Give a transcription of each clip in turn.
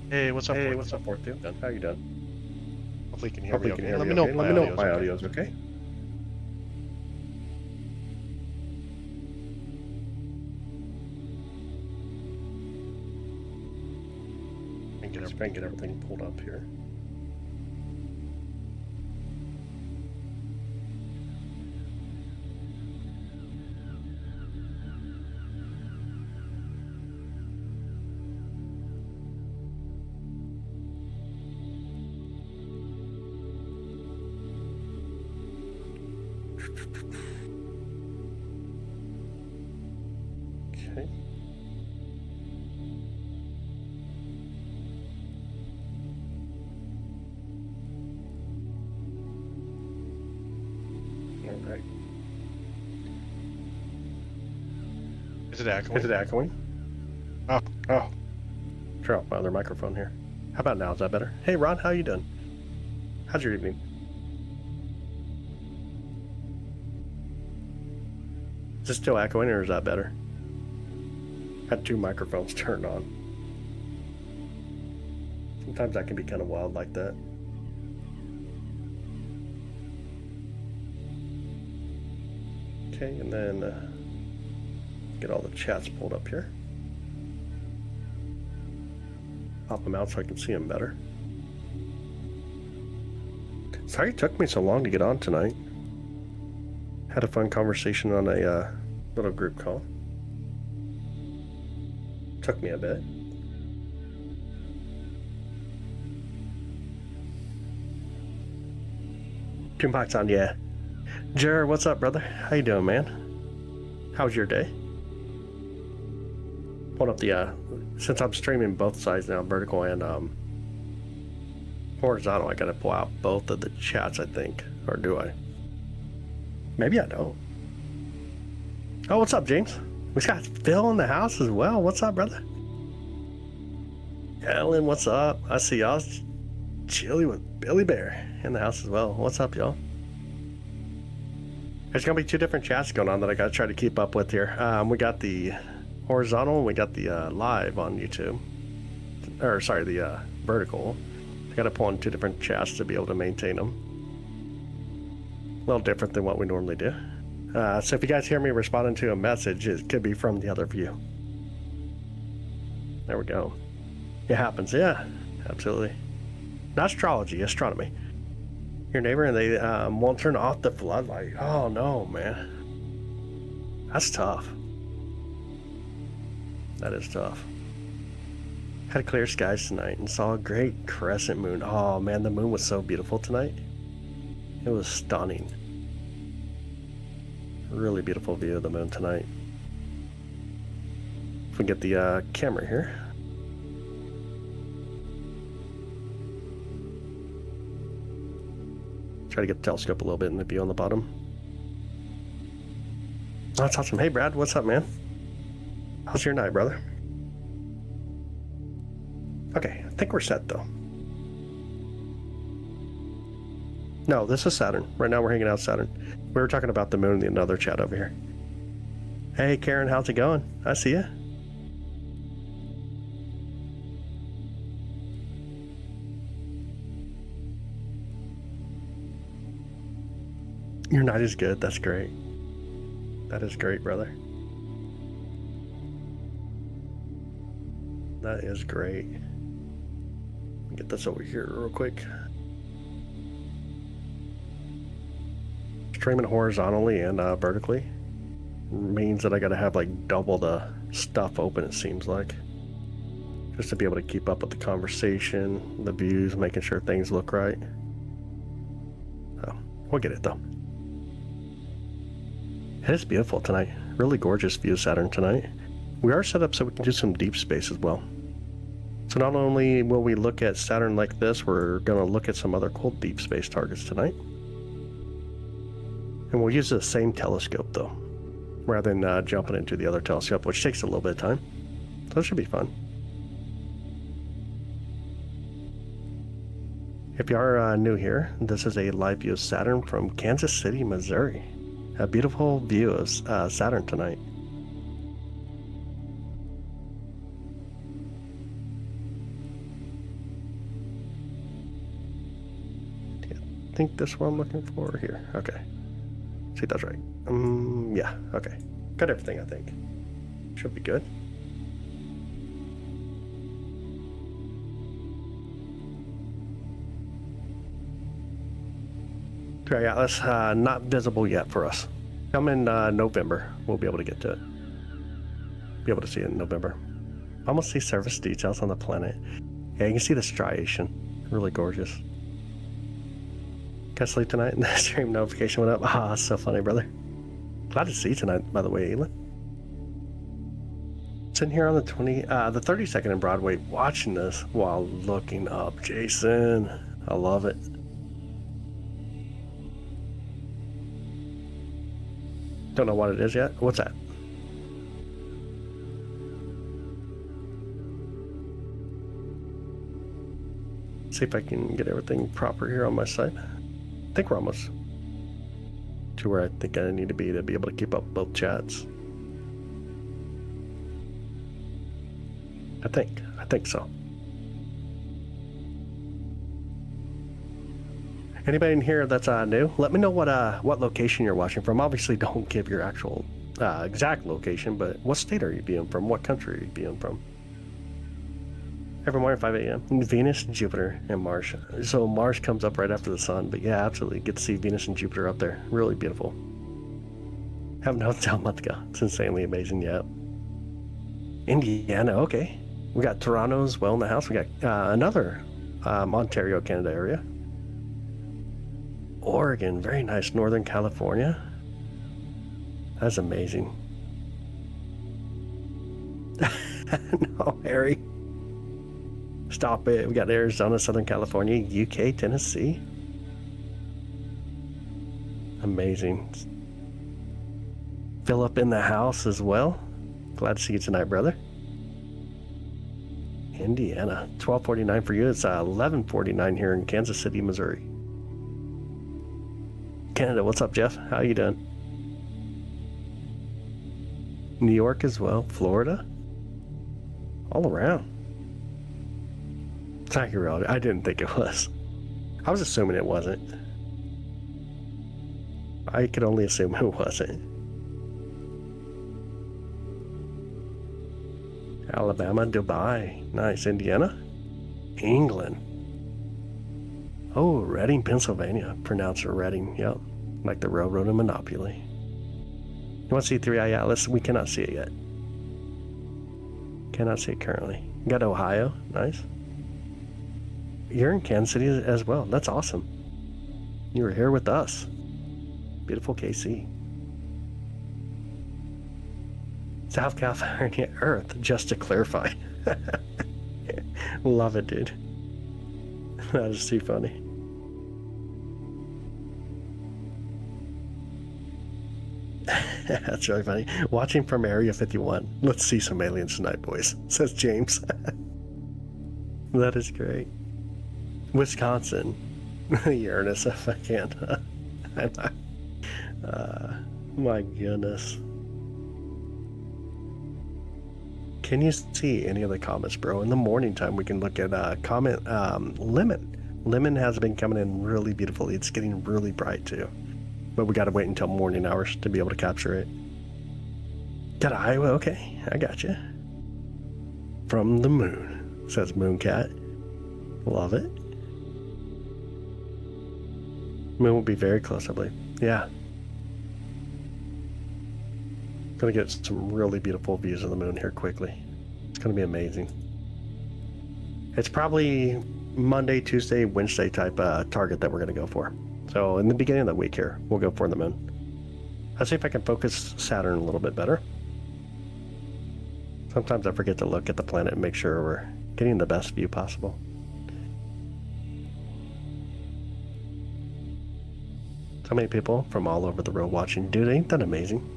Hey, Fourth? what's up, Fourth Dude? How you doing? Hopefully you can hear me Hopefully you can okay. hear Let me me know okay. if Let my me know audio if is my okay. audio is okay. And get Let's try and everything get pulled up. everything pulled up here. Okay. All right. Is it echoing? Is it echoing? Oh, Oh, turn off my other microphone here. How about now? Is that better? Hey, Ron, how you doing? How's your evening? Is it still echoing, or is that better? Had two microphones turned on. Sometimes that can be kind of wild like that. Okay, and then get all the chats pulled up here. Pop them out so I can see them better. Sorry it took me so long to get on tonight. Had a fun conversation on a little group call. Took me a bit. Two mics on, yeah. Jared, what's up, brother? How you doing, man? How's your day? Pull up the since I'm streaming both sides now, vertical and horizontal, I gotta pull out both of the chats, I think. Or do I? Maybe I don't. Oh, what's up, James? We got Phil in the house as well. What's up, brother? Ellen, what's up? I see y'all chilly with Billy Bear in the house as well. What's up, y'all? There's gonna be two different chats going on that I gotta try to keep up with here. We got the horizontal and we got the live on YouTube. Or sorry, the vertical. I gotta pull in two different chats to be able to maintain them. A little different than what we normally do. So if you guys hear me responding to a message, it could be from the other view. There we go. It happens, yeah, absolutely. Not astrology, astronomy. Your neighbor and they won't turn off the floodlight. Oh no, man. That's tough. That is tough. Had clear skies tonight and saw a great crescent moon. Oh man, the moon was so beautiful tonight. It was stunning. Really beautiful view of the moon tonight. If we get the camera here. Try to get the telescope a little bit in the view on the bottom. Oh, that's awesome. Hey Brad, what's up, man? How's your night, brother? Okay, I think we're set though. No, this is Saturn. Right now we're hanging out Saturn. We were talking about the moon in the other chat over here. Hey Karen, how's it going? I see ya. Your night is good. That's great. That is great, brother. That is great. Get this over here real quick. Streaming horizontally and vertically means that I gotta have like double the stuff open, it seems like. Just to be able to keep up with the conversation, the views, making sure things look right. Oh, we'll get it though. It is beautiful tonight. Really gorgeous view of Saturn tonight. We are set up so we can do some deep space as well. So not only will we look at Saturn like this, we're going to look at some other cool deep space targets tonight. And we'll use the same telescope though, rather than jumping into the other telescope, which takes a little bit of time. So it should be fun. If you are new here, this is a live view of Saturn from Kansas City, Missouri. A beautiful view of Saturn tonight. think this one I'm looking for here. Okay. See, that's right. Yeah, okay. Got everything, I think. Should be good. Okay, yeah, that's not visible yet for us. Come in November, we'll be able to get to it. Be able to see it in November. Almost see surface details on the planet. Yeah, you can see the striation. Really gorgeous. Can I sleep tonight? And the stream notification went up. Ah, so funny, brother. Glad to see you tonight, by the way, Elon. Sitting here on the 32nd in Broadway, watching this while looking up. Jason, I love it. Don't know what it is yet. What's that? See if I can get everything proper here on my site. I think we're almost to where I think I need to be able to keep up both chats. I think so. Anybody in here that's new? Let me know what location you're watching from. Obviously, don't give your actual exact location, but what state are you being from? What country are you being from? Every morning, 5 a.m. Venus, Jupiter, and Mars. So Mars comes up right after the sun, but yeah, absolutely. Get to see Venus and Jupiter up there. Really beautiful. Haven't known until a month ago. It's insanely amazing, yeah. Indiana, okay. We got Toronto as well in the house. We got another Ontario, Canada area. Oregon, very nice. Northern California. That's amazing. No, Harry. Stop it. We got Arizona, Southern California, UK, Tennessee. Amazing. Philip in the house as well. Glad to see you tonight, brother. Indiana, 12:49 for you. It's 11:49 here in Kansas City, Missouri. Canada, what's up, Jeff? How you doing? New York as well. Florida. All around. Thank you, Rod. I didn't think it was. I was assuming it wasn't. I could only assume it wasn't. Alabama, Dubai. Nice. Indiana. England. Oh, Reading, Pennsylvania. Pronounce it Reading. Yep. Like the railroad in Monopoly. You want to see 3i Atlas? We cannot see it yet. Cannot see it currently. You got Ohio. Nice. You're in Kansas City as well. That's awesome. You were here with us. Beautiful KC. South California, Earth, just to clarify. Love it, dude. That is too funny. That's really funny. Watching from Area 51. Let's see some aliens tonight, boys, says James. That is great. Wisconsin. Uranus, if I can. I'm not. My goodness. Can you see any of the comments, bro? In the morning time, we can look at comment Lemon. Lemon has been coming in really beautifully. It's getting really bright too. But we got to wait until morning hours to be able to capture it. Got Iowa? Okay, I got you. From the moon, says Mooncat. Love it. Moon will be very close, I believe. Yeah. Gonna get some really beautiful views of the moon here quickly. It's gonna be amazing. It's probably Monday, Tuesday, Wednesday type target that we're gonna go for. So in the beginning of the week here, we'll go for the moon. Let's see if I can focus Saturn a little bit better. Sometimes I forget to look at the planet and make sure we're getting the best view possible. So many people from all over the world watching. Dude, ain't that amazing?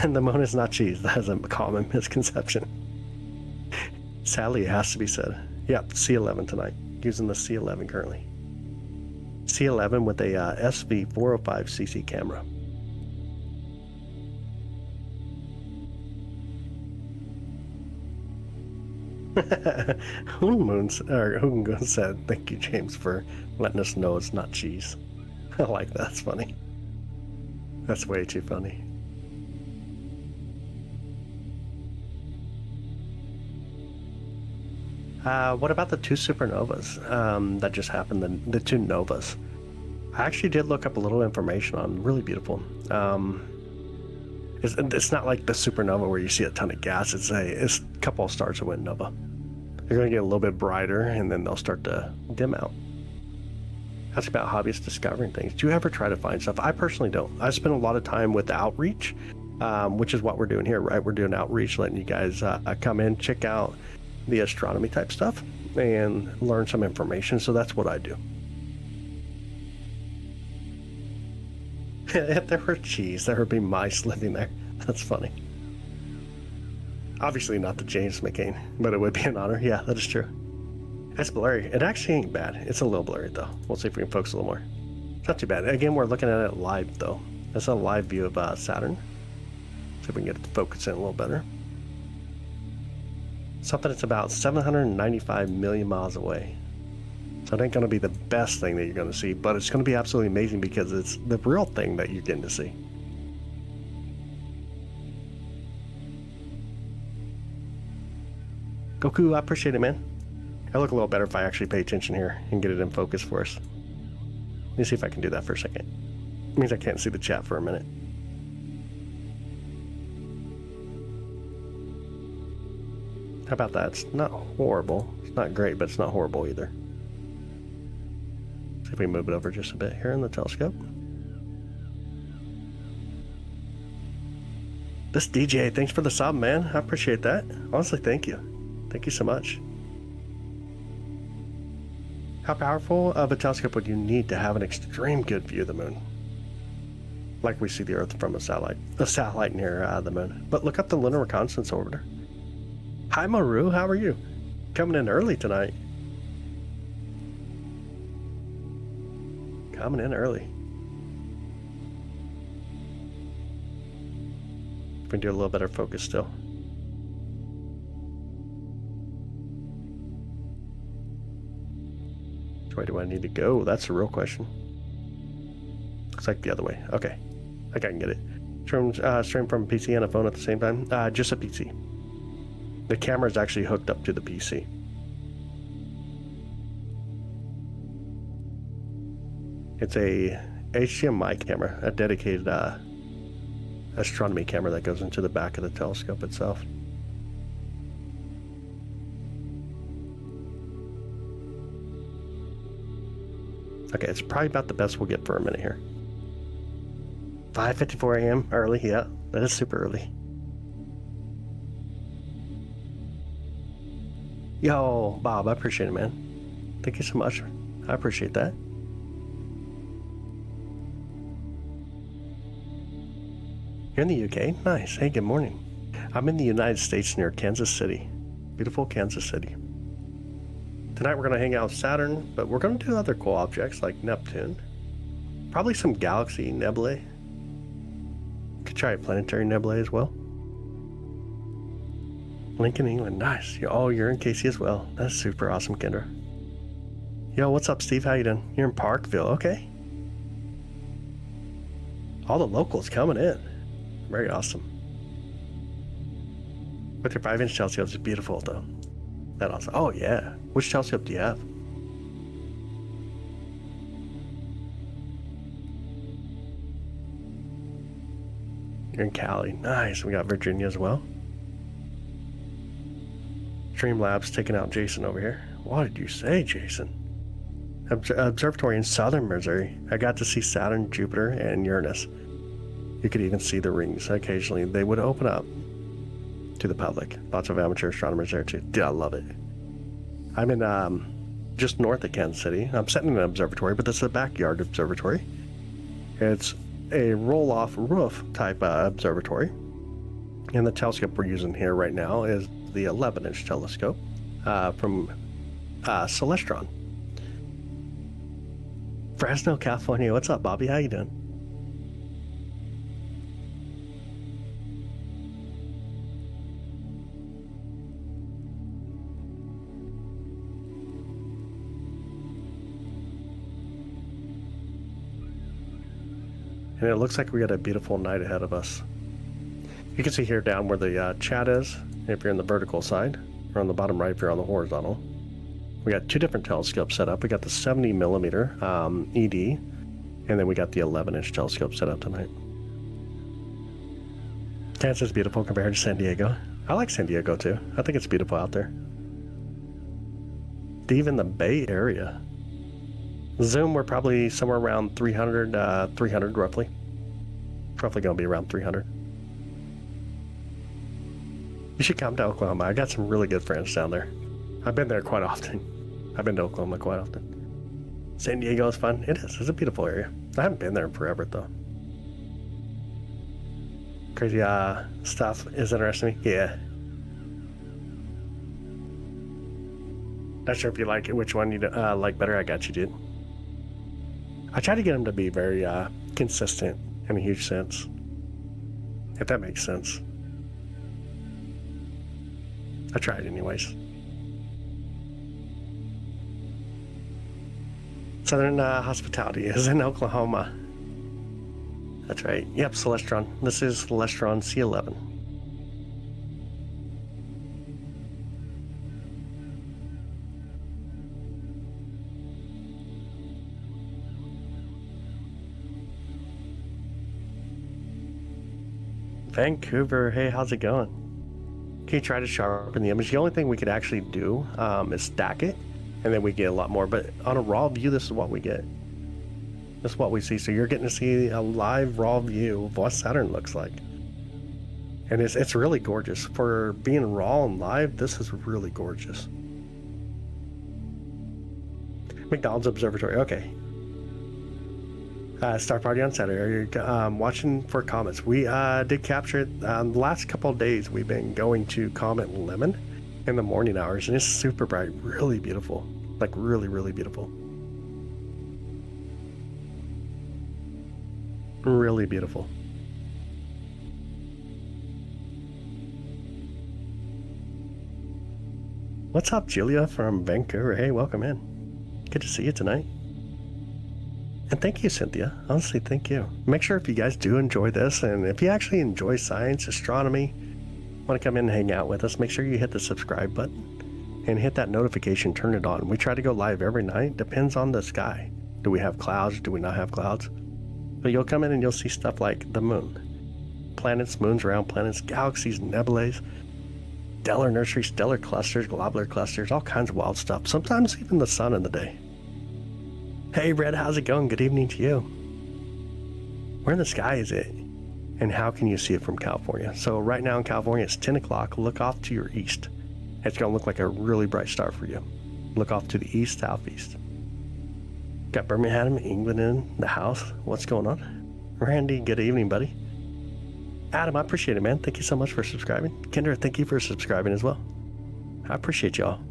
And the moon is not cheese. That is a common misconception. Sadly, it has to be said. Yep, C11 tonight. Using the C11 currently. C11 with a SV405cc camera. Hoon said, "Thank you, James, for letting us know it's not cheese." I like that. That's funny. That's way too funny. What about the two supernovas that just happened? The two novas. I actually did look up a little information on. Really beautiful. It's not like the supernova where you see a ton of gas. It's a couple of stars that went nova. They're going to get a little bit brighter, and then they'll start to dim out. That's about hobbyists discovering things. Do you ever try to find stuff? I personally don't. I spend a lot of time with outreach, which is what we're doing here, right? We're doing outreach, letting you guys come in, check out the astronomy type stuff, and learn some information. So that's what I do. If there were cheese, there would be mice living there. That's funny. Obviously not the James McCain, but it would be an honor. Yeah, that is true. It's blurry. It actually ain't bad. It's a little blurry, though. We'll see if we can focus a little more. It's not too bad. Again, we're looking at it live, though. That's a live view of Saturn. See if we can get it to focus in a little better. Something that's about 795 million miles away. So it ain't going to be the best thing that you're going to see, but it's going to be absolutely amazing because it's the real thing that you're getting to see. Goku, I appreciate it, man. It'll look a little better if I actually pay attention here and get it in focus for us. Let me see if I can do that for a second. It means I can't see the chat for a minute. How about that? It's not horrible. It's not great, but it's not horrible either. See if we move it over just a bit here in the telescope. This DJ, thanks for the sub, man. I appreciate that. Honestly, thank you. Thank you so much. How powerful of a telescope would you need to have an extreme good view of the moon? Like we see the Earth from a satellite near the moon. But look up the Lunar Reconnaissance Orbiter. Hi, Maru. How are you? Coming in early tonight. Coming in early. We can do a little better focus still. Which way do I need to go? That's the real question. Looks like the other way. Okay. I think I can get it. Stream from a PC and a phone at the same time? Just a PC. The camera is actually hooked up to the PC. It's a HDMI camera, a dedicated astronomy camera that goes into the back of the telescope itself. Okay, it's probably about the best we'll get for a minute here. 5:54 a.m. early, yeah, that is super early. Yo, Bob, I appreciate it, man. Thank you so much. I appreciate that. You're in the UK? Nice. Hey, good morning. I'm in the United States near Kansas City. Beautiful Kansas City. Tonight we're going to hang out with Saturn, but we're going to do other cool objects like Neptune. Probably some galaxy nebulae. Could try a planetary nebulae as well. Lincoln, England. Nice. You're in KC as well. That's super awesome, Kendra. Yo, what's up, Steve? How you doing? You're in Parkville. Okay. All the locals coming in. Very awesome. With your 5-inch telescope, it's beautiful, though. That awesome. Oh, yeah. Which telescope do you have? You're in Cali. Nice. We got Virginia as well. Streamlabs taking out Jason over here. What did you say, Jason? Observatory in southern Missouri. I got to see Saturn, Jupiter, and Uranus. You could even see the rings. Occasionally, they would open up to the public. Lots of amateur astronomers there, too. Dude, I love it. I'm in just north of Kansas City. I'm sitting in an observatory, but this is a backyard observatory. It's a roll-off roof type observatory. And the telescope we're using here right now is the 11-inch telescope from Celestron. Fresno, California. What's up, Bobby? How you doing? And it looks like we got a beautiful night ahead of us. You can see here down where the chat is, if you're in the vertical side, or on the bottom right if you're on the horizontal. We got two different telescopes set up. We got the 70 millimeter ED, and then we got the 11-inch telescope set up tonight. Kansas is beautiful compared to San Diego. I like San Diego too. I think it's beautiful out there. Even the Bay Area. Zoom, we're probably somewhere around 300 roughly. Roughly going to be around 300. You should come to Oklahoma. I got some really good friends down there. I've been there quite often. I've been to Oklahoma quite often. San Diego is fun. It is. It's a beautiful area. I haven't been there in forever, though. Crazy stuff is interesting to me. Yeah. Not sure if you like it, which one you like better. I got you, dude. I try to get them to be very consistent in a huge sense. If that makes sense. I tried anyways. Southern Hospitality is in Oklahoma. That's right. Yep, Celestron. This is Celestron C11. Vancouver, hey, how's it going? Can you try to sharpen the image? The only thing we could actually do is stack it, and then we get a lot more. But on a raw view, this is what we get. This is what we see. So you're getting to see a live raw view of what Saturn looks like. And it's really gorgeous. For being raw and live, this is really gorgeous. McDonald's Observatory, okay. Star Party on Saturday. Are you watching for comets? We did capture it. The last couple of days, we've been going to Comet Lemon in the morning hours, and it's super bright, really beautiful. Like really, really beautiful. Really beautiful. What's up, Julia from Vancouver? Hey, welcome in. Good to see you tonight. And thank you, Cynthia. Honestly, thank you. Make sure if you guys do enjoy this, and if you actually enjoy science, astronomy, want to come in and hang out with us, make sure you hit the subscribe button and hit that notification, turn it on. We try to go live every night. Depends on the sky. Do we have clouds? Do we not have clouds? But you'll come in and you'll see stuff like the moon. Planets, moons around planets, galaxies, nebulae, stellar nursery, stellar clusters, globular clusters, all kinds of wild stuff. Sometimes even the sun in the day. Hey, Red, how's it going? Good evening to you. Where in the sky is it? And how can you see it from California? So right now in California, it's 10 o'clock. Look off to your east. It's going to look like a really bright star for you. Look off to the east, southeast. Got Birmingham, England in the house. What's going on? Randy, good evening, buddy. Adam, I appreciate it, man. Thank you so much for subscribing. Kendra, thank you for subscribing as well. I appreciate y'all.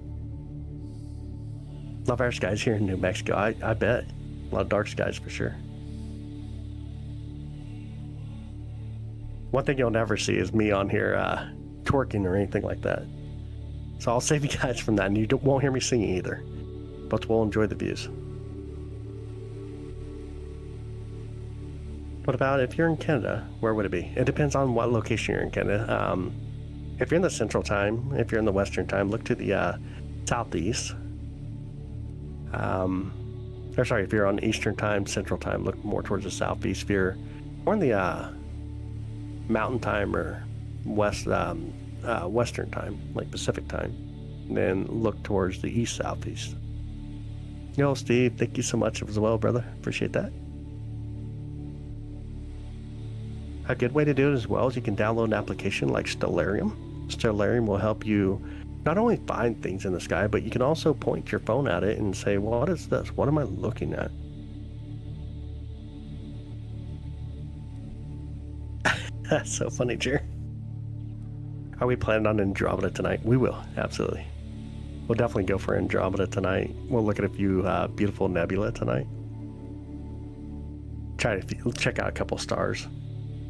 A lot of our skies here in New Mexico, I bet. A lot of dark skies for sure. One thing you'll never see is me on here twerking or anything like that. So I'll save you guys from that, and you won't hear me singing either. But we'll enjoy the views. What about if you're in Canada? Where would it be? It depends on what location you're in Canada. If you're in the Central Time, if you're in the Western Time, look to the southeast. Or sorry, if you're on Eastern Time, Central Time, look more towards the southeast. If you're more in the Mountain Time or Western Time, like Pacific Time, then look towards the east southeast. Yo, Steve, thank you so much as well, brother. Appreciate that. A good way to do it as well is you can download an application like Stellarium. Stellarium will help you not only find things in the sky, but you can also point your phone at it and say, well, what is this? What am I looking at? That's so funny, Jer. Are we planning on Andromeda tonight? We will, absolutely. We'll definitely go for Andromeda tonight. We'll look at a few beautiful nebula tonight. Try to check out a couple stars.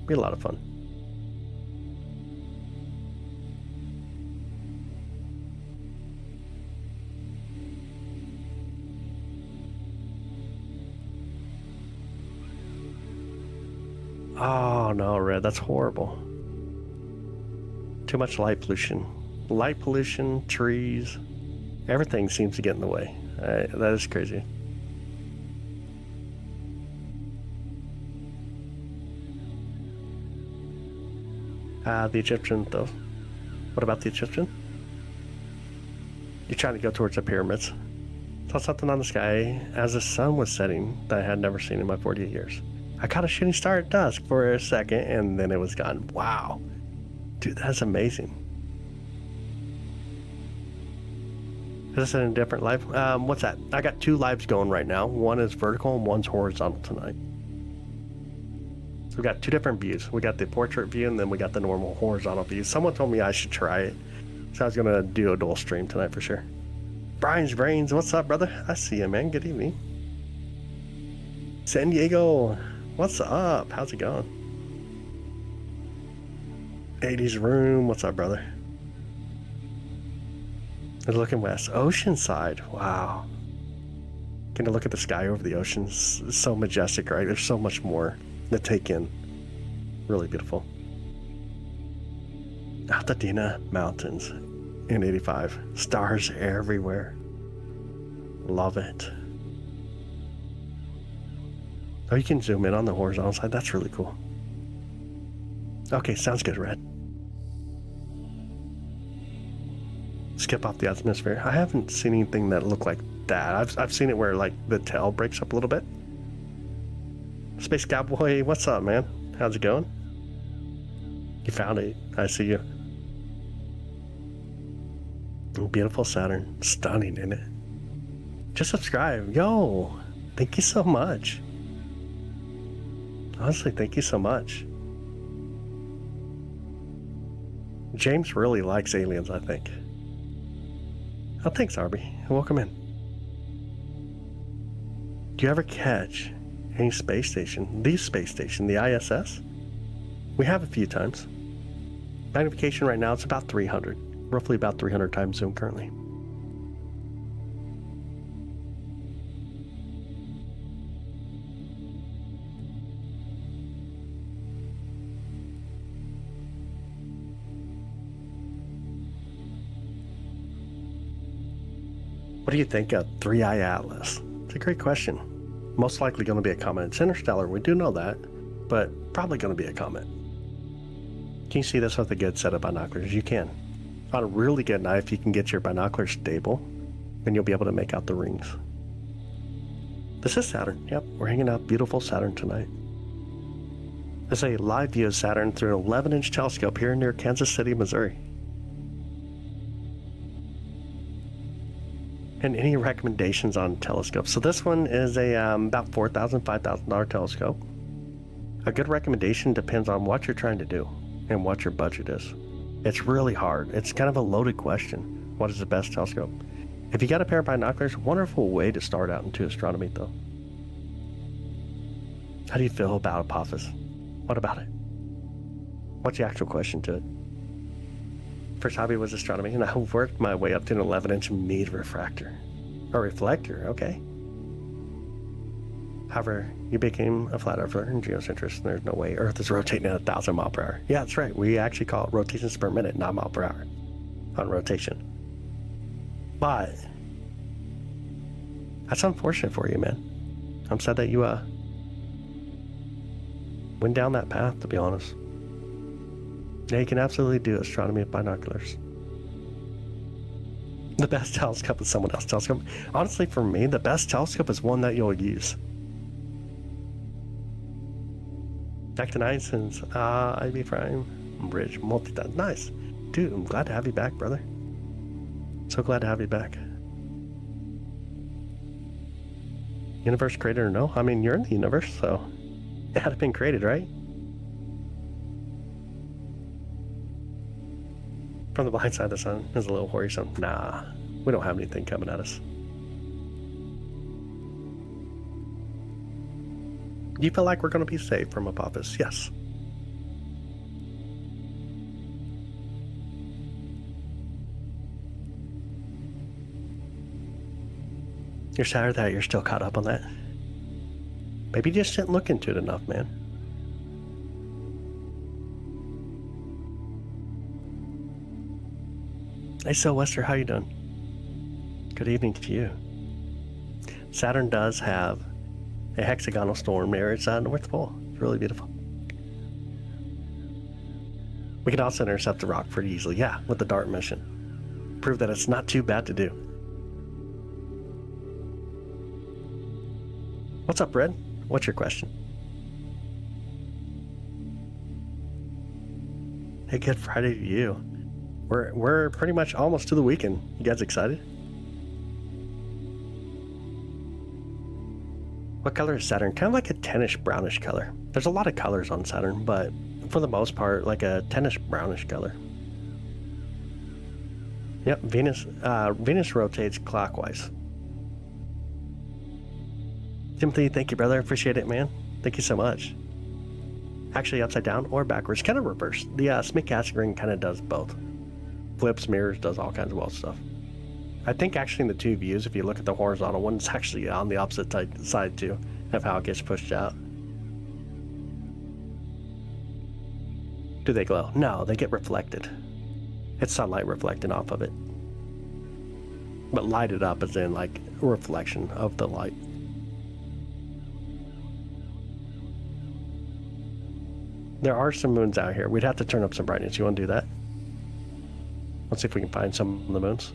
Be a lot of fun. Oh no, Red, that's horrible. Too much light pollution. Light pollution, trees, everything seems to get in the way. That is crazy. The Egyptian, though. What about the Egyptian? You're trying to go towards the pyramids. Saw something on the sky as the sun was setting that I had never seen in my 48 years. I caught a shooting star at dusk for a second, and then it was gone. Wow. Dude, that's amazing. Is this in a different live? What's that? I got 2 lives going right now. One is vertical and one's horizontal tonight. So we got 2 different views. We got the portrait view, and then we got the normal horizontal view. Someone told me I should try it, so I was gonna do a dual stream tonight for sure. Brian's Brains, what's up, brother? I see you, man. Good evening. San Diego, what's up? How's it going? 80s Room, what's up, brother? They're looking west. Oceanside, wow. Getting to look at the sky over the ocean. It's so majestic, right? There's so much more to take in. Really beautiful. Altadena Mountains in 85. Stars everywhere. Love it. Oh, you can zoom in on the horizontal side. That's really cool. Okay, sounds good, Red. Skip off the atmosphere. I haven't seen anything that looked like that. I've seen it where like the tail breaks up a little bit. Space Cowboy, what's up, man? How's it going? You found it. I see you. Beautiful Saturn. Stunning, isn't it? Just subscribe. Yo, thank you so much. Honestly, thank you so much. James really likes aliens, I think. Oh, thanks, Arby. Welcome in. Do you ever catch any space station? The space station, the ISS? We have a few times. Magnification right now, it's about 300. Roughly about 300 times zoom currently. What do you think of 3i Atlas? It's a great question. Most likely going to be a comet. It's interstellar, we do know that, but probably going to be a comet. Can you see this with a good set of binoculars? You can. On a really good night, if you can get your binoculars stable, then you'll be able to make out the rings. This is Saturn. Yep, we're hanging out beautiful Saturn tonight. This is a live view of Saturn through an 11-inch telescope here near Kansas City, Missouri. And any recommendations on telescopes? So this one is a about $4,000, $5,000 telescope. A good recommendation depends on what you're trying to do and what your budget is. It's really hard. It's kind of a loaded question. What is the best telescope? If you got a pair of binoculars, wonderful way to start out into astronomy though. How do you feel about Apophis? What about it? What's the actual question to it? First hobby was astronomy, and I worked my way up to an 11-inch mead refractor. A reflector, okay. However, you became a flat earther and geocentrist, and there's no way Earth is rotating at 1,000 miles per hour. Yeah, that's right. We actually call it rotations per minute, not mile per hour on rotation. But that's unfortunate for you, man. I'm sad that you went down that path, to be honest. Yeah, you can absolutely do astronomy with binoculars. The best telescope is someone else's telescope. Honestly, for me, the best telescope is one that you'll use. Back to 9 cents. IB Prime Bridge multi-time. Nice. Dude, I'm glad to have you back, brother. So glad to have you back. Universe created or no? I mean, you're in the universe, so it had been created, right? From the blind side of the sun is a little worrisome. Nah, we don't have anything coming at us. Do you feel like we're going to be safe from Apophis? Yes. You're sad that you're still caught up on that. Maybe you just didn't look into it enough, man. Hey, Sylvester, how you doing? Good evening to you. Saturn does have a hexagonal storm near its North Pole. It's really beautiful. We can also intercept the rock pretty easily, yeah, with the DART mission. Prove that it's not too bad to do. What's up, Red? What's your question? Hey, good Friday to you. We're pretty much almost to the weekend. You guys excited? What color is Saturn? Kind of like a tannish brownish color. There's a lot of colors on Saturn, but for the most part, like a tannish brownish color. Yep, Venus rotates clockwise. Timothy, thank you, brother. Appreciate it, man. Thank you so much. Actually, upside down or backwards, kind of reverse. The Smith-Castle ring kind of does both. Flips, mirrors, does all kinds of wild stuff. I think actually in the two views, if you look at the horizontal one, it's actually on the opposite side too, of how it gets pushed out. Do they glow? No, they get reflected. It's sunlight reflecting off of it. But lighted up as in like a reflection of the light. There are some moons out here. We'd have to turn up some brightness. You want to do that? Let's see if we can find some of the moons.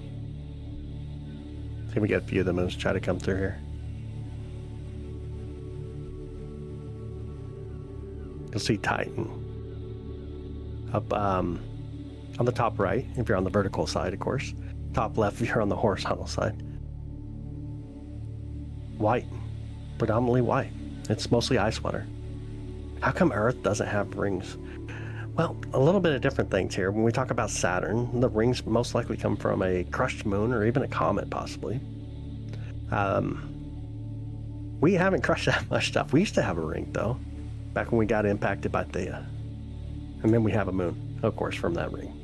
See if we get a few of the moons try to come through here. You'll see Titan up on the top right if you're on the vertical side, of course. Top left if you're on the horizontal side. White, predominantly white. It's mostly ice water. How come Earth doesn't have rings? Well, a little bit of different things here. When we talk about Saturn, the rings most likely come from a crushed moon or even a comet, possibly. We haven't crushed that much stuff. We used to have a ring, though, back when we got impacted by Theia. And then we have a moon, of course, from that ring.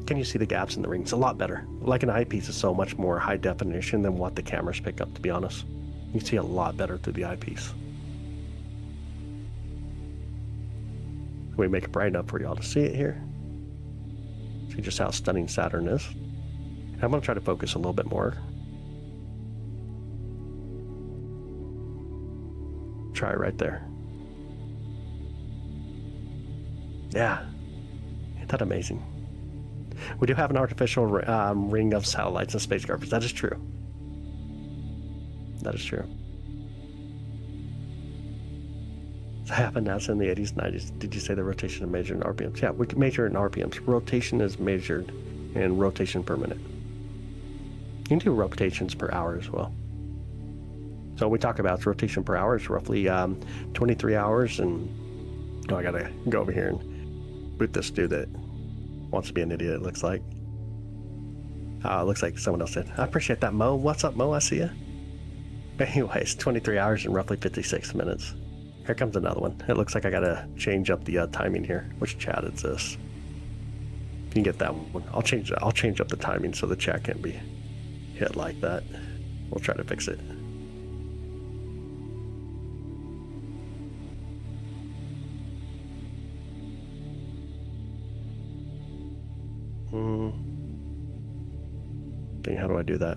Can you see the gaps in the rings? A lot better. Like an eyepiece is so much more high definition than what the cameras pick up, to be honest. You see a lot better through the eyepiece. We make it bright enough for y'all to see it here. See just how stunning Saturn is. I'm going to try to focus a little bit more. Try right there. Yeah. Isn't that amazing? We do have an artificial ring of satellites and spacecraft. That is true. That is true. That happened now in the 80s, 90s. Did you say the rotation is measured in RPMs? Yeah, we can measure it in RPMs. Rotation is measured in rotation per minute. You can do rotations per hour as well. So we talk about rotation per hour is roughly 23 hours. And I gotta go over here and boot this dude that wants to be an idiot, it looks like. It looks like someone else did. I appreciate that, Mo. What's up, Mo? I see you. But anyways, 23 hours and roughly 56 minutes. Here comes another one. It looks like I gotta change up the timing here. Which chat is this? You can get that one. I'll change up the timing so the chat can't be hit like that. We'll try to fix it. Dang, how do I do that?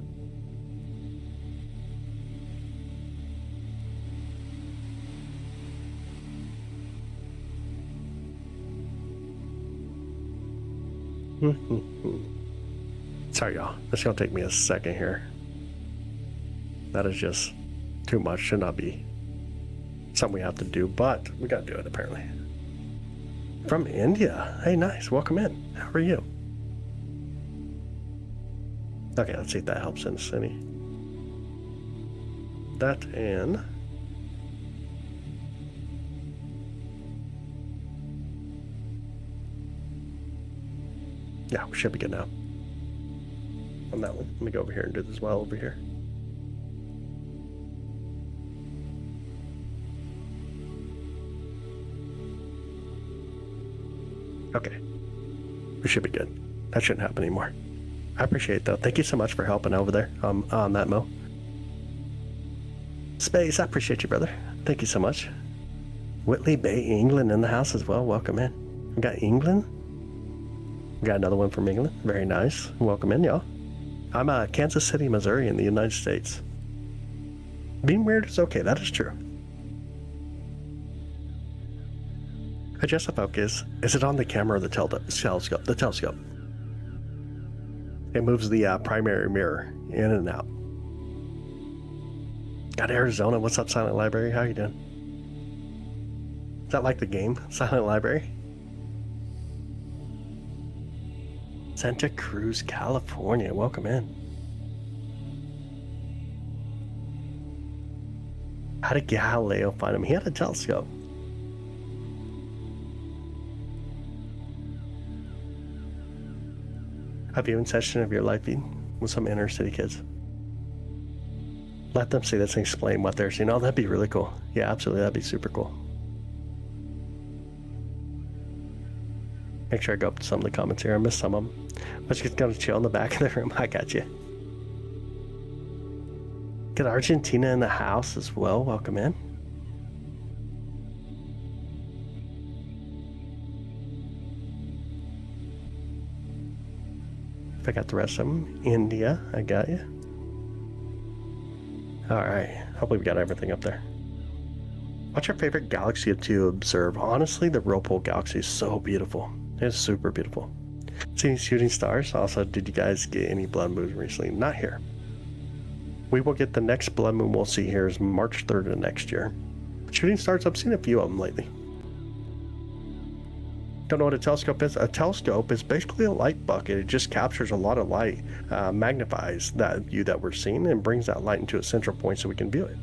Sorry, y'all. It's gonna take me a second here. That is just too much. Should not be something we have to do, but we gotta do it apparently. From India. Hey, nice. Welcome in. How are you? Okay, let's see if that helps in any. That and yeah, we should be good now. On that one. Let me go over here and do this while over here. Okay. We should be good. That shouldn't happen anymore. I appreciate it, though. Thank you so much for helping over there on that, Mo. Space, I appreciate you, brother. Thank you so much. Whitley Bay, England in the house as well. Welcome in. We got England. We got another one from England. Very nice. Welcome in, y'all. I'm Kansas City, Missouri in the United States. Being weird is okay, that is true. Adjust the focus. Is it on the camera or the telescope? The telescope. It moves the primary mirror in and out. Got Arizona. What's up, Silent Library? How you doing? Is that like the game, Silent Library? Santa Cruz, California. Welcome in. How did Galileo find him? He had a telescope. A viewing session of your live feed with some inner city kids. Let them see this and explain what they're seeing. Oh, that'd be really cool. Yeah, absolutely. That'd be super cool. Make sure I go up to some of the comments here. I missed some of them. Let's just go chill in the back of the room. I got you. Get Argentina in the house as well. Welcome in. If I got the rest of them. India, I got you. Alright, hopefully we got everything up there. What's your favorite galaxy to observe? Honestly, the Whirlpool Galaxy is so beautiful. It's super beautiful. Seeing shooting stars. Also, did you guys get any blood moons recently? Not here. We will get the next blood moon we'll see here is March 3rd of next year. Shooting stars, I've seen a few of them lately. Don't know what a telescope is? A telescope is basically a light bucket. It just captures a lot of light, magnifies that view that we're seeing, and brings that light into a central point so we can view it.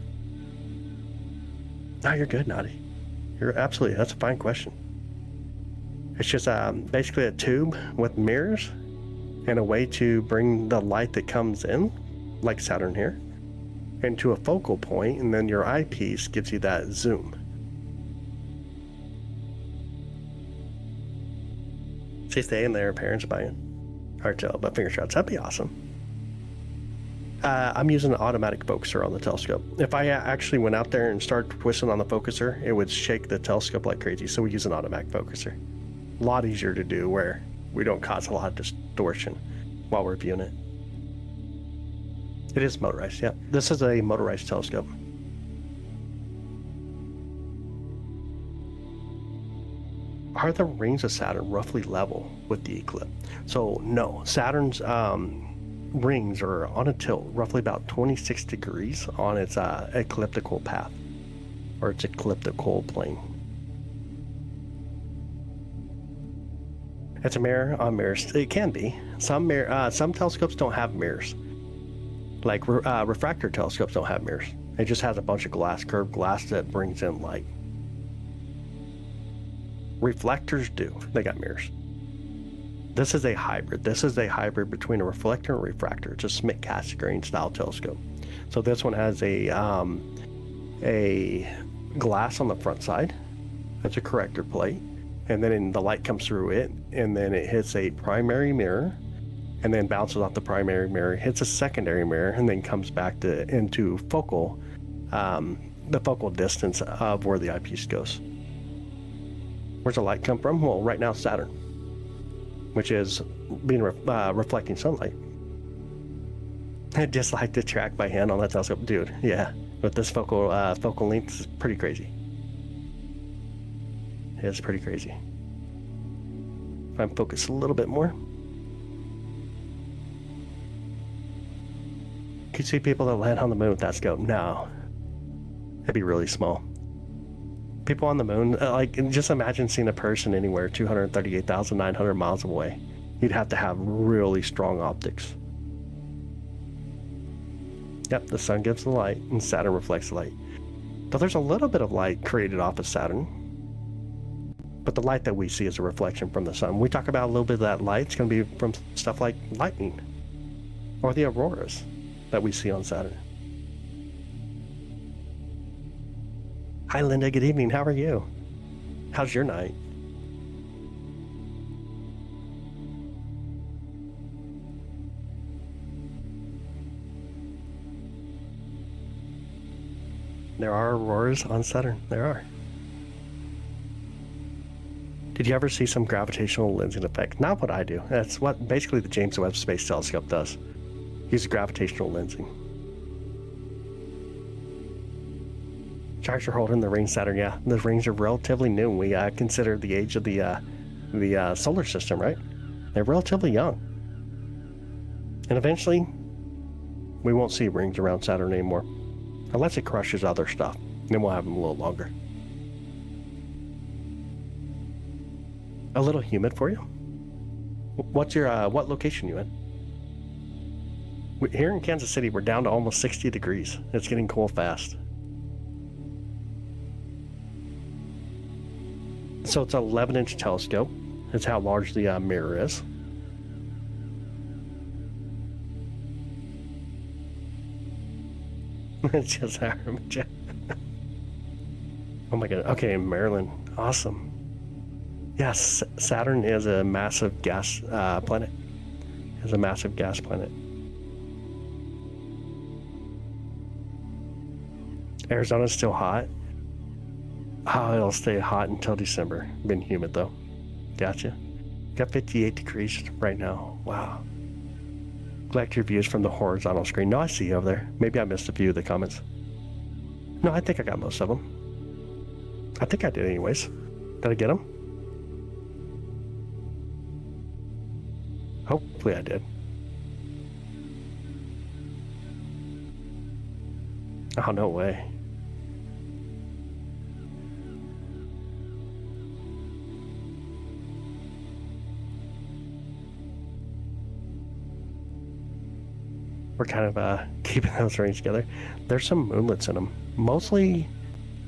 No, you're good, Naughty. You're absolutely, that's a fine question. It's just basically a tube with mirrors and a way to bring the light that comes in, like Saturn here, into a focal point, and then your eyepiece gives you that zoom. See, stay in there, parents buying. Hard to tell, but finger shots, that'd be awesome. I'm using an automatic focuser on the telescope. If I actually went out there and started twisting on the focuser, it would shake the telescope like crazy, so we use an automatic focuser. A lot easier to do where we don't cause a lot of distortion while we're viewing it. It is motorized, yeah. This is a motorized telescope. Are the rings of Saturn roughly level with the eclipse? So no, Saturn's rings are on a tilt, roughly about 26 degrees on its ecliptical path, or its ecliptical plane. It's a mirror on mirrors. It can be. Some telescopes don't have mirrors. Like refractor telescopes don't have mirrors. It just has a bunch of glass, curved glass that brings in light. Reflectors do. They got mirrors. This is a hybrid. This is a hybrid between a reflector and a refractor. It's a Schmidt-Cassegrain style telescope. So this one has a glass on the front side. That's a corrector plate. And then the light comes through it, and then it hits a primary mirror, and then bounces off the primary mirror, hits a secondary mirror, and then comes back into focal, the focal distance of where the eyepiece goes. Where's the light come from? Well, right now Saturn, which is being reflecting sunlight. I just like to track by hand on that telescope, dude. Yeah, with this focal length, is pretty crazy. It's pretty crazy. If I'm focused a little bit more. Could you see people that land on the moon with that scope? No. It'd be really small. People on the moon, like, just imagine seeing a person anywhere 238,900 miles away. You'd have to have really strong optics. Yep, the sun gives the light and Saturn reflects the light. But there's a little bit of light created off of Saturn. But the light that we see is a reflection from the sun. When we talk about a little bit of that light, it's going to be from stuff like lightning or the auroras that we see on Saturn. Hi, Linda. Good evening. How are you? How's your night? There are auroras on Saturn. There are. Did you ever see some gravitational lensing effect? Not what I do. That's what basically the James Webb Space Telescope does. Use gravitational lensing. Charts are holding the ring Saturn. Yeah, the rings are relatively new. We consider the age of the solar system, right? They're relatively young. And eventually, we won't see rings around Saturn anymore. Unless it crushes other stuff. Then we'll have them a little longer. A little humid for you? What's your, what location you in? Here in Kansas City, we're down to almost 60 degrees. It's getting cold fast. So it's an 11-inch telescope. That's how large the mirror is. It's just our image. Oh my god. Okay, Maryland. Awesome. Yes, Saturn is a massive gas planet. It's a massive gas planet. Arizona's still hot. Oh, it'll stay hot until December. Been humid though. Gotcha. Got 58 degrees right now. Wow. Collect your views from the horizontal screen. No, I see you over there. Maybe I missed a few of the comments. No, I think I got most of them. I think I did anyways. Did I get them? Hopefully I did. Oh, no way. We're kind of keeping those rings together. There's some moonlets in them. Mostly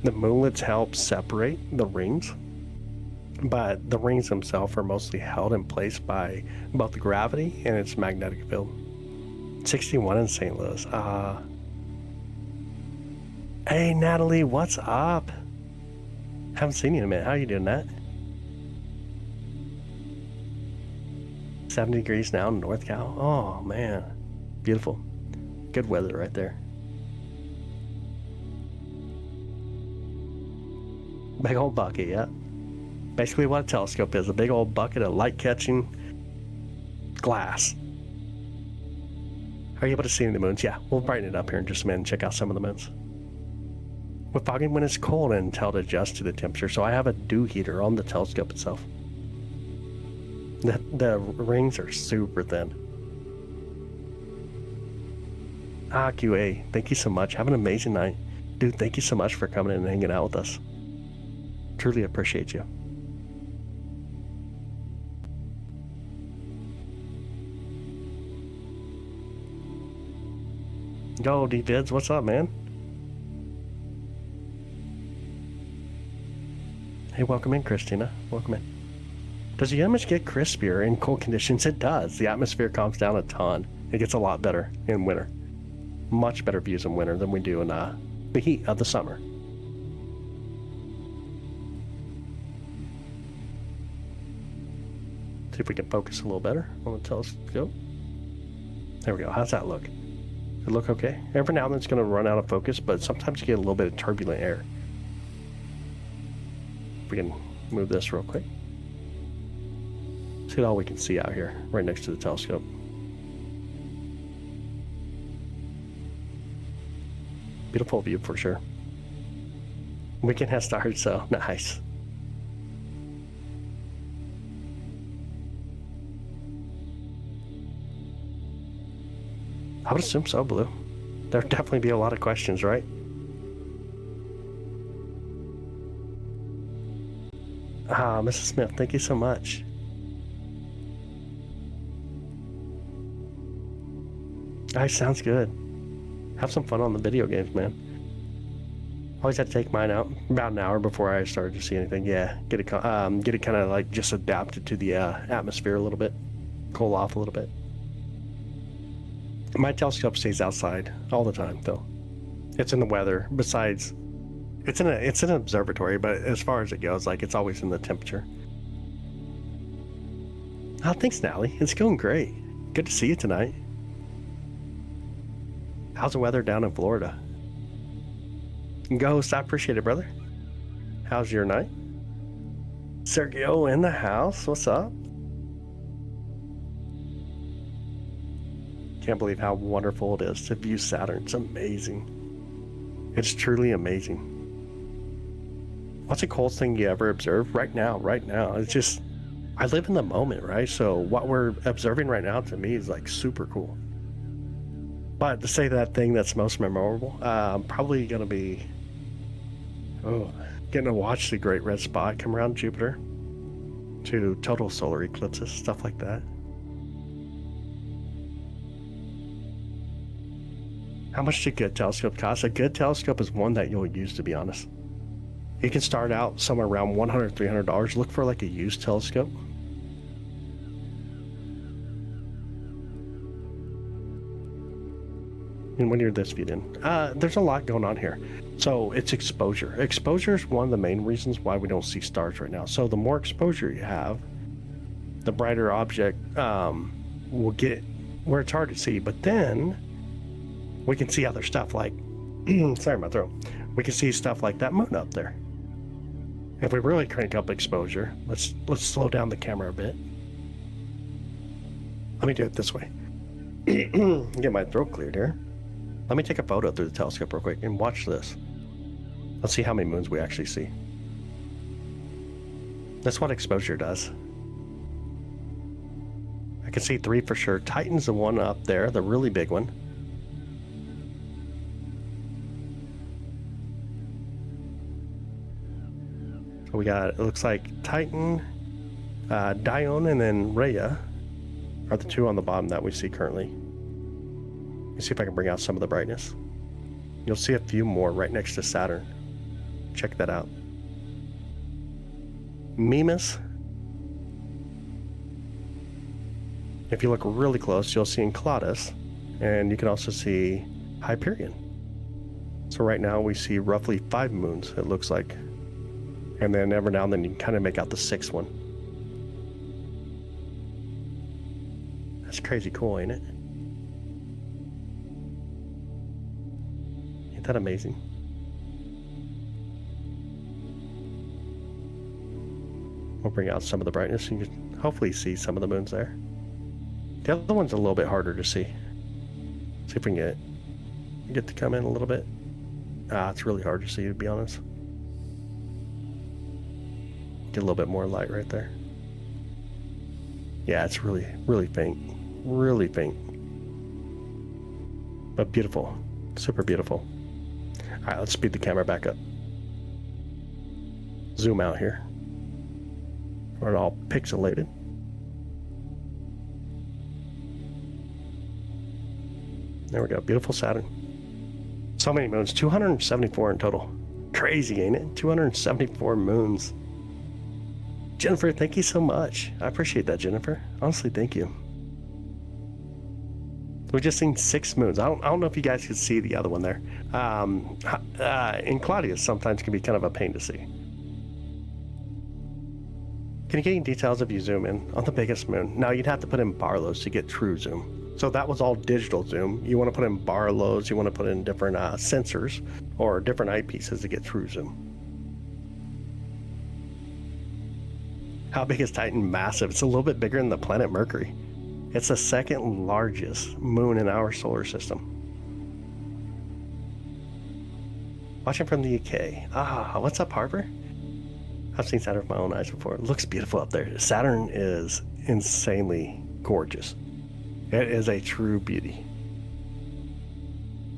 the moonlets help separate the rings, but the rings themselves are mostly held in place by both the gravity and its magnetic field. 61 in St. Louis. Hey Natalie, what's up? Haven't seen you in a minute. How you doing, Nat? 70 degrees now in North Cal. Oh man. Beautiful. Good weather right there. Big old bucket, yeah. Basically what a telescope is, a big old bucket of light-catching glass. Are you able to see any of the moons? Yeah, we'll brighten it up here in just a minute and check out some of the moons. With fogging when it's cold and tell to adjust to the temperature, so I have a dew heater on the telescope itself. The rings are super thin. QA, thank you so much. Have an amazing night. Dude, thank you so much for coming in and hanging out with us. Truly appreciate you. Yo, D-Vids, what's up, man? Hey, welcome in, Christina. Welcome in. Does the image get crispier in cold conditions? It does. The atmosphere calms down a ton. It gets a lot better in winter. Much better views in winter than we do in the heat of the summer. See if we can focus a little better on the telescope. There we go. How's that look? It look okay? Every now and then it's going to run out of focus, but sometimes you get a little bit of turbulent air. If we can move this real quick. See all we can see out here, right next to the telescope. Beautiful view for sure. Weekend has started, so nice. I would assume so, Blue. There'd definitely be a lot of questions, right? Mrs. Smith, thank you so much. Alright, sounds good. Have some fun on the video games, man. Always had to take mine out about an hour before I started to see anything. Yeah, get it kind of like just adapted to the atmosphere a little bit, cool off a little bit. My telescope stays outside all the time, though. It's in the weather. Besides, it's an observatory, but as far as it goes, like it's always in the temperature. Oh, thanks, Natalie. It's going great. Good to see you tonight. How's the weather down in Florida? Ghost, I appreciate it, brother. How's your night? Sergio in the house. What's up? Can't believe how wonderful it is to view Saturn. It's amazing. It's truly amazing. What's the coolest thing you ever observed? Right now. It's just, I live in the moment, right? So what we're observing right now to me is like super cool. But to say that thing that's most memorable, probably going to be, getting to watch the Great Red Spot come around Jupiter to total solar eclipses, stuff like that. How much does a good telescope cost? A good telescope is one that you'll use, to be honest. You can start out somewhere around $100, $300. Look for like a used telescope. And when you're this viewed in, there's a lot going on here. So it's exposure. Exposure is one of the main reasons why we don't see stars right now. So the more exposure you have, the brighter object will get where it's hard to see. But then we can see other stuff like, sorry, my throat. We can see stuff like that moon up there. If we really crank up exposure, let's slow down the camera a bit. Let me do it this way. Get my throat cleared here. Let me take a photo through the telescope real quick and watch this. Let's see how many moons we actually see. That's what exposure does. I can see 3 for sure. Titan's the one up there, the really big one. So we got, it looks like Titan, Dione, and then Rhea are the 2 on the bottom that we see currently. Let me see if I can bring out some of the brightness. You'll see a few more right next to Saturn. Check that out. Mimas. If you look really close, you'll see Enceladus, and you can also see Hyperion. So right now we see roughly 5 moons, it looks like. And then every now and then you can kind of make out the 6th one. That's crazy cool, ain't it? Ain't that amazing? We'll bring out some of the brightness so you can hopefully see some of the moons there. The other one's a little bit harder to see. See if we can get to come in a little bit. It's really hard to see, to be honest. Get a little bit more light right there. Yeah, it's really, really faint. Really faint. But beautiful. Super beautiful. Alright, let's speed the camera back up. Zoom out here. We're all pixelated. There we go. Beautiful Saturn. So many moons. 274 in total. Crazy, ain't it? 274 moons. Jennifer, thank you so much. I appreciate that, Jennifer. Honestly, thank you. We've just seen 6 moons. I don't know if you guys could see the other one there. In Claudius sometimes can be kind of a pain to see. Can you get any details if you zoom in on the biggest moon? Now you'd have to put in Barlow's to get true zoom. So that was all digital zoom. You want to put in Barlow's, you want to put in different sensors or different eyepieces to get true zoom. How big is Titan? Massive. It's a little bit bigger than the planet Mercury. It's the 2nd largest moon in our solar system. Watching from the UK. What's up, Harper? I've seen Saturn with my own eyes before. It looks beautiful up there. Saturn is insanely gorgeous. It is a true beauty.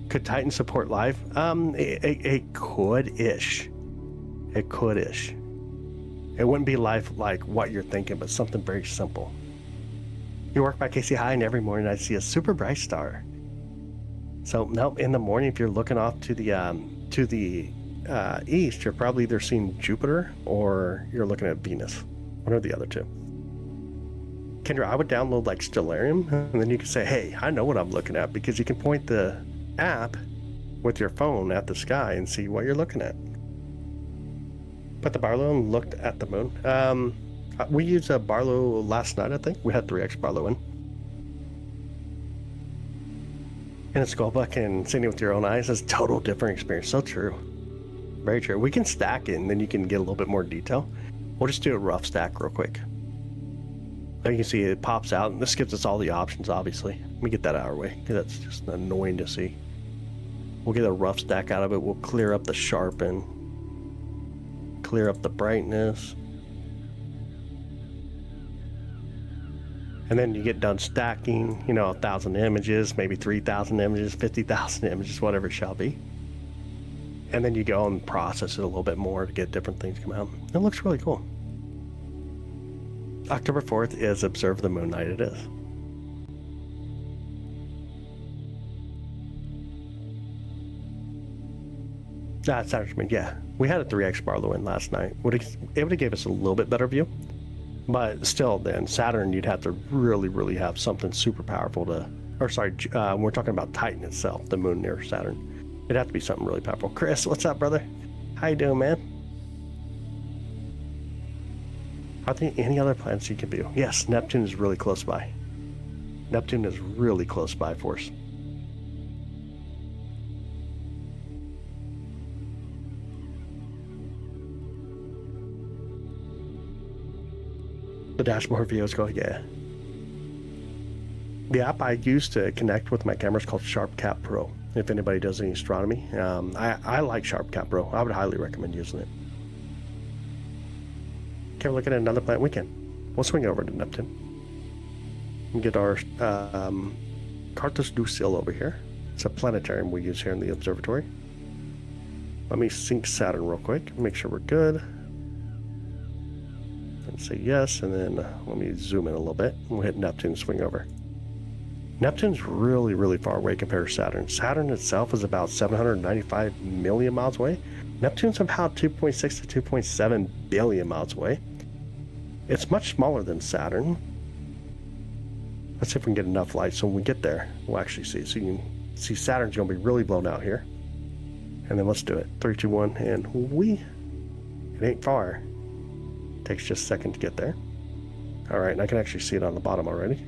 Could Titan support life? It could-ish. It could-ish. It wouldn't be life like what you're thinking, but something very simple. You work by Casey High, and every morning I see a super bright star. So, no, in the morning, if you're looking off to the east, you're probably either seeing Jupiter or you're looking at Venus. One or the other two. Kendra, I would download like Stellarium, and then you can say, hey, I know what I'm looking at, because you can point the app with your phone at the sky and see what you're looking at. Put the Barlow and looked at the moon. We used a Barlow last night, I think. We had 3x Barlow in. And a Skullbuck and seeing it with your own eyes is a total different experience. So true. Very true. We can stack it and then you can get a little bit more detail. We'll just do a rough stack real quick. Now you can see it pops out, and this gives us all the options, obviously. Let me get that out of our way, because that's just annoying to see. We'll get a rough stack out of it. We'll clear up the sharpen, clear up the brightness. And then you get done stacking, you know, 1,000 images, maybe 3,000 images, 50,000 images, whatever it shall be. And then you go and process it a little bit more to get different things come out. It looks really cool. October 4th is Observe the Moon Night. It is. Saturn's Moon, yeah. We had a 3x Barlow in last night. It would have gave us a little bit better view. But still, then, Saturn, you'd have to really have something super powerful to... Or sorry, we're talking about Titan itself, the moon near Saturn. It'd have to be something really powerful. Chris, what's up, brother? How you doing, man? Are there any other planets you can view? Yes, Neptune is really close by. Neptune is really close by for us. The dashboard view is going, yeah. The app I use to connect with my camera is called SharpCap Pro. If anybody does any astronomy, I like SharpCap Pro. I would highly recommend using it. Okay, we're looking at another planet weekend. We'll swing over to Neptune and get our Cartus du Ciel over here. It's a planetarium we use here in the observatory. Let me sync Saturn real quick, make sure we're good. And say yes, and then let me zoom in a little bit. We'll hit Neptune and swing over. Neptune's really far away compared to Saturn. Saturn itself is about 795 million miles away. Neptune's about 2.6 to 2.7 billion miles away. It's much smaller than Saturn. Let's see if we can get enough light so when we get there, we'll actually see. So you can see Saturn's going to be really blown out here. And then let's do it. 3, 2, 1, and it ain't far. Takes just a second to get there. All right, and I can actually see it on the bottom already.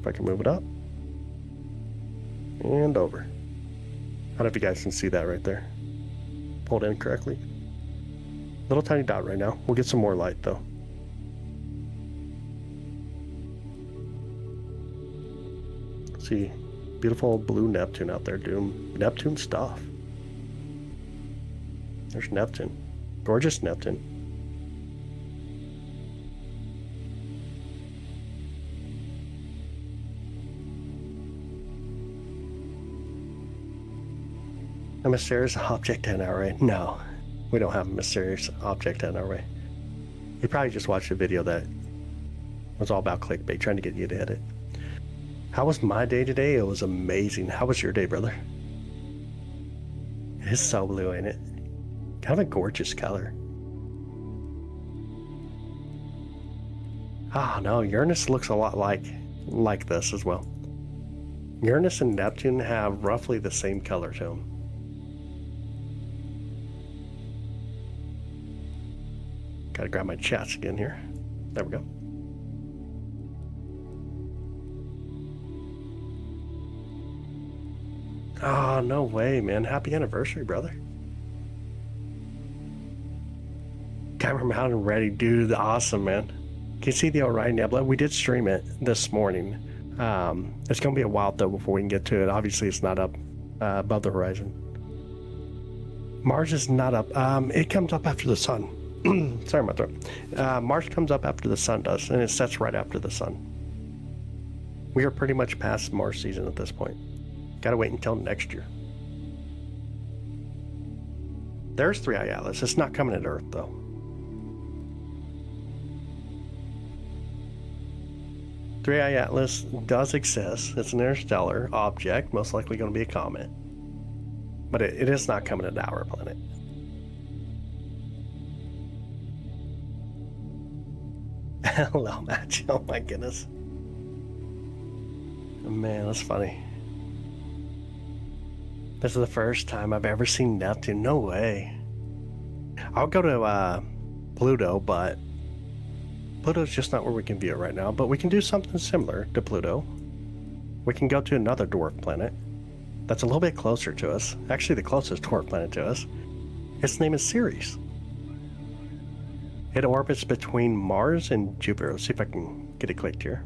If I can move it up. And over. I don't know if you guys can see that right there. Pulled in correctly. Little tiny dot right now. We'll get some more light though. See, beautiful blue Neptune out there doing Neptune stuff. There's Neptune. Gorgeous Neptune. A mysterious object in our way. No, we don't have a mysterious object in our way. You probably just watched a video that was all about clickbait, trying to get you to hit it. How was my day today? It was amazing. How was your day, brother? It is so blue, ain't it? Kind of a gorgeous color. Ah, no, Uranus looks a lot like this as well. Uranus and Neptune have roughly the same color to them. Gotta grab my chats again here. There we go. Oh, no way, man. Happy anniversary, brother. Camera mounted and ready. Dude, awesome, man. Can you see the Orion Nebula? We did stream it this morning. It's going to be a while, though, before we can get to it. Obviously, it's not up above the horizon. Mars is not up. It comes up after the sun. Sorry, my throat. Mars comes up after the sun does, and it sets right after the sun. We are pretty much past Mars season at this point. Gotta wait until next year. There's 3i Atlas. It's not coming at Earth, though. Three I Atlas does exist. It's an interstellar object, most likely going to be a comet. But it is not coming at our planet. Hello, Match. Oh my goodness. Man, that's funny. This is the first time I've ever seen Neptune. No way. I'll go to Pluto, but Pluto's just not where we can view it right now. But we can do something similar to Pluto. We can go to another dwarf planet that's a little bit closer to us. Actually, the closest dwarf planet to us. Its name is Ceres. It orbits between Mars and Jupiter. Let's see if I can get it clicked here.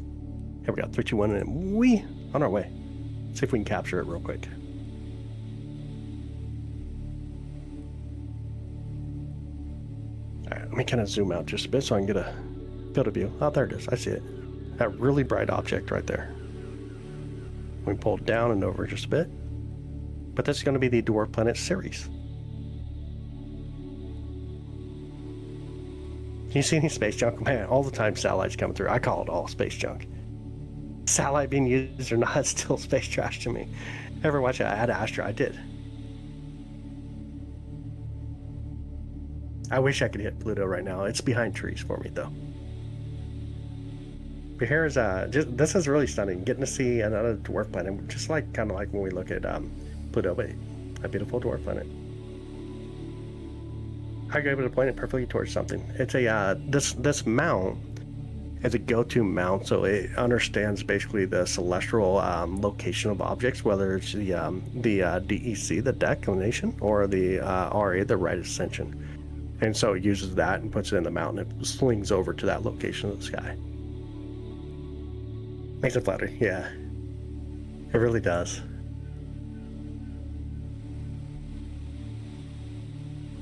Here we go. 3, 2, 1, and we on our way. See if we can capture it real quick. All right, let me kind of zoom out just a bit so I can get a field of view. Oh, there it is. I see it. That really bright object right there. We pull it down and over just a bit. But this is going to be the dwarf planet Ceres. Can you see any space junk? Man, all the time satellites coming through. I call it all space junk. Satellite being used or not, it's still space trash to me. Ever watch Ad Astra? I did. I wish I could hit Pluto right now. It's behind trees for me though. But here is this is really stunning. Getting to see another dwarf planet, just like kind of like when we look at Pluto, but a beautiful dwarf planet. I go able to point it perfectly towards something. It's a this mount is a go-to mount, so it understands basically the celestial location of objects, whether it's the DEC, the declination, or the RA, the right ascension. And so it uses that and puts it in the mountain. It slings over to that location of the sky. Makes it flatter, yeah. It really does.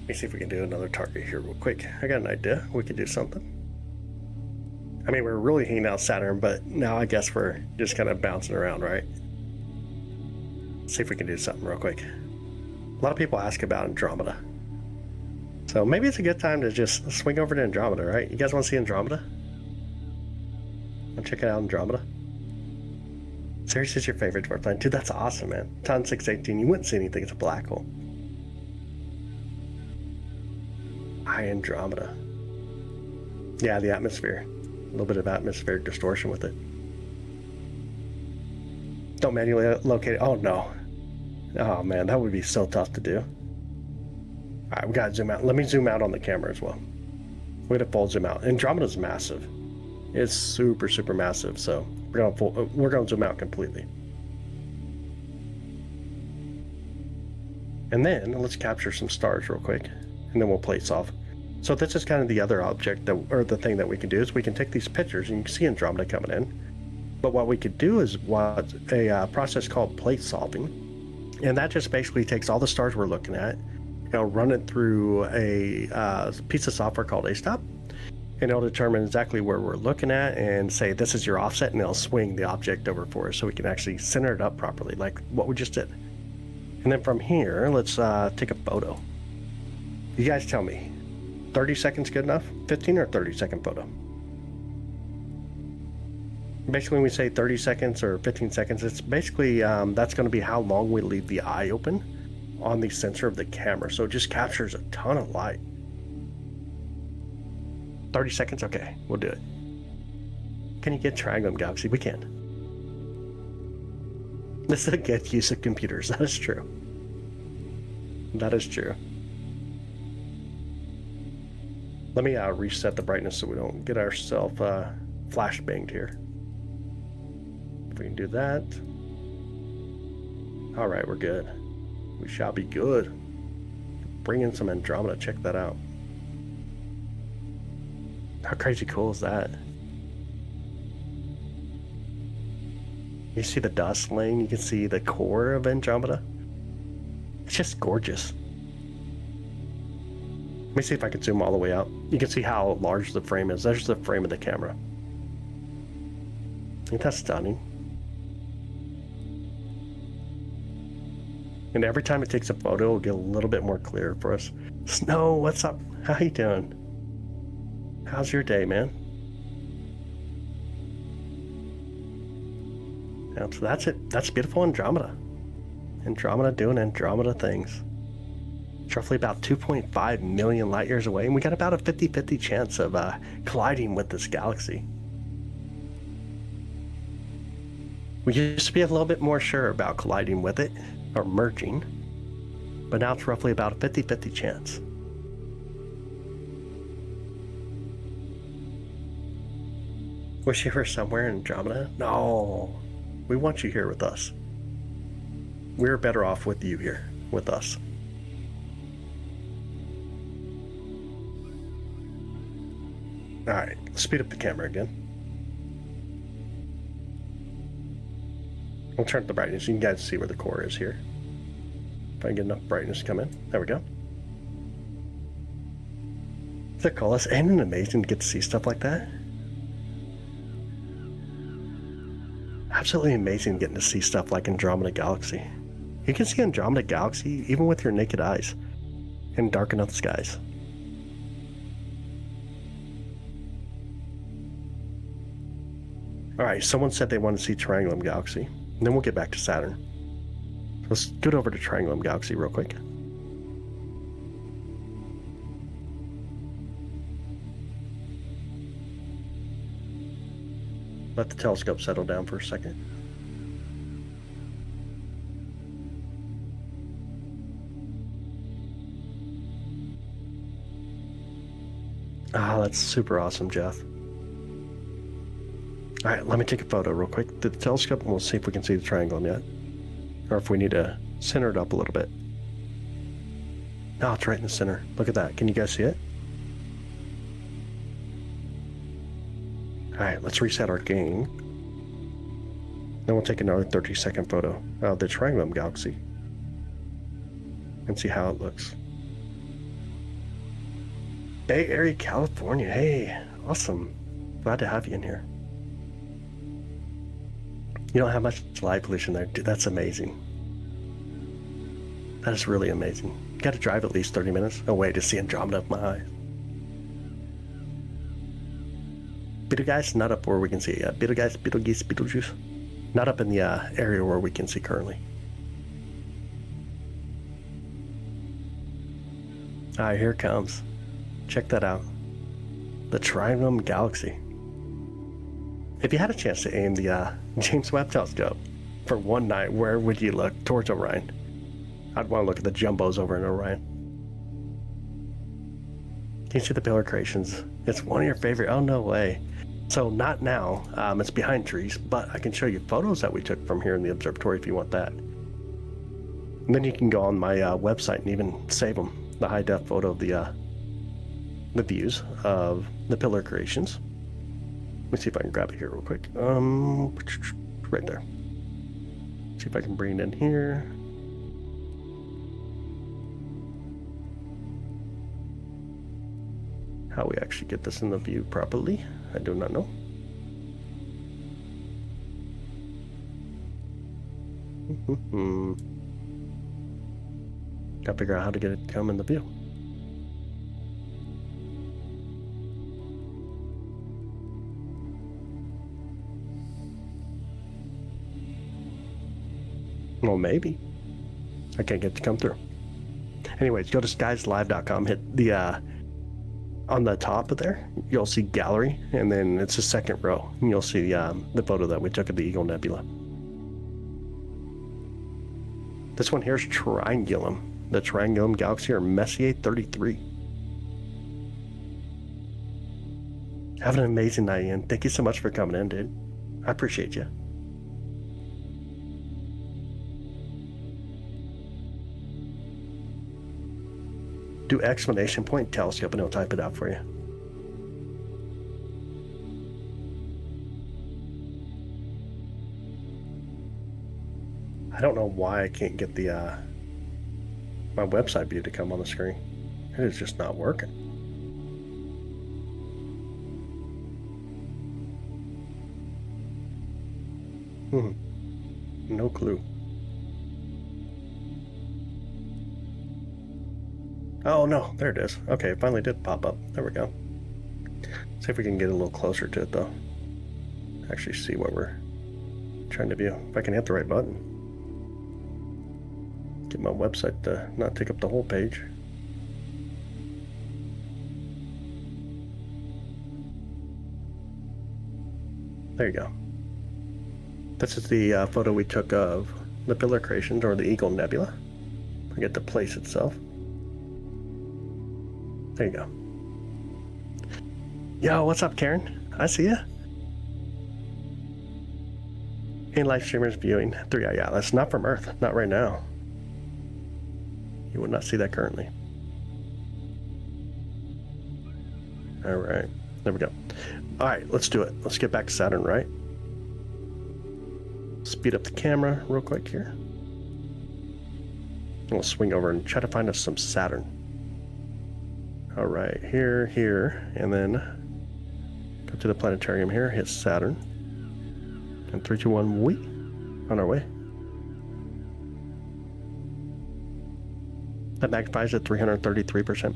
Let me see if we can do another target here real quick. I got an idea. We could do something. I mean, we're really hanging out Saturn, but now I guess we're just kind of bouncing around, right? Let's see if we can do something real quick. A lot of people ask about Andromeda. So maybe it's a good time to just swing over to Andromeda, right? You guys want to see Andromeda? Want to check out Andromeda? Ceres is your favorite dwarf planet. Dude, that's awesome, man. Ton 618. You wouldn't see anything. It's a black hole. Andromeda. Yeah, the atmosphere. A little bit of atmospheric distortion with it. Don't manually locate it. Oh, no. Oh, man, that would be so tough to do. All right, we got to zoom out. Let me zoom out on the camera as well. We got to full zoom out. Andromeda's massive. It's super, super massive, so we're going to zoom out completely. And then let's capture some stars real quick, and then we'll place off. So this is kind of the other object that, or the thing that we can do is we can take these pictures and you can see Andromeda coming in. But what we could do is what a process called plate solving, and that just basically takes all the stars we're looking at, it'll run it through a piece of software called ASTOP, and it'll determine exactly where we're looking at and say this is your offset, and it'll swing the object over for us so we can actually center it up properly, like what we just did. And then from here, let's take a photo. You guys tell me, 30 seconds good enough? 15 or 30 second photo? Basically, when we say 30 seconds or 15 seconds, it's basically, that's going to be how long we leave the eye open on the sensor of the camera. So it just captures a ton of light. 30 seconds? Okay, we'll do it. Can you get Triangle Galaxy? We can. This is a good use of computers. That is true. That is true. Let me reset the brightness so we don't get ourselves flash banged here. If we can do that. All right, we're good. We shall be good. Bring in some Andromeda. Check that out. How crazy cool is that? You see the dust lane. You can see the core of Andromeda. It's just gorgeous. Let me see if I can zoom all the way out. You can see how large the frame is. There's the frame of the camera. Ain't that stunning? And every time it takes a photo, it'll get a little bit more clear for us. Snow, what's up? How you doing? How's your day, man? Yeah, so that's it. That's beautiful Andromeda. Andromeda doing Andromeda things. It's roughly about 2.5 million light years away, and we got about a 50-50 chance of colliding with this galaxy. We used to be a little bit more sure about colliding with it, or merging, but now it's roughly about a 50-50 chance. Wish you were somewhere in Andromeda? No, we want you here with us. We're better off with you here, with us. Alright, speed up the camera again. We'll turn up the brightness. You can guys see where the core is here. If I can get enough brightness to come in. There we go. Is that cool? Ain't it amazing to get to see stuff like that? Absolutely amazing getting to see stuff like Andromeda Galaxy. You can see Andromeda Galaxy even with your naked eyes in dark enough skies. Alright, someone said they want to see Triangulum Galaxy. And then we'll get back to Saturn. Let's get over to Triangulum Galaxy real quick. Let the telescope settle down for a second. Ah, that's super awesome, Jeff. All right, let me take a photo real quick to the telescope and we'll see if we can see the triangle yet. Or if we need to center it up a little bit. No, it's right in the center. Look at that. Can you guys see it? All right, let's reset our gain. Then we'll take another 30-second photo of the Triangulum Galaxy and see how it looks. Bay Area, California. Hey, awesome. Glad to have you in here. You don't have much light pollution there. Dude, that's amazing. That is really amazing. You got to drive at least 30 minutes away to see Andromeda with my eyes. Betelgeuse, not up where we can see. Betelgeuse. Not up in the area where we can see currently. Alright, here it comes. Check that out. The Triangulum Galaxy. If you had a chance to aim the James Webb Telescope for one night, where would you look? Towards Orion. I'd want to look at the jumbos over in Orion. Can you see the pillar creations? It's one of your favorite. Oh, no way. So not now. It's behind trees, but I can show you photos that we took from here in the observatory if you want that. And then you can go on my website and even save them. The high-def photo of the views of the pillar creations. Let me see if I can grab it here real quick. Right there. See if I can bring it in here. How we actually get this in the view properly, I do not know. Gotta figure out how to get it to come in the view. Well, maybe. I can't get it to come through. Anyways, go to skieslive.com, hit the on the top of there, you'll see gallery, and then it's the second row, and you'll see the photo that we took of the Eagle Nebula. This one here is Triangulum, the Triangulum Galaxy, or Messier 33. Have an amazing night, Ian. Thank you so much for coming in, dude. I appreciate you. Do exclamation point telescope and it'll type it out for you. I don't know why I can't get the my website view to come on the screen. It is just not working. No clue. Oh no, there it is. Okay, it finally did pop up. There we go. See if we can get a little closer to it though. Actually see what we're trying to view. If I can hit the right button. Get my website to not take up the whole page. There you go. This is the photo we took of the pillar creations, or the Eagle Nebula. Forget the place itself. There you go. Yo, what's up, Karen? I see ya. Hey, live streamers viewing 3i. Yeah, that's not from Earth. Not right now. You would not see that currently. All right. There we go. All right, let's do it. Let's get back to Saturn, right? Speed up the camera real quick here. We'll swing over and try to find us some Saturn. All right, here, and then go to the planetarium here, hit Saturn. And 3, 2, 1, we on our way. That magnifies at 333%.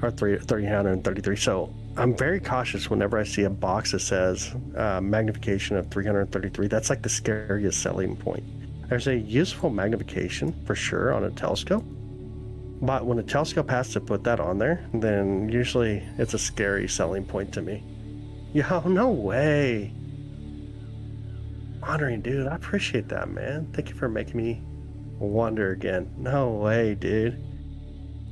Or 333. So I'm very cautious whenever I see a box that says magnification of 333. That's like the scariest selling point. There's a useful magnification for sure on a telescope. But when a telescope has to put that on there, then usually it's a scary selling point to me. Yo, no way. Wandering, dude, I appreciate that, man. Thank you for making me wonder again. No way, dude.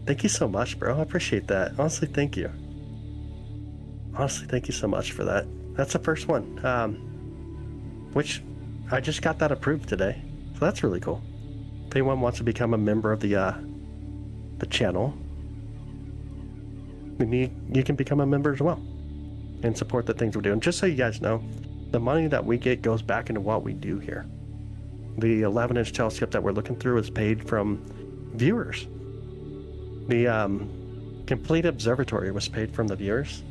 Thank you so much, bro. I appreciate that. Honestly, thank you. Honestly, thank you so much for that. That's the first one, which I just got that approved today. So that's really cool. If anyone wants to become a member of the channel, then you can become a member as well and support the things we're doing. Just so you guys know, the money that we get goes back into what we do here. The 11-inch telescope that we're looking through is paid from viewers. The complete observatory was paid from the viewers.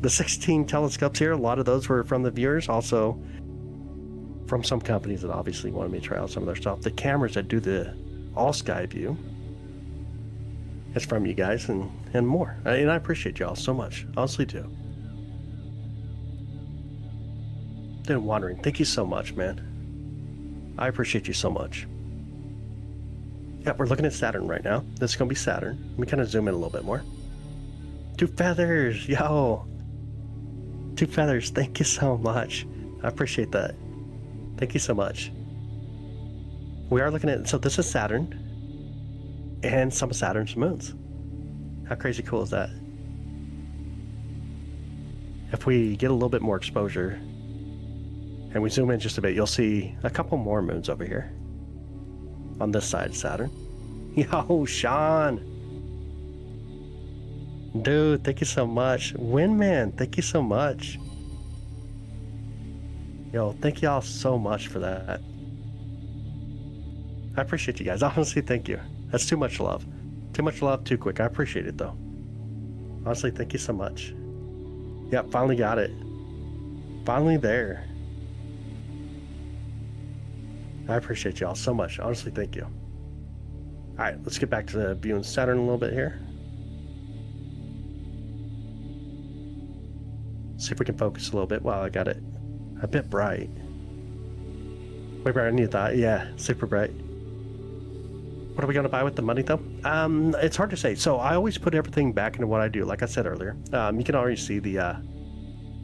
The 16 telescopes here, a lot of those were from the viewers, also from some companies that obviously wanted me to try out some of their stuff. The cameras that do the all-sky view, it's from you guys and more. And I appreciate y'all so much. Honestly do. Dude, Wandering, thank you so much, man. I appreciate you so much. Yeah, we're looking at Saturn right now. This is going to be Saturn. Let me kind of zoom in a little bit more. 2 feathers, yo. 2 feathers, thank you so much. I appreciate that. Thank you so much. We are looking at, so this is Saturn and some of Saturn's moons. How crazy cool is that? If we get a little bit more exposure and we zoom in just a bit, you'll see a couple more moons over here on this side of Saturn. Yo, Sean. Dude, thank you so much. Windman, thank you so much. Yo, thank y'all so much for that. I appreciate you guys. Honestly, thank you. That's too much love. Too much love, too quick. I appreciate it, though. Honestly, thank you so much. Yep, finally got it. Finally there. I appreciate y'all so much. Honestly, thank you. All right, let's get back to viewing Saturn a little bit here. See if we can focus a little bit. Wow, I got it a bit bright. Way brighter than you thought. Yeah, super bright. What are we going to buy with the money, though? It's hard to say. So I always put everything back into what I do. Like I said earlier, you can already see a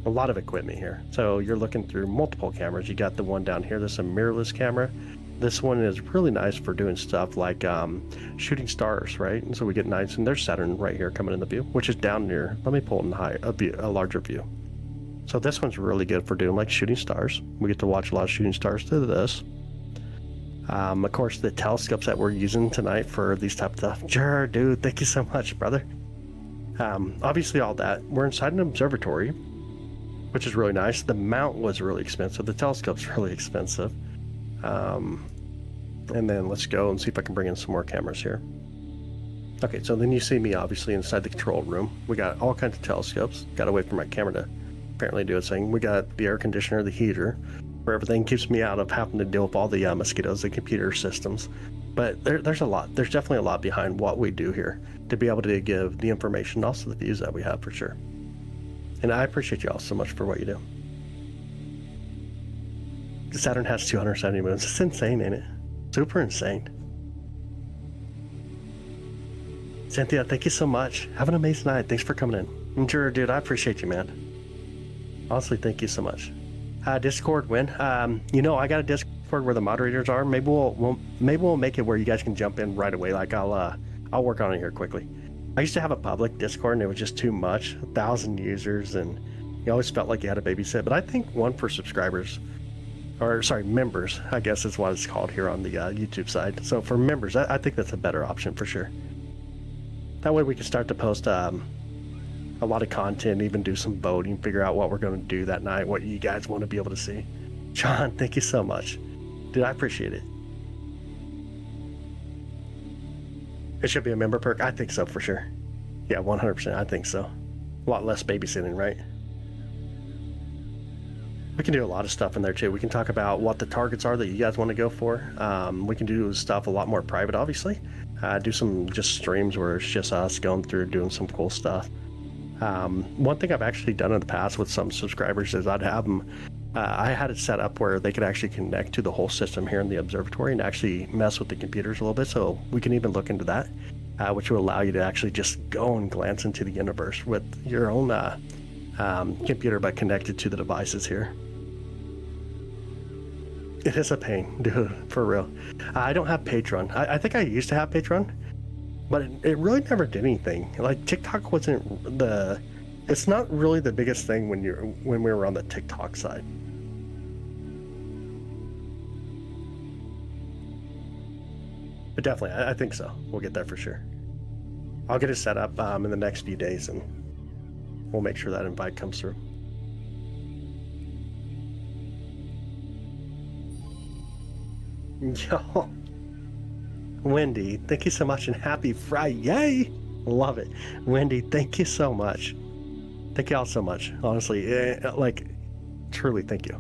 lot of equipment here. So you're looking through multiple cameras. You got the one down here. This is a mirrorless camera. This one is really nice for doing stuff like shooting stars, right? And so we get nice. And there's Saturn right here coming in the view, which is down near. Let me pull it in a larger view. So this one's really good for doing like shooting stars. We get to watch a lot of shooting stars through this. Of course, the telescopes that we're using tonight for these type of stuff. Sure, dude, thank you so much, brother. Obviously all that. We're inside an observatory, which is really nice. The mount was really expensive. The telescope's really expensive. And then let's go and see if I can bring in some more cameras here. Okay, so then you see me obviously inside the control room. We got all kinds of telescopes. Got to wait for my camera to apparently do its thing. We got the air conditioner, the heater, where everything keeps me out of having to deal with all the mosquitoes, the computer systems. But there's a lot. There's definitely a lot behind what we do here to be able to give the information and also the views that we have for sure. And I appreciate you all so much for what you do. Saturn has 270 moons. It's insane, ain't it? Super insane. Cynthia, thank you so much. Have an amazing night. Thanks for coming in. And sure, dude, I appreciate you, man. Honestly, thank you so much. Discord win. You know, I got a Discord where the moderators are. Maybe we'll make it where you guys can jump in right away. Like I'll work on it here quickly. I used to have a public Discord and it was just too much. 1,000 users and you always felt like you had to babysit. But I think one for subscribers, or sorry, members, I guess is what it's called here on the YouTube side. So for members, I think that's a better option for sure. That way we can start to post a a lot of content, even do some voting, figure out what we're going to do that night, what you guys want to be able to see. John, thank you so much. Dude, I appreciate it. It should be a member perk. I think so, for sure. Yeah, 100%. I think so. A lot less babysitting, right? We can do a lot of stuff in there too. We can talk about what the targets are that you guys want to go for. We can do stuff a lot more private, obviously. Do some just streams where it's just us going through doing some cool stuff. One thing I've actually done in the past with some subscribers is I'd have them, I had it set up where they could actually connect to the whole system here in the observatory and actually mess with the computers a little bit. So we can even look into that, which will allow you to actually just go and glance into the universe with your own computer, but connected to the devices here. It is a pain, dude, for real. I don't have Patreon. I think I used to have Patreon, but it really never did anything. Like TikTok wasn't it's not really the biggest thing when we were on the TikTok side. But definitely, I think so. We'll get there for sure. I'll get it set up in the next few days, and we'll make sure that invite comes through. Yo, Wendy, thank you so much, and happy Friday. Love it. Wendy, thank you so much. Thank you all so much. Honestly, like, truly thank you.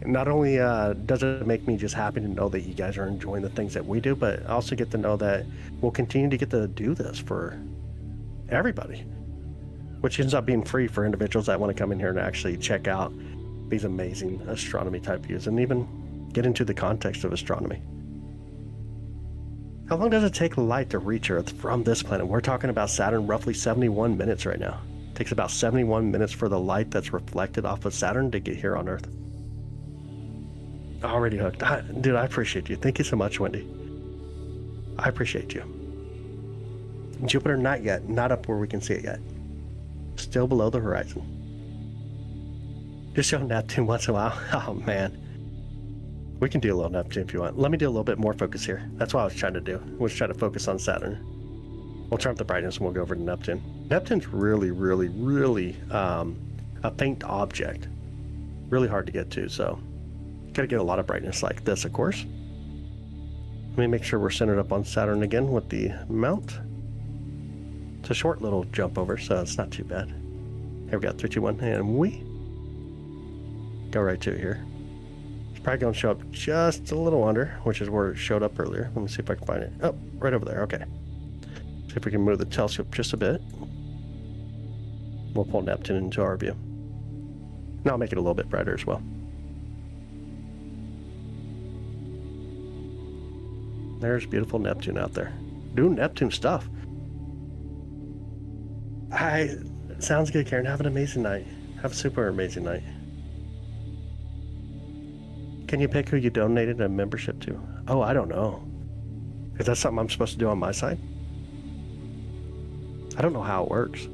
Not only does it make me just happy to know that you guys are enjoying the things that we do, but I also get to know that we'll continue to get to do this for everybody, which ends up being free for individuals that want to come in here and actually check out these amazing astronomy type views and even get into the context of astronomy. How long does it take light to reach Earth from this planet? We're talking about Saturn, roughly 71 minutes right now. It takes about 71 minutes for the light that's reflected off of Saturn to get here on Earth. Already hooked. Dude, I appreciate you. Thank you so much, Wendy. I appreciate you. Jupiter, not yet. Not up where we can see it yet. Still below the horizon. Just show Neptune once in a while. Oh, man. We can do a little Neptune if you want. Let me do a little bit more focus here. That's what I was trying to do. I was trying to focus on Saturn. We'll turn up the brightness and we'll go over to Neptune. Neptune's really, really, really a faint object. Really hard to get to, so gotta get a lot of brightness like this, of course. Let me make sure we're centered up on Saturn again with the mount. It's a short little jump over, so it's not too bad. Here we go, 3, 2, 1, and we go right to it here. Probably going to show up just a little under, which is where it showed up earlier. Let me see if I can find it. Oh, right over there. Okay. See if we can move the telescope just a bit. We'll pull Neptune into our view. Now I'll make it a little bit brighter as well. There's beautiful Neptune out there. Doing Neptune stuff. Sounds good, Karen. Have an amazing night. Have a super amazing night. Can you pick who you donated a membership to? Oh, I don't know. Is that something I'm supposed to do on my side? I don't know how it works.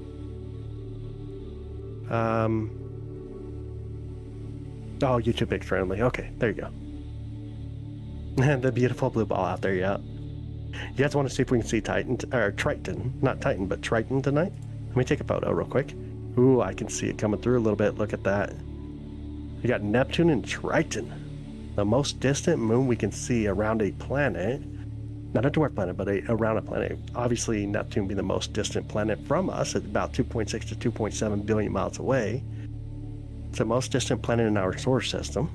Oh, YouTube Big Friendly. Okay, there you go. The beautiful blue ball out there, yeah. You guys want to see if we can see Titan, or Triton, not Titan, but Triton tonight? Let me take a photo real quick. Ooh, I can see it coming through a little bit. Look at that. You got Neptune and Triton. The most distant moon we can see around a planet, not a dwarf planet, but around a planet. Obviously, Neptune being the most distant planet from us at about 2.6 to 2.7 billion miles away. It's the most distant planet in our solar system.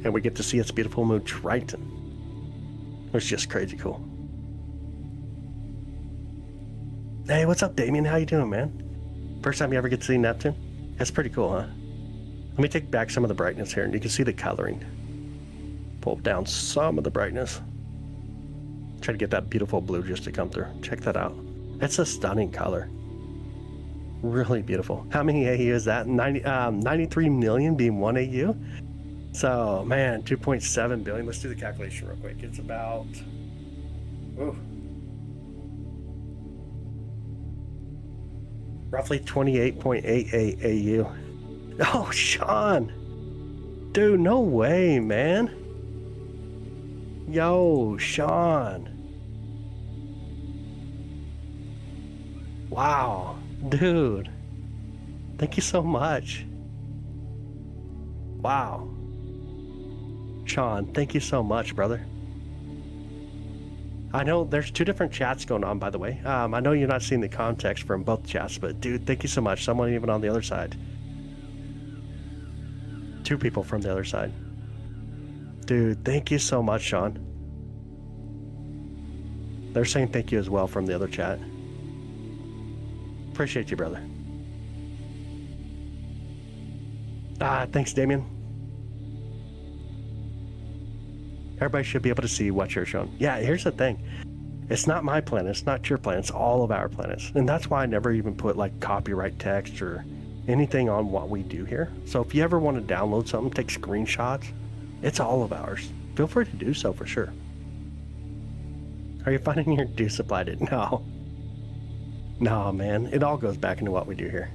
And we get to see its beautiful moon Triton. It's just crazy cool. Hey, what's up, Damien? How you doing, man? First time you ever get to see Neptune? That's pretty cool, huh? Let me take back some of the brightness here, and you can see the coloring. Pull down some of the brightness. Try to get that beautiful blue just to come through. Check that out. That's a stunning color. Really beautiful. How many AU is that? 93 million being 1 AU? So, man, 2.7 billion. Let's do the calculation real quick. It's about... Ooh. Roughly 28.88 AU. Oh, Sean. Dude, no way, man. Yo, Sean. Wow, dude. Thank you so much. Wow. Sean, thank you so much, brother. I know there's two different chats going on, by the way. I know you're not seeing the context from both chats, but dude, thank you so much. Someone even on the other side. Two people from the other side. Dude, thank you so much, Sean. They're saying thank you as well from the other chat. Appreciate you, brother. Thanks, Damien. Everybody should be able to see what you're showing. Yeah, here's the thing. It's not my planet. It's not your planet. It's all of our planets. And that's why I never even put like copyright text or anything on what we do here. So if you ever want to download something, take screenshots, it's all of ours. Feel free to do so for sure. Are you finding your do supplied it? No. No, man. It all goes back into what we do here.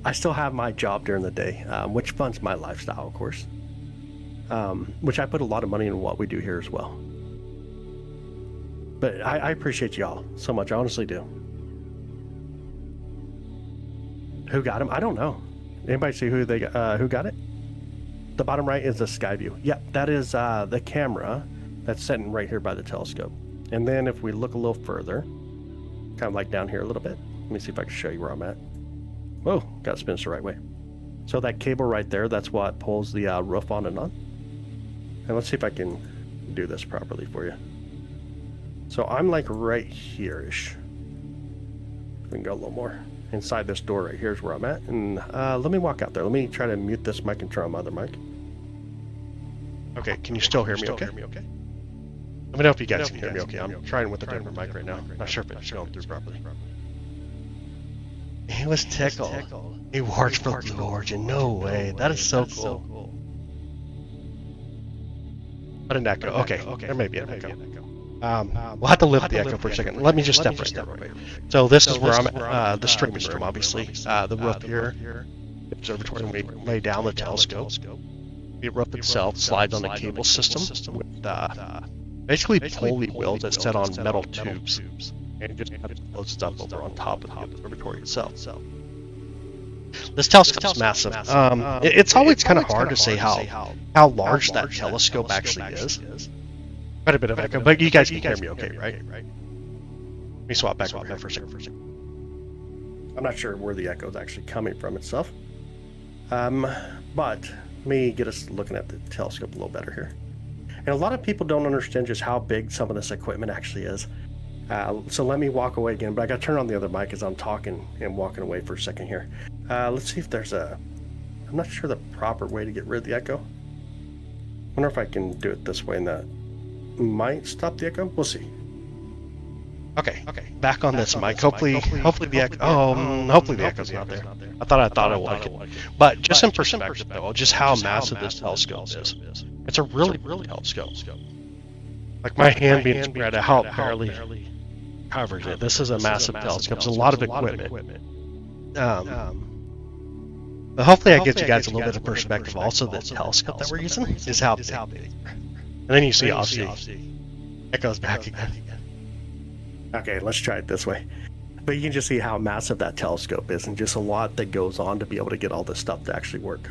I still have my job during the day, which funds my lifestyle, of course. Which I put a lot of money in what we do here as well. But I appreciate y'all so much. I honestly do. Who got him? I don't know. Anybody see who got it? The bottom right is the sky view. Yep, that is the camera that's sitting right here by the telescope. And then if we look a little further, kind of like down here a little bit. Let me see if I can show you where I'm at. Whoa, got to spin it the right way. So that cable right there, that's what pulls the roof on and on. And let's see if I can do this properly for you. So I'm like right here-ish. We can go a little more. Inside this door right here is where I'm at. And let me walk out there. Let me try to mute this mic and turn on my other mic. Okay, can you still hear me okay? Let me know if you guys can hear me okay. I'm trying with a different mic right now. Not sure if it's going through properly. He was tickled. He worked for Blue Origin. No way. That is so cool. But an echo. Okay. There may be an echo. We'll have to live with the echo for a second. Let me just step right there. So this is where I'm at, the streaming room, obviously. The roof here, the observatory, we lay down the telescope. The roof itself slides on the cable system with basically pulley wheels that set on metal tubes. And just have closed up over on top of the observatory itself. This telescope's massive. It's always kind of hard to say how large that telescope actually is. Quite a bit of echo, but you guys can hear me okay, right? Let me swap back over here for a second. I'm not sure where the echo is actually coming from itself. But let me get us looking at the telescope a little better here. And a lot of people don't understand just how big some of this equipment actually is. So let me walk away again, but I got to turn on the other mic as I'm talking and walking away for a second here. Let's see if there's I'm not sure the proper way to get rid of the echo. I wonder if I can do it this way and that might stop the echo. We'll see. Okay. Back on this mic. Hopefully the echo. Hopefully the echo's not there. I thought it would. But just in perspective, though, just how massive this telescope is. It's a really telescope. Like my hand being spread out barely covers it. This is a massive telescope. It's a lot of equipment. But hopefully I get you guys a little bit of perspective. Also, the telescope that we're using is how big. And then you see, obviously, it goes back again. Okay, let's try it this way. But you can just see how massive that telescope is and just a lot that goes on to be able to get all this stuff to actually work.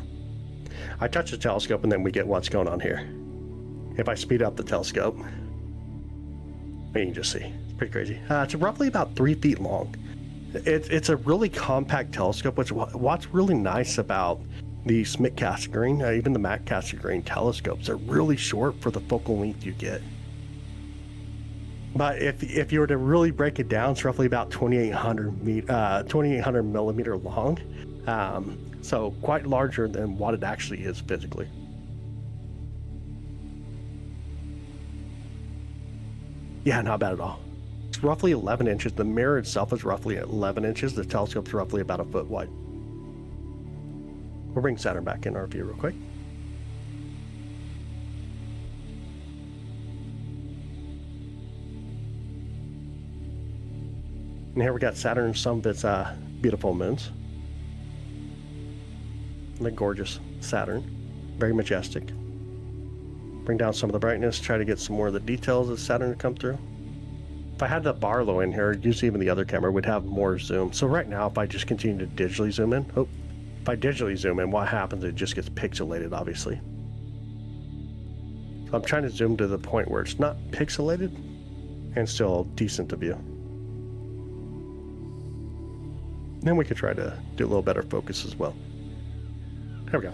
I touch the telescope and then we get what's going on here. If I speed up the telescope, you can just see. It's pretty crazy. It's roughly about 3 feet long. It's a really compact telescope, which what's really nice about the Schmidt Cassegrain, even the Mac Cassegrain telescopes, are really short for the focal length you get. But if you were to really break it down, it's roughly about 2,800 millimeter long. So quite larger than what it actually is physically. Yeah, not bad at all. It's roughly 11 inches. The mirror itself is roughly 11 inches. The telescope's roughly about a foot wide. We'll bring Saturn back in our view real quick. And here we got Saturn and some of its beautiful moons. The gorgeous Saturn. Very majestic. Bring down some of the brightness, try to get some more of the details of Saturn to come through. If I had the Barlow in here, use even the other camera, would have more zoom. So right now, if I just continue to digitally zoom in, if I digitally zoom in, what happens? It just gets pixelated, obviously. So I'm trying to zoom to the point where it's not pixelated and still decent to view. Then we could try to do a little better focus as well. There we go.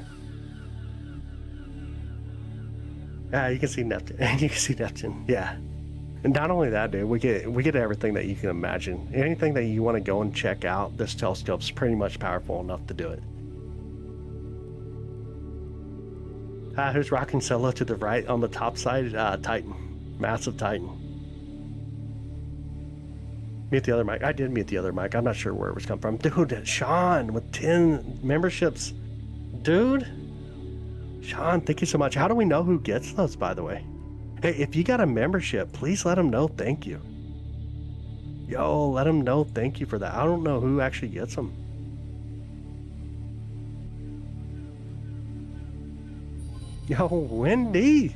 You can see Neptune. You can see Neptune. Yeah. And not only that, dude, we get everything that you can imagine. Anything that you want to go and check out, this telescope's pretty much powerful enough to do it. Who's rocking solo to the right on the top side? Titan. Massive Titan. Mute the other mic. I did mute the other mic. I'm not sure where it was coming from. Dude, Sean with 10 memberships. Dude. Sean, thank you so much. How do we know who gets those, by the way? Hey, if you got a membership, please let them know thank you. Yo, let them know thank you for that. I don't know who actually gets them. Yo, Wendy.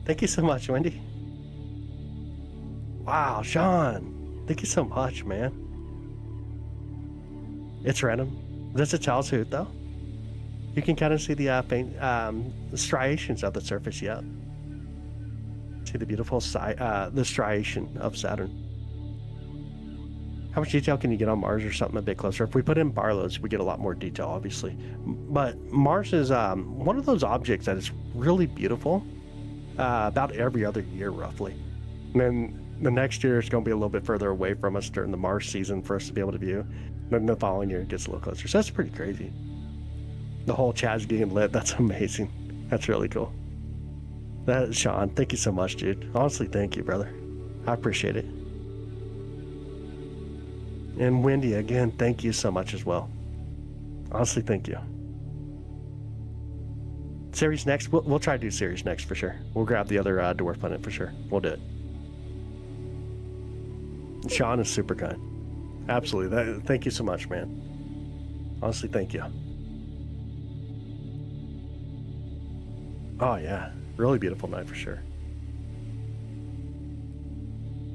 Thank you so much, Wendy. Wow, Sean. Thank you so much, man. It's random. Does it tell us who, though? You can kind of see the faint striations of the surface yet. See the beautiful the striation of Saturn. How much detail can you get on Mars or something a bit closer? If we put in Barlow's, we get a lot more detail, obviously. But Mars is one of those objects that is really beautiful about every other year, roughly. And then the next year is going to be a little bit further away from us during the Mars season for us to be able to view. Then the following year it gets a little closer. So that's pretty crazy. The whole chat's getting lit. That's amazing. That's really cool. That, Sean, thank you so much, dude. Honestly, thank you, brother. I appreciate it. And Wendy, again, thank you so much as well. Honestly, thank you. Series next? We'll try to do series next for sure. We'll grab the other dwarf planet for sure. We'll do it. Sean is super kind. Absolutely. Thank you so much, man. Honestly, thank you. Oh, yeah. Really beautiful night for sure.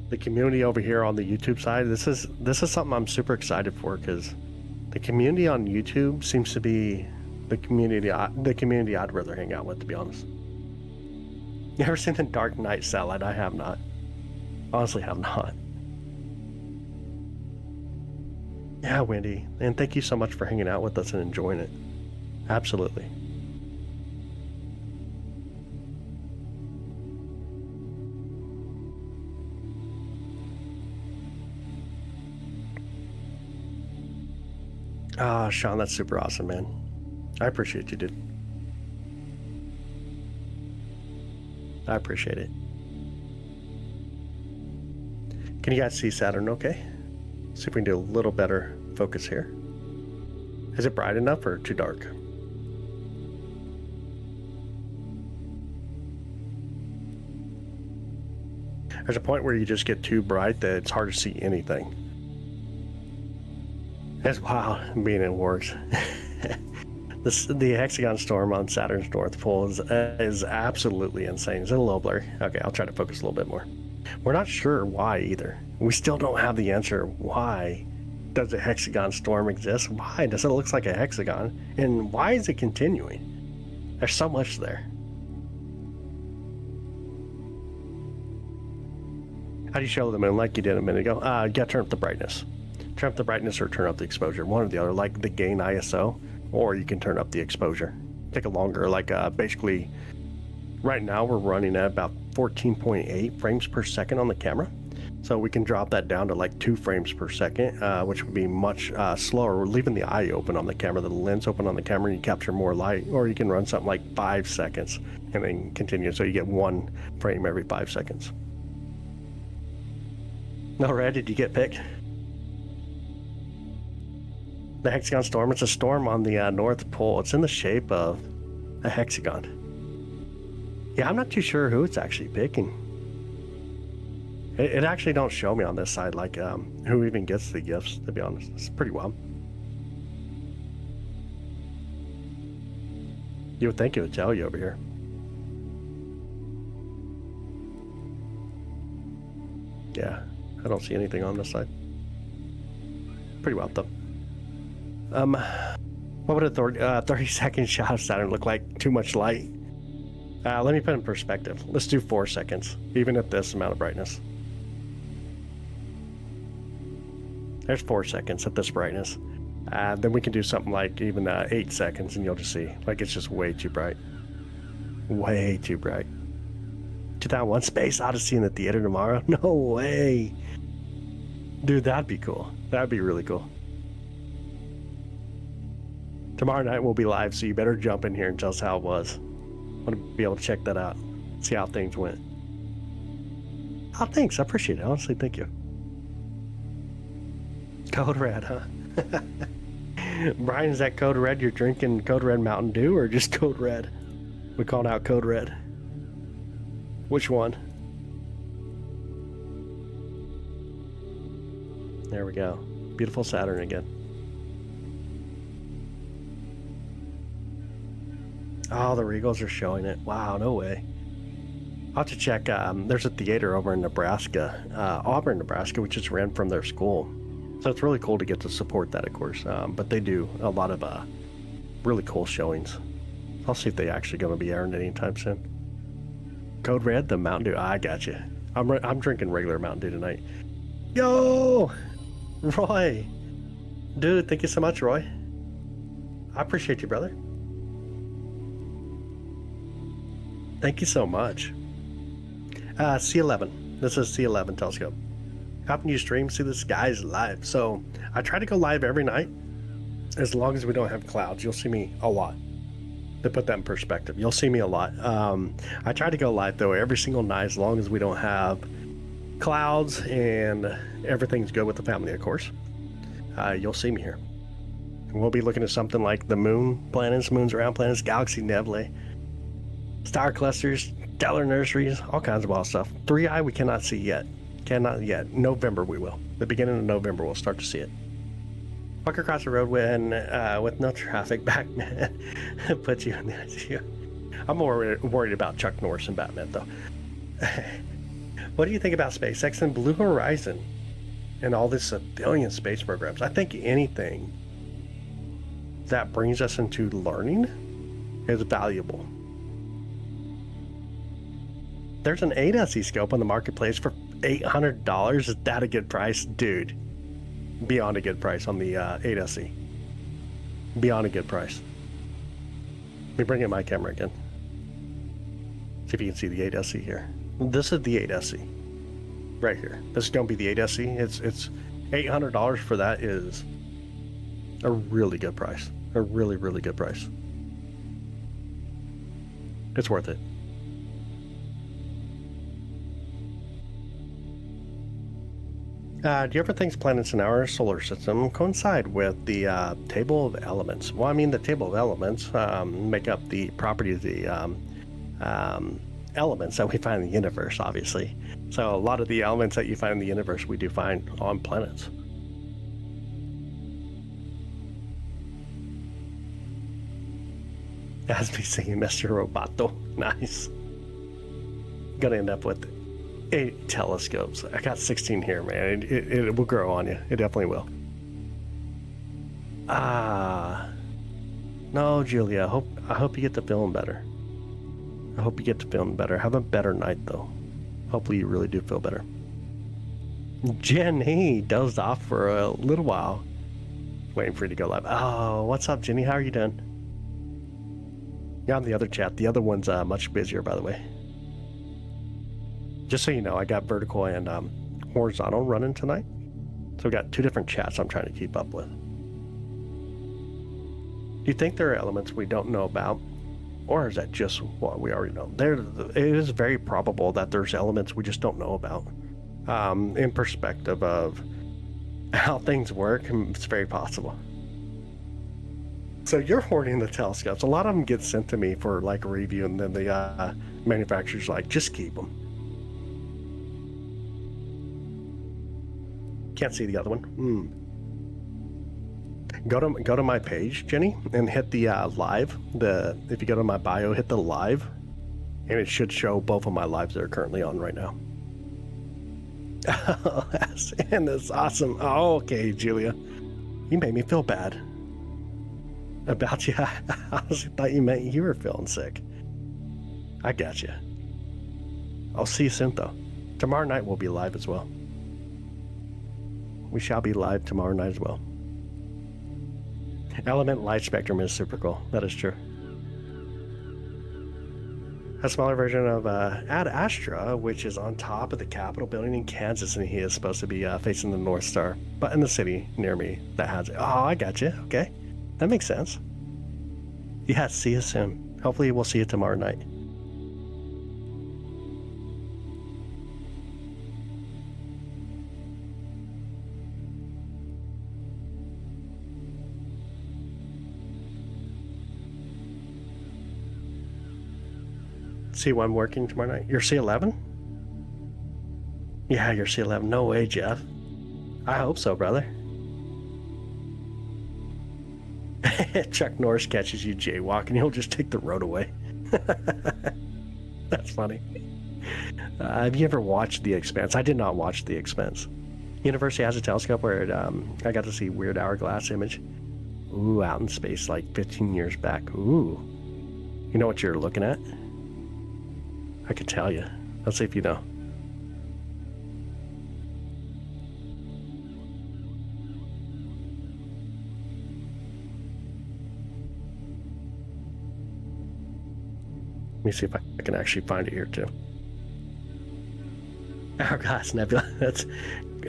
The community over here on the YouTube side, this is something I'm super excited for, because the community on YouTube seems to be the community I'd rather hang out with, to be honest. You ever seen the Dark Knight satellite? I have not. Honestly, have not. Yeah, Wendy, and thank you so much for hanging out with us and enjoying it. Absolutely. Ah, Sean, that's super awesome, man. I appreciate you, dude. I appreciate it. Can you guys see Saturn okay? See if we can do a little better focus here. Is it bright enough or too dark? There's a point where you just get too bright that it's hard to see anything. That's wild being in works. The hexagon storm on Saturn's North Pole is absolutely insane. Is it a little blurry? Okay, I'll try to focus a little bit more. We're not sure why either. We still don't have the answer. Why does a hexagon storm exist? Why does it look like a hexagon? And why is it continuing? There's so much there. How do you show the moon like you did a minute ago? You gotta turn up the brightness. Turn up the brightness or turn up the exposure. One or the other, like the gain ISO, or you can turn up the exposure. Take a longer, basically, right now we're running at about 14.8 frames per second on the camera. So we can drop that down to like 2 frames per second, which would be much slower. We're leaving the eye open on the camera, the lens open on the camera, and you capture more light, or you can run something like 5 seconds and then continue. So you get 1 frame every 5 seconds. No, Red, did you get picked? The hexagon storm, it's a storm on the North Pole. It's in the shape of a hexagon. Yeah, I'm not too sure who it's actually picking. It actually don't show me on this side, like who even gets the gifts, to be honest. It's pretty wild. You would think it would tell you over here. Yeah. I don't see anything on this side. Pretty well though. What would a 30-second shot of Saturn look like? Too much light. Let me put it in perspective. Let's do 4 seconds, even at this amount of brightness. There's 4 seconds at this brightness. Then we can do something like even 8 seconds, and you'll just see, like, it's just way too bright. Way too bright. 2001 Space Odyssey in the theater tomorrow? No way. Dude, that'd be cool. That'd be really cool. Tomorrow night we'll be live, so you better jump in here and tell us how it was. I want to be able to check that out. See how things went. Oh, thanks. I appreciate it. Honestly, thank you. Code Red, huh? Brian, is that Code Red? You're drinking Code Red Mountain Dew or just Code Red? We called out Code Red. Which one? There we go. Beautiful Saturn again. Oh, the Regals are showing it. Wow, no way. I'll have to check. There's a theater over in Nebraska, Auburn, Nebraska, which is ran from their school. So it's really cool to get to support that, of course. But they do a lot of really cool showings. I'll see if they actually going to be airing anytime soon. Code Red, the Mountain Dew. I got you. I'm drinking regular Mountain Dew tonight. Yo, Roy, dude, thank you so much, Roy. I appreciate you, brother. Thank you so much. C11. This is C11 telescope. Helping you stream, see the skies live. So I try to go live every night, as long as we don't have clouds. You'll see me a lot. To put that in perspective, you'll see me a lot. I try to go live though every single night, as long as we don't have clouds and everything's good with the family, of course. You'll see me here. And we'll be looking at something like the moon planets, moons around planets, galaxy nebulae, star clusters, stellar nurseries, all kinds of wild stuff. 3i we cannot see yet. Cannot yet. November we will. The beginning of November we'll start to see it. Walk across the road when with no traffic, Batman put you in the ICU. I'm more worried about Chuck Norris and Batman though. What do you think about SpaceX and Blue Horizon and all this civilian space programs? I think anything that brings us into learning is valuable. There's an 8SE scope on the marketplace for $800. Is that a good price? Dude, beyond a good price on the 8SE. Beyond a good price. Let me bring in my camera again. See if you can see the 8SE here. This is the 8SE. Right here. This is going to be the 8SE. It's $800 for that is a really good price. A really, really good price. It's worth it. Do you ever think planets in our solar system coincide with the table of elements? Well, I mean, the table of elements make up the properties of the elements that we find in the universe, obviously. So a lot of the elements that you find in the universe, we do find on planets. As me singing Mr. Roboto. Nice. Gonna end up with 8 telescopes. I got 16 here, man. It will grow on you. It definitely will. No, Julia. I hope you get to feeling better. I hope you get to feeling better. Have a better night, though. Hopefully you really do feel better. Jenny dozed off for a little while. Waiting for you to go live. Oh, what's up, Jenny? How are you doing? Yeah, on the other chat. The other one's much busier, by the way. Just so you know, I got vertical and horizontal running tonight. So we got 2 different chats I'm trying to keep up with. Do you think there are elements we don't know about? Or is that just what we already know? It is very probable that there's elements we just don't know about. In perspective of how things work, it's very possible. So you're hoarding the telescopes. A lot of them get sent to me for like a review, and then the manufacturer's like, just keep them. Can't see the other one. Go to my page, Jenny, and hit the live. If you go to my bio, hit the live, and it should show both of my lives that are currently on right now. Oh, and that's awesome. Oh, okay, Julia. You made me feel bad about you. I honestly thought you meant you were feeling sick. I got you. I'll see you soon, though. Tomorrow night we'll be live as well. We shall be live tomorrow night as well. Element light spectrum is super cool. That is true. A smaller version of Ad Astra, which is on top of the Capitol building in Kansas, and he is supposed to be facing the North Star, but in the city near me that has it. Oh, I got you. Okay, that makes sense. Yeah, see you soon. Hopefully, we'll see you tomorrow night. C1 working tomorrow night. You're C11? Yeah, you're C11. No way, Jeff. I hope so, brother. Chuck Norris catches you jaywalking, he'll just take the road away. That's funny. Have you ever watched The Expanse? I did not watch The Expanse. University has a telescope where I got to see weird hourglass image. Ooh, out in space like 15 years back. Ooh. You know what you're looking at? I could tell you. Let's see if you know. Let me see if I can actually find it here too. Hourglass Nebula. That's,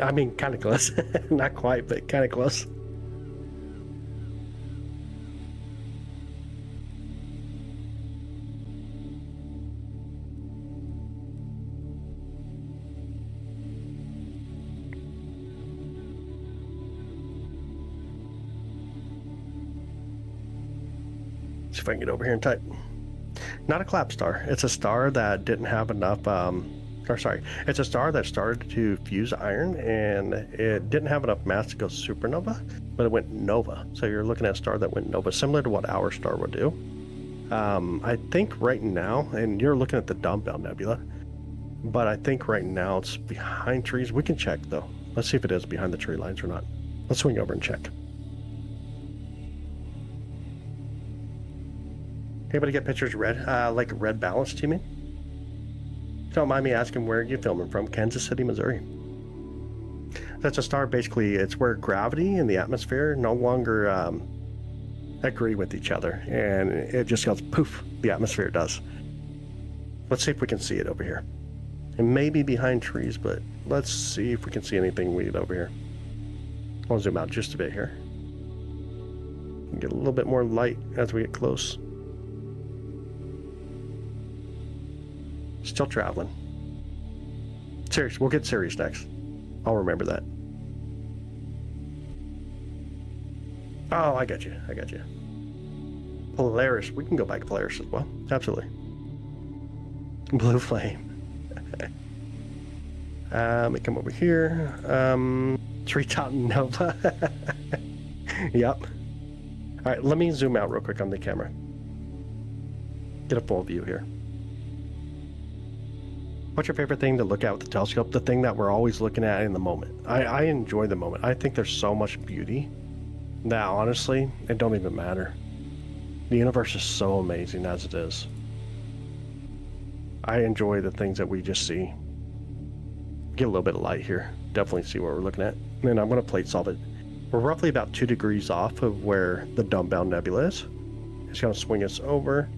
I mean, kind of close. Not quite, but kind of close. See if I can get over here and type. Not a collapsed star. It's a star that didn't have enough, it's a star that started to fuse iron and it didn't have enough mass to go supernova, but it went nova. So you're looking at a star that went nova, similar to what our star would do. I think right now, and you're looking at the Dumbbell Nebula, but I think right now it's behind trees. We can check though. Let's see if it is behind the tree lines or not. Let's swing over and check. Anybody get pictures red? Like red balanced, you mean? Don't mind me asking, where are you filming from? Kansas City, Missouri. That's a star, basically, it's where gravity and the atmosphere no longer agree with each other. And it just goes poof, the atmosphere does. Let's see if we can see it over here. It may be behind trees, but let's see if we can see anything weird over here. I'll zoom out just a bit here. Get a little bit more light as we get close. Still traveling. Serious, we'll get Sirius next. I'll remember that. Oh, I got you. Polaris, we can go back to Polaris as well. Absolutely. Blue flame. Let me come over here. Treetop Nova. Yep. All right, let me zoom out real quick on the camera. Get a full view here. What's your favorite thing to look at with the telescope? The thing that we're always looking at in the moment. I enjoy the moment. I think there's so much beauty that honestly, it don't even matter. The universe is so amazing as it is. I enjoy the things that we just see. Get a little bit of light here. Definitely see what we're looking at. And then I'm going to plate solve it. We're roughly about 2 degrees off of where the Dumbbell Nebula is. It's going to swing us over.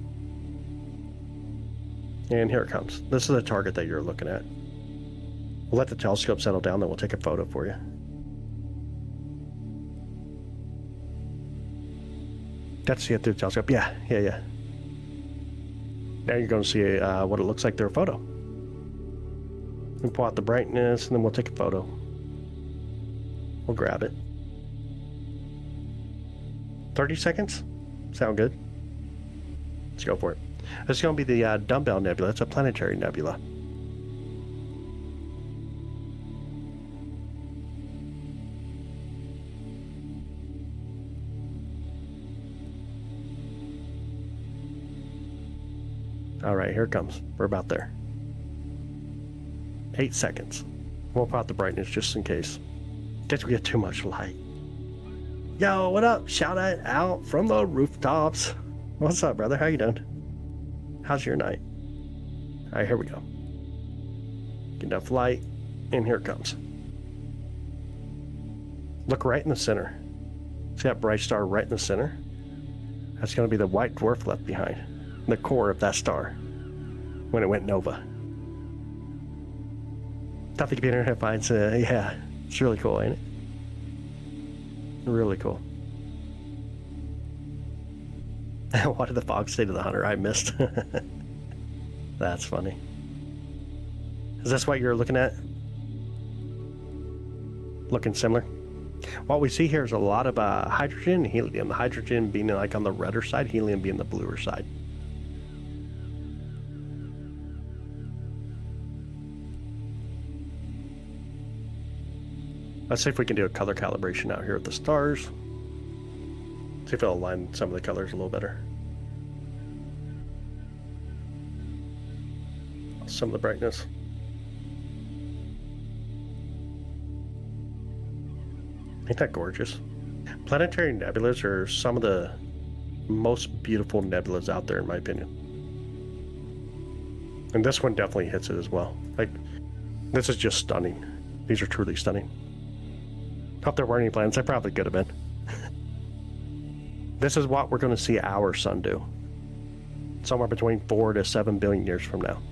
And here it comes. This is the target that you're looking at. We'll let the telescope settle down, then we'll take a photo for you. Got to see it through the telescope. Yeah. Now you're going to see what it looks like through a photo. We'll pull out the brightness, and then we'll take a photo. We'll grab it. 30 seconds? Sound good? Let's go for it. It's going to be the Dumbbell Nebula. It's a planetary nebula. All right, here it comes. We're about there. 8 seconds. We'll pop the brightness just in case we get too much light. Yo, what up? Shout out from the rooftops. What's up, brother? How you doing? How's your night? All right, here we go. Get enough light, and here it comes. Look right in the center. See that bright star right in the center? That's going to be the white dwarf left behind, the core of that star, when it went nova. Thought the computer finds, yeah, it's really cool, ain't it? Really cool. What did the fog say to the hunter? I missed. That's funny. Is this what you're looking at? Looking similar? What we see here is a lot of hydrogen and helium. The hydrogen being like on the redder side, helium being the bluer side. Let's see if we can do a color calibration out here with the stars. See if it'll align some of the colors a little better. Some of the brightness. Ain't that gorgeous? Planetary nebulas are some of the most beautiful nebulas out there, in my opinion. And this one definitely hits it as well. Like, this is just stunning. These are truly stunning. If there weren't any planets, I probably could have been. This is what we're going to see our sun do. Somewhere between 4 to 7 billion years from now.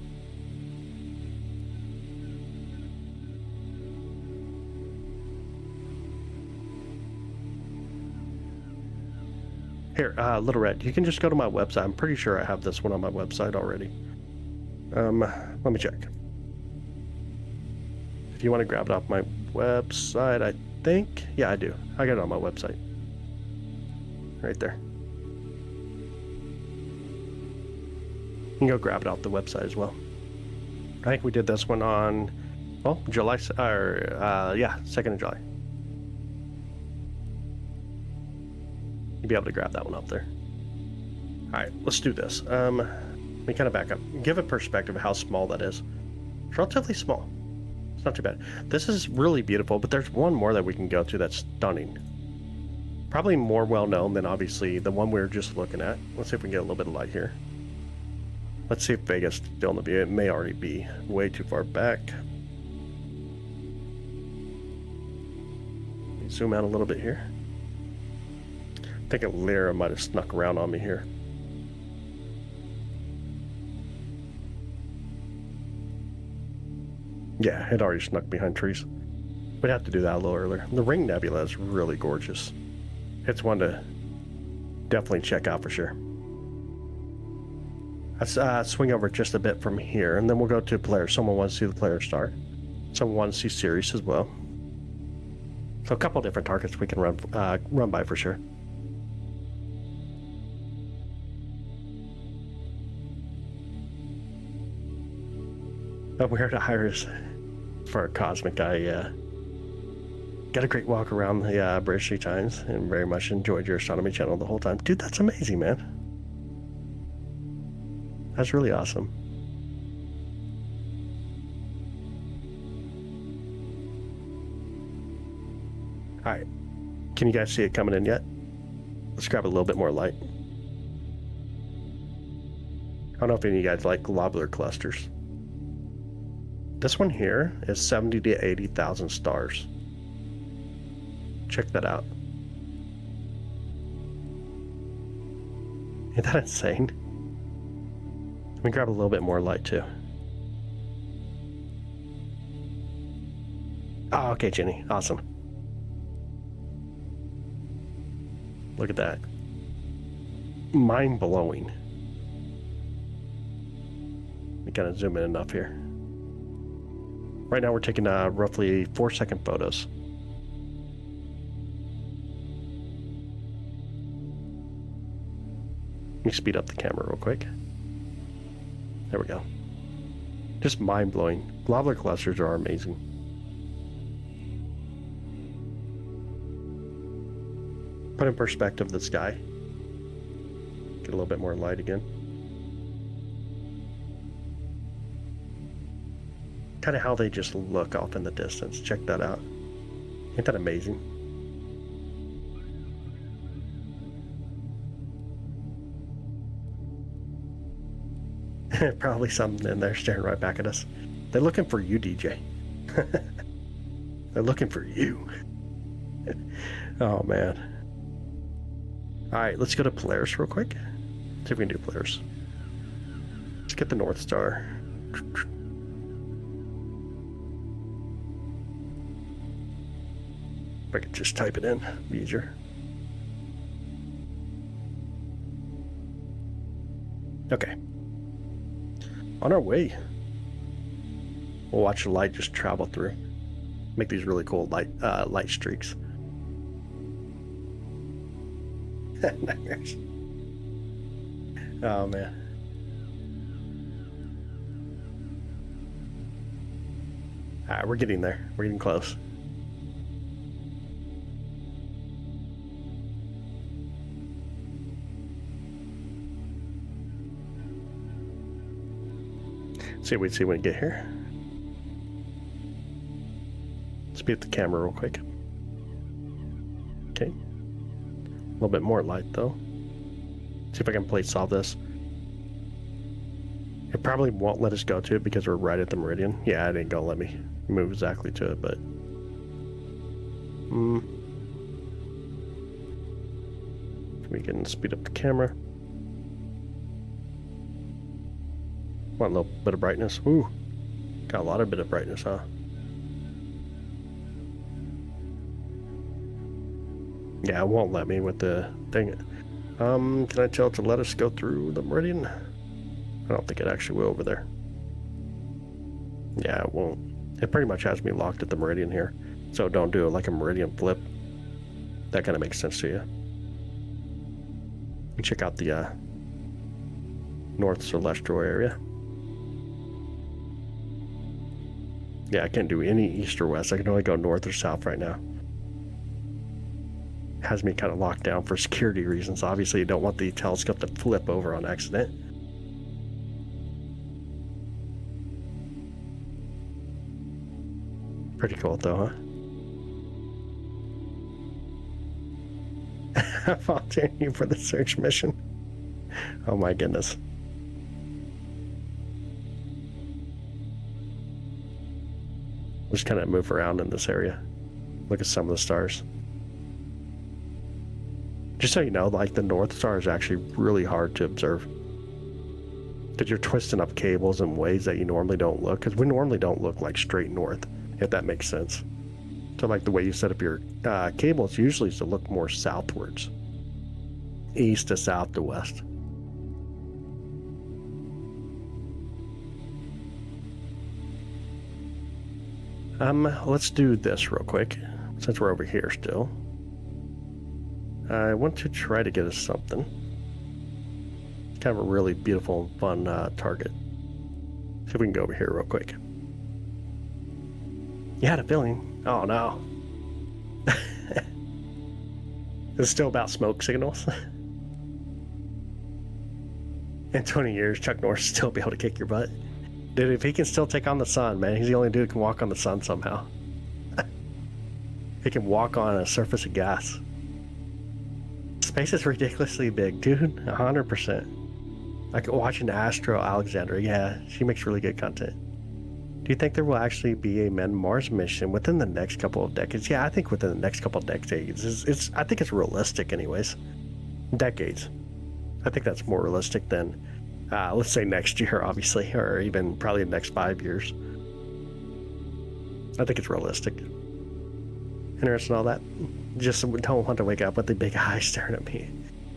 Here, Little Red, you can just go to my website. I'm pretty sure I have this one on my website already. Let me check. If you want to grab it off my website, I think, yeah, I do. I got it on my website. Right there. You can go grab it off the website as well. I think we did this one on, well, July, yeah, 2nd of July. You'll be able to grab that one up there. All right, let's do this. Let me kind of back up. Give a perspective of how small that is. It's relatively small. It's not too bad. This is really beautiful, but there's one more that we can go to that's stunning. Probably more well-known than, obviously, the one we were just looking at. Let's see if we can get a little bit of light here. Let's see if Vega's still in the view. It may already be way too far back. Zoom out a little bit here. I think a Lyra might have snuck around on me here. Yeah, it already snuck behind trees. We'd have to do that a little earlier. The Ring Nebula is really gorgeous. It's one to definitely check out for sure. Let's swing over just a bit from here, and then we'll go to Polaris. Someone wants to see the Polaris star. Someone wants to see Sirius as well. So a couple different targets we can run by for sure. Oh, we're to Iris for a cosmic eye. Got a great walk around the bridge 3 times and very much enjoyed your astronomy channel the whole time. Dude, that's amazing, man. That's really awesome. All right. Can you guys see it coming in yet? Let's grab a little bit more light. I don't know if any of you guys like globular clusters. This one here is 70 to 80,000 stars. Check that out. Isn't that insane? Let me grab a little bit more light too. Oh, okay, Jenny. Awesome. Look at that. Mind-blowing. Let me kind of zoom in enough here. Right now we're taking roughly 4-second photos. Let me speed up the camera real quick. There we go. Just mind-blowing. Globular clusters are amazing. Put in perspective the sky. Get a little bit more light again. kind of how they just look off in the distance. Check that out. Ain't that amazing? Probably something in there staring right back at us. They're looking for you, DJ. They're looking for you. Oh, man. Alright, let's go to Polaris real quick. See if we can do Polaris. Let's get the North Star. If I could just type it in, it'd be easier. Okay. On our way. We'll watch the light just travel through. Make these really cool light streaks. Nightmares. Oh man. Alright, we're getting there. We're getting close. See what we see when we get here. Speed up the camera real quick. Okay. A little bit more light though. See if I can plate solve this. It probably won't let us go to it because we're right at the meridian. Yeah, it ain't gonna let me move exactly to it, but we can speed up the camera. Want a little bit of brightness. Ooh, got a lot of bit of brightness, huh? Yeah, it won't let me with the thing. Can I tell it to let us go through the meridian? I don't think it actually will over there. Yeah, it won't. It pretty much has me locked at the meridian here. So don't do it like a meridian flip. That kind of makes sense to you. And check out the North Celestial area. Yeah, I can't do any east or west. I can only go north or south right now. Has me kind of locked down for security reasons. Obviously, you don't want the telescope to flip over on accident. Pretty cool though, huh? Volunteering you for the search mission. Oh my goodness. Just kind of move around in this area. Look at some of the stars. Just so you know, like the North Star is actually really hard to observe. Because you're twisting up cables in ways that you normally don't look. Because we normally don't look like straight north, if that makes sense. So like the way you set up your cables usually is to look more southwards. East to south to west. Let's do this real quick, since we're over here still. I want to try to get us something. It's kind of a really beautiful and fun target. See if we can go over here real quick. You had a feeling. Oh no. It's still about smoke signals. In 20 years, Chuck Norris will still be able to kick your butt. Dude, if he can still take on the sun, man, he's the only dude who can walk on the sun somehow. He can walk on a surface of gas. Space is ridiculously big, dude. 100%. Like watching Astro Alexandra, yeah, she makes really good content. Do you think there will actually be a manned Mars mission within the next couple of decades? Yeah, I think within the next couple of decades. I think it's realistic anyways. Decades. I think that's more realistic than, let's say next year, obviously, or even probably the next 5 years. I think it's realistic. Interesting, all that. Just don't want to wake up with the big eye staring at me.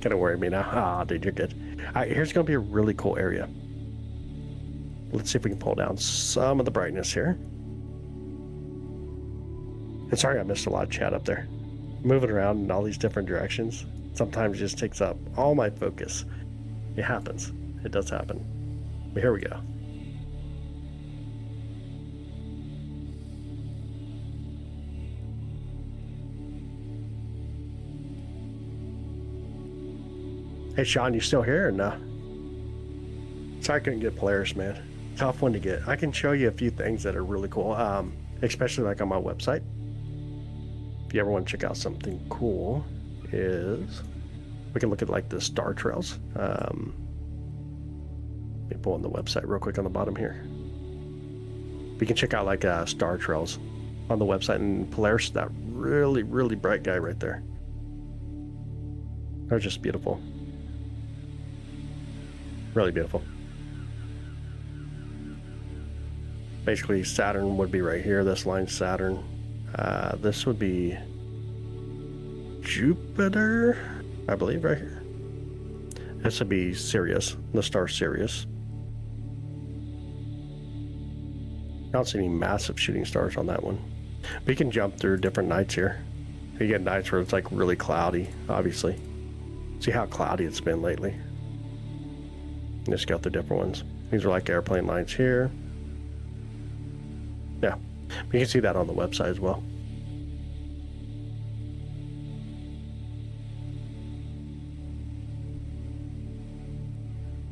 Kind of worried me now. Ah, dude, you're good. All right, here's going to be a really cool area. Let's see if we can pull down some of the brightness here. And sorry I missed a lot of chat up there. Moving around in all these different directions sometimes just takes up all my focus. It happens. It does happen. But here we go. Hey Sean, you still here or no? Sorry I couldn't get Polaris, man. tough one to get. I can show you a few things that are really cool, especially like on my website. If you ever want to check out something cool, is we can look at like the star trails. Let me pull on the website real quick on the bottom here. We can check out like star trails on the website, and Polaris, that really, really bright guy right there. They're just beautiful. Really beautiful. Basically, Saturn would be right here. This line's Saturn. This would be Jupiter, I believe, right here. This would be Sirius, the star Sirius. I don't see any massive shooting stars on that one. We can jump through different nights here. You get nights where it's like really cloudy, obviously. See how cloudy it's been lately. Just go through different ones. These are like airplane lines here. Yeah, you can see that on the website as well.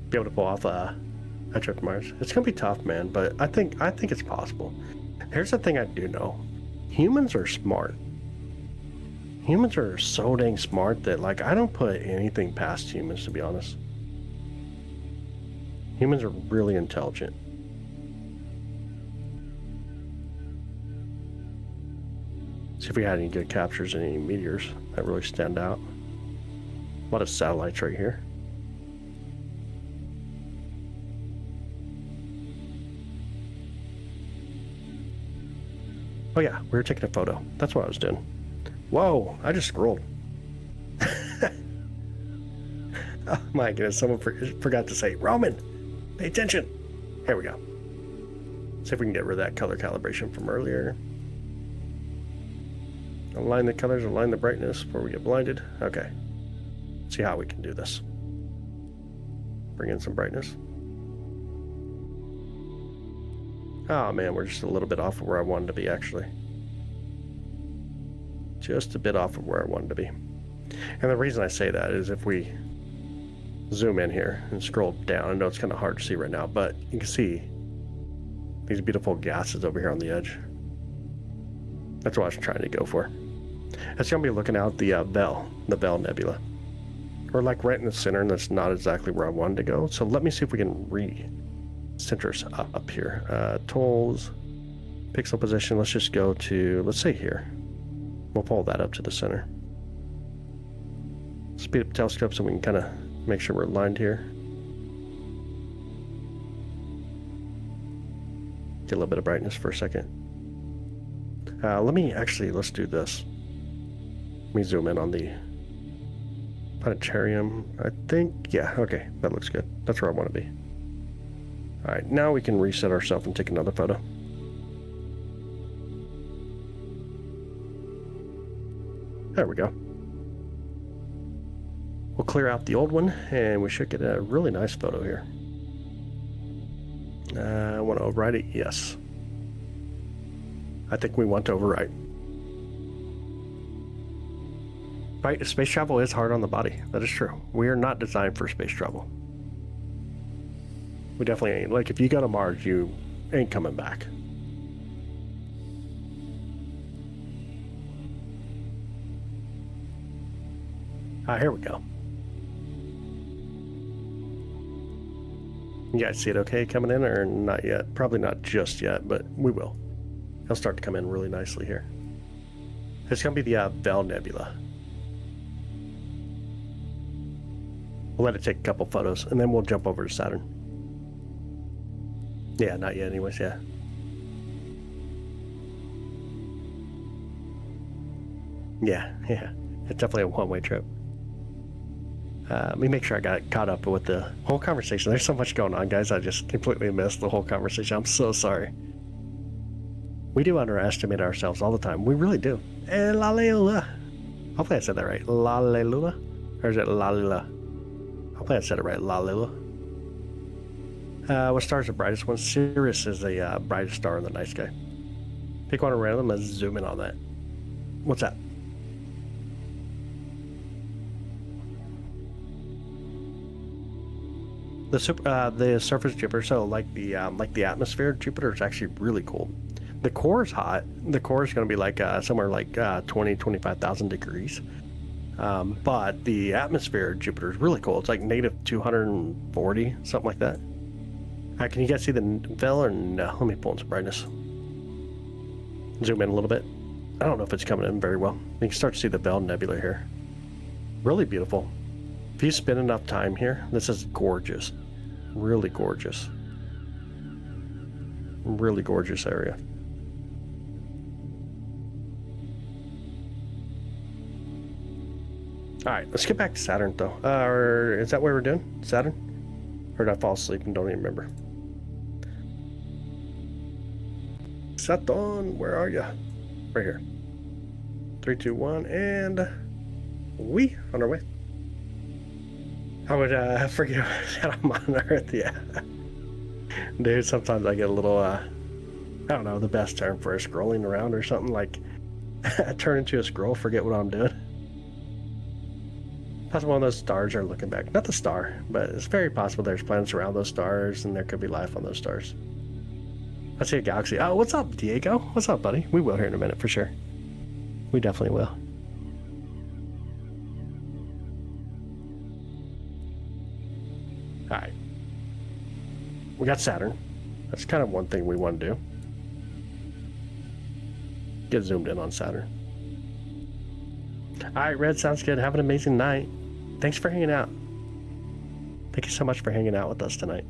Be able to pull off a trip to Mars. It's gonna be tough, man, but I think it's possible. Here's the thing I do know: humans are smart. Humans are so dang smart that, like, I don't put anything past humans, to be honest. Humans are really intelligent. See if we had any good captures and any meteors that really stand out. A lot of satellites right here. Oh yeah, we were taking a photo. That's what I was doing. Whoa, I just scrolled. Oh my goodness, someone forgot to say, Roman, pay attention. Here we go. See if we can get rid of that color calibration from earlier. Align the colors, align the brightness before we get blinded. Okay. See how we can do this. Bring in some brightness. Oh man, we're just a little bit off of where I wanted to be, actually. Just a bit off of where I wanted to be. And the reason I say that is if we zoom in here and scroll down, I know it's kind of hard to see right now, but you can see these beautiful gases over here on the edge. That's what I was trying to go for. It's going to be looking out the Bell Nebula. We're like right in the center, and that's not exactly where I wanted to go. So let me see if we can re-center us up here. Tools, pixel position, let's just go to, let's say here. We'll pull that up to the center. Speed up the telescope so we can kind of make sure we're aligned here. Get a little bit of brightness for a second. Let's do this. Let me zoom in on the planetarium. I think, yeah, okay, that looks good. That's where I want to be. All right, now we can reset ourselves and take another photo. There we go. We'll clear out the old one, and we should get a really nice photo here. I want to overwrite it, yes. I think we want to overwrite. Right, space travel is hard on the body. That is true. We are not designed for space travel. We definitely ain't. Like, if you go to Mars, you ain't coming back. Here we go. You guys see it okay coming in, or not yet? Probably not just yet, but we will. It'll start to come in really nicely here. It's going to be the Bell Nebula. We'll let it take a couple photos, and then we'll jump over to Saturn. Yeah, not yet anyways, yeah. Yeah. It's definitely a one-way trip. Let me make sure I got caught up with the whole conversation. There's so much going on, guys. I just completely missed the whole conversation. I'm so sorry. We do underestimate ourselves all the time. We really do. La-la-la. Hopefully I said that right. La-la-la. Or is it la-la-la? Hopefully I said it right. La-la-la. What star is the brightest one? Sirius is the brightest star in the night sky. Pick one at random. Let's zoom in on that. What's that? the surface Jupiter, so like the atmosphere of Jupiter is actually really cool. The core is hot. The core is going to be like somewhere like 25,000 degrees. But the atmosphere of Jupiter is really cool. It's like negative 240, something like that. Can you guys see the veil or no? Let me pull in some brightness. Zoom in a little bit. I don't know if it's coming in very well. You can start to see the Veil Nebula here. Really beautiful. If you spend enough time here, this is gorgeous. Really gorgeous. Really gorgeous area. Alright, let's get back to Saturn though. Or is that what we're doing? Saturn? Or did I fall asleep and don't even remember? Saturn, where are you? Right here. 3, 2, 1, and we on our way. I would forget that I'm on Earth, yeah. Dude, sometimes I get a little, I don't know the best term for scrolling around or something, like I turn into a scroll, forget what I'm doing. That's one of those stars are looking back. Not the star, but it's very possible there's planets around those stars and there could be life on those stars. I see a galaxy. Oh, what's up, Diego? What's up, buddy? We will here in a minute for sure. We definitely will. Alright. We got Saturn. That's kind of one thing we want to do. Get zoomed in on Saturn. Alright, Red, sounds good. Have an amazing night. Thanks for hanging out. Thank you so much for hanging out with us tonight.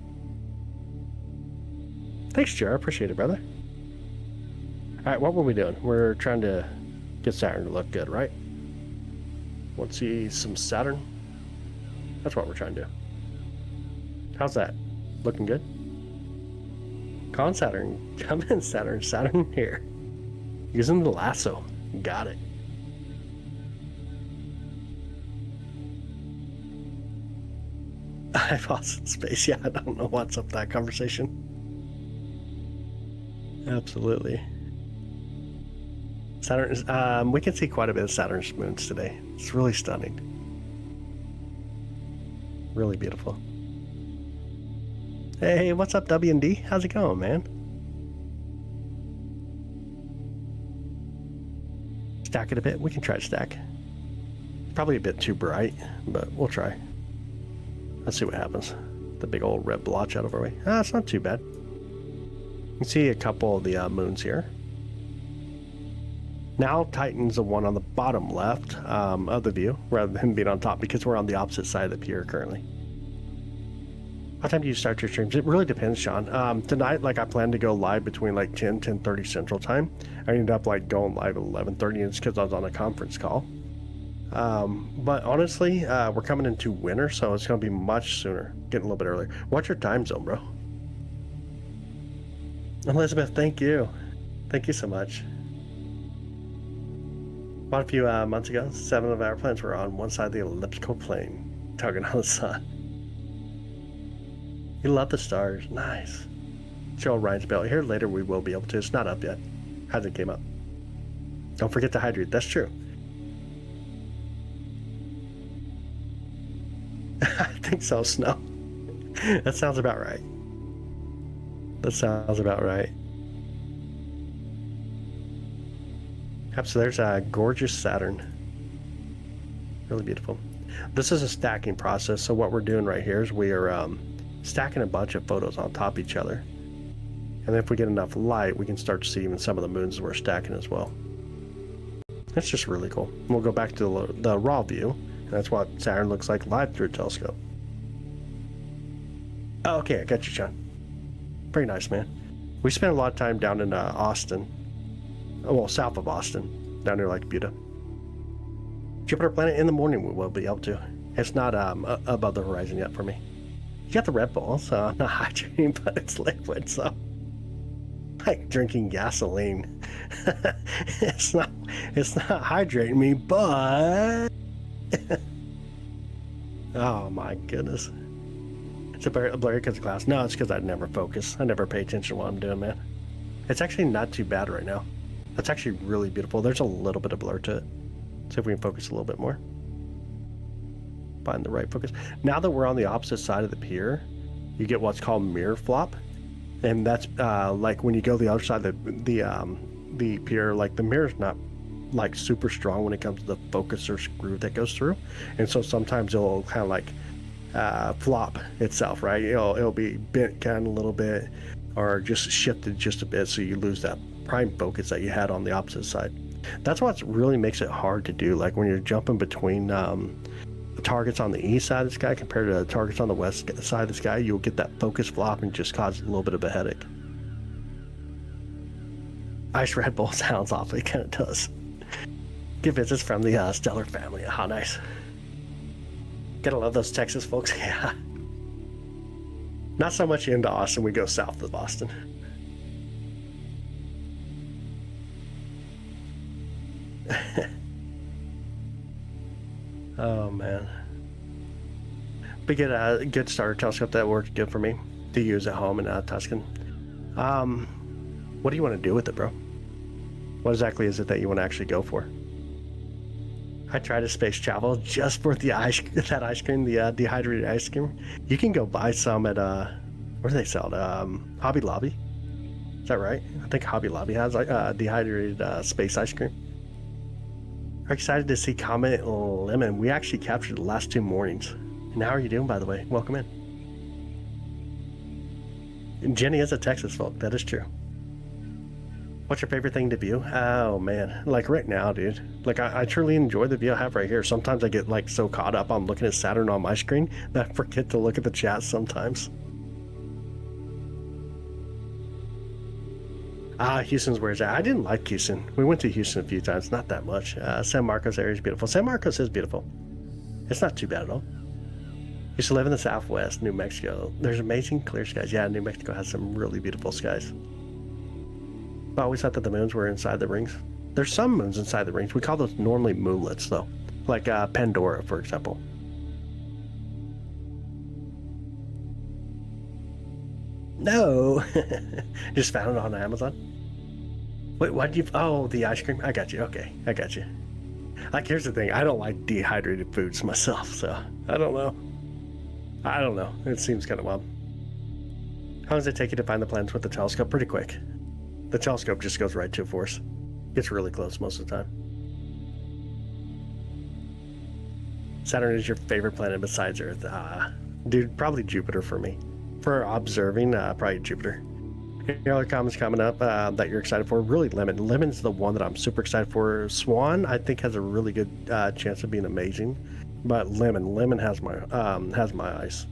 Thanks, Jer. I appreciate it, brother. Alright, what were we doing? We're trying to get Saturn to look good, right? Want to see some Saturn? That's what we're trying to do. How's that? Looking good? Come on, Saturn. Come in, Saturn. Saturn here. Using the lasso. Got it. I've lost in space. Yeah, I don't know what's up with that conversation. Absolutely. Saturn is, we can see quite a bit of Saturn's moons today. It's really stunning. Really beautiful. Hey, what's up, W&D? How's it going, man? Stack it a bit. We can try to stack. Probably a bit too bright, but we'll try. Let's see what happens. The big old red blotch out of our way. Ah, it's not too bad. You can see a couple of the moons here. Now Titan's the one on the bottom left of the view, rather than being on top, because we're on the opposite side of the pier currently. What time do you start your streams? It really depends, Sean. Tonight, like, I plan to go live between like 10:30 Central Time. I ended up like going live at 11:30, and it's because I was on a conference call. But honestly, we're coming into winter, so it's going to be much sooner. Getting a little bit earlier. What's your time zone, bro? Elizabeth, thank you. Thank you so much. About a few months ago, 7 of our planets were on one side of the elliptical plane, tugging on the sun. You love the stars. Nice. Show Ryan's bell. Here later we will be able to. It's not up yet. Hasn't came up. Don't forget to hydrate. That's true. I think so, Snow. That sounds about right. That sounds about right. Yep, so there's a gorgeous Saturn. Really beautiful. This is a stacking process, so what we're doing right here is we are stacking a bunch of photos on top of each other. And if we get enough light, we can start to see even some of the moons we're stacking as well. It's just really cool. We'll go back to the raw view, and that's what Saturn looks like live through a telescope. Oh, okay, I got you, Sean. Very nice, man. We spent a lot of time down in Austin. Well, south of Austin, down near Lake Buda. Jupiter planet in the morning we will be able to. It's not above the horizon yet for me. You got the Red Bull, so I'm not hydrating, but it's liquid, so like drinking gasoline. it's not hydrating me, but oh my goodness. It's a blurry because of glass. No, it's because I never focus. I never pay attention to what I'm doing, man. It's actually not too bad right now. That's actually really beautiful. There's a little bit of blur to it. See if we can focus a little bit more. Find the right focus. Now that we're on the opposite side of the pier, you get what's called mirror flop, and that's like when you go the other side of the pier, like the mirror's not like super strong when it comes to the focus or screw that goes through, and so sometimes it'll kind of like flop itself, right? It'll be bent kind of a little bit, or just shifted just a bit, so you lose that prime focus that you had on the opposite side. That's what really makes it hard to do, like when you're jumping between targets on the east side of the sky compared to targets on the west side of the sky. You'll get that focus flop and just cause a little bit of a headache. Ice Red Bull sounds awful. It kind of does. Give visits from the Stellar family. How nice. Gotta love those Texas folks. Yeah. Not so much into Austin. We go south of Boston. Oh man. But get a good starter telescope that worked good for me to use at home in Tuscan. What do you want to do with it, bro? What exactly is it that you want to actually go for? I tried to space travel just for the that ice cream, the dehydrated ice cream. You can go buy some at where do they sell it? Hobby Lobby. Is that right? I think Hobby Lobby has dehydrated space ice cream. I'm excited to see Comet Lemon. We actually captured the last 2 mornings. And how are you doing, by the way? Welcome in. And Jenny is a Texas folk. That is true. What's your favorite thing to view? Oh man, like right now, dude. Like I truly enjoy the view I have right here. Sometimes I get like so caught up on looking at Saturn on my screen that I forget to look at the chat sometimes. Houston's where it's at. I didn't like Houston. We went to Houston a few times, not that much. San Marcos area is beautiful. San Marcos is beautiful. It's not too bad at all. Used to live in the Southwest, New Mexico. There's amazing clear skies. Yeah, New Mexico has some really beautiful skies. I always thought that the moons were inside the rings. There's some moons inside the rings. We call those normally moonlets, though. Like Pandora, for example. No! Just found it on Amazon. Wait, why did you... Oh, the ice cream? I got you. Okay, I got you. Like, here's the thing. I don't like dehydrated foods myself, so I don't know. I don't know. It seems kind of wild. How long does it take you to find the planets with the telescope? Pretty quick. The telescope just goes right to it for us. Gets really close most of the time. Saturn is your favorite planet besides Earth? Dude, probably Jupiter for me. For observing, probably Jupiter. Any other comments coming up that you're excited for? Really, Lemon. Lemon's the one that I'm super excited for. Swan, I think, has a really good chance of being amazing. But Lemon has my eyes.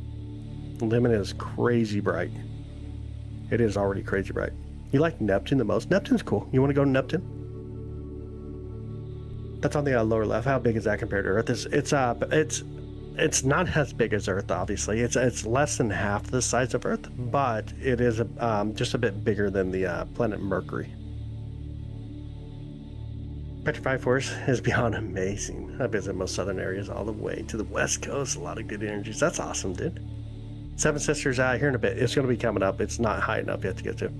Lemon is crazy bright. It is already crazy bright. You like Neptune the most? Neptune's cool. You want to go to Neptune? That's on the lower left. How big is that compared to Earth? It's not as big as Earth, obviously. It's less than half the size of Earth, but it is just a bit bigger than the planet Mercury. Petrified Forest is beyond amazing. I visit most southern areas all the way to the west coast. A lot of good energies. That's awesome, dude. Seven Sisters here in a bit. It's going to be coming up. It's not high enough yet to get to.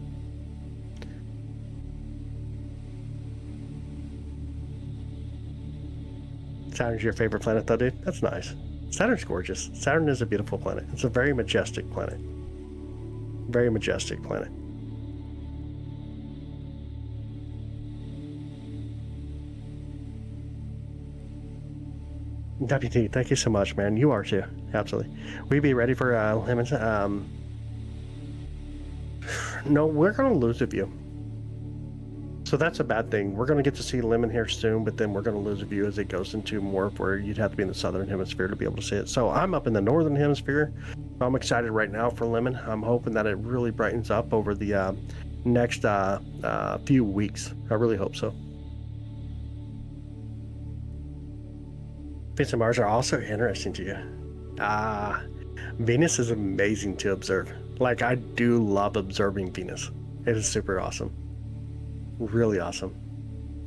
Saturn's your favorite planet, though, dude? That's nice. Saturn's gorgeous. Saturn is a beautiful planet. It's a very majestic planet. Very majestic planet. WT, thank you so much, man. You are too. Absolutely. Will you be ready for Lemons? No, we're going to lose a view. So that's a bad thing. We're going to get to see Lemon here soon, but then we're going to lose a view as it goes into more of where you'd have to be in the southern hemisphere to be able to see it. So I'm up in the northern hemisphere. I'm excited right now for Lemon. I'm hoping that it really brightens up over the next few weeks. I really hope so. Venus and Mars are also interesting to you. Venus is amazing to observe. Like, I do love observing Venus. It is super awesome. Really awesome.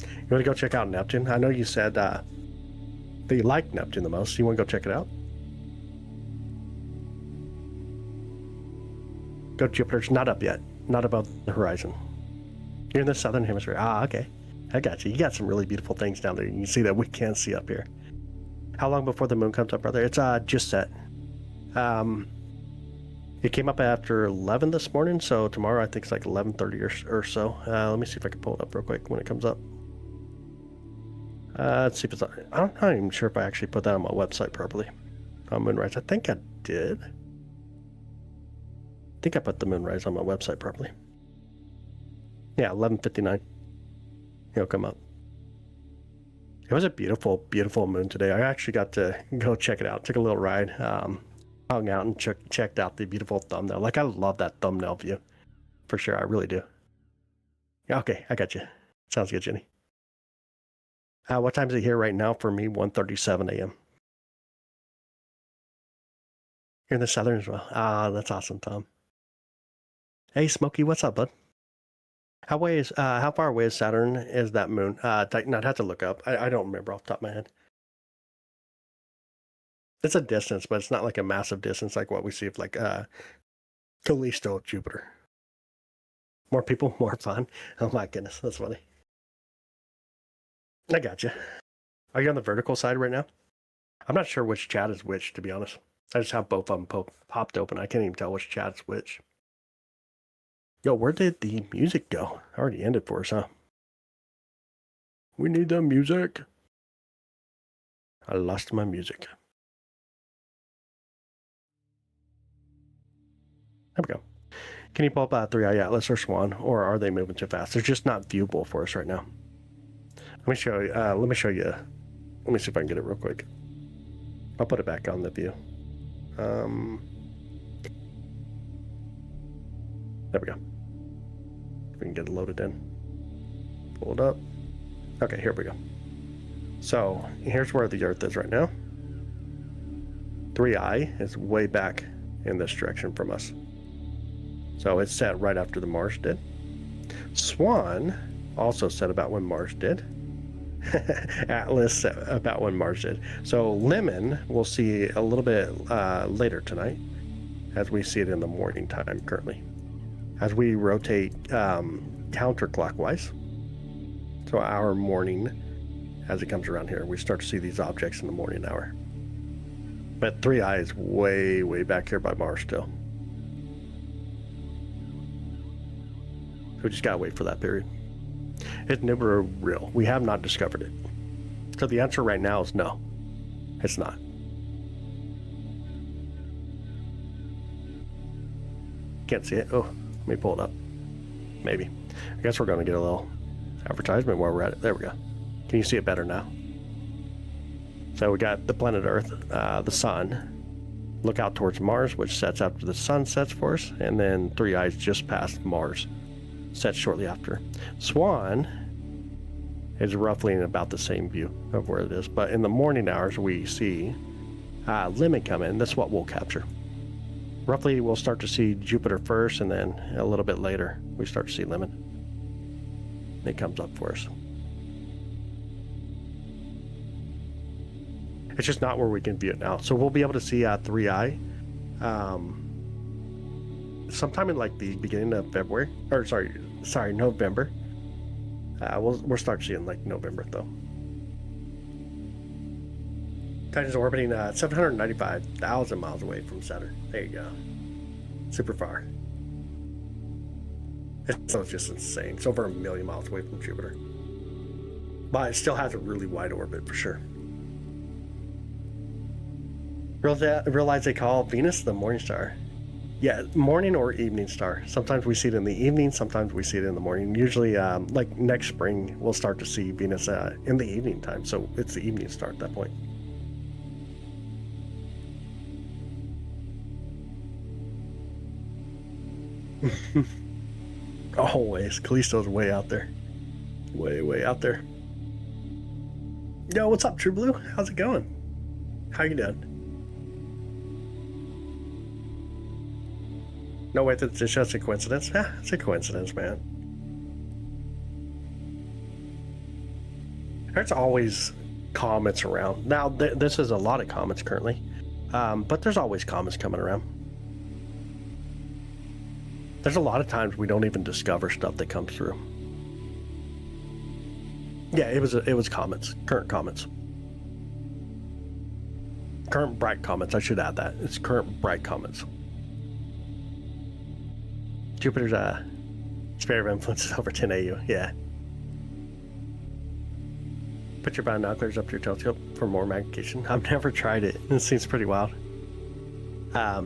You want to go check out Neptune? I know you said that you like Neptune the most. You want to go check it out? Go to Jupiter's not up yet. Not above the horizon. You're in the southern hemisphere. Okay. I got you. You got some really beautiful things down there. You can see that we can't see up here. How long before the moon comes up, brother? It's just set. It came up after 11 this morning, so tomorrow I think it's like 11:30 or so. Let me see if I can pull it up real quick when it comes up. Let's see if it's. I'm not even sure if I actually put that on my website properly. Moonrise. I think I did. I think I put the moonrise on my website properly. Yeah, 11:59. It'll come up. It was a beautiful, beautiful moon today. I actually got to go check it out. Took a little ride. Hung out and checked out the beautiful thumbnail. Like, I love that thumbnail view. For sure, I really do. Okay, I got you. Sounds good, Jenny. What time is it here right now? For me, 1:37 a.m. You're in the Southern as well. That's awesome, Tom. Hey, Smokey, what's up, bud? How far away is Saturn is that moon? Titan, I'd have to look up. I don't remember off the top of my head. It's a distance, but it's not like a massive distance like what we see of like Callisto, Jupiter. More people, more fun. Oh my goodness, that's funny. I got you. Are you on the vertical side right now? I'm not sure which chat is which, to be honest. I just have both of them popped open. I can't even tell which chat's which. Yo, where did the music go? Already ended for us, huh? We need the music. I lost my music. There we go. Can you pull up 3i Atlas or Swan, or are they moving too fast? They're just not viewable for us right now. Let me show you. Let me see if I can get it real quick. I'll put it back on the view. There we go. If we can get it loaded in. Pull it up. Okay, here we go. So here's where the Earth is right now. 3i is way back in this direction from us. So it's set right after the Mars did. Swan also set about when Mars did. Atlas set about when Mars did. So Lemon we'll see a little bit later tonight, as we see it in the morning time currently. As we rotate counterclockwise, so our morning, as it comes around here, we start to see these objects in the morning hour. But 3i is way, way back here by Mars still. We just gotta wait for that period. It's never real. We have not discovered it. So the answer right now is no. It's not. Can't see it. Oh, let me pull it up. Maybe. I guess we're gonna get a little advertisement while we're at it. There we go. Can you see it better now? So we got the planet Earth, the sun. Look out towards Mars, which sets after the sun sets for us, and then 3i is just past Mars. Set shortly after. Swan is roughly in about the same view of where it is, but in the morning hours we see Lemon come in. That's what we'll capture. Roughly we'll start to see Jupiter first, and then a little bit later we start to see Lemon. It comes up for us. It's just not where we can view it now. So we'll be able to see 3i sometime in like the beginning of February, or sorry, November. We'll start seeing like November though. Titan's orbiting 795,000 miles away from Saturn. There you go. Super far. It's just insane. It's over 1 million miles away from Jupiter. But it still has a really wide orbit for sure. Realize they call Venus the morning star. Yeah, morning or evening star. Sometimes we see it in the evening, sometimes we see it in the morning. Usually, like next spring, we'll start to see Venus in the evening time, so it's the evening star at that point. Always. Callisto's way out there. Way, way out there. Yo, what's up, True Blue? How's it going? How you doing? No, wait, it's just a coincidence? Yeah, it's a coincidence, man. There's always comets around. Now, this is a lot of comets currently, but there's always comets coming around. There's a lot of times we don't even discover stuff that comes through. Yeah, it was comets, current comets. Current bright comets, I should add that. It's current bright comets. Jupiter's sphere of influence is over 10 AU. Yeah. Put your binoculars up to your telescope for more magnification. I've never tried it. It seems pretty wild. I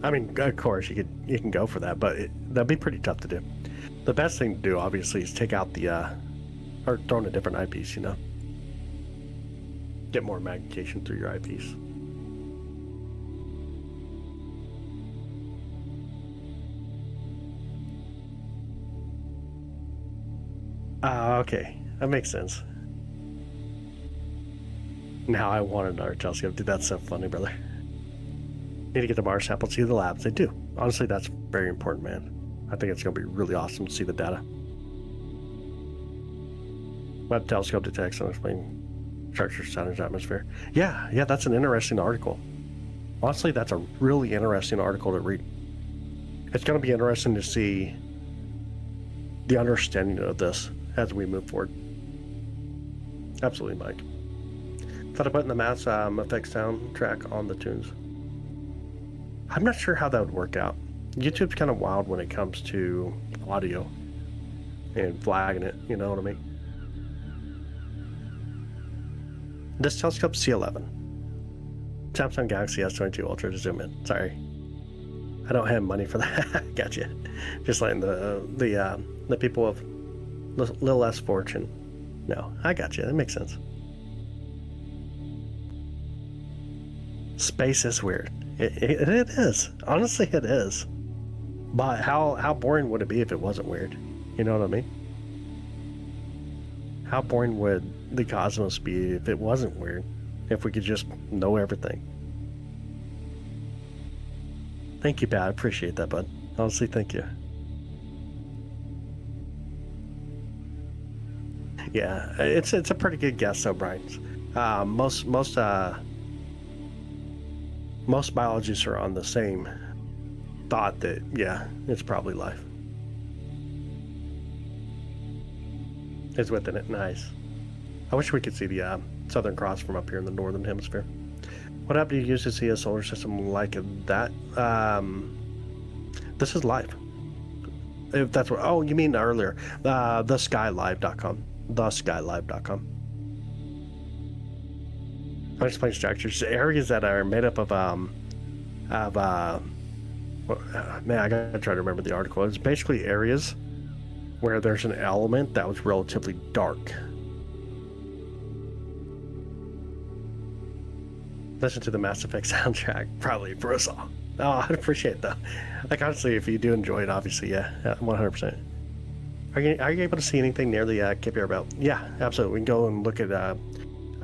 mean, of course you can go for that, but that'd be pretty tough to do. The best thing to do, obviously, is take out the or throw in a different eyepiece. You know, get more magnification through your eyepiece. Okay, that makes sense. Now I want another telescope. Dude, that's so funny, brother. Need to get the Mars sample, see the labs. They do. Honestly, that's very important, man. I think it's going to be really awesome to see the data. Web telescope detects unexplained structures of Saturn's atmosphere. Yeah, that's an interesting article. Honestly, that's a really interesting article to read. It's going to be interesting to see the understanding of this as we move forward. Absolutely, Mike. Thought of putting the Mass Effect soundtrack on the tunes. I'm not sure how that would work out. YouTube's kind of wild when it comes to audio and flagging it, you know what I mean? This telescope C11. Samsung Galaxy S22 Ultra to zoom in. Sorry. I don't have money for that. Gotcha. Just letting the people of little less fortune. No, I got you. That makes sense. Space is weird. It is. Honestly, it is. But how boring would it be if it wasn't weird? You know what I mean? How boring would the cosmos be if it wasn't weird? If we could just know everything. Thank you, Pat. I appreciate that, bud. Honestly, thank you. Yeah, it's a pretty good guess, though, Brian. Most biologists are on the same thought that, yeah, it's probably life. It's within it. Nice. I wish we could see the Southern Cross from up here in the Northern Hemisphere. What app do you use to see a solar system like that? This is live. If that's what, oh, you mean earlier. Theskylive.com. Theskylive.com. Unexplained structures, areas that are made up of man, I gotta try to remember the article. It's basically areas where there's an element that was relatively dark. Listen to the Mass Effect soundtrack, probably for us all. Oh, I'd appreciate that. Like, honestly, if you do enjoy it, obviously, yeah 100%. Are you able to see anything near the Cape Air Belt? Yeah, absolutely. We can go and look at the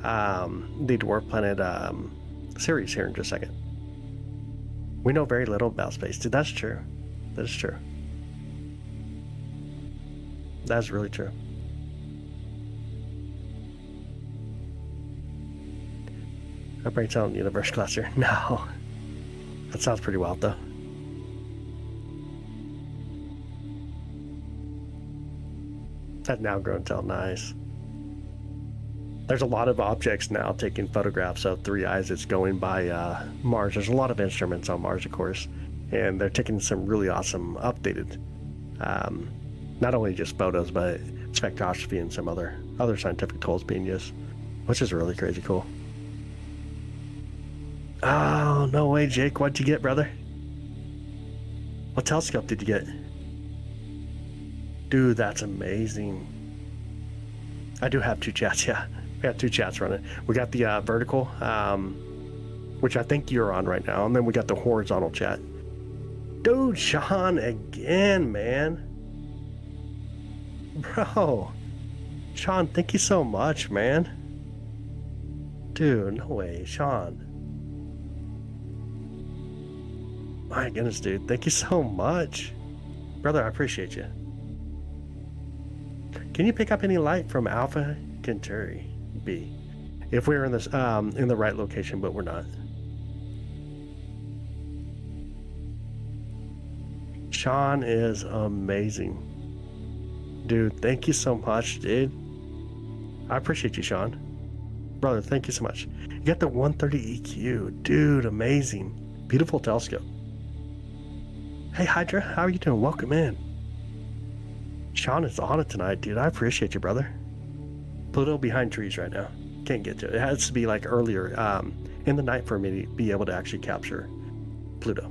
Dwarf Planet series here in just a second. We know very little about space. Dude, that's true. That is true. That's really true. I breaks out in universe cluster. No. That sounds pretty wild, though. That now grown tell, nice. There's a lot of objects now taking photographs of Three Eyes that's going by Mars. There's a lot of instruments on Mars, of course, and they're taking some really awesome updated, not only just photos, but spectroscopy and some other scientific tools being used, which is really crazy cool. Oh, no way, Jake. What'd you get, brother? What telescope did you get? Dude, that's amazing. I do have two chats, yeah. We got two chats running. We got the vertical, which I think you're on right now, and then we got the horizontal chat. Dude, Sean, again, man. Bro. Sean, thank you so much, man. Dude, no way, Sean. My goodness, dude. Thank you so much. Brother, I appreciate you. Can you pick up any light from Alpha Centauri B? If we're in this in the right location, but we're not. Sean is amazing. Dude, thank you so much, dude. I appreciate you, Sean. Brother, thank you so much. You got the 130 EQ. Dude, amazing. Beautiful telescope. Hey Hydra, how are you doing? Welcome in. Sean is on it tonight, dude. I appreciate you, brother. Pluto behind trees right now. Can't get to it. It has to be like earlier in the night for me to be able to actually capture Pluto.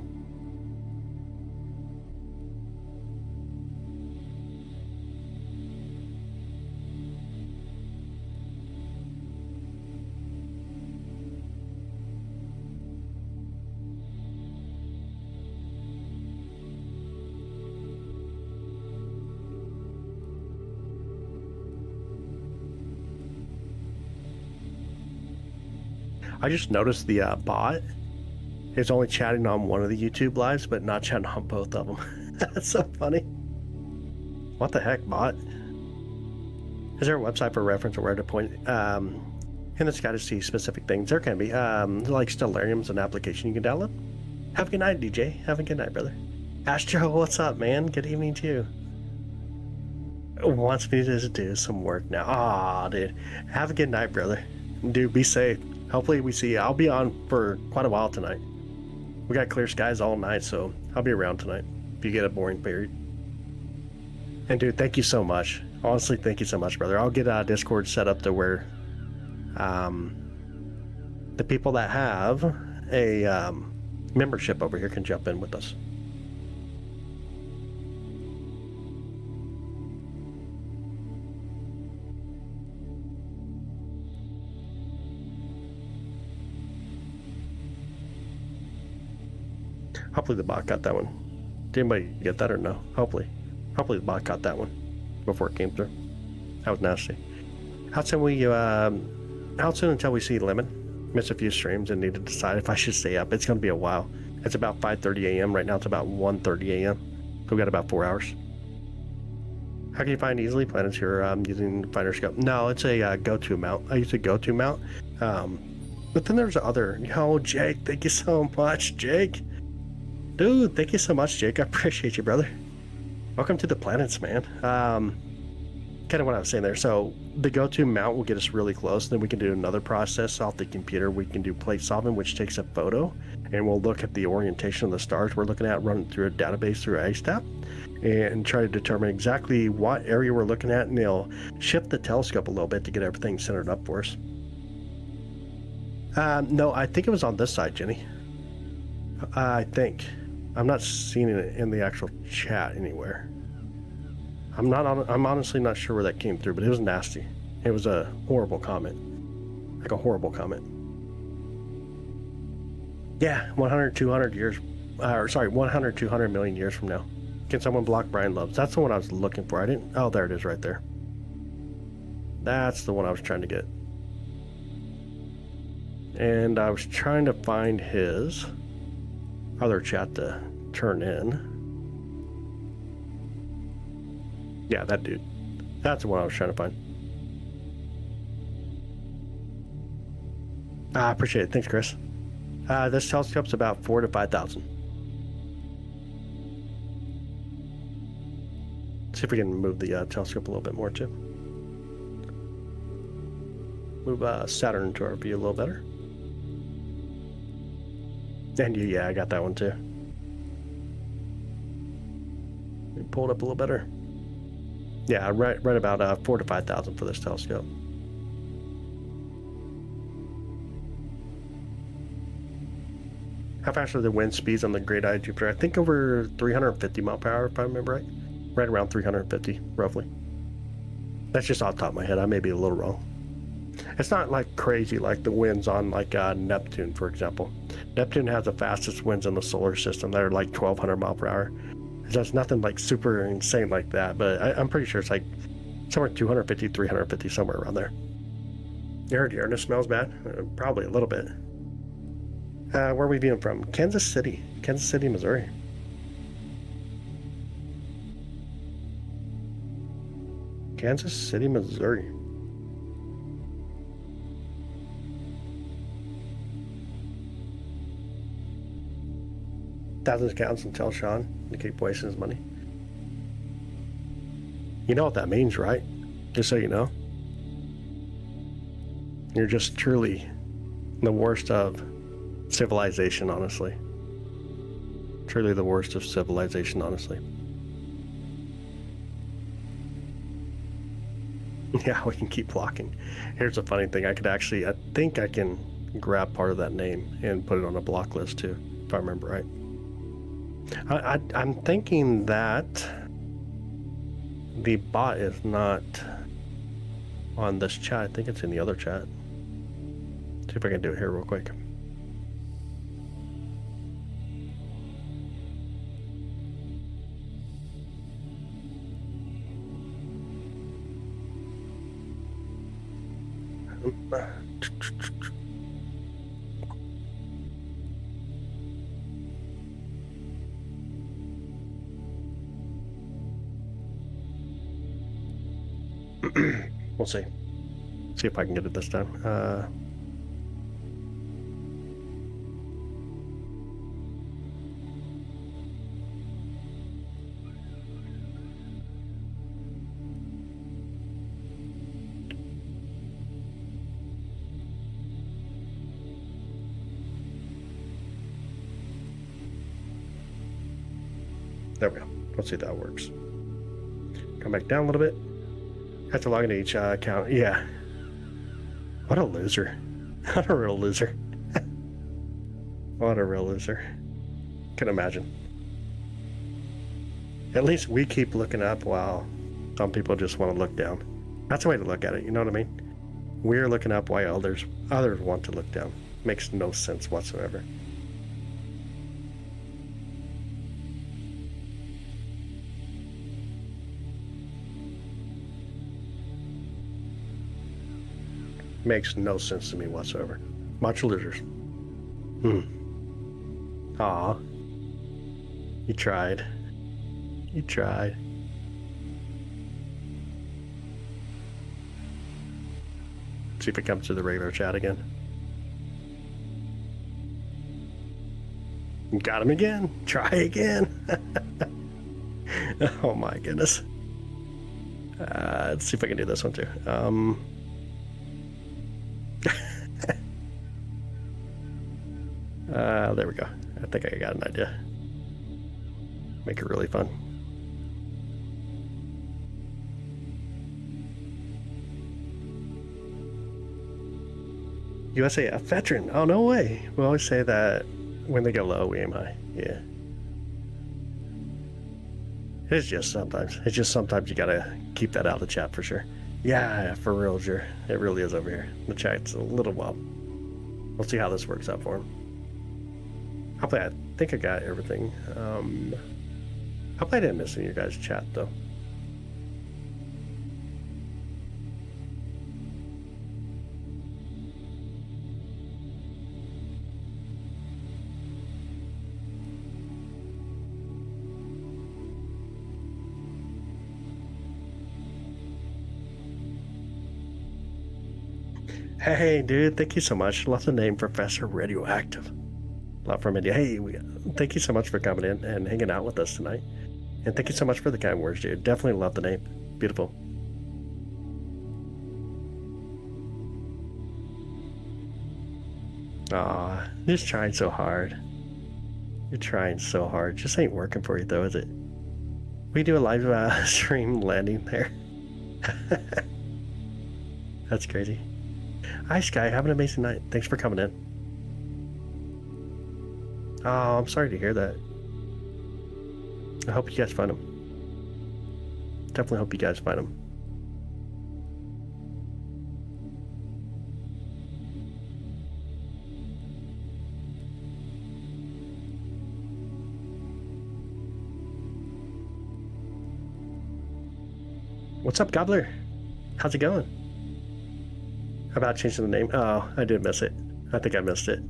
I just noticed the bot is only chatting on one of the YouTube lives, but not chatting on both of them. That's so funny. What the heck, bot? Is there a website for reference or where to point in the sky to see specific things? There can be. Like Stellarium's an application you can download. Have a good night, DJ. Have a good night, brother. Astro, what's up, man? Good evening to you. Wants me to do some work now. Aw, dude. Have a good night, brother. Dude, be safe. Hopefully we see you. I'll be on for quite a while tonight. We got clear skies all night, so I'll be around tonight if you get a boring period. And dude, thank you so much. Honestly, thank you so much, brother. I'll get Discord set up to where the people that have a membership over here can jump in with us. Hopefully the bot got that one. Did anybody get that or no? Hopefully the bot got that one before it came through. That was nasty. How soon until we see Lemon? Missed a few streams and need to decide if I should stay up. It's going to be a while. It's about 5:30 a.m. Right now it's about 1:30 a.m. So we've got about 4 hours. How can you find easily planets here using Finder Scope? No, it's a go-to mount. I use a go-to mount. But then there's other... Oh, Jake, thank you so much, Jake. Dude, thank you so much, Jake. I appreciate you, brother. Welcome to the planets, man. Kind of what I was saying there. So the go-to mount will get us really close. Then we can do another process off the computer. We can do plate solving, which takes a photo, and we'll look at the orientation of the stars we're looking at, run it through a database through ASTAP, and try to determine exactly what area we're looking at, and they'll shift the telescope a little bit to get everything centered up for us. No, I think it was on this side, Jenny. I think. I'm not seeing it in the actual chat anywhere. I'm honestly not sure where that came through, but it was nasty. It was a horrible comment. Like a horrible comment. Yeah, 100, 200 years, 100, 200 million years from now. Can someone block Brian Loves? That's the one I was looking for. I didn't, oh, there it is right there. That's the one I was trying to get. And I was trying to find his other chat to turn in. Yeah, that dude. That's the one I was trying to find. I appreciate it. Thanks, Chris. This telescope's about 4,000 to 5,000. See if we can move the telescope a little bit more too. Move Saturn into our view a little better. And you, yeah, I got that one too. We pull it up a little better. Yeah, right about 4,000 to 5,000 for this telescope. How fast are the wind speeds on the Great Eye Jupiter? I think over 350 mile per hour, if I remember right. Right around 350, roughly. That's just off the top of my head. I may be a little wrong. It's not like crazy like the winds on like Neptune, for example. Neptune has the fastest winds in the solar system that are like 1,200 mile per hour. There's nothing like super insane like that, but I'm pretty sure it's like somewhere 250, 350, somewhere around there. You heard Uranus smells bad? Probably a little bit. Where are we being from? Kansas City, Missouri. Kansas City, Missouri. Thousands of counts and tell Sean to keep wasting his money. You know what that means, right? Just so you know. You're just truly the worst of civilization, honestly. Truly the worst of civilization, honestly. Yeah, we can keep blocking. Here's a funny thing. I think I can grab part of that name and put it on a block list too, if I remember right. I'm thinking that the bot is not on this chat. I think it's in the other chat. See if I can do it here real quick. We'll see. See if I can get it this time. There we go. Let's see if that works. Come back down a little bit. Have to log into each account. Yeah. What a loser. What a real loser. What a real loser. Can imagine. At least we keep looking up while some people just want to look down. That's the way to look at it, you know what I mean? We're looking up while others want to look down. Makes no sense whatsoever. Makes no sense to me whatsoever. Bunch of losers. Aw. You tried. You tried. See if it comes to the regular chat again. Got him again. Try again. Oh my goodness. Let's see if I can do this one too. There we go. I think I got an idea. Make it really fun. USA, a veteran. Oh, no way. We always say that when they go low, we aim high. Yeah. It's just sometimes you gotta keep that out of the chat for sure. Yeah, for real, sure. It really is over here. The chat's a little wild. We'll see how this works out for him. Hopefully, I think I got everything. Hopefully I didn't miss any of your guys' chat, though. Hey, dude, thank you so much. Love the name Professor Radioactive. Love from India. Hey, thank you so much for coming in and hanging out with us tonight. And thank you so much for the kind words, dude. Definitely love the name. Beautiful. Aw, you're just trying so hard. You're trying so hard. Just ain't working for you, though, is it? We do a live stream landing there. That's crazy. Hi, Sky. Have an amazing night. Thanks for coming in. Oh, I'm sorry to hear that. I hope you guys find him. Definitely hope you guys find him. What's up, Gobbler? How's it going? How about changing the name? Oh, I did miss it. I think I missed it.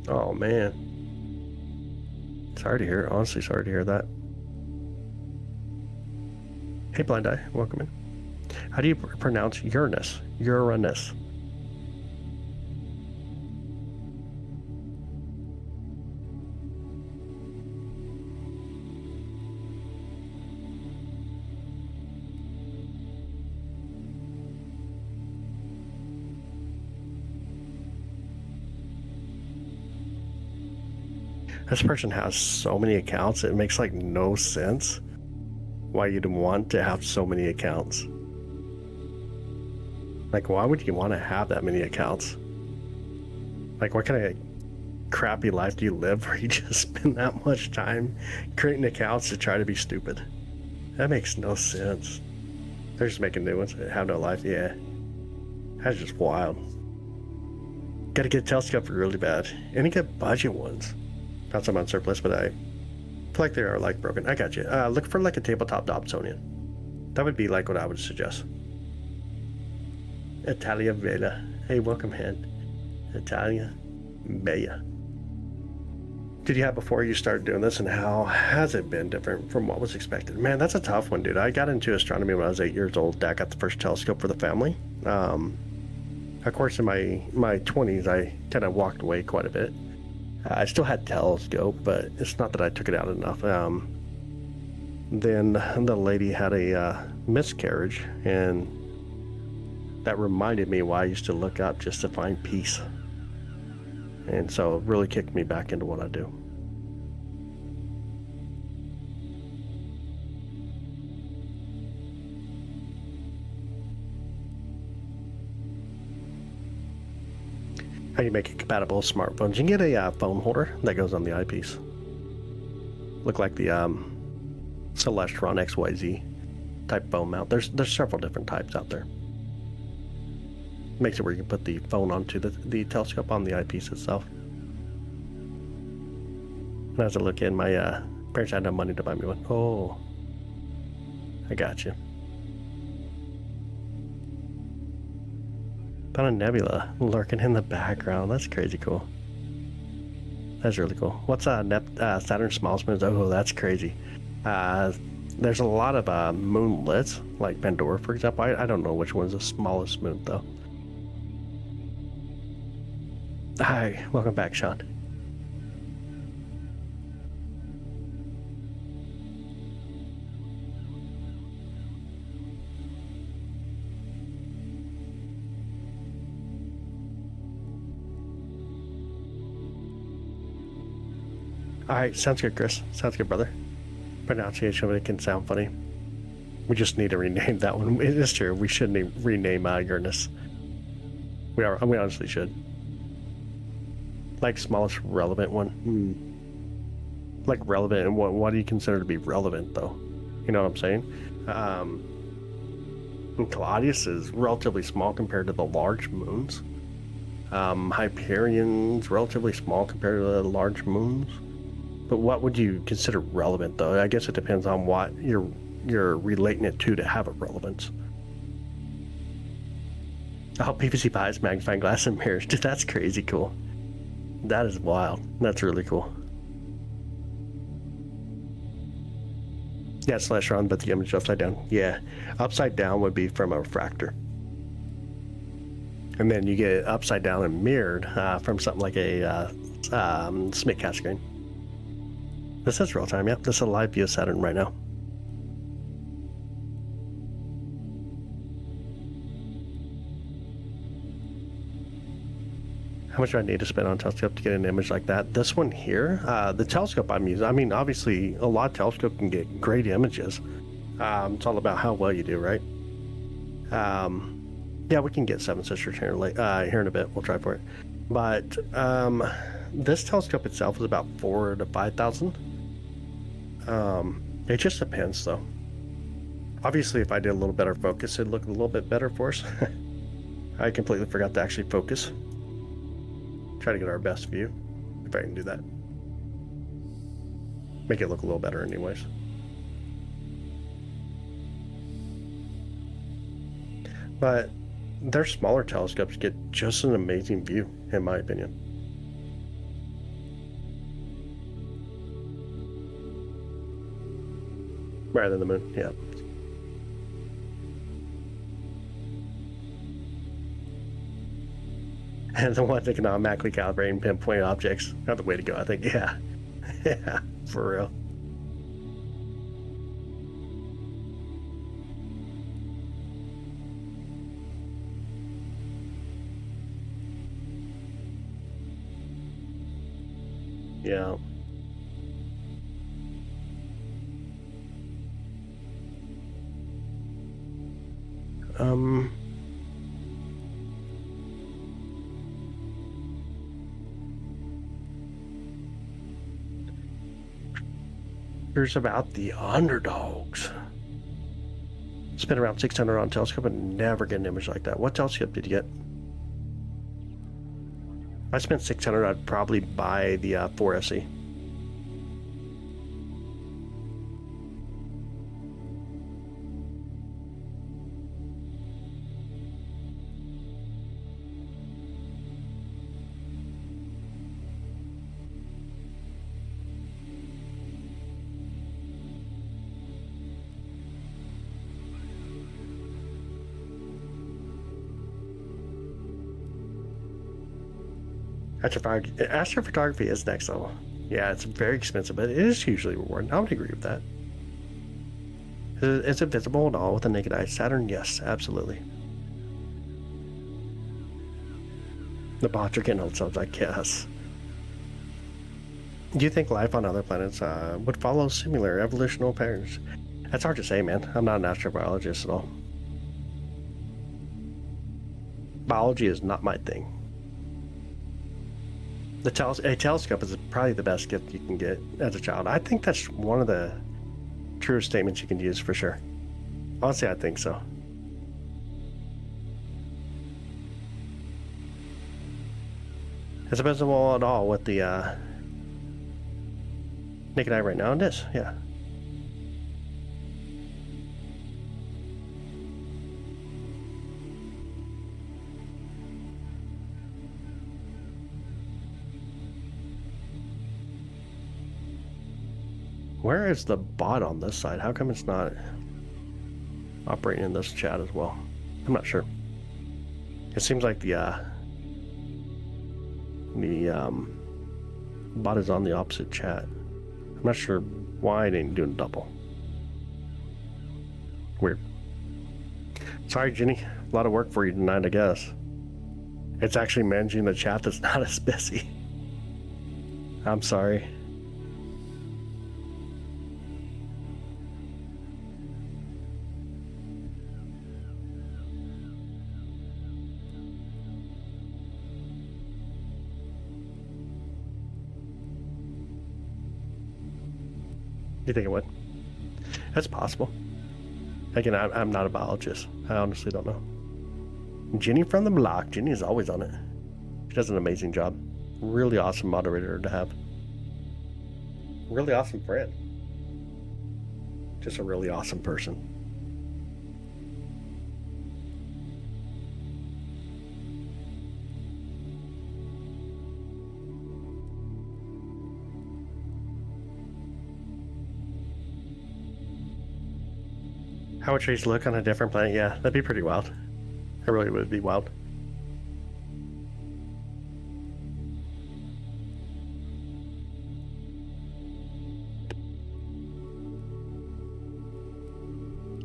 Oh, man. Sorry to hear. Honestly, sorry to hear that. Hey, Blind Eye. Welcome in. How do you pronounce Uranus? Uranus. This person has so many accounts, it makes like no sense why you'd want to have so many accounts. Like, why would you want to have that many accounts? Like, what kind of crappy life do you live where you just spend that much time creating accounts to try to be stupid? That makes no sense. They're just making new ones that have no life. Yeah. That's just wild. Gotta get telescope really bad. Any good budget ones. Not some on surplus, but I feel like they are like broken. I got you. Look for like a tabletop Dobsonian. That would be like what I would suggest. Italia Vela. Hey, welcome, hand. Italia Vela. Did you have before you started doing this, and how has it been different from what was expected? Man, that's a tough one, dude. I got into astronomy when I was 8 years old. Dad got the first telescope for the family. Of course, in my 20s, I kind of walked away quite a bit. I still had telescope, but it's not that I took it out enough. Then the lady had a miscarriage, and that reminded me why I used to look up just to find peace. And so it really kicked me back into what I do. How you make it compatible with smartphones? You can get a phone holder that goes on the eyepiece. Look like the Celestron XYZ type phone mount. There's several different types out there. Makes it where you can put the phone onto the telescope on the eyepiece itself. And as I look in, my parents had no money to buy me one. Oh, I got you. Found a nebula lurking in the background. That's crazy cool. That's really cool. What's Saturn's smallest moons? Oh, that's crazy. There's a lot of moonlets, like Pandora, for example. I don't know which one's the smallest moon, though. Hi, welcome back, Sean. Alright, sounds good, Chris. Sounds good, brother. Pronunciation of it can sound funny. We just need to rename that one. It is true. We should rename Uranus. We honestly should. Like smallest relevant one. Like relevant, and what do you consider to be relevant, though? You know what I'm saying? Claudius is relatively small compared to the large moons. Hyperion's relatively small compared to the large moons. But what would you consider relevant, though? I guess it depends on what you're relating it to have a relevance. Oh, PVC pies, magnifying glass, and mirrors. Dude, that's crazy cool. That is wild. That's really cool. Yeah, Celestron, but the image upside down. Yeah, upside down would be from a refractor. And then you get it upside down and mirrored from something like a Smith cat screen. This is real time, yeah. This is a live view of Saturn right now. How much do I need to spend on a telescope to get an image like that? This one here, the telescope I'm using, I mean, obviously, a lot of telescope can get great images. It's all about how well you do, right? Yeah, we can get Seven Sisters here in a bit. We'll try for it. But this telescope itself is about 4,000 to 5,000. It just depends, though. Obviously, if I did a little better focus, it'd look a little bit better for us. I completely forgot to actually focus. Try to get our best view, if I can do that. Make it look a little better anyways. But their smaller telescopes get just an amazing view, in my opinion. Rather than the moon, yeah. And the ones that can automatically calibrate and pinpoint objects are the way to go, I think. Yeah. Yeah, for real. Yeah. Here's about the underdogs. Spent around 600 on telescope and never get an image like that. What telescope did you get? If I spent 600, I'd probably buy the 4SE. Astrophotography is next level. Yeah, it's very expensive, but it is hugely rewarding. I would agree with that. Is it visible at all with the naked eye? Saturn, yes, absolutely. The bots are getting themselves, I guess. Do you think life on other planets would follow similar evolutionary patterns? That's hard to say, man. I'm not an astrobiologist at all. Biology is not my thing. A telescope is probably the best gift you can get as a child. I think that's one of the truest statements you can use for sure. Honestly, I think so. Is it visible at all with the naked eye right now? It is, yeah. Where is the bot on this side? How come it's not operating in this chat as well? I'm not sure. It seems like the bot is on the opposite chat. I'm not sure why it ain't doing double. Weird. Sorry, Jenny. A lot of work for you tonight, I guess. It's actually managing the chat that's not as busy. I'm sorry. You think it would? That's possible. Again, I'm not a biologist. I honestly don't know. Jenny from the block. Jenny is always on it. She does an amazing job. Really awesome moderator to have. Really awesome friend. Just a really awesome person. How would trees look on a different planet? Yeah, that'd be pretty wild. It really would be wild.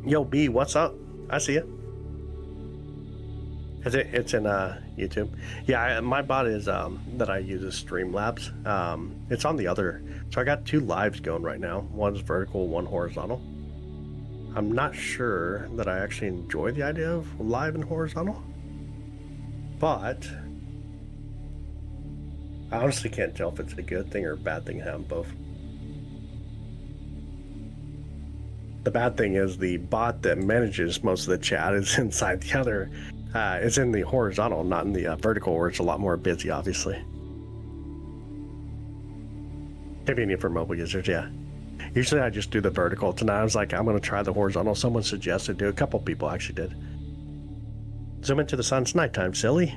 Yo, B, what's up? I see it. It's in YouTube. Yeah, my bot is that I use is Streamlabs. It's on the other. So I got two lives going right now. One's vertical, one horizontal. I'm not sure that I actually enjoy the idea of live and horizontal, but I honestly can't tell if it's a good thing or a bad thing to have them both. The bad thing is the bot that manages most of the chat is inside the other. It's in the horizontal, not in the vertical, where it's a lot more busy, obviously. Convenient for mobile users, yeah. Usually I just do the vertical. Tonight I was like, I'm going to try the horizontal. Someone suggested do. A couple people actually did. Zoom into the sun. It's nighttime, silly.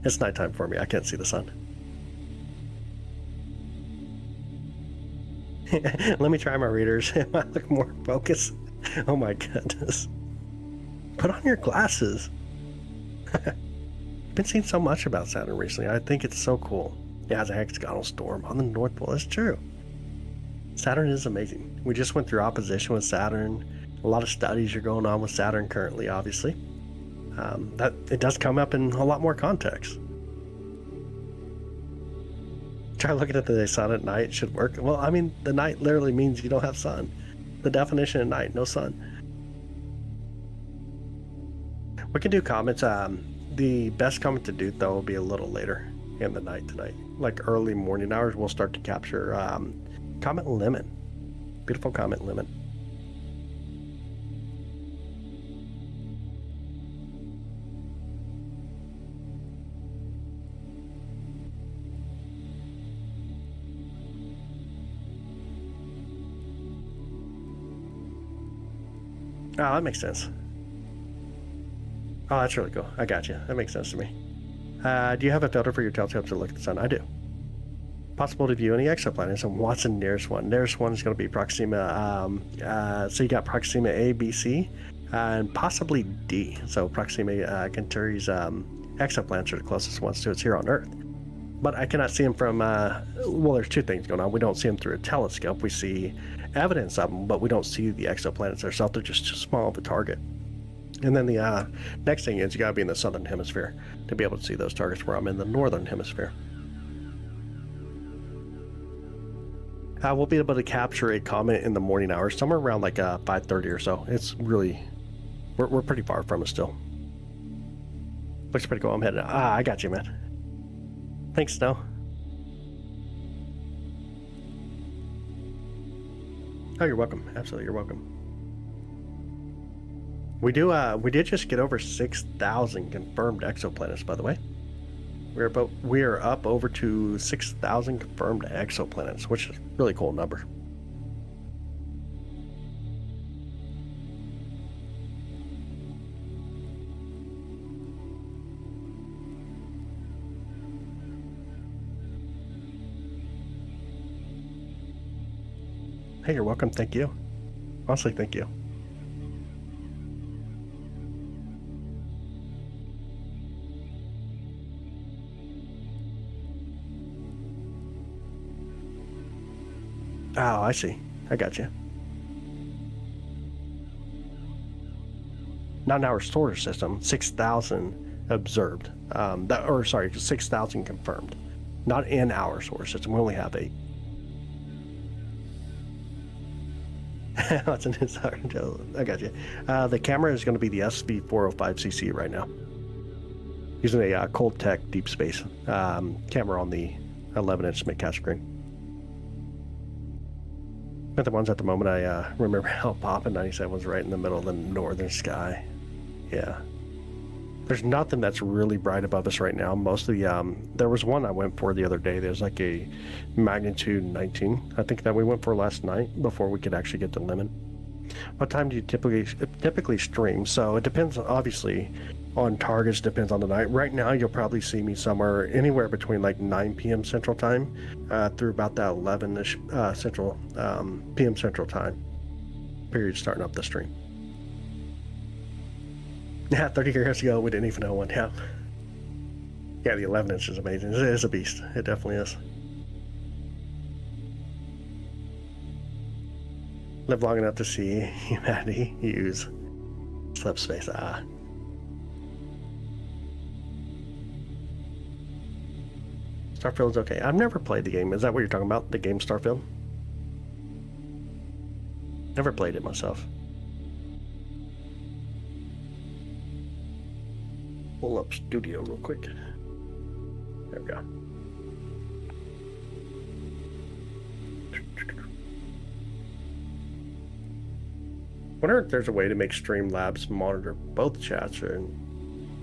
It's nighttime for me. I can't see the sun. Let me try my readers. It might look more focused. Oh my goodness. Put on your glasses. I've been seeing so much about Saturn recently. I think it's so cool. It has a hexagonal storm on the North Pole. That's true. Saturn is amazing. We just went through opposition with Saturn. A lot of studies are going on with Saturn currently, obviously. That it does come up in a lot more context. Try looking at the sun at night. It should work. Well, I mean, the night literally means you don't have sun. The definition of night, no sun. We can do comets. The best comet to do, though, will be a little later in the night tonight. Like early morning hours, we'll start to capture Comet Lemon. Beautiful Comet Lemon. Oh, that makes sense. Oh, that's really cool. I got you. That makes sense to me. Do you have a filter for your telescope to look at the sun? I do. Possible to view any exoplanets, and what's the nearest one? Nearest one is going to be Proxima. So you got Proxima A, B, C, and possibly D. So Proxima Centauri's exoplanets are the closest ones to us here on Earth. But I cannot see them from, well, there's two things going on. We don't see them through a telescope. We see evidence of them, but we don't see the exoplanets themselves. They're just too small of a target. And then the next thing is you gotta be in the southern hemisphere to be able to see those targets, where I'm in the northern hemisphere. We'll be able to capture a comet in the morning hours, somewhere around like 5:30 or so. It's really, we're pretty far from it still. Looks pretty cool. I'm heading. I got you, man. Thanks, Snow. Oh, you're welcome. Absolutely, you're welcome. We did just get over 6,000 confirmed exoplanets, by the way. We are up over to 6,000 confirmed exoplanets, which is a really cool number. Hey, you're welcome. Thank you. Honestly, thank you. Oh, I see. I got you. Not in our solar system. 6,000 observed. 6,000 confirmed. Not in our solar system. We only have 8. That's an inside joke. I got you. The camera is going to be the SV405cc right now. Using a Coldtech Deep Space camera on the 11-inch mid-cap screen. But the ones at the moment, I remember how Papa 97 was right in the middle of the northern sky. Yeah. There's nothing that's really bright above us right now. Most of the, there was one I went for the other day. There's like a magnitude 19, I think, that we went for last night before we could actually get to Lemon. What time do you typically stream? So it depends, obviously, on targets, depends on the night. Right now, you'll probably see me somewhere anywhere between like 9 p.m. Central Time through about that 11-ish p.m. Central Time period starting up the stream. Yeah, 30 years ago, we didn't even know one. Yeah, the 11-inch is amazing. It is a beast. It definitely is. Live long enough to see humanity use subspace. Starfield's okay. I've never played the game. Is that what you're talking about? The game Starfield? Never played it myself. Pull up Studio real quick. There we go. Wonder if there's a way to make Streamlabs monitor both chats, or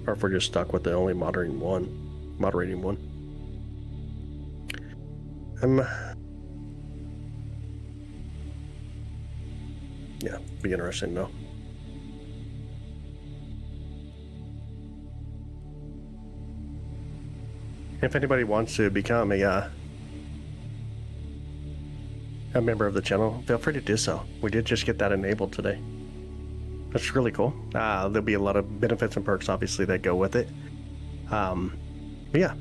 if we're just stuck with the only moderating one. Yeah, be interesting though. If anybody wants to become a member of the channel, feel free to do so. We did just get that enabled today. That's really cool. There'll be a lot of benefits and perks, obviously, that go with it. But yeah.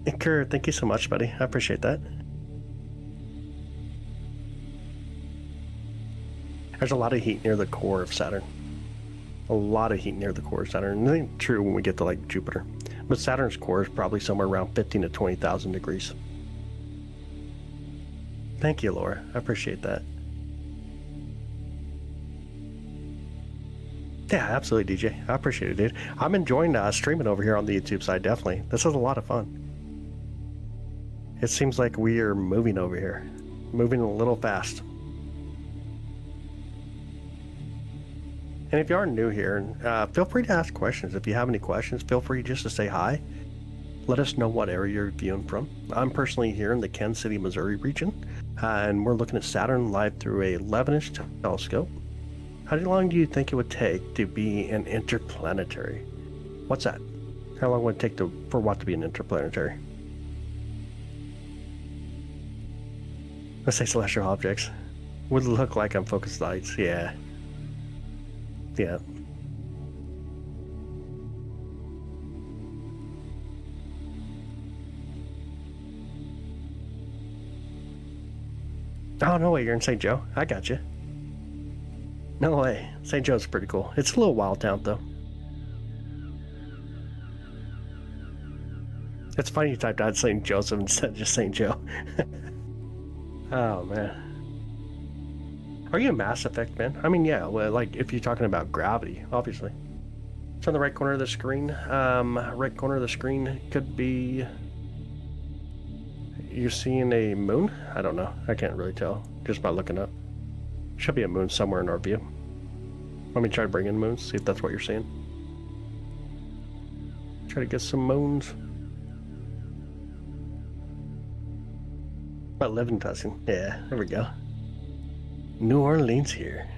Iker, thank you so much, buddy. I appreciate that. There's a lot of heat near the core of Saturn. A lot of heat near the core of Saturn. And it ain't true when we get to like Jupiter. But Saturn's core is probably somewhere around 15 to 20,000 degrees. Thank you, Laura. I appreciate that. Yeah, absolutely, DJ. I appreciate it, dude. I'm enjoying streaming over here on the YouTube side, definitely. This is a lot of fun. It seems like we are moving over here. Moving a little fast. And if you are new here, feel free to ask questions. If you have any questions, feel free just to say hi. Let us know what area you're viewing from. I'm personally here in the Kansas City, Missouri region, and we're looking at Saturn live through a 11-inch telescope. How long do you think it would take to be an interplanetary? What's that? How long would it take for what to be an interplanetary? Let's say celestial objects. Would look like unfocused lights, yeah. Yeah. Oh, no way, you're in St. Joe. I got you. No way. St. Joe's pretty cool. It's a little wild town, though. It's funny you typed out St. Joseph instead of just St. Joe. Oh, man. Are you a Mass Effect fan? I mean, yeah, well, like, if you're talking about gravity, obviously. It's on the right corner of the screen. Right corner of the screen could be... You seeing a moon? I don't know. I can't really tell just by looking up. Should be a moon somewhere in our view. Let me try to bring in moons, see if that's what you're seeing. Try to get some moons. But living Tuscan. Yeah, there we go. New Orleans here.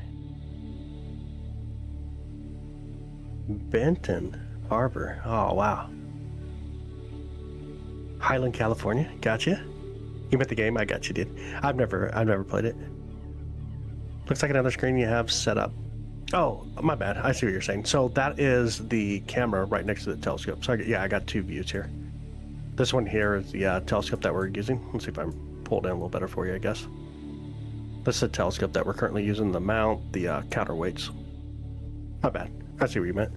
Benton Harbor. Oh, wow. Highland, California. Gotcha. You met the game? I got you, dude. I've never played it. Looks like another screen you have set up. Oh, my bad. I see what you're saying. So that is the camera right next to the telescope. So yeah, I got two views here. This one here is the telescope that we're using. Let's see if I can pull it in a little better for you, I guess. This is a telescope that we're currently using to mount the counterweights. My bad. I see what you meant.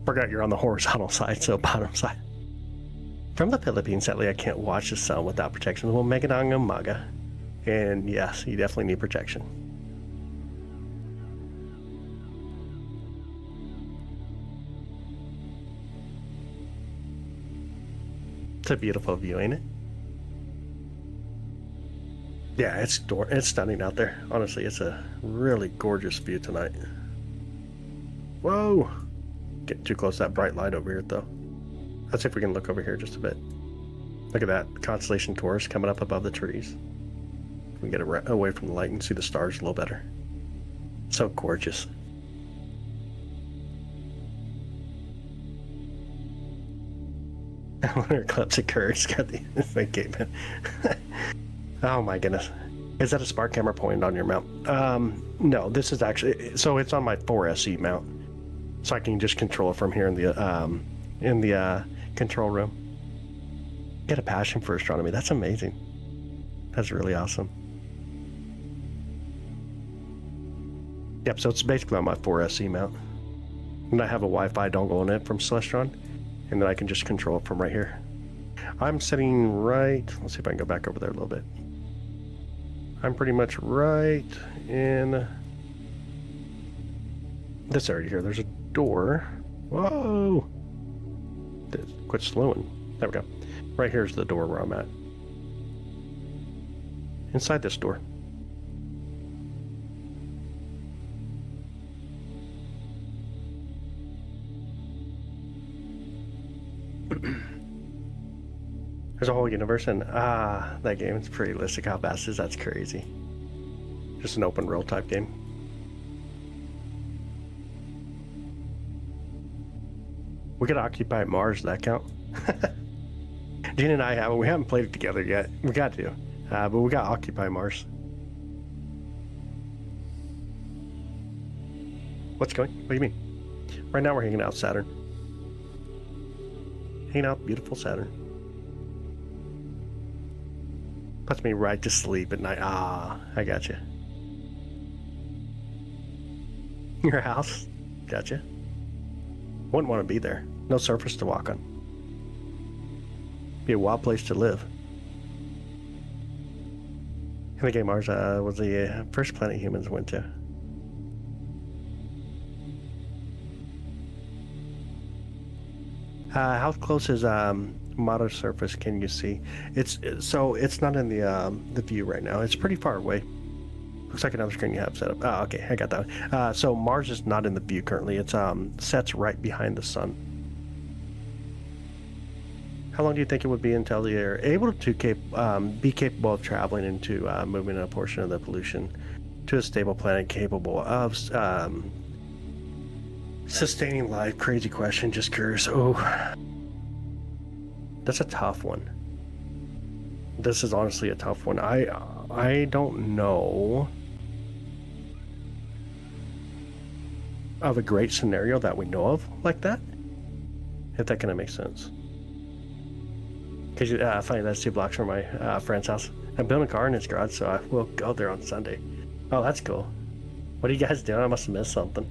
Forgot you're on the horizontal side, so bottom side. From the Philippines, sadly, I can't watch the sun without protection. Well, Megadong Umaga. And yes, you definitely need protection. It's a beautiful view, ain't it? Yeah, it's stunning out there. Honestly, it's a really gorgeous view tonight. Whoa! Getting too close to that bright light over here, though. Let's see if we can look over here just a bit. Look at that constellation Taurus coming up above the trees. We can get away from the light and see the stars a little better. So gorgeous. Lunar eclipse occurred. It's got the fake caveman. Oh my goodness. Is that a smart camera pointed on your mount? No, this is actually, so it's on my 4SE mount. So I can just control it from here in the control room. Get a passion for astronomy. That's amazing. That's really awesome. Yep, so it's basically on my 4SE mount. And I have a Wi-Fi dongle in it from Celestron. And then I can just control it from right here. I'm sitting right, let's see if I can go back over there a little bit. I'm pretty much right in this area here. There's a door. Whoa! Quit slowing. There we go. Right here's the door where I'm at. Inside this door. There's a whole universe, and that game is pretty realistic. How fast is that's crazy. Just an open world type game. We could occupy Mars. Does that count? Gene and I we haven't played it together yet. We got to, but we got Occupy Mars. What's going? What do you mean? Right now we're hanging out Saturn. Hanging out beautiful Saturn. Puts me right to sleep at night. I got you. Your house? Gotcha. Wouldn't want to be there. No surface to walk on. Be a wild place to live. And the game Mars was the first planet humans went to. How close is model surface can you see? It's not in the view right now. It's pretty far away. Looks like another screen you have set up. Oh, okay, I got that one. So Mars is not in the view currently. It's sets right behind the sun. How long do you think it would be until they're able to be capable of traveling into moving a portion of the pollution to a stable planet capable of sustaining life? Crazy question, just curious. Oh, that's a tough one. This is honestly a tough one. I don't know of a great scenario that we know of like that, if that kind of makes sense. Because funny, that's 2 blocks from my friend's house. I'm building a car in his garage, so I will go there on Sunday. Oh, that's cool. What are you guys doing? I must have missed something.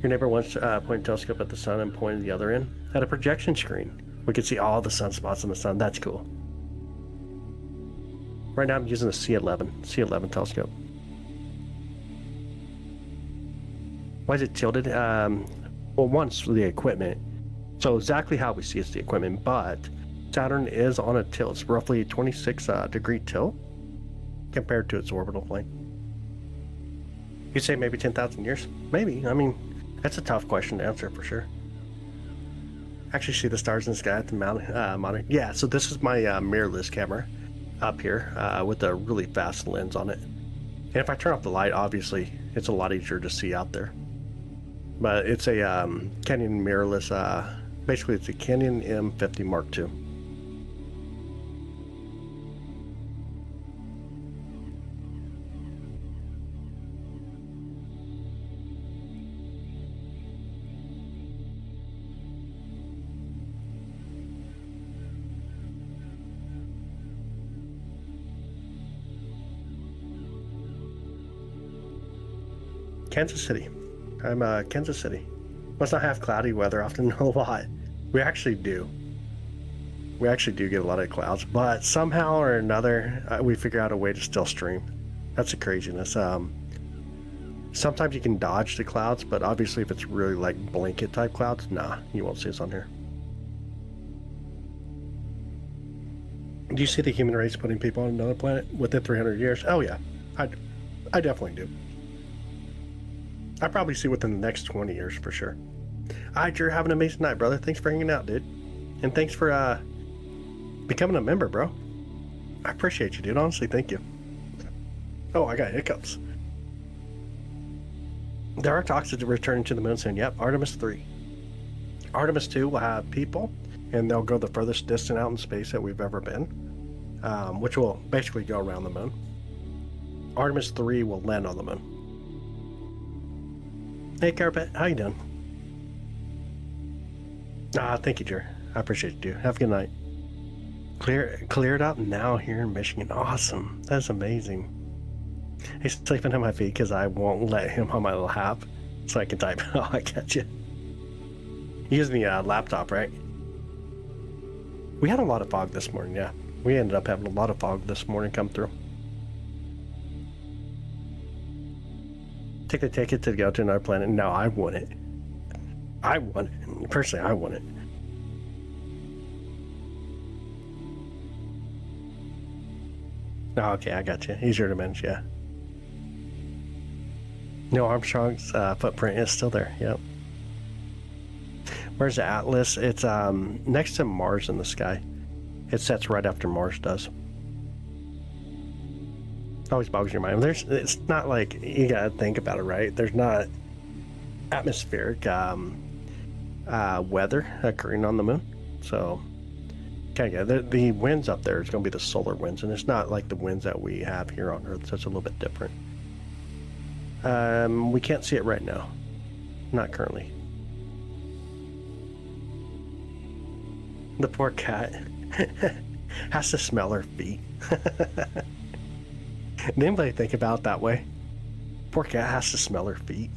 Your neighbor once pointed a telescope at the sun and pointed the other end at a projection screen. We could see all the sunspots in the sun. That's cool. Right now I'm using the C11 telescope. Why is it tilted? Well, once the equipment. So exactly how we see it's the equipment, but Saturn is on a tilt. It's roughly 26 degree tilt compared to its orbital plane. You'd say maybe 10,000 years? Maybe. I mean, that's a tough question to answer for sure. Actually see the stars in the sky at the monitor. Yeah, so this is my mirrorless camera up here with a really fast lens on it. And if I turn off the light, obviously, it's a lot easier to see out there. But it's a Canon mirrorless, basically it's a Canon M50 Mark II. Kansas City. I'm Kansas City. Must not have cloudy weather often a lot. We actually do. We actually do get a lot of clouds, but somehow or another, we figure out a way to still stream. That's the craziness. Sometimes you can dodge the clouds, but obviously if it's really like blanket type clouds, nah, you won't see us on here. Do you see the human race putting people on another planet within 300 years? Oh yeah, I definitely do. I probably see within the next 20 years for sure. Alright, you're having an amazing night, brother. Thanks for hanging out, dude. And thanks for becoming a member, bro. I appreciate you, dude. Honestly, thank you. Oh, I got hiccups. There are talks of returning to the moon soon. Yep, Artemis 3. Artemis 2 will have people, and they'll go the furthest distance out in space that we've ever been, which will basically go around the moon. Artemis 3 will land on the moon. Hey, Carpet, how you doing? Thank you, Jer. I appreciate you, dude. Have a good night. Cleared up now here in Michigan. Awesome. That's amazing. He's sleeping at my feet because I won't let him on my lap so I can type. Oh, I get you. You're using the laptop, right? We had a lot of fog this morning, yeah. We ended up having a lot of fog this morning come through. Take the ticket to go to another planet. No, I wouldn't. I wouldn't. Personally, I wouldn't. Oh, okay, I got you. Easier to manage, yeah. Neil Armstrong's footprint is still there, yep. Where's the Atlas? It's next to Mars in the sky. It sets right after Mars does. Always bogs your mind. It's not like, you gotta think about it, right? There's not atmospheric weather occurring on the moon. So, okay, yeah, the winds up there is going to be the solar winds, and it's not like the winds that we have here on Earth, so it's a little bit different. We can't see it right now. Not currently. The poor cat has to smell her feet. Did anybody think about it that way? Poor cat has to smell her feet.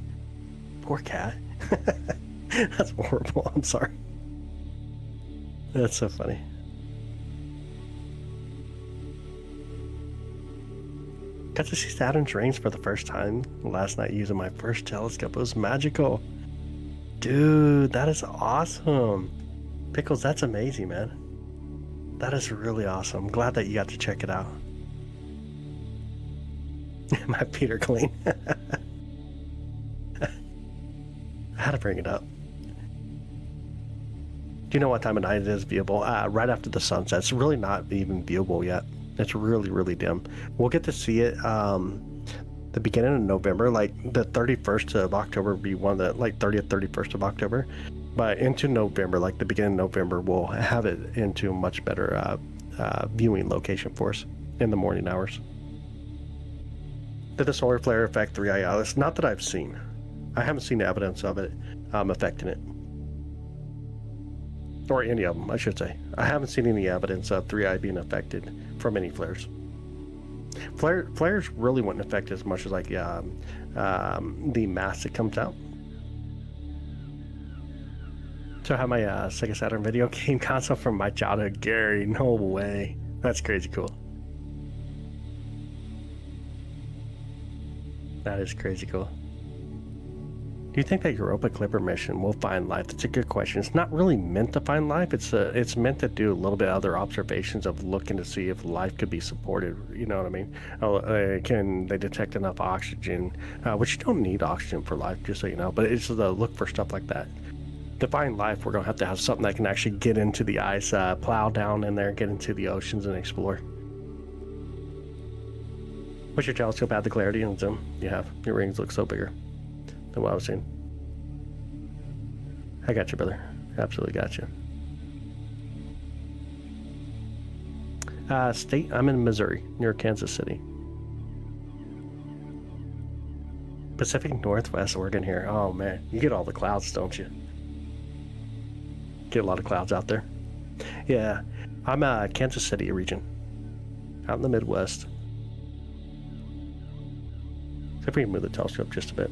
Poor cat. That's horrible. I'm sorry. That's so funny. Got to see Saturn's rings for the first time last night using my first telescope. It was magical. Dude, that is awesome. Pickles, that's amazing, man. That is really awesome. I'm glad that you got to check it out. My feet are clean. I had to bring it up. Do you know what time of night it is viewable? Right after the sunset. It's really not even viewable yet. It's really, really dim. We'll get to see it the beginning of November, like the 31st of October would be one of the, like 30th, 31st of October. But into November, like the beginning of November, we'll have it into a much better viewing location for us in the morning hours. Did the solar flare affect 3i Atlas? Not that I've seen. I haven't seen evidence of it affecting it. Or any of them, I should say. I haven't seen any evidence of 3i being affected from any flares. Flares really wouldn't affect as much as like the mass that comes out. So I have my Sega Saturn video game console from my childhood. Gary, no way. That's crazy cool. That is crazy cool. Do you think that Europa Clipper mission will find life? That's a good question. It's not really meant to find life. It's meant to do a little bit of other observations of looking to see if life could be supported. You know what I mean? Can they detect enough oxygen? Which you don't need oxygen for life, just so you know. But it's the look for stuff like that. To find life, we're going to have something that can actually get into the ice, plow down in there, get into the oceans and explore. What's your telescope have the clarity and zoom you have? Your rings look so bigger than what I was seeing. I got you, brother. Absolutely got you. State, I'm in Missouri, near Kansas City. Pacific Northwest Oregon here. Oh man, you get all the clouds, don't you? Get a lot of clouds out there. Yeah, I'm Kansas City region, out in the Midwest. See if we can move the telescope just a bit.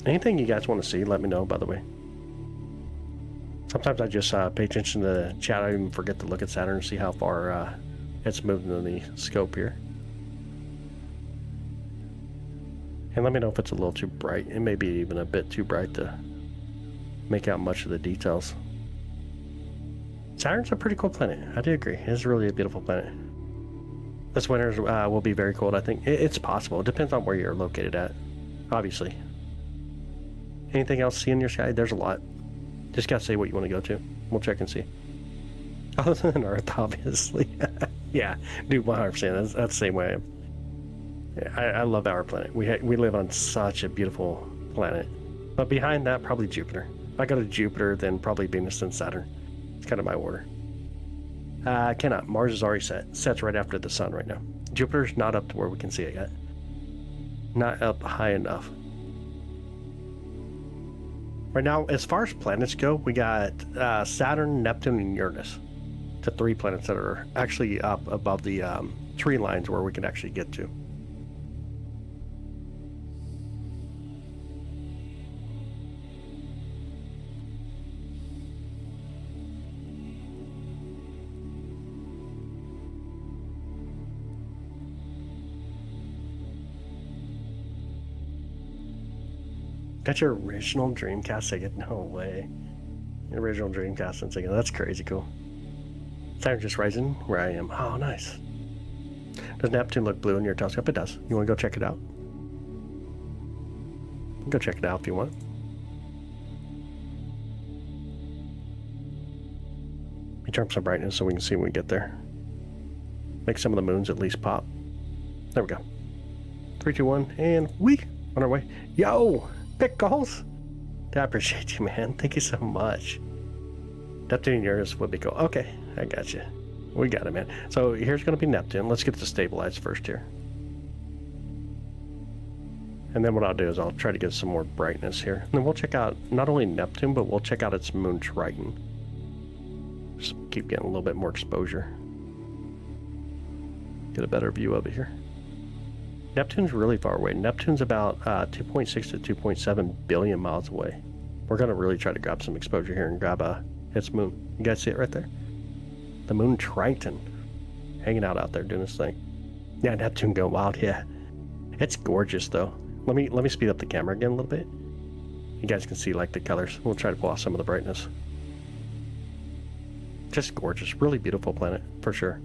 Anything you guys want to see, let me know, by the way. Sometimes I just pay attention to the chat. I even forget to look at Saturn and see how far it's moved in the scope here. And let me know if it's a little too bright. It may be even a bit too bright to make out much of the details. Saturn's a pretty cool planet. I do agree. It's really a beautiful planet. This winter will be very cold, I think. It's possible. It depends on where you're located at, obviously. Anything else see in your sky? There's a lot. Just gotta say what you want to go to. We'll check and see. Other than Earth, obviously. Yeah, dude, 100%. That's the same way I am. Yeah, I love our planet. We live on such a beautiful planet. But behind that, probably Jupiter. If I go to Jupiter, then probably Venus and Saturn. It's kind of my order. Cannot. Mars is already set. Sets right after the sun right now. Jupiter's not up to where we can see it yet. Not up high enough. Right now, as far as planets go, we got Saturn, Neptune, and Uranus. The 3 planets that are actually up above the tree lines where we can actually get to. Got your original Dreamcast Sega? No way. Your original Dreamcast and Sega. That's crazy cool. Saturn just rising where I am. Oh, nice. Does Neptune look blue in your telescope? It does. You want to go check it out? Go check it out if you want. Let me turn up some brightness so we can see when we get there. Make some of the moons at least pop. There we go. 3, 2, 1, and we on our way. Yo! Pickles! I appreciate you, man. Thank you so much. Neptune and Uranus would be cool. Okay, I got you. We got it, man. So here's going to be Neptune. Let's get this stabilized first here. And then what I'll do is I'll try to get some more brightness here. And then we'll check out not only Neptune, but we'll check out its moon Triton. Just keep getting a little bit more exposure. Get a better view of it here. Neptune's really far away. Neptune's about 2.6 to 2.7 billion miles away. We're going to really try to grab some exposure here and grab its moon. You guys see it right there? The moon Triton. Hanging out there doing this thing. Yeah, Neptune going wild, yeah. It's gorgeous though. Let me speed up the camera again a little bit. You guys can see like the colors. We'll try to pull off some of the brightness. Just gorgeous, really beautiful planet for sure.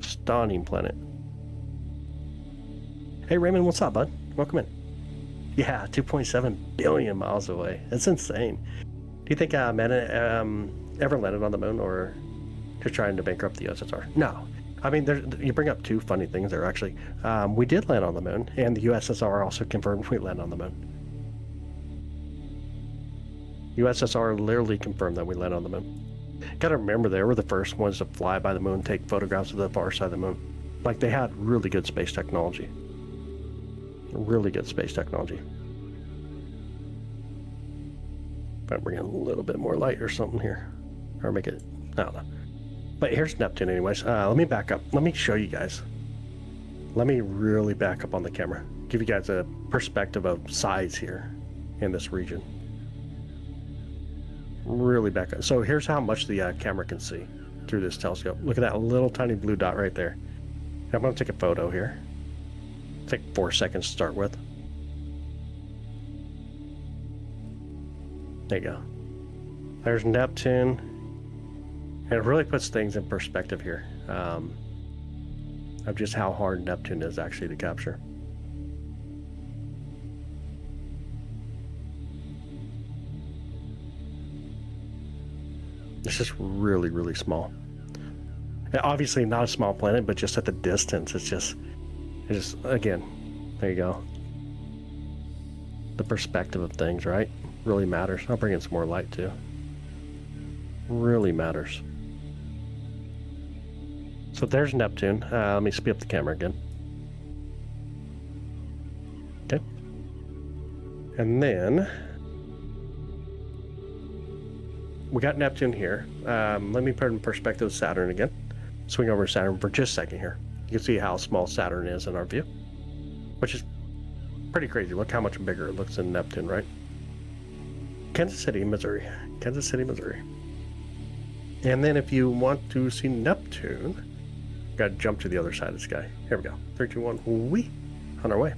Stunning planet. Hey Raymond, what's up, bud? Welcome in. Yeah, 2.7 billion miles away. That's insane. Do you think man ever landed on the moon, or just trying to bankrupt the USSR? No. I mean, you bring up two funny things there, actually. We did land on the moon, and the USSR also confirmed we landed on the moon. USSR literally confirmed that we landed on the moon. Gotta remember, they were the first ones to fly by the moon, take photographs of the far side of the moon. Like, they had really good space technology. Really good space technology. But bring in a little bit more light or something here. Or make it, I don't know. But here's Neptune anyways. Let me back up. Let me show you guys. Let me really back up on the camera. Give you guys a perspective of size here in this region. Really back up. So here's how much the camera can see through this telescope. Look at that little tiny blue dot right there. I'm going to take a photo here. Take 4 seconds to start with. There you go. There's Neptune. And it really puts things in perspective here of just how hard Neptune is actually to capture. It's just really, really small. Obviously not a small planet, but just at the distance, it's just again, there you go. The perspective of things, right? Really matters. I'll bring in some more light too. Really matters. So there's Neptune. Let me speed up the camera again. Okay. And then we got Neptune here. Let me put in perspective Saturn again. Swing over Saturn for just a second here. You can see how small Saturn is in our view, which is pretty crazy. Look how much bigger it looks than Neptune, right? Kansas City, Missouri. Kansas City, Missouri. And then if you want to see Neptune, got to jump to the other side of the sky. Here we go. 3, 2, 1. Whee! On our way.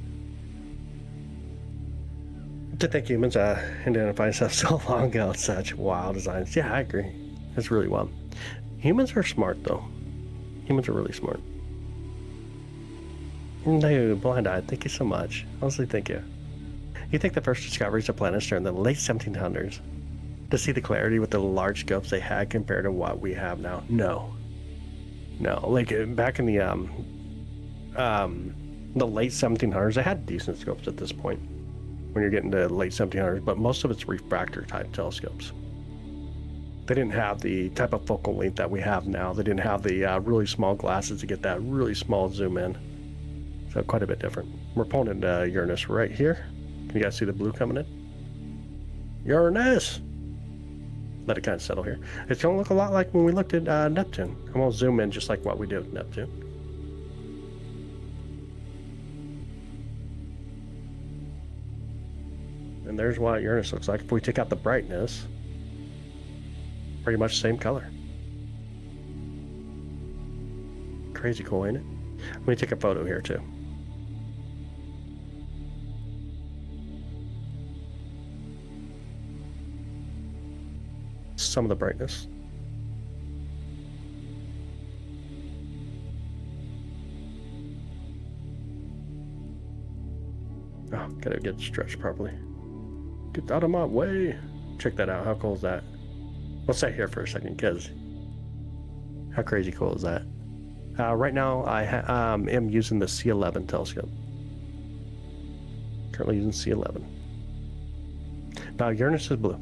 To think humans identify themselves so long ago, such wild designs. Yeah, I agree. That's really wild. Humans are smart, though. Humans are really smart. No, Blind Eye, thank you so much. Honestly, thank you. You think the first discoveries of planets during the late 1700s to see the clarity with the large scopes they had compared to what we have now? No. No, like back in the late 1700s, they had decent scopes at this point. When you're getting to the late 1700s, but most of it's refractor type telescopes. They didn't have the type of focal length that we have now. They didn't have the really small glasses to get that really small zoom in. So quite a bit different. We're pulling into Uranus right here. Can you guys see the blue coming in? Uranus! Let it kind of settle here. It's going to look a lot like when we looked at Neptune. I'm going to zoom in just like what we did with Neptune. And there's what Uranus looks like. If we take out the brightness, pretty much same color. Crazy cool, ain't it? Let me take a photo here too. Some of the brightness. Oh, gotta get stretched properly. Get out of my way. Check that out. How cool is that? Let's stay here for a second, because how crazy cool is that? Right now, I am using the C11 telescope. Currently using C11. Now, Uranus is blue.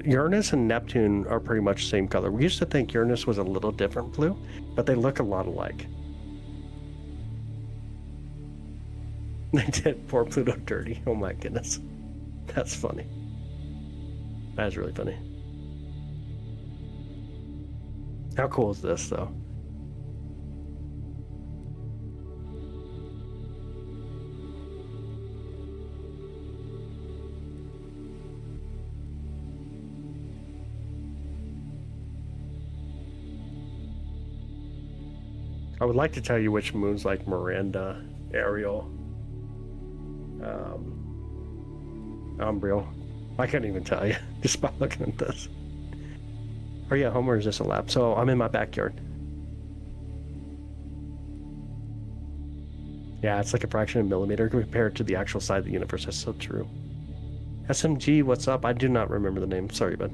Uranus and Neptune are pretty much the same color. We used to think Uranus was a little different blue, but they look a lot alike. They did poor Pluto dirty. Oh my goodness. That's funny. That is really funny. How cool is this, though? I would like to tell you which moons like Miranda, Ariel, Umbriel, I couldn't even tell you just by looking at this. Are you at home or is this a lab? So I'm in my backyard. Yeah, it's like a fraction of a millimeter compared to the actual side of the universe. That's so true. SMG, what's up? I do not remember the name. Sorry, bud.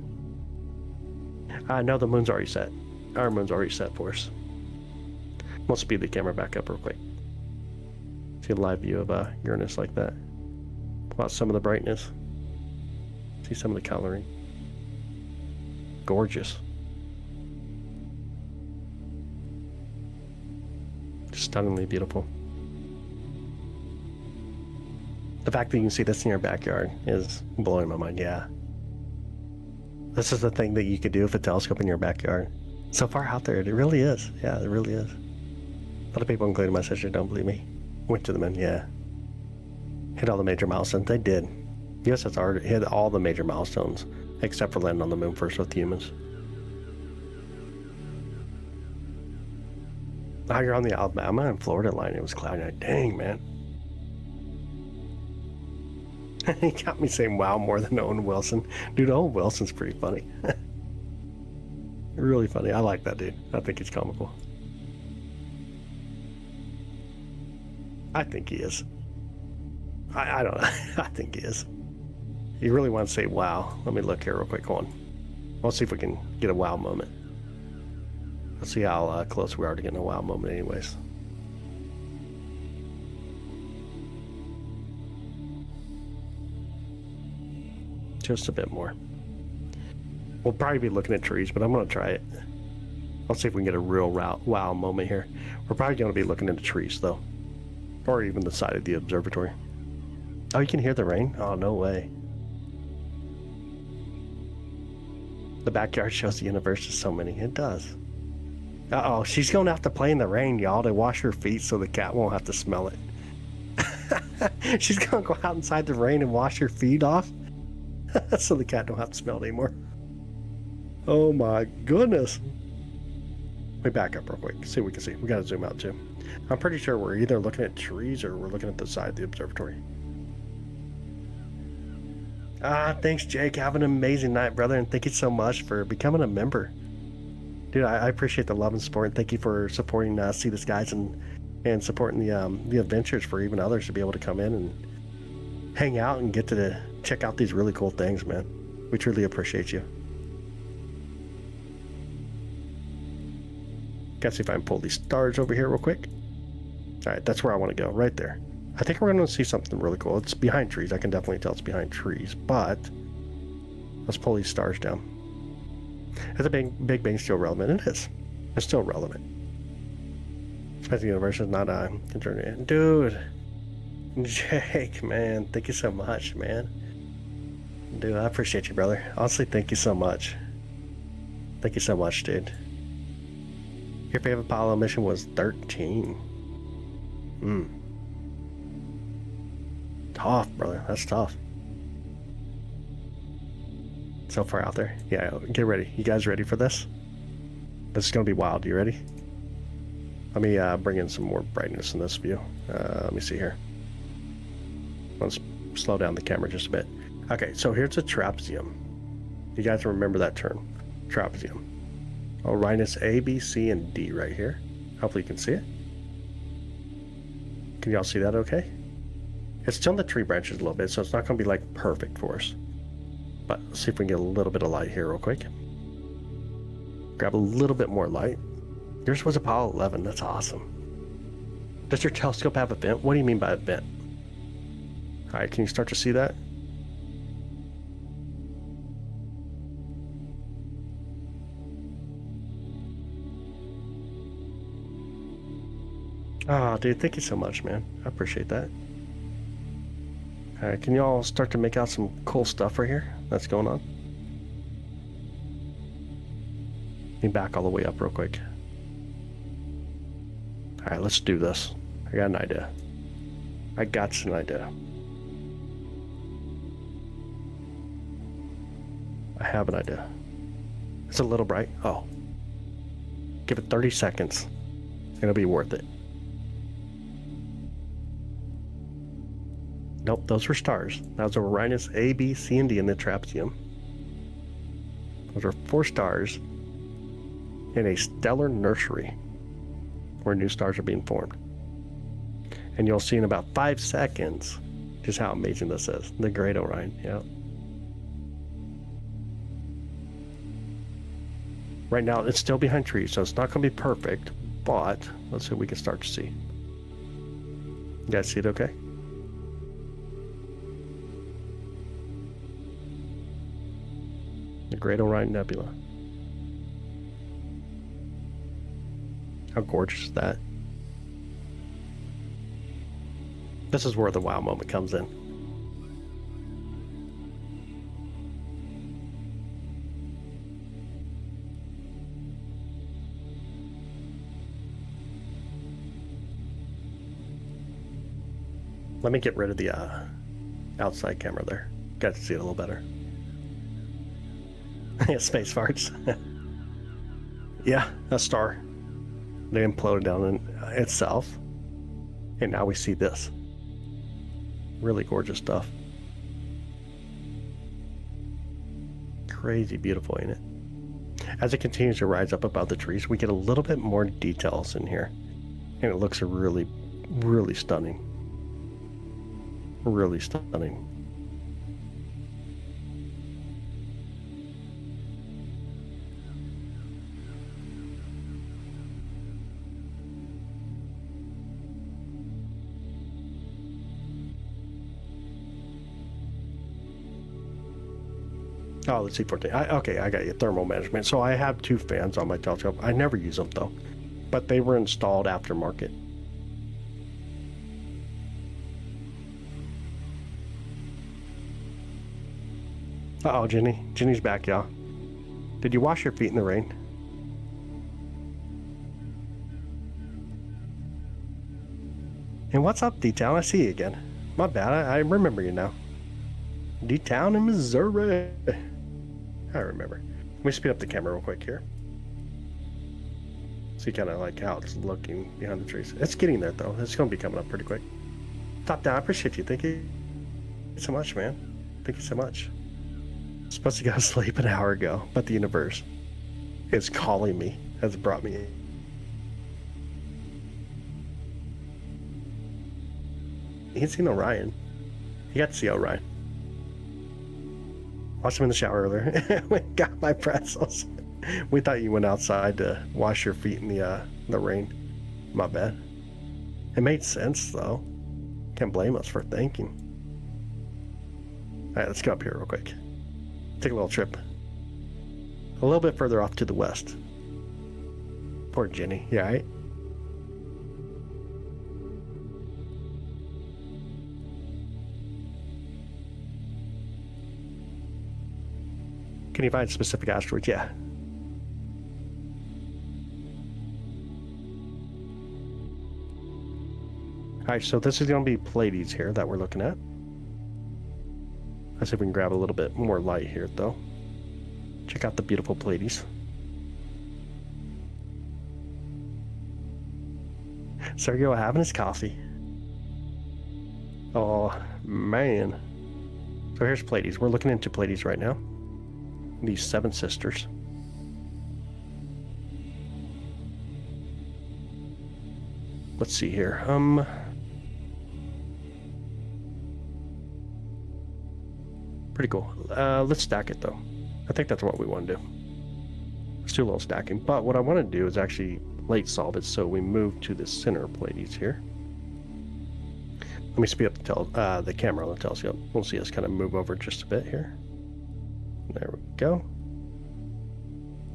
No, the moon's already set. Our moon's already set for us. We'll speed the camera back up real quick. See a live view of Uranus like that. Watch some of the brightness. See some of the coloring. Gorgeous. Stunningly beautiful. The fact that you can see this in your backyard is blowing my mind, yeah. This is the thing that you could do with a telescope in your backyard. So far out there, it really is. Yeah, it really is. A lot of people, including my sister, don't believe me. Went to the moon, yeah. Hit all the major milestones. They did. USSR hit all the major milestones, except for landing on the moon first with humans. Now you're on the Alabama and Florida line. It was cloudy night. Dang, man. He got me saying wow more than Owen Wilson. Dude, Owen Wilson's pretty funny. Really funny. I like that dude. I think he's comical. I think he is. I don't know. I think he is. You really want to say wow? Let me look here real quick. Hold on. Let's see if we can get a wow moment. Let's see how close we are to getting a wow moment anyways. Just a bit more. We'll probably be looking at trees, but I'm going to try it. Let's see if we can get a real wow moment here. We're probably going to be looking into trees, though. Or even the side of the observatory. Oh, you can hear the rain? Oh, no way. The backyard shows the universe to so many. It does. Uh-oh, she's going to have to play in the rain, y'all, to wash her feet so the cat won't have to smell it. She's going to go out inside the rain and wash her feet off so the cat don't have to smell it anymore. Oh my goodness. Let me back up real quick, see what we can see. We got to zoom out too. I'm pretty sure we're either looking at trees or we're looking at the side of the observatory. Thanks, Jake. Have an amazing night, brother, and thank you so much for becoming a member. Dude, I appreciate the love and support, and thank you for supporting See This Guys and supporting the adventures for even others to be able to come in and hang out and get to check out these really cool things, man. We truly appreciate you. Gotta see if I can pull these stars over here real quick. Alright, that's where I want to go, right there. I think we're going to see something really cool. It's behind trees. I can definitely tell it's behind trees, but let's pull these stars down. Is the Big Bang still relevant? It is. It's still relevant. Especially the universe is not concerned. Dude, Jake, man, thank you so much, man. Dude, I appreciate you, brother. Honestly, thank you so much. Thank you so much, dude. Your favorite Apollo mission was 13. Tough, brother. That's tough. So far out there. Yeah, get ready. You guys ready for this? This is going to be wild. You ready? Let me bring in some more brightness in this view. Let me see here. Let's slow down the camera just a bit. Okay, so here's a trapezium. You guys remember that term. Trapezium. Uranus A, B, C, and D right here. Hopefully you can see it. Can y'all see that okay? It's still in the tree branches a little bit, so it's not going to be like perfect for us. But let's see if we can get a little bit of light here real quick. Grab a little bit more light. Yours was Apollo 11. That's awesome. Does your telescope have a vent? What do you mean by a vent? Alright, can you start to see that? Oh, dude, thank you so much, man. I appreciate that. Alright, can you all start to make out some cool stuff right here that's going on? Let me back all the way up real quick. Alright, let's do this. I got an idea. I got an idea. I have an idea. It's a little bright. Oh. Give it 30 seconds. It'll be worth it. Nope, those were stars. That was Uranus A, B, C, and D in the trapezium. Those are 4 stars in a stellar nursery where new stars are being formed. And you'll see in about 5 seconds just how amazing this is. The Great Orion, yeah. Right now, it's still behind trees, so it's not going to be perfect, but let's see what we can start to see. You guys see it okay? The Great Orion Nebula. How gorgeous is that? This is where the wow moment comes in. Let me get rid of the outside camera there. Got to see it a little better. Yeah, space farts. Yeah, a star. They imploded down in itself. And now we see this. Really gorgeous stuff. Crazy beautiful, ain't it? As it continues to rise up above the trees, we get a little bit more details in here. And it looks really, really stunning. Really stunning. Oh, let's see, 14. Okay, I got you. Thermal management. So I have 2 fans on my telescope. I never use them, though. But they were installed aftermarket. Uh-oh, Jenny. Jenny's back, y'all. Did you wash your feet in the rain? And what's up, D-Town? I see you again. My bad. I remember you now. D-Town in Missouri. I remember. Let me speed up the camera real quick here. See kind of like how it's looking behind the trees. It's getting there, though. It's going to be coming up pretty quick. Top down. I appreciate you. Thank you so much, man. Thank you so much. Supposed to go to sleep an hour ago, but the universe is calling me, has brought me in. He's seen Orion. He got to see Orion. Watched him in the shower earlier. We got my pretzels. We thought you went outside to wash your feet in the rain. My bad. It made sense though. Can't blame us for thinking. All right, let's go up here real quick. Take a little trip. A little bit further off to the west. Poor Jenny. You alright? Can you find specific asteroids? Yeah. Alright, so this is going to be Pleiades here that we're looking at. Let's see if we can grab a little bit more light here, though. Check out the beautiful Pleiades. Sergio having his coffee. Oh, man. So here's Pleiades. We're looking into Pleiades right now. These 7 sisters. Let's see here. Pretty cool. Let's stack it though. I think that's what we want to do. Let's do a little stacking. But what I want to do is actually plate solve it, so we move to the center Pleiades here. Let me speed up the camera on the telescope. We'll see us kind of move over just a bit here. There we go.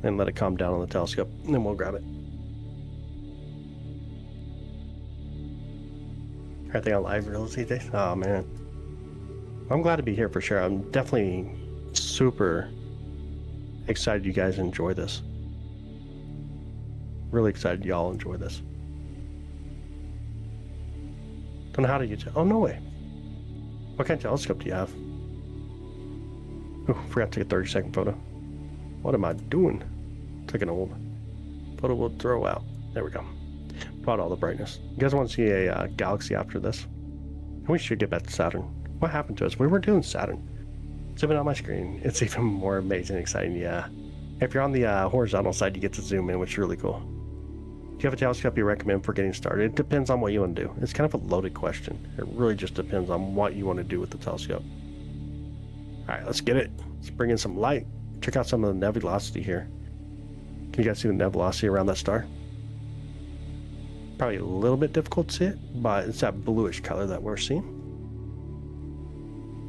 And let it calm down on the telescope, and then we'll grab it. Are they on live reels these days? Oh man. I'm glad to be here for sure. I'm definitely super excited you guys enjoy this. Really excited y'all enjoy this. Don't know how to use it. Oh, no way. What kind of telescope do you have? Oh, forgot to take a 30-second photo. What am I doing? Took an old photo we'll throw out. There we go. Brought all the brightness. You guys want to see a galaxy after this? We should get back to Saturn. What happened to us? We were doing Saturn. Zooming on my screen, it's even more amazing and exciting, yeah. If you're on the horizontal side, you get to zoom in, which is really cool. Do you have a telescope you recommend for getting started? It depends on what you want to do. It's kind of a loaded question. It really just depends on what you want to do with the telescope. All right, let's get it. Let's bring in some light. Check out some of the nebulosity here. Can you guys see the nebulosity around that star? Probably a little bit difficult to see it, but it's that bluish color that we're seeing.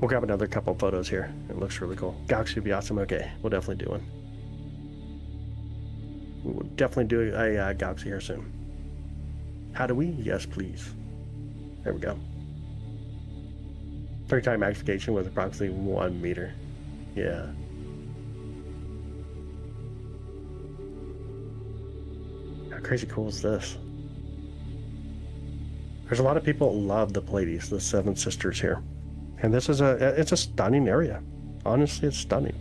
We'll grab another couple photos here. It looks really cool. Galaxy would be awesome. Okay, we'll definitely do one. We'll definitely do a galaxy here soon. How do we? Yes, please. There we go. 30-time magnification with approximately 1 meter. Yeah. How crazy cool is this? There's a lot of people that love the Pleiades, the Seven Sisters here. And this is it's a stunning area. Honestly, it's stunning.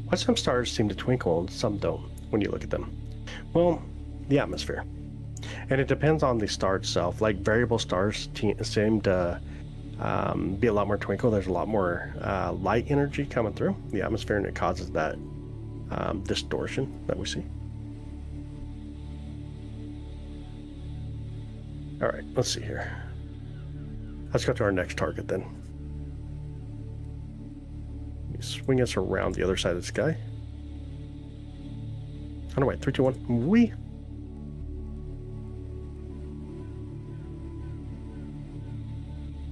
Why some stars seem to twinkle and some don't when you look at them? Well, the atmosphere. And it depends on the star itself. Like variable stars seem to be a lot more twinkle. There's a lot more light energy coming through the atmosphere, and it causes that distortion that we see. All right, let's see here. Let's go to our next target then. Swing us around the other side of the sky. On our way, 3, 2, 1, wee.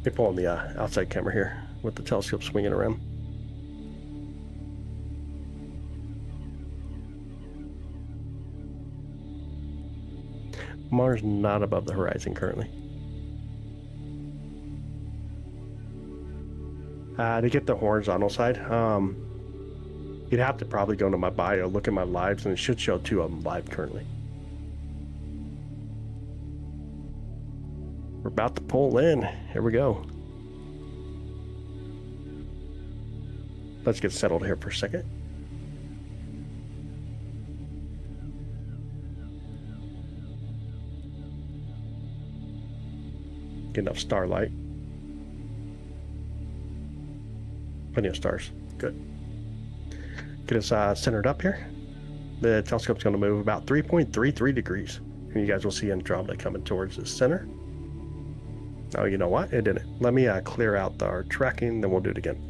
They pull on the outside camera here with the telescope swinging around. Mars not above the horizon currently. To get the horizontal side, you'd have to probably go into my bio, look at my lives, and it should show 2 of them live currently. We're about to pull in. Here we go. Let's get settled here for a second. Get enough starlight. Plenty of stars. Good. Get us centered up here. The telescope's going to move about 3.33 degrees. And you guys will see Andromeda coming towards the center. Oh, you know what? It didn't. Let me clear out our tracking, then we'll do it again.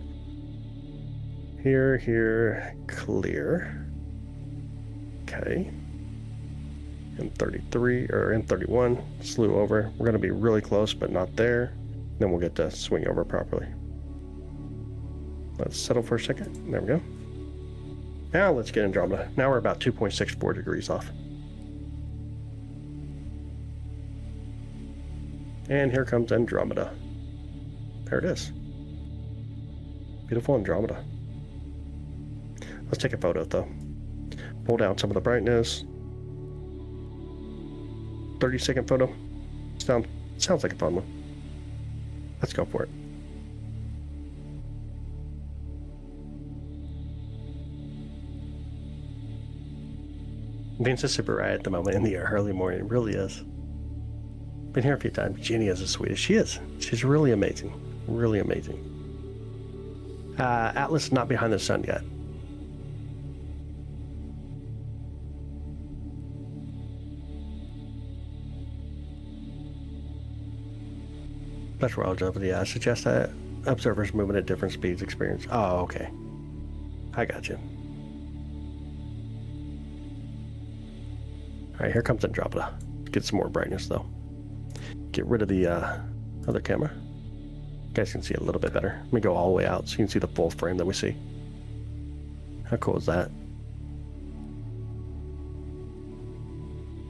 Here, clear. Okay. M33 or M31, slew over. We're going to be really close, but not there. Then we'll get to swing over properly. Let's settle for a second. There we go. Now let's get Andromeda. Now we're about 2.64 degrees off. And here comes Andromeda. There it is. Beautiful Andromeda. Let's take a photo though. Pull down some of the brightness. 30-second photo. Sounds like a fun one. Let's go for it. Venus is super bright at the moment in the early morning. It really is. Been here a few times. Jenny is as sweet as she is. She's really amazing. Really amazing. Atlas is not behind the sun yet. That's where I'll jump. Yeah, I suggest that observers moving at different speeds experience. Oh, okay. I got you. All right, here comes Andromeda. Get some more brightness though. Get rid of the other camera. You guys can see it a little bit better. Let me go all the way out so you can see the full frame that we see. How cool is that?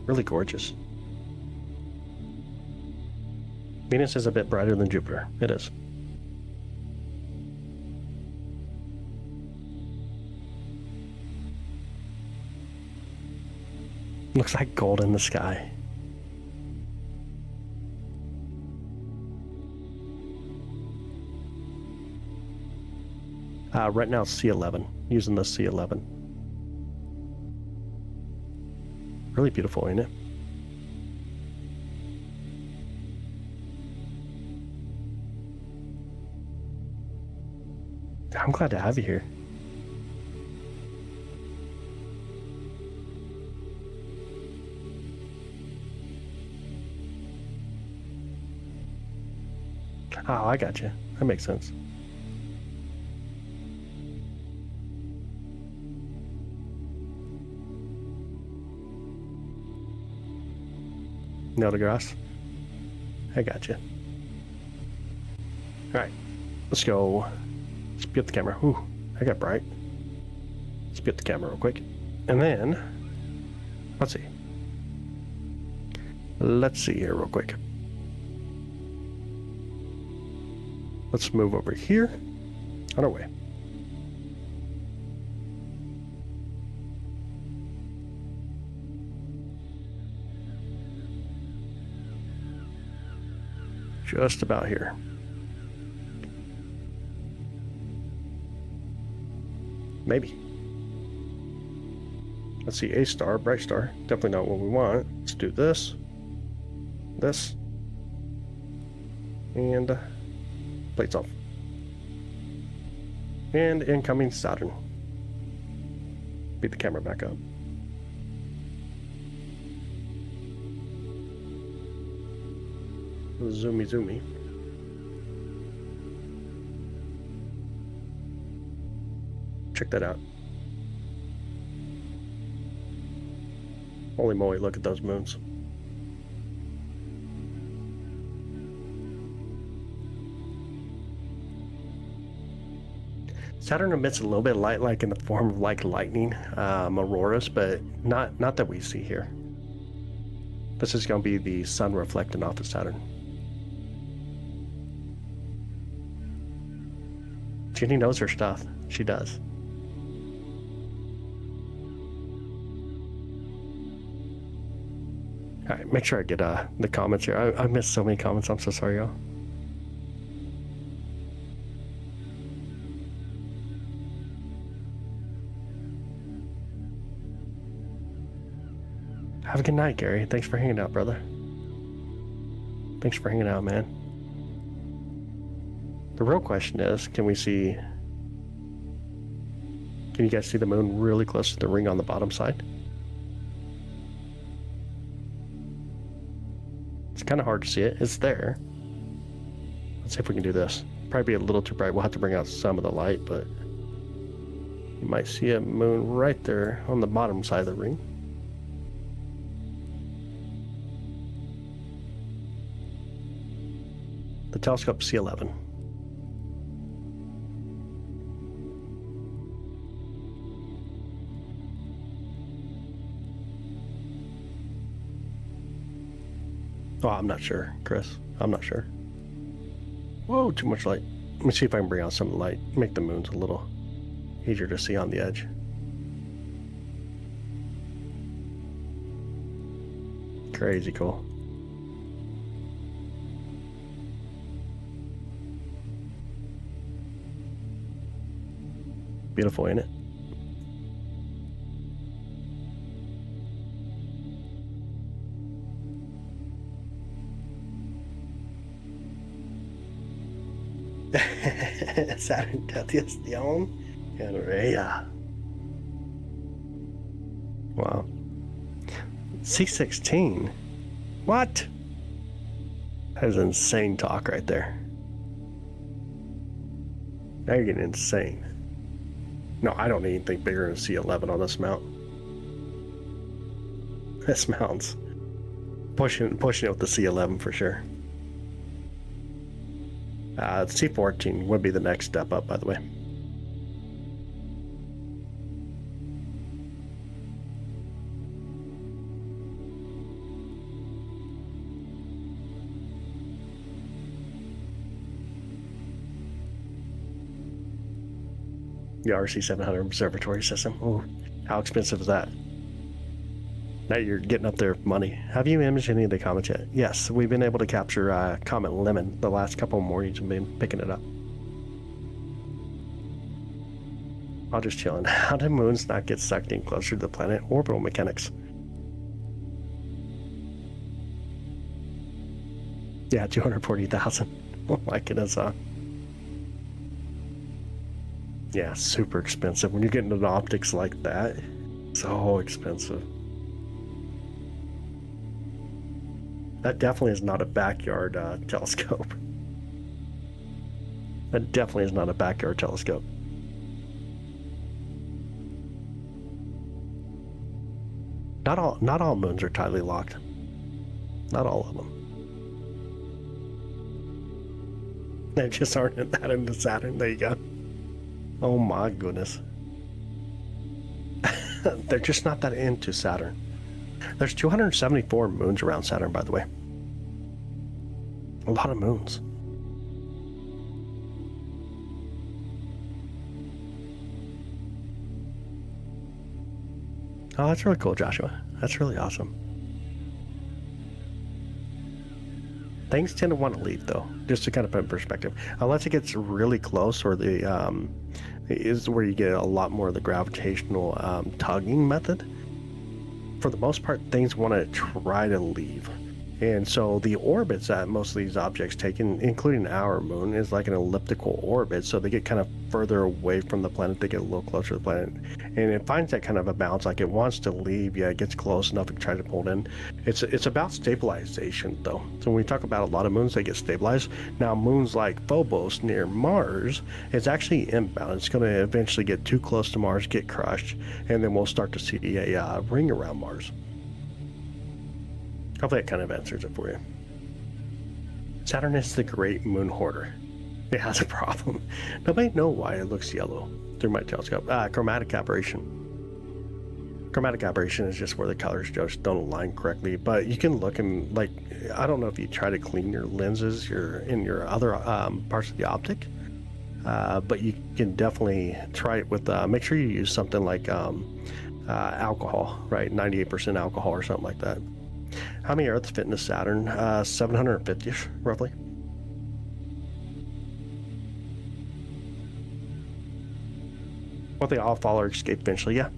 Really gorgeous. Venus is a bit brighter than Jupiter. It is. Looks like gold in the sky. Right now it's C11, using the C11. Really beautiful, ain't it? I'm glad to have you here. Oh, I got you. That makes sense. Neil deGrasse. I got you. All right, let's go. Spit the camera. Ooh, I got bright. Spit the camera real quick, and then let's see. Let's see here real quick. Let's move over here. On our way. Just about here. Maybe. Let's see, A star, bright star. Definitely not what we want. Let's do this. This. And plates off. And incoming Saturn. Beat the camera back up. Zoomy zoomy. Check that out. Holy moly, look at those moons. Saturn emits a little bit of light, like in the form of like lightning, auroras, but not that we see here. This is going to be the sun reflecting off of Saturn. Jenny knows her stuff. She does. All right, make sure I get the comments here. I missed so many comments. I'm so sorry, y'all. Have a good night, Gary. Thanks for hanging out, brother. Thanks for hanging out, man. The real question is, can you guys see the moon really close to the ring on the bottom side? It's kind of hard to see it. It's there. Let's see if we can do this. Probably be a little too bright. We'll have to bring out some of the light, but you might see a moon right there on the bottom side of the ring. The telescope C11. Oh, I'm not sure, Chris. I'm not sure. Whoa, too much light. Let me see if I can bring out some of the light. Make the moons a little easier to see on the edge. Crazy cool. Beautiful, ain't it? Saturn Cation and Rhea. Wow. C16? What? That is insane talk right there. Now you're getting insane. No, I don't need anything bigger than C11 on this mount. This mount's pushing it with the C11 for sure. C14 would be the next step up, by the way. The RC700 observatory system. Oh, how expensive is that? Now you're getting up there money. Have you imaged any of the comets yet? Yes, we've been able to capture Comet Lemon the last couple of mornings and been picking it up. I'll just chilling. How did moons not get sucked in closer to the planet? Orbital mechanics. Yeah, 240,000. Oh my goodness, huh? Yeah, super expensive. When you're getting into optics like that, so expensive. That definitely is not a backyard telescope. That definitely is not a backyard telescope. Not all moons are tightly locked. Not all of them. They just aren't that into Saturn. There you go. Oh my goodness. They're just not that into Saturn. There's 274 moons around Saturn, by the way. A lot of moons. Oh, that's really cool, Joshua. That's really awesome. Things tend to want to leave, though, just to kind of put in perspective. Unless it gets really close, or the is where you get a lot more of the gravitational tugging method. For the most part, things want to try to leave. And so the orbits that most of these objects take, including our moon, is like an elliptical orbit. So they get kind of further away from the planet. They get a little closer to the planet. And it finds that kind of a balance. Like it wants to leave. Yeah, it gets close enough to try to pull it in. It's about stabilization, though. So when we talk about a lot of moons, they get stabilized. Now, moons like Phobos near Mars, it's actually inbound. It's going to eventually get too close to Mars, get crushed, and then we'll start to see a ring around Mars. Hopefully that kind of answers it for you. Saturn is the great moon hoarder. It has a problem. Nobody knows why it looks yellow through my telescope. Chromatic aberration. Chromatic aberration is just where the colors just don't align correctly. But you can look and, like, I don't know if you try to clean your lenses in your other parts of the optic. But you can definitely try it with, make sure you use something like alcohol, right? 98% alcohol or something like that. How many Earths fit into Saturn? 750-ish, roughly. Well, they all fall or escape eventually, yeah.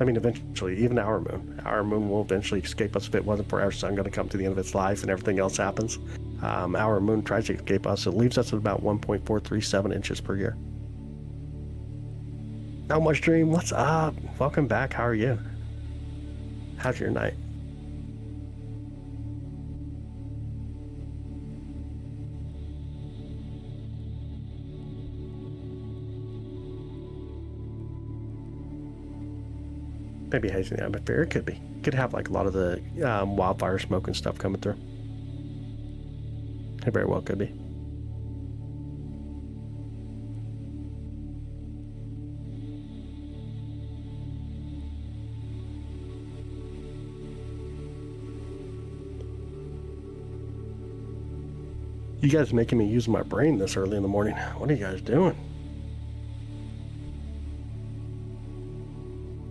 I mean, eventually, even our moon. Our moon will eventually escape us if it wasn't for our sun going to come to the end of its life and everything else happens. Our moon tries to escape us. It leaves us at about 1.437 inches per year. Not much dream. What's up? Welcome back. How are you? How's your night? Maybe hazy in the atmosphere. It could be. Could have like a lot of the wildfire smoke and stuff coming through. It very well could be. You guys making me use my brain this early in the morning. What are you guys doing?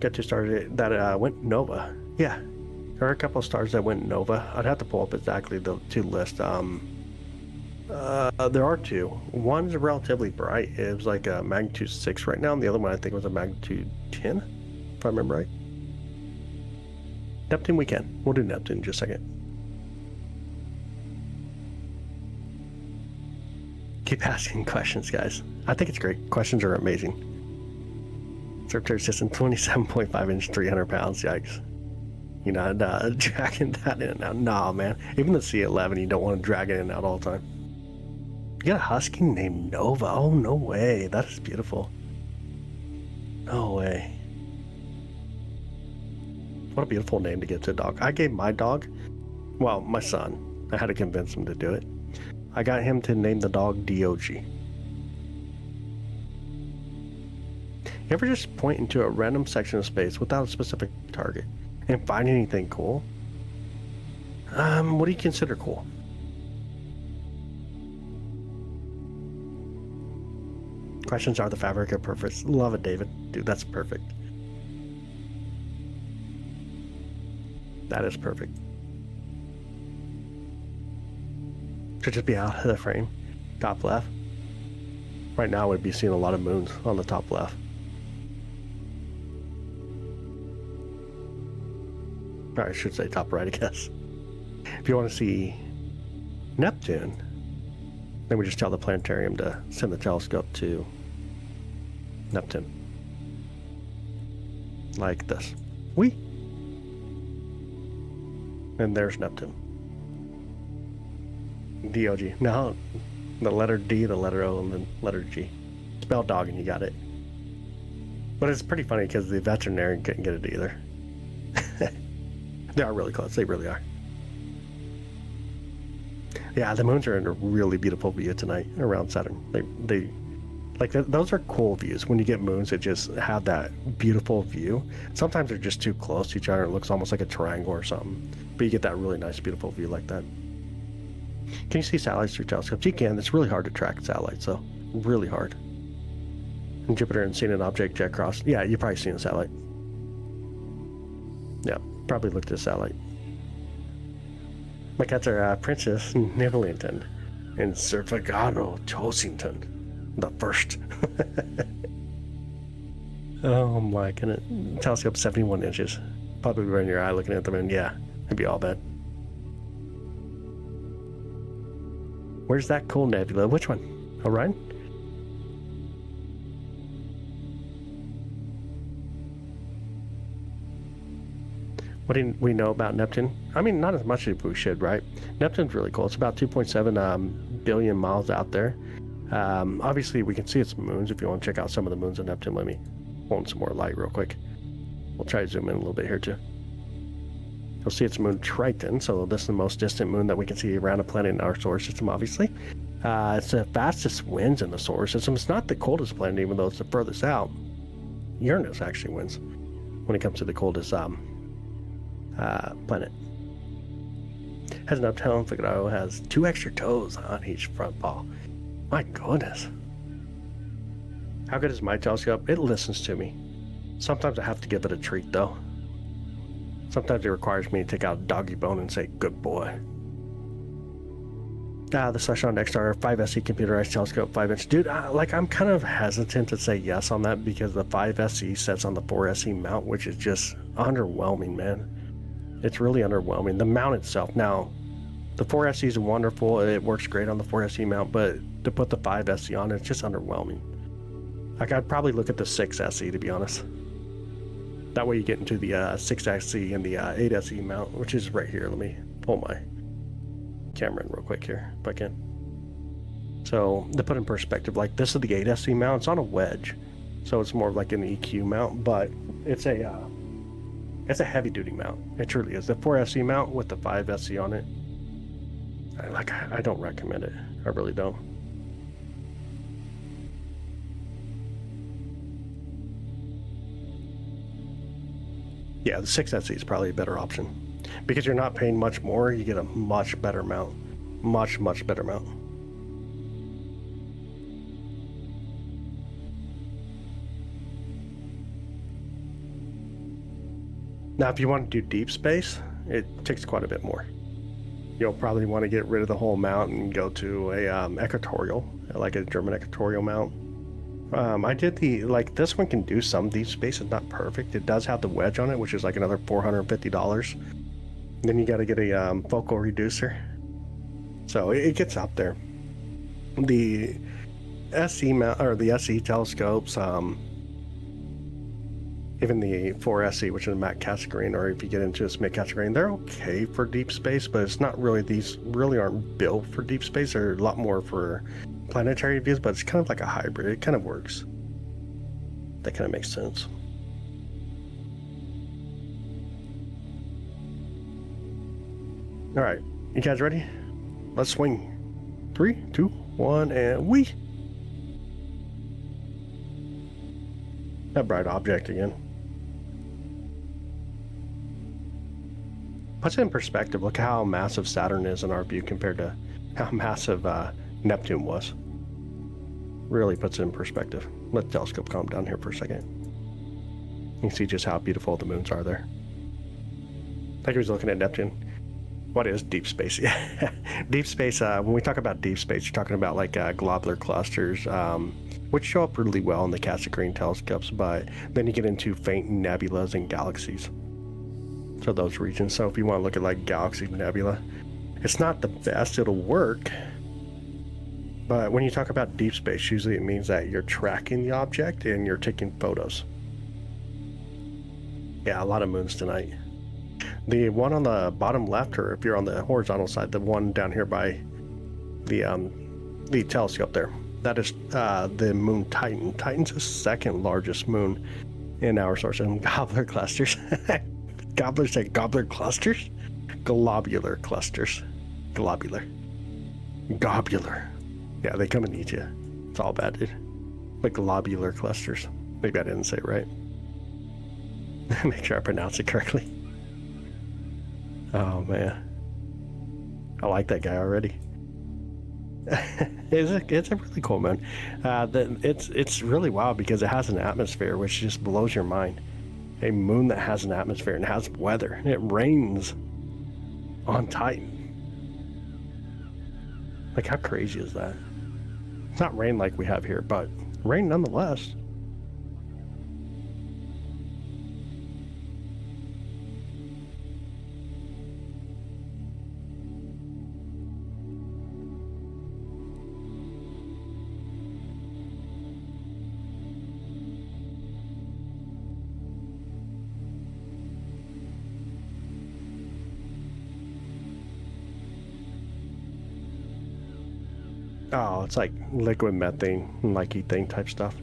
Got two stars that went nova. Yeah, there are a couple of stars that went nova. I'd have to pull up exactly the two lists. There are two. One's relatively bright. It was like a magnitude 6 right now, and the other one I think was a magnitude 10, if I remember right. Neptune we can. We'll do Neptune in just a second. Keep asking questions, guys. I think it's great. Questions are amazing. Observatory system, 27.5 inch, 300 pounds. Yikes. You know, dragging that in and out. Nah, man. Even the C11, you don't want to drag it in and out all the time. You got a husky named Nova. Oh, no way. That is beautiful. No way. What a beautiful name to give to a dog. I gave my dog, well, my son. I had to convince him to do it. I got him to name the dog DOG. You ever just point into a random section of space without a specific target and find anything cool? What do you consider cool? Questions are the fabric of purpose. Love it, David. Dude, that's perfect. That is perfect. Should just be out of the frame. Top left. Right now we'd be seeing a lot of moons on the top left. Or I should say top right, I guess. If you want to see Neptune. Then we just tell the planetarium to send the telescope to Neptune. Like this. Whee! And there's Neptune. DOG. Now, the letter D, the letter O, and then letter G. Spell dog and you got it. But it's pretty funny because the veterinarian couldn't get it either. They are really close. They really are. Yeah, the moons are in a really beautiful view tonight around Saturn. They like those are cool views. When you get moons that just have that beautiful view. Sometimes they're just too close to each other. It looks almost like a triangle or something. But you get that really nice, beautiful view like that. Can you see satellites through telescopes? You can. It's really hard to track satellites, though. Really hard. And Jupiter and seeing an object jet across. Yeah, you've probably seen a satellite. Yeah, probably looked at a satellite. My cats are Princess Nibblington and Serpagano Chosington. The first. Oh my goodness. Telescope 71 inches. Probably right in your eye looking at them, and yeah, it'd be all bad. Where's that cool nebula? Which one? Orion? What do we know about Neptune? I mean, not as much as we should, right? Neptune's really cool. It's about 2.7 billion miles out there. Obviously, we can see its moons. If you want to check out some of the moons of Neptune, let me hold some more light real quick. We'll try to zoom in a little bit here, too. You'll see its moon Triton, so this is the most distant moon that we can see around a planet in our solar system, obviously. It's the fastest winds in the solar system. It's not the coldest planet, even though it's the furthest out. Uranus actually wins when it comes to the coldest planet. Has an uptown Figaro, has 2 extra toes on each front paw. My goodness. How good is my telescope? It listens to me. Sometimes I have to give it a treat, though. Sometimes it requires me to take out a doggy bone and say, good boy. The Celestron XR 5SE computerized telescope, 5-inch. Dude, I'm kind of hesitant to say yes on that because the 5SE sets on the 4SE mount, which is just underwhelming, man. It's really underwhelming. The mount itself. Now, the 4SE is wonderful. It works great on the 4SE mount, but to put the 5SE on, it's just underwhelming. Like, I'd probably look at the 6SE, to be honest. That way you get into the 6SE and the 8SE mount, which is right here. Let me pull my camera in real quick here, if I can. So, to put in perspective, like, this is the 8SE mount. It's on a wedge, so it's more like an EQ mount, but it's a heavy-duty mount. It truly is. The 4SE mount with the 5SE on it, I don't recommend it. I really don't. Yeah, the 6SE is probably a better option. Because you're not paying much more, you get a much better mount. Much, much better mount. Now, if you want to do deep space, it takes quite a bit more. You'll probably want to get rid of the whole mount and go to a equatorial, like a German equatorial mount. I did this one can do some deep space. It's not perfect. It does have the wedge on it, which is like another $450. Then you got to get a focal reducer. So it gets up there. The SE mount, or the SE telescopes, even the 4SE, which is a matte Cassegrain, or if you get into a mid Cassegrain, they're okay for deep space, but it's not really, these really aren't built for deep space. They're a lot more for planetary views, but it's kind of like a hybrid. It kind of works. That kind of makes sense. All right, you guys ready? Let's swing. 3, 2, 1, and whee! That bright object again. Puts it in perspective. Look how massive Saturn is in our view compared to how massive Neptune was. Really puts it in perspective. Let the telescope calm down here for a second. You can see just how beautiful the moons are there. Like he was looking at Neptune. What is deep space? Yeah, deep space. When we talk about deep space, you're talking about like globular clusters, which show up really well in the Cassegrain telescopes. But then you get into faint nebulas and galaxies. So those regions. So if you want to look at like galaxy nebula, It's not the best, it'll work. But when you talk about deep space, usually it means that you're tracking the object and you're taking photos. Yeah, a lot of moons tonight. The one on the bottom left, or if you're on the horizontal side, the one down here by the telescope there, that is the moon Titan. Titan's the second largest moon in our solar system. Gobbler clusters. Gobblers say gobbler clusters? Globular clusters. Globular. Gobular. Yeah, they come and eat you. It's all bad, dude. But globular clusters. Maybe I didn't say it right. Make sure I pronounce it correctly. Oh, man. I like that guy already. It's a really cool moon. It's really wild because it has an atmosphere which just blows your mind. A moon that has an atmosphere and has weather. It rains on Titan. Like, how crazy is that? It's not rain like we have here, but rain nonetheless. Oh, it's like liquid methane, like ethane type stuff.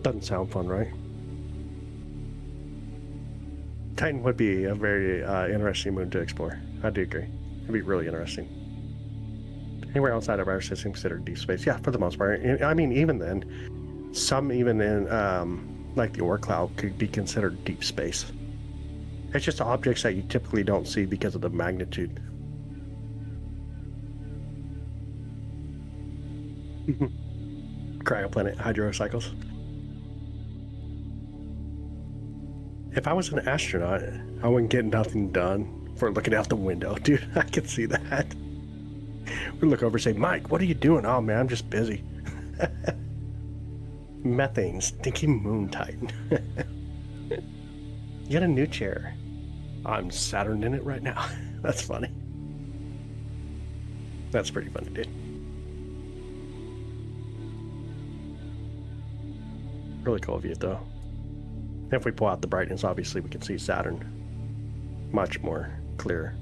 Doesn't sound fun, right? Titan would be a very interesting moon to explore. I do agree. It'd be really interesting. Anywhere outside of our system considered deep space? Yeah, for the most part. I mean, even then, some even in like the Oort cloud could be considered deep space. It's just objects that you typically don't see because of the magnitude. Cryoplanet hydrocycles. If I was an astronaut, I wouldn't get nothing done for looking out the window. Dude, I could see that. We'd look over and say, Mike, what are you doing? Oh, man, I'm just busy. Methane, stinky moon Titan. You got a new chair. I'm Saturn in it right now. That's funny. That's pretty funny, dude. Really cool view, though. If we pull out the brightness, obviously we can see Saturn much more clear.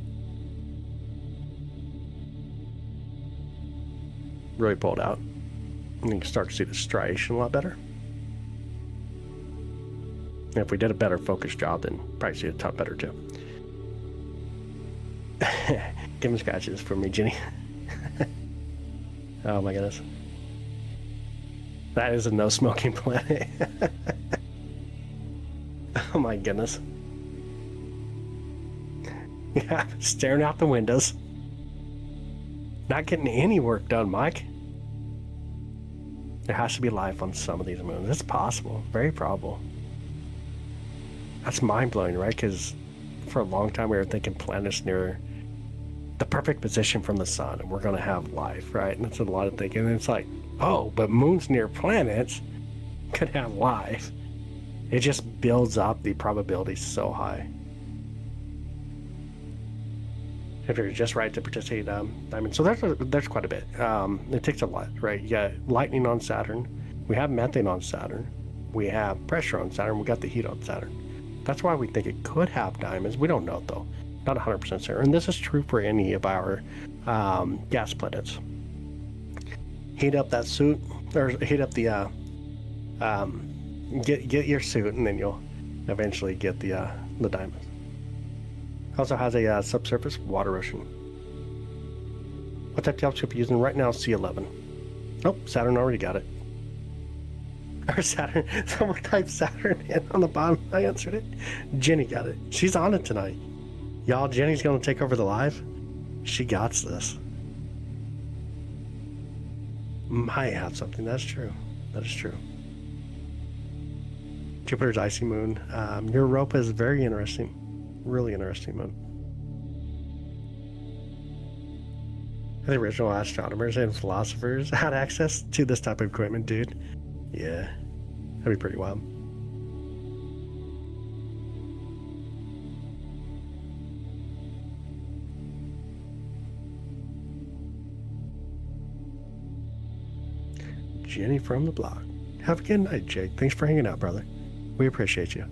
Really pulled out. And you can start to see the striation a lot better. And if we did a better focus job, then probably see a ton better too. Give him scratches for me, Jenny. Oh my goodness. That is a no smoking planet. Oh my goodness. Yeah, staring out the windows. Not getting any work done, Mike. There has to be life on some of these moons. It's possible. Very probable. That's mind-blowing, right? Because for a long time we were thinking planets near the perfect position from the sun and we're going to have life, right? And that's a lot of thinking. And it's like, oh, but moons near planets could have life. It just builds up the probability so high. If you're just right to participate, I mean, so there's quite a bit. It takes a lot, right? You got lightning on Saturn. We have methane on Saturn. We have pressure on Saturn. We got the heat on Saturn. That's why we think it could have diamonds. We don't know, though. Not 100% certain. And this is true for any of our gas planets. Heat up that suit, or heat up the get your suit, and then you'll eventually get the diamonds. Also has a subsurface water ocean. What type of telescope are you using right now? C11. Oh, Saturn already got it. Or Saturn. Someone typed Saturn in on the bottom. I answered it. Jenny got it. She's on it tonight. Y'all, Jenny's going to take over the live. She got this. Might have something. That's true. That is true. Jupiter's icy moon. Europa is very interesting. Really interesting moon. The original astronomers and philosophers had access to this type of equipment, dude. Yeah, that'd be pretty wild. Jenny from the block. Have a good night, Jake. Thanks for hanging out, brother. We appreciate you.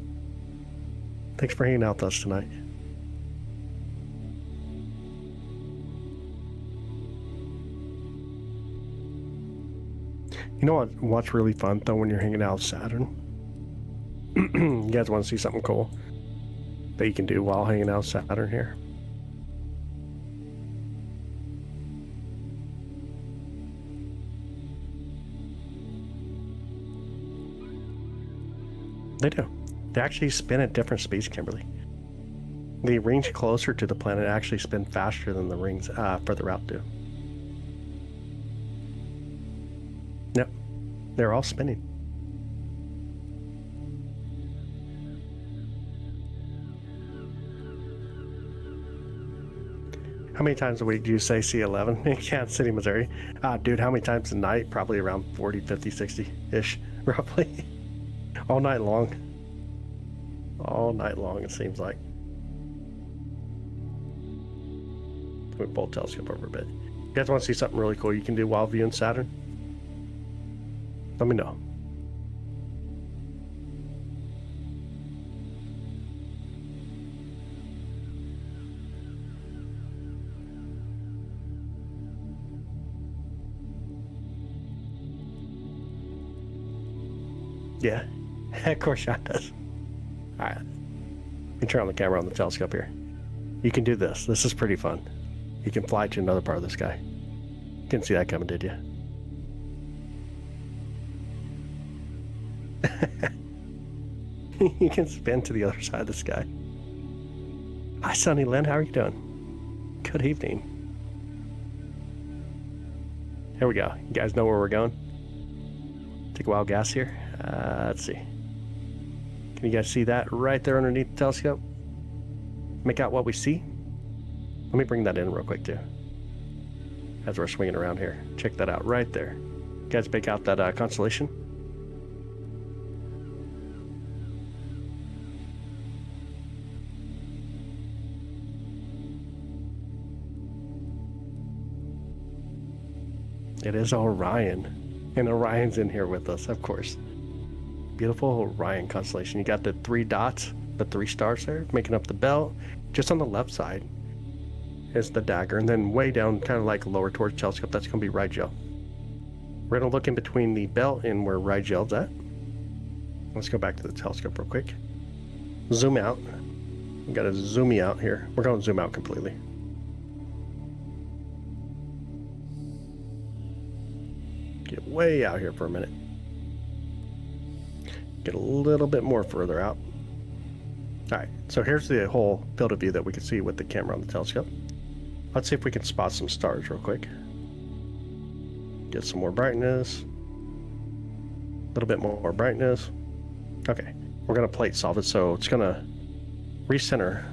Thanks for hanging out with us tonight. You know what's really fun, though, when you're hanging out with Saturn? You guys want to see something cool that you can do while hanging out with Saturn here? They do. They actually spin at different speeds, Kimberly. The rings closer to the planet actually spin faster than the rings further out do. Yep, they're all spinning. How many times a week do you say C11 in Kansas City, Missouri? Dude, how many times a night? Probably around 40, 50, 60-ish, roughly. All night long. All night long, it seems like. Let me pull the telescope over a bit. You guys want to see something really cool you can do while viewing Saturn? Let me know. Yeah, of course Sean does. Alright, let me turn on the camera on the telescope here. You can do this. This is pretty fun. You can fly to another part of the sky. You didn't see that coming, did you? You can spin to the other side of the sky. Hi, Sunny Lynn. How are you doing? Good evening. Here we go. You guys know where we're going? Take a wild gas here. Let's see. Can you guys see that right there underneath the telescope? Make out what we see? Let me bring that in real quick too. As we're swinging around here. Check that out right there. You guys make out that constellation? It is Orion. And Orion's in here with us, of course. Beautiful Orion constellation. You got the 3 dots, the 3 stars there, making up the belt. Just on the left side is the dagger, and then way down, kind of like lower towards the telescope, that's going to be Rigel. We're going to look in between the belt and where Rigel's at. Let's go back to the telescope real quick. Zoom out. We got to zoom me out here. We're going to zoom out completely. Get way out here for a minute. Get a little bit more further out. Alright, so here's the whole field of view that we can see with the camera on the telescope. Let's see if we can spot some stars real quick. Get some more brightness. A little bit more brightness. Okay, we're going to plate solve it, so it's going to recenter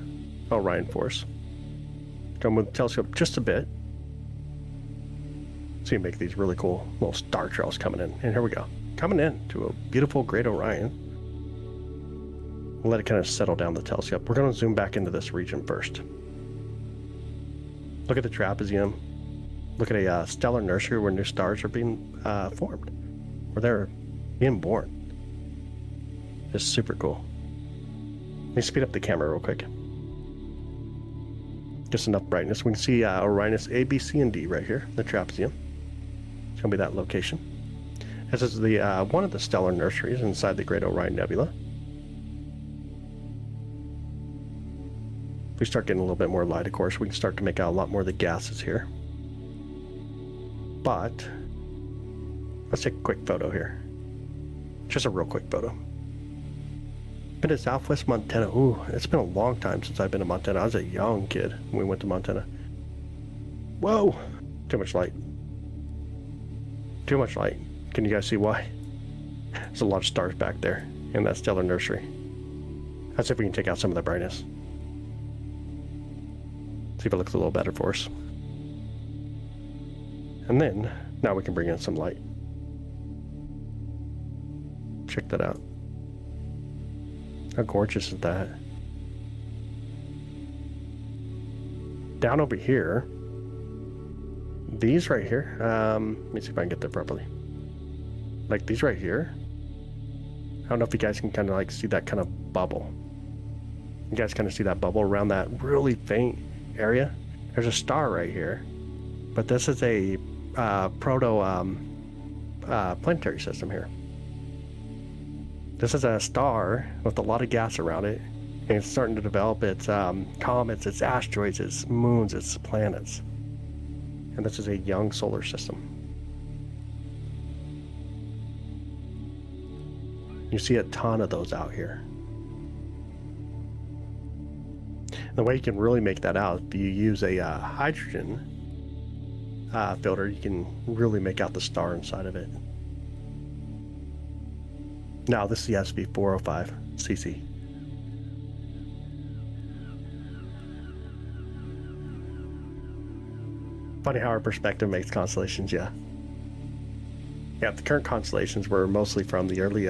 Orion for us. Go move the telescope just a bit. So you make these really cool little star trails coming in. And here we go. Coming in to a beautiful Great Orion. We'll let it kind of settle down the telescope. We're going to zoom back into this region first. Look at the trapezium. Look at a stellar nursery where new stars are being formed. Where they're being born. It's super cool. Let me speed up the camera real quick. Just enough brightness. We can see Orionus A, B, C, and D right here. The trapezium. It's going to be that location. This is the one of the stellar nurseries inside the Great Orion Nebula. If we start getting a little bit more light, of course, we can start to make out a lot more of the gases here. But let's take a quick photo here. Just a real quick photo. Been to Southwest Montana. Ooh, it's been a long time since I've been to Montana. I was a young kid when we went to Montana. Whoa! Too much light. Too much light. Can you guys see why? There's a lot of stars back there in that stellar nursery. Let's see if we can take out some of the brightness. See if it looks a little better for us. And then, now we can bring in some light. Check that out. How gorgeous is that? Down over here, these right here, let me see if I can get there properly. Like these right here. I don't know if you guys can kind of like see that kind of bubble. You guys kind of see that bubble around that really faint area? There's a star right here. But this is a planetary system here. This is a star with a lot of gas around it, and it's starting to develop its comets, its asteroids, its moons, its planets. And this is a young solar system. You see a ton of those out here. And the way you can really make that out, if you use a hydrogen filter, you can really make out the star inside of it. Now, this is the SV405 CC. Funny how our perspective makes constellations, yeah. Yeah, the current constellations were mostly from the early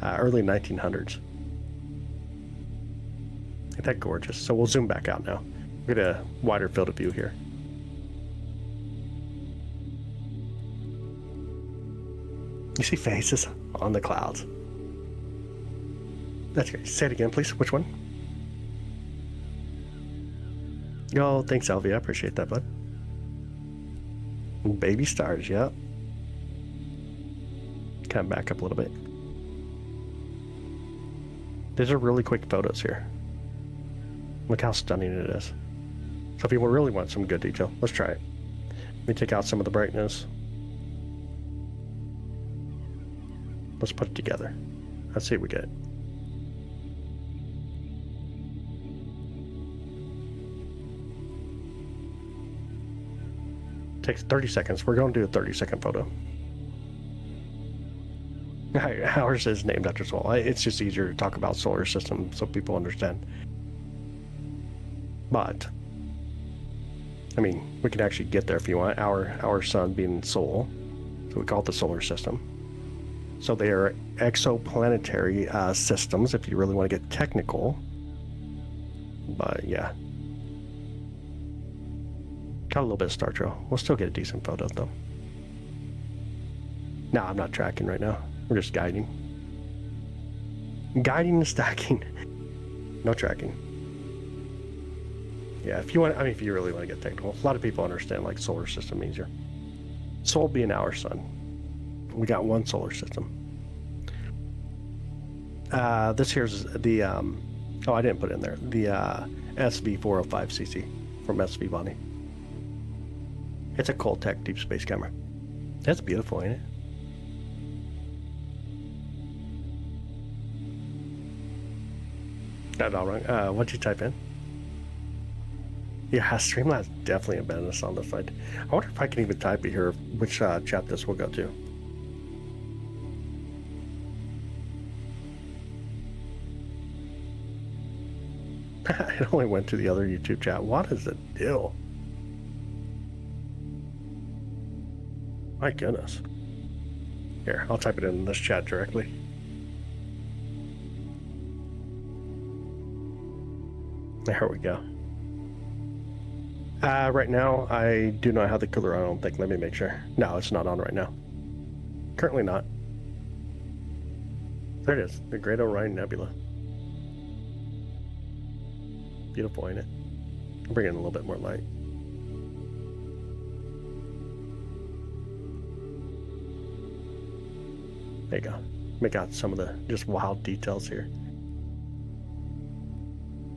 1900s. Ain't that gorgeous? So we'll zoom back out now. We'll get a wider field of view here. You see faces on the clouds. That's great. Say it again, please. Which one? Oh, thanks, Elvie. I appreciate that, bud. Baby stars, yep. Kind of back up a little bit. These are really quick photos here. Look how stunning it is. So if you really want some good detail, let's try it. Let me take out some of the brightness. Let's put it together. Let's see what we get. Takes 30 seconds. We're going to do a 30-second photo. Ours is named after Sol. It's just easier to talk about solar system so people understand. But, I mean, we can actually get there if you want. Our sun being Sol, so we call it the solar system. So they are exoplanetary systems, if you really want to get technical. But yeah, got a little bit of star trail. We'll still get a decent photo though. No, I'm not tracking right now. We're just guiding. Guiding and stacking. No tracking. Yeah, if you want, I mean, if you really want to get technical, a lot of people understand like solar system means your Sol being our sun. We got one solar system. This here's the, oh, I didn't put it in there. The SV405cc from SV Bonnie. It's a Coltech deep space camera. That's beautiful, ain't it? Not all wrong. What'd you type in? Yeah, Streamlabs definitely embedded us on the side. I wonder if I can even type it here, which chat this will go to. It only went to the other YouTube chat. What is the deal? My goodness. Here, I'll type it in this chat directly. There we go. Right now, I do not have the cooler on, I don't think. Let me make sure. No, it's not on right now. Currently not. There it is, the Great Orion Nebula. Beautiful, ain't it? I'll bring in a little bit more light. There you go. Make out some of the just wild details here.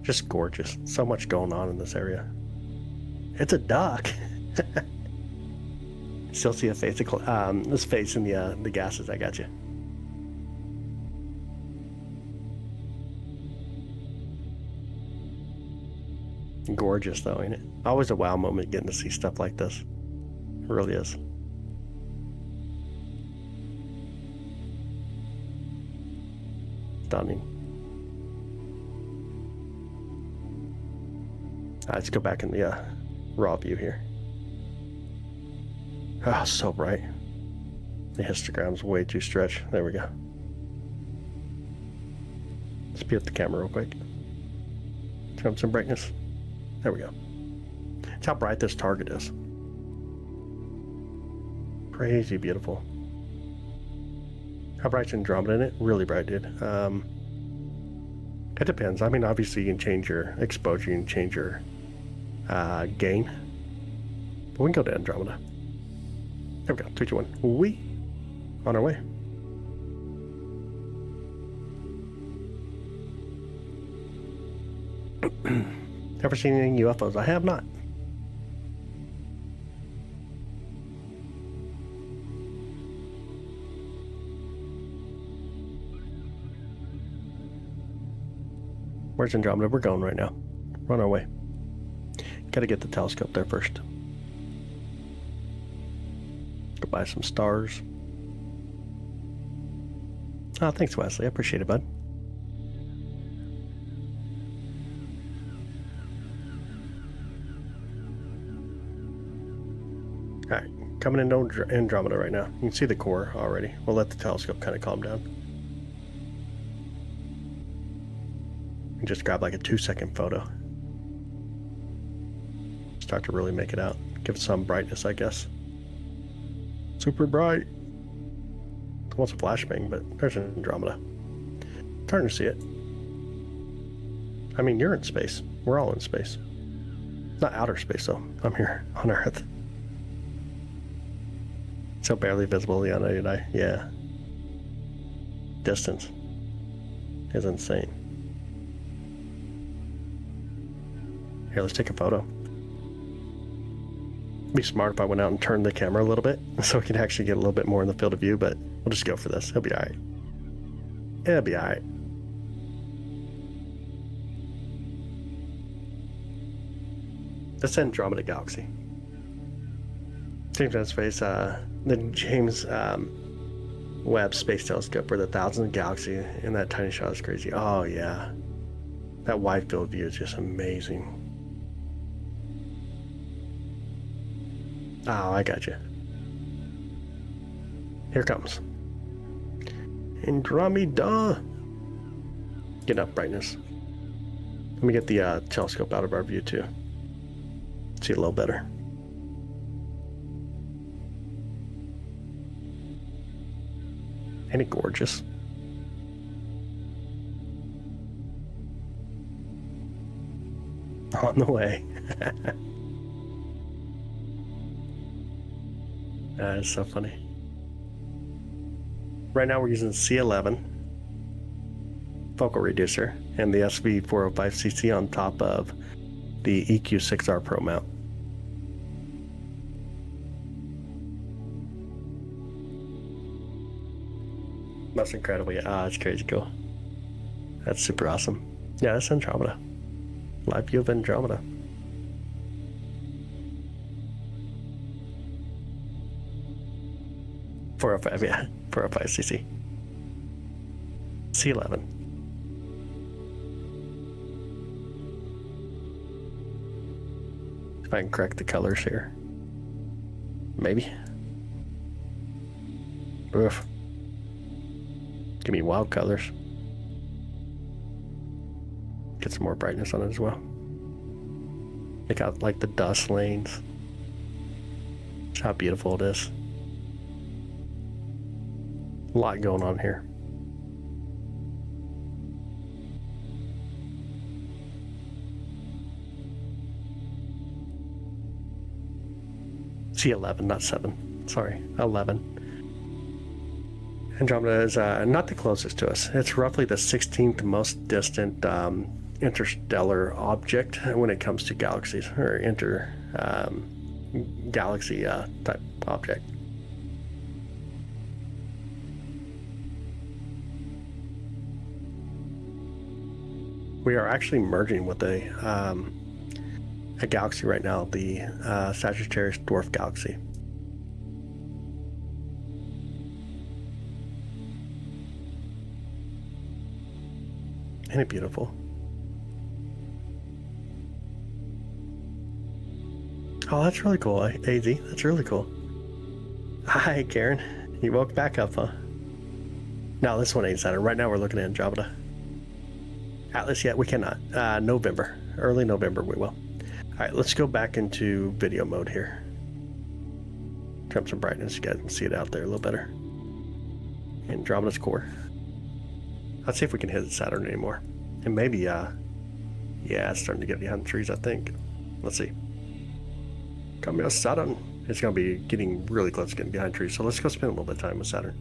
Just gorgeous. So much going on in this area. It's a duck. Still see a face. This face in the gases. I got you. Gorgeous though, ain't it? Always a wow moment getting to see stuff like this. It really is. Stunning. Let's go back in the raw view here. Oh, so bright. The histogram's way too stretched. There we go. Speed up the camera real quick. Turn up some brightness. There we go. That's how bright this target is. Crazy beautiful. How bright's Andromeda in it? Really bright, dude. It depends. I mean, obviously you can change your exposure, you can change your gain. But we can go to Andromeda. There we go. 3, 2, 1. We on our way. Ever seen any UFOs? I have not. Where's Andromeda? We're going right now. We're on our way. Gotta get the telescope there first. Go buy some stars. Oh, thanks, Wesley. I appreciate it, bud. Alright, coming into Andromeda right now. You can see the core already. We'll let the telescope kind of calm down. And just grab like a 2-second photo. Start to really make it out. Give it some brightness, I guess. Super bright. It's almost a flashbang, but there's Andromeda. Starting to see it. I mean, you're in space. We're all in space. Not outer space, though. I'm here on Earth. So barely visible the unaided eye. Yeah. Distance is insane. Here, let's take a photo. It'd be smart if I went out and turned the camera a little bit so we could actually get a little bit more in the field of view, but we'll just go for this. It'll be alright. It'll be alright. This Andromeda Galaxy. James Webb Space, the James Webb Space Telescope, where the thousands of galaxies in that tiny shot is crazy. Oh yeah, that wide field view is just amazing. Oh, I got you. Here comes Andromeda. Get up brightness. Let me get the telescope out of our view too. See a little better. Ain't it gorgeous? On the way. That is so funny. Right now we're using C11 focal reducer and the SV405cc on top of the EQ6R Pro mount. That's incredible. Yeah, it's crazy cool. That's super awesome. Yeah, that's Andromeda. Live view of Andromeda. .405, yeah, 405cc. C11. If I can correct the colors here. Maybe. Oof. Give me wild colors. Get some more brightness on it as well. Look out like the dust lanes. Just how beautiful it is. A lot going on here. C11, not 7. Sorry, 11. Andromeda is not the closest to us. It's roughly the 16th most distant interstellar object when it comes to galaxies, or galaxy type object. We are actually merging with a galaxy right now, the Sagittarius Dwarf Galaxy. Isn't it beautiful? Oh, that's really cool, AZ. That's really cool. Hi, Karen. You woke back up, huh? No, this one ain't Saturn. Right now we're looking at Andromeda. Atlas yet? We cannot. November. Early November we will. Alright, let's go back into video mode here. Turn up some brightness. You guys can see it out there a little better. Andromeda's core. Let's see if we can hit Saturn anymore. And maybe, yeah, it's starting to get behind the trees, I think. Let's see. Come here, Saturn. It's going to be getting really close to getting behind trees, so let's go spend a little bit of time with Saturn.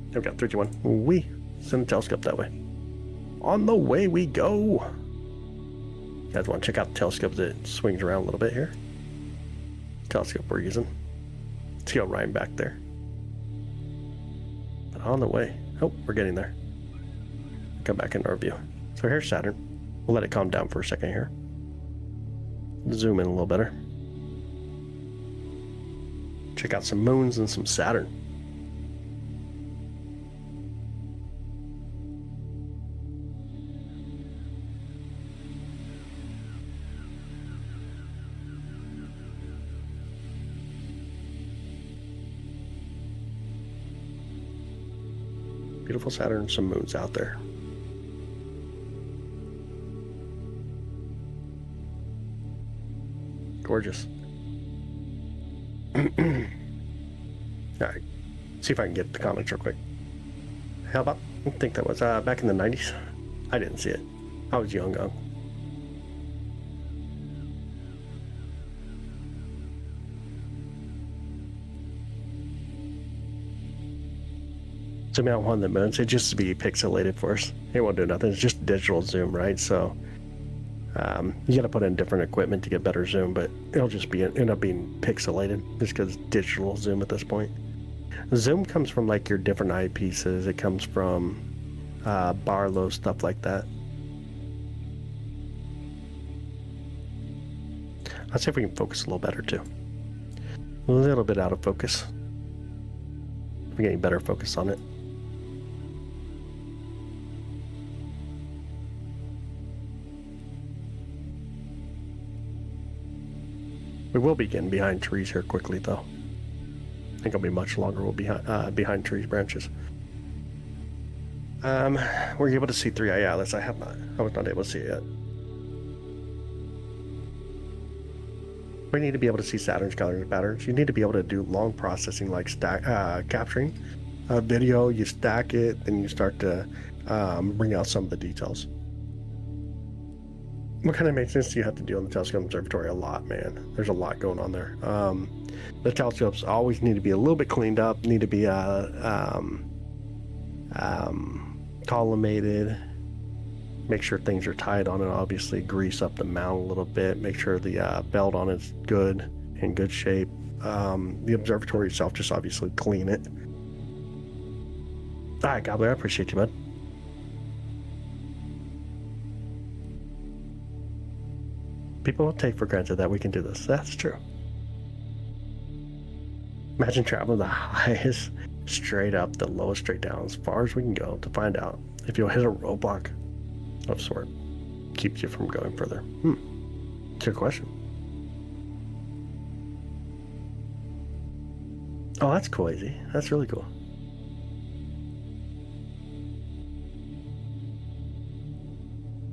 There we go, 3, 2, 1. We send the telescope that way. On the way we go. You guys want to check out the telescope that swings around a little bit here? Telescope we're using. Let's go right back there. But on the way. Oh, we're getting there. Come back into our view. So here's Saturn. We'll let it calm down for a second here. Zoom in a little better. Check out some moons and some Saturn. Beautiful Saturn, some moons out there. Gorgeous. Alright, see if I can get the comments real quick. How about, I think that was back in the 90s. I didn't see it. I was young. Zoom out one of the moons. It just to be pixelated for us. It won't do nothing. It's just digital zoom, right? So you got to put in different equipment to get better zoom, but it'll just end up being pixelated just because digital zoom at this point. Zoom comes from like your different eyepieces. It comes from Barlow, stuff like that. Let's see if we can focus a little better too. A little bit out of focus. We're getting better focus on it. We will be getting behind trees here quickly, though. I think it'll be much longer. We'll be behind trees, branches. Were you able to see 3i Atlas? I have not. I was not able to see it yet. We need to be able to see Saturn's color patterns. You need to be able to do long processing, like capturing a video. You stack it, then you start to bring out some of the details. What kind of maintenance do you have to do on the telescope observatory? A lot, man. There's a lot going on there. The telescopes always need to be a little bit cleaned up, need to be collimated, make sure things are tight on it, obviously grease up the mount a little bit, make sure the belt on it's good, in good shape. The observatory itself, just obviously clean it. All right, Gobbler, I appreciate you, bud. People will take for granted that we can do this. That's true. Imagine traveling the highest straight up, the lowest straight down, as far as we can go to find out if you'll hit a roadblock of sort. Keeps you from going further. It's your question. Oh, that's cool, Easy. That's really cool.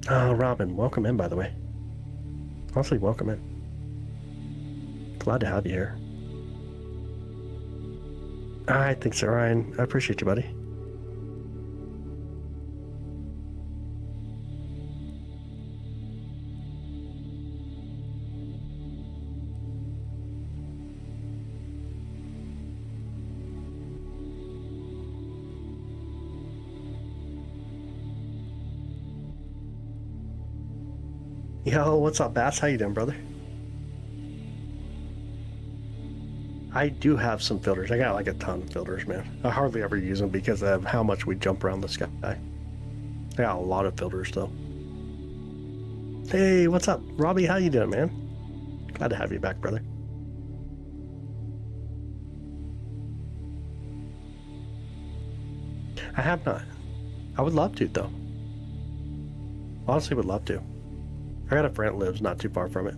Oh, Robin, welcome in, by the way. Honestly, welcome in. Glad to have you here. I think so, Ryan. I appreciate you, buddy. Yo, what's up, Bass? How you doing, brother? I do have some filters. I got like a ton of filters, man. I hardly ever use them because of how much we jump around the sky. I got a lot of filters, though. Hey, what's up? Robbie, how you doing, man? Glad to have you back, brother. I have not. I would love to, though. Honestly, would love to. I got a friend that lives not too far from it.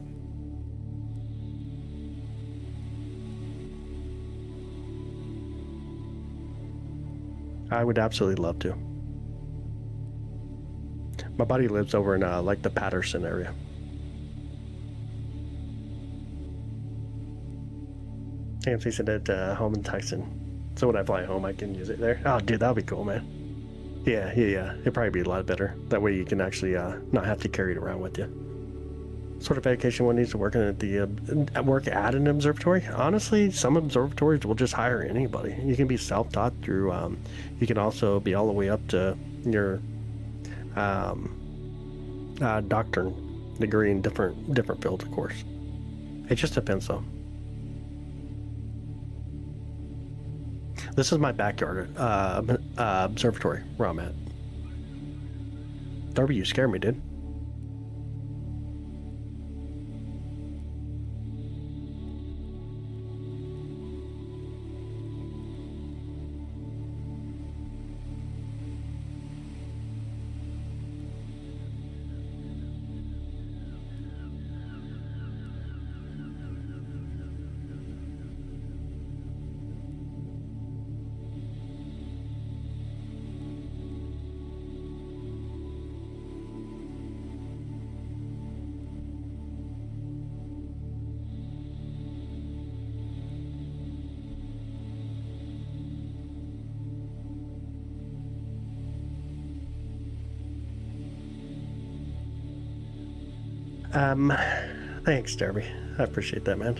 I would absolutely love to. My buddy lives over in like the Patterson area. Nancy said at home in Tyson. So when I fly home, I can use it there. Oh, dude, that'd be cool, man. Yeah. It'd probably be a lot better. That way you can actually not have to carry it around with you. Sort of education one needs to work at the work at an observatory. Honestly, some observatories will just hire anybody. You can be self-taught through. You can also be all the way up to your doctorate degree in different fields, of course. It just depends, though. This is my backyard observatory where I'm at. Darby, you scared me, dude. Thanks, Darby. I appreciate that, man.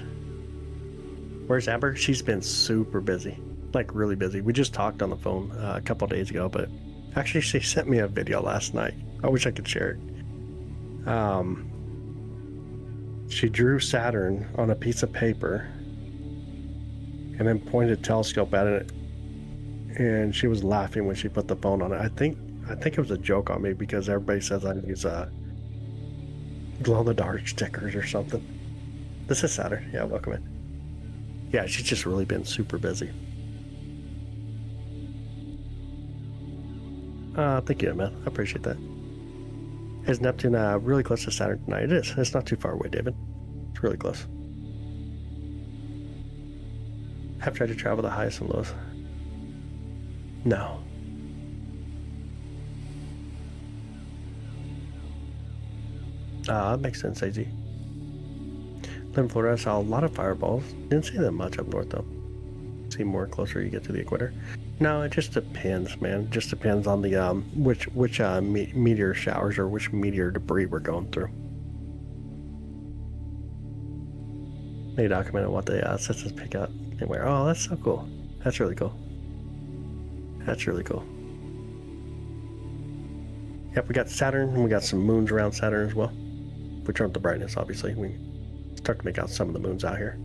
Where's Amber? She's been super busy. Like, really busy. We just talked on the phone a couple days ago, but actually she sent me a video last night. I wish I could share it. She drew Saturn on a piece of paper and then pointed a telescope at it, and she was laughing when she put the phone on it. I think it was a joke on me because everybody says I use glow-in-the-dark stickers or something. This is Saturn. Yeah, welcome in. Yeah, she's just really been super busy. Thank you, man. I appreciate that. Is Neptune really close to Saturn tonight? It is. It's not too far away, David. It's really close. Have tried to travel the highest and lows? No. That makes sense, AZ. Live in Florida, I saw a lot of fireballs. Didn't see them much up north, though. See more closer you get to the equator. No, it just depends, man. It just depends on the which meteor showers or which meteor debris we're going through. They documented what the systems pick up and where. Oh, that's so cool. That's really cool. That's really cool. Yep, we got Saturn, and we got some moons around Saturn as well. If we turn up the brightness, obviously, we start to make out some of the moons out here.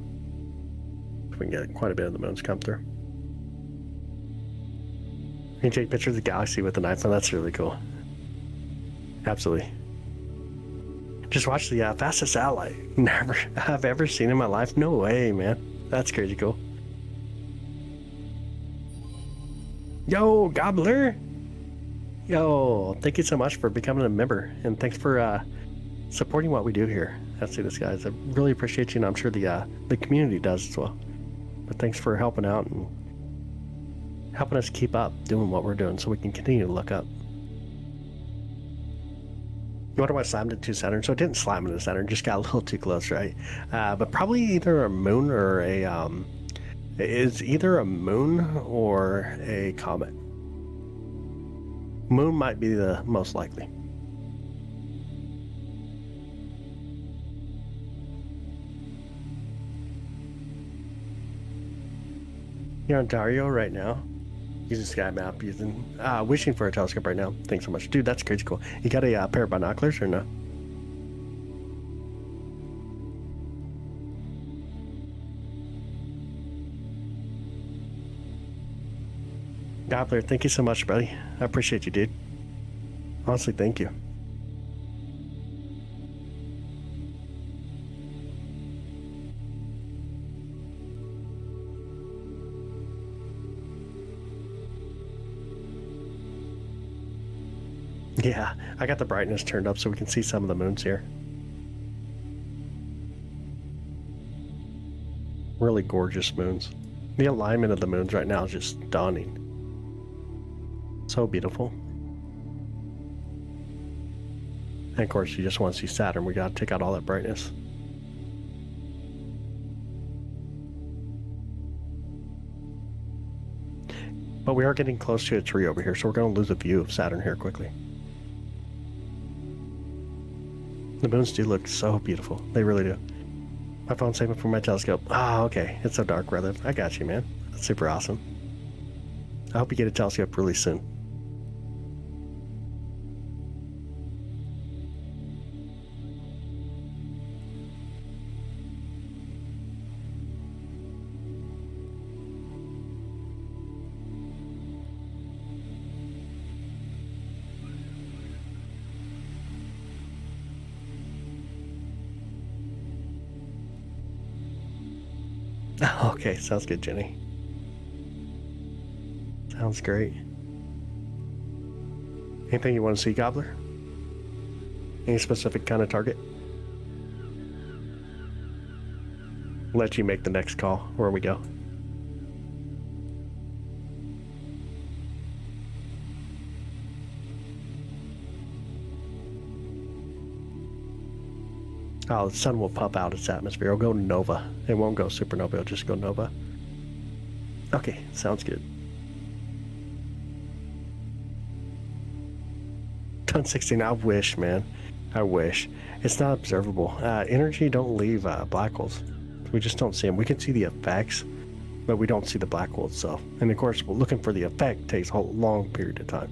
So we can get quite a bit of the moons come through. You can take pictures of the galaxy with an iPhone. That's really cool. Absolutely. Just watch the fastest satellite. Never have ever seen in my life. No way, man. That's crazy cool. Yo, Gobbler. Yo, thank you so much for becoming a member, and thanks for supporting what we do here. Let's see this, guys. I really appreciate you, and I'm sure the community does as well. But thanks for helping out and helping us keep up doing what we're doing so we can continue to look up. You wonder why I slammed into Saturn? So it didn't slam into Saturn, just got a little too close, right? But probably either a moon or it's either a moon or a comet. Moon might be the most likely. You're on Dario right now, using sky map, wishing for a telescope right now. Thanks so much, dude. That's crazy cool. You got a pair of binoculars or no? Doppler, thank you so much, buddy. I appreciate you, dude. Honestly, thank you. Yeah, I got the brightness turned up so we can see some of the moons here. Really gorgeous moons. The alignment of the moons right now is just stunning. So beautiful. And of course, you just want to see Saturn. We gotta take out all that brightness. But we are getting close to a tree over here, so we're going to lose a view of Saturn here quickly. The moons do look so beautiful. They really do. My phone's saving for my telescope. Ah, okay. It's so dark, brother. I got you, man. That's super awesome. I hope you get a telescope really soon. Okay, sounds good, Jenny. Sounds great. Anything you want to see, Gobbler? Any specific kind of target? Let you make the next call. Where we go? Oh, the sun will puff out its atmosphere. It'll go nova. It won't go supernova. It'll just go nova. Okay, sounds good. 1016. I wish, man. I wish. It's not observable. Energy don't leave black holes. We just don't see them. We can see the effects, but we don't see the black hole itself. And of course, looking for the effect takes a whole long period of time.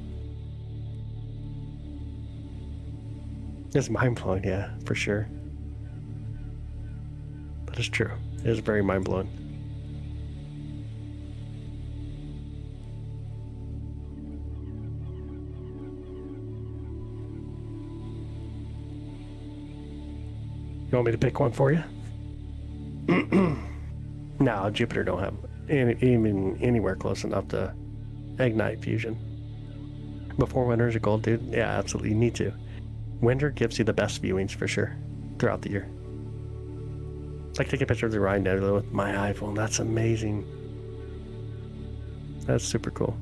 It's mind-blowing, yeah, for sure. That is true. It is very mind-blowing. You want me to pick one for you? No, Jupiter don't have even anywhere close enough to ignite fusion. Before winter is a goal, dude. Yeah, absolutely. You need to. Winter gives you the best viewings for sure throughout the year. Like taking a picture of the Rhine Nebula with my iPhone. That's amazing. That's super cool.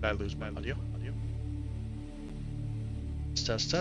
Did I lose my audio? Test.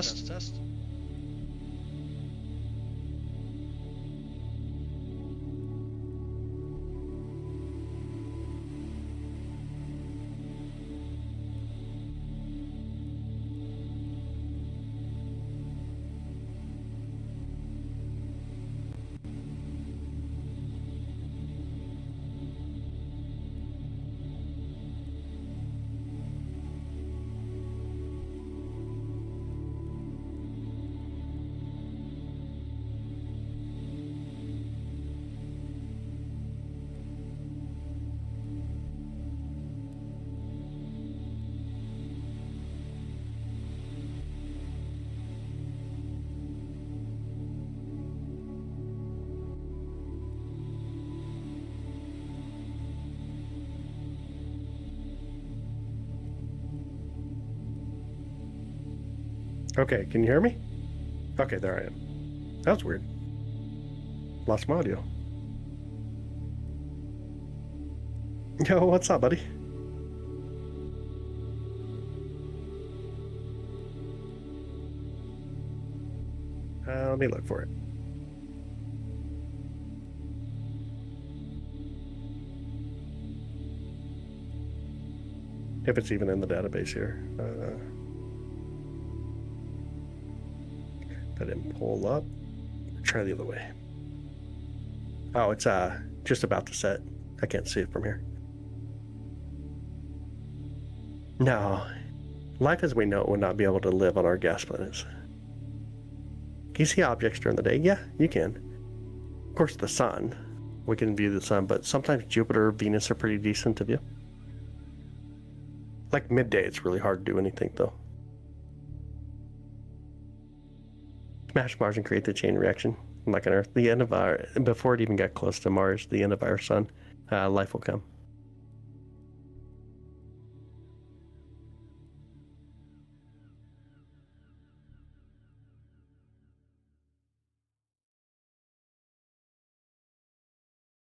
Okay, can you hear me? Okay, there I am. That was weird. Lost my audio. Yo, what's up, buddy? Let me look for it. If it's even in the database here. That didn't pull up. Try the other way. Oh, it's just about to set. I can't see it from here. No. Life as we know it would not be able to live on our gas planets. Can you see objects during the day? Yeah, you can. Of course, the sun. We can view the sun, but sometimes Jupiter, Venus are pretty decent to view. Like midday, it's really hard to do anything, though. Smash Mars and create the chain reaction. Like on Earth, the end of our, before it even got close to Mars, the end of our sun, life will come.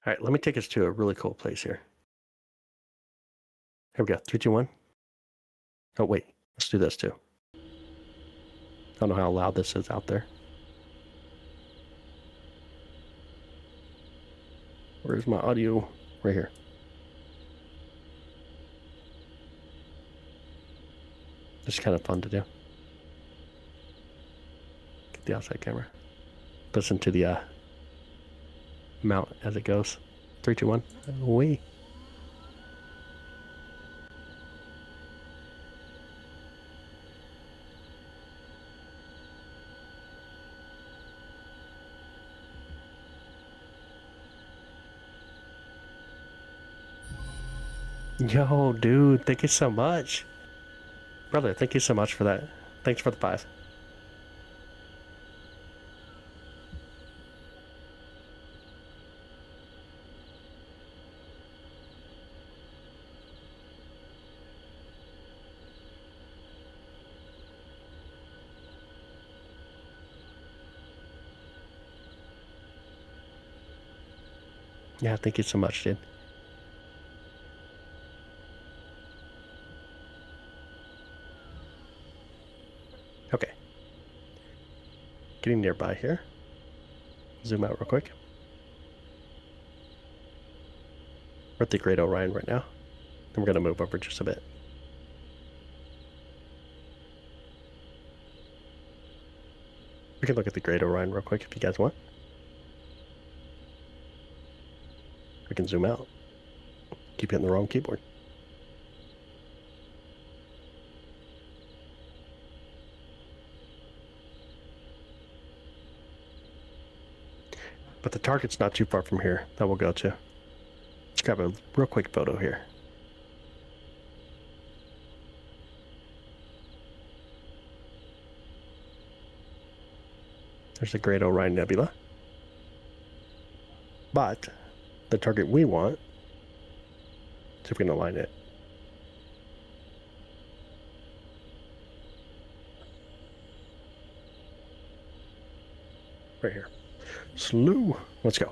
All right, let me take us to a really cool place here. Here we go. 3, 2, 1. Oh, wait. Let's do this too. I don't know how loud this is out there. Where's my audio? Right here. It's kind of fun to do. Get the outside camera. Listen to the mount as it goes. 3, 2, 1. Away. Yo, dude, thank you so much. Brother, thank you so much for that. Thanks for the 5. Yeah, thank you so much, dude. Okay. Getting nearby here. Zoom out real quick. We're at the Great Orion right now. And we're going to move over just a bit. We can look at the Great Orion real quick if you guys want. We can zoom out. Keep hitting the wrong keyboard. But the target's not too far from here that we'll go to. Let's grab a real quick photo here. There's the Great Orion Nebula. But the target we want, see if we can align it. Right here. Slew. Let's go.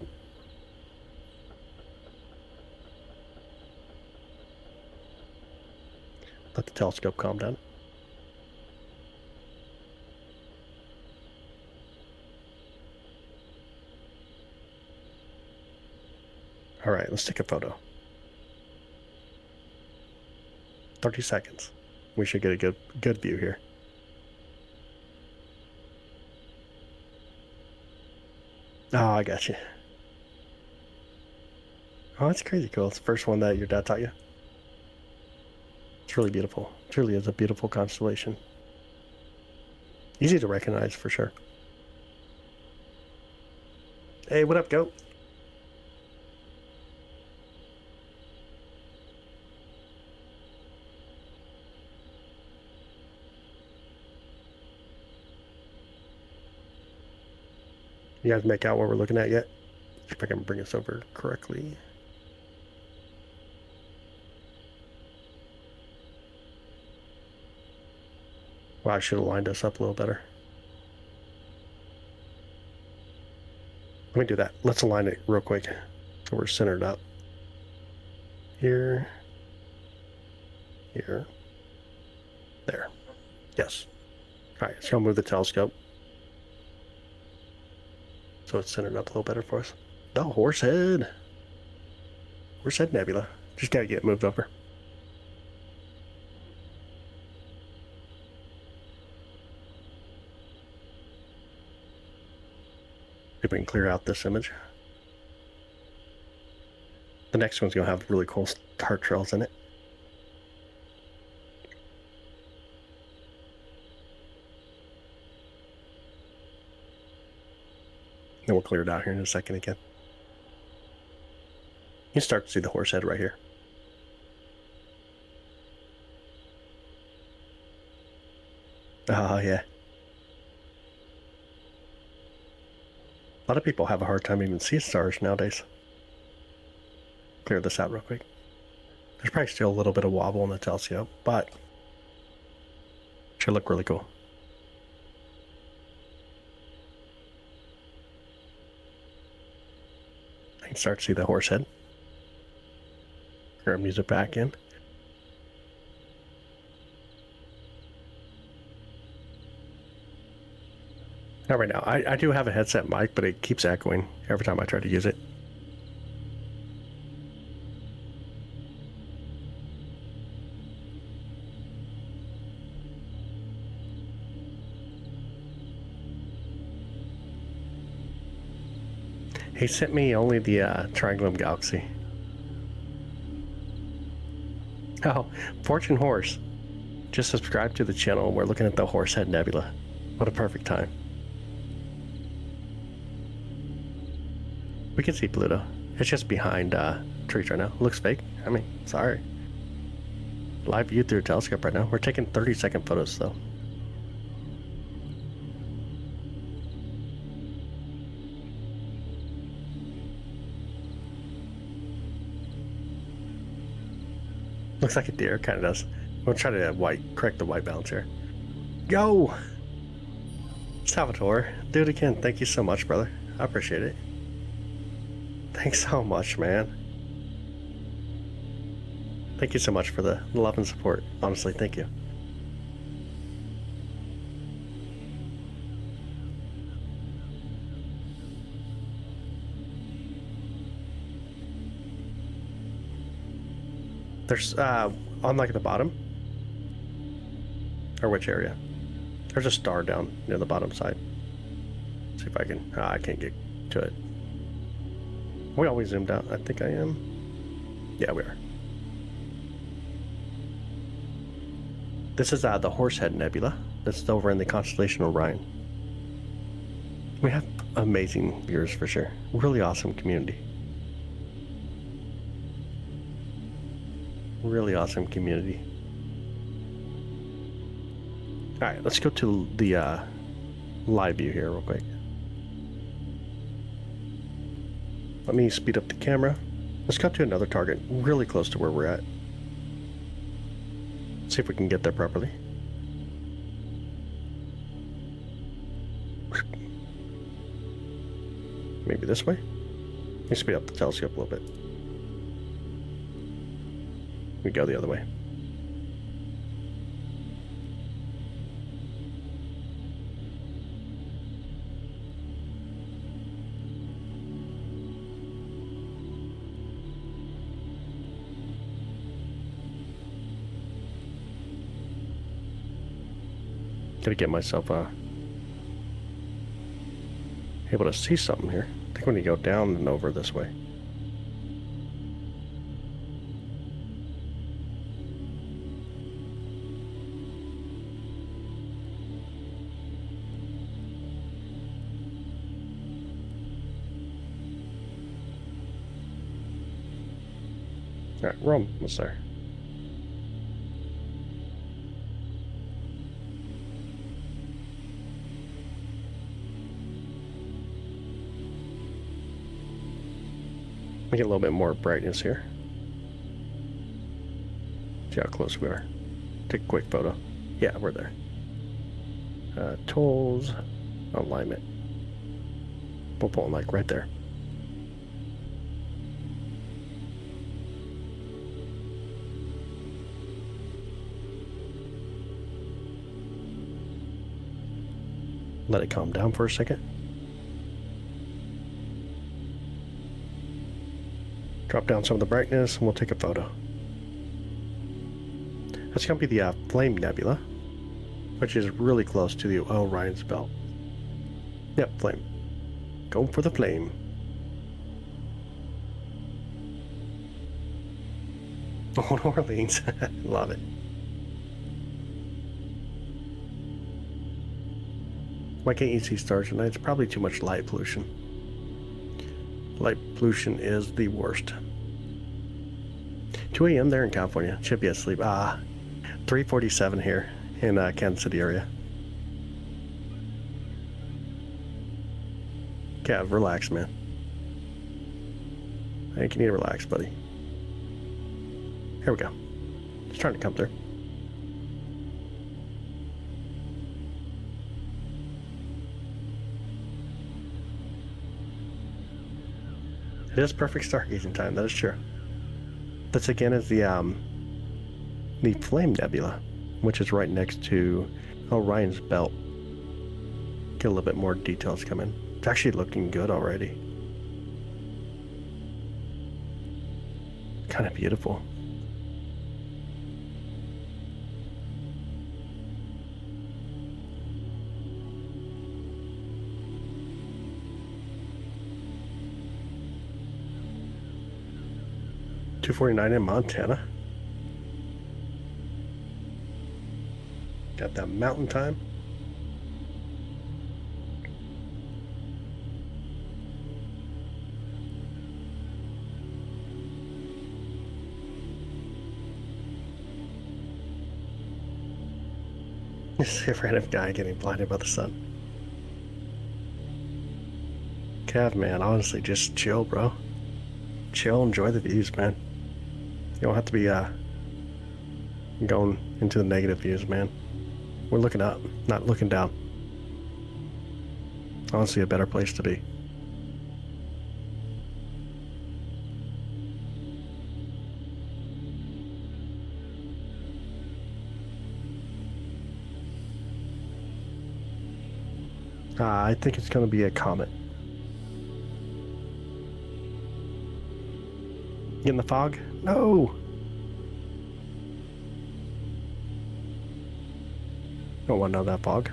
Let the telescope calm down. All right, let's take a photo. 30 seconds. We should get a good view here. Oh, I got you. Oh, that's crazy cool. It's the first one that your dad taught you. It's really beautiful. It truly is a beautiful constellation. Easy to recognize for sure. Hey, what up, goat? You guys make out what we're looking at yet? See if I can bring us over correctly. Wow, I should have lined us up a little better. Let me do that. Let's align it real quick so we're centered up. Here. Here. There. Yes. All right, so I'll move the telescope so it's centered up a little better for us. The Horsehead. Horsehead Nebula. Just gotta get moved over. if we can clear out this image. The next one's going to have really cool star trails in it. Then we'll clear it out here in a second again. You start to see the horse head right here. Oh, yeah. A lot of people have a hard time even seeing stars nowadays. Clear this out real quick. There's probably still a little bit of wobble in the telescope, but it should look really cool. I can start to see the horse head. Grab music back in. Now right now, I do have a headset mic, but it keeps echoing every time I try to use it. He sent me only the Triangulum Galaxy. Oh, Fortune Horse. Just subscribe to the channel. We're looking at the Horsehead Nebula. What a perfect time. We can see Pluto. It's just behind trees right now. It looks fake. I mean, sorry. Live view through a telescope right now. We're taking 30-second photos though. Looks like a deer, kind of does. We'll try to correct the white balance here. Go! Salvatore, do it again. Thank you so much, brother. I appreciate it. Thanks so much, man. Thank you so much for the love and support. Honestly, thank you. There's, on like the bottom? Or which area? There's a star down near the bottom side. Let's see if I can, I can't get to it. We always zoomed out. I think I am. Yeah, we are. This is the Horsehead Nebula. This is over in the constellation Orion. We have amazing viewers for sure. Really awesome community. Really awesome community. Alright, let's go to the live view here real quick. Let me speed up the camera. Let's go to another target really close to where we're at. See if we can get there properly. Maybe this way? Let me speed up the telescope a little bit. We go the other way. Gotta get myself able to see something here. I think we need to go down and over this way. Alright, we're almost there. Get a little bit more brightness here. See how close we are. Take a quick photo. Yeah, we're there. Tools, alignment. We'll pull them like right there. Let it calm down for a second. Drop down some of the brightness and we'll take a photo. That's going to be the Flame Nebula, which is really close to the Orion's belt. Yep, Flame. Go for the flame. Old Orleans. Love it. Why can't you see stars tonight? It's probably too much light pollution. Light pollution is the worst. 2 a.m. there in California. Should be asleep. 3:47 here in Kansas City area. Kev, relax, man. I think you need to relax, buddy. Here we go. It's trying to come through. It is perfect stargazing time, that is true. This again is the Flame Nebula, which is right next to Orion's Belt. Get a little bit more details coming. It's actually looking good already. Kind of beautiful. $249 in Montana. Got that mountain time. Just a random guy getting blinded by the sun. Cav, man, honestly, just chill, bro. Chill, enjoy the views, man. You don't have to be going into the negative views, man. We're looking up, not looking down. Honestly, a better place to be. I think it's going to be a comet. Get in the fog? No! Don't want to know that fog.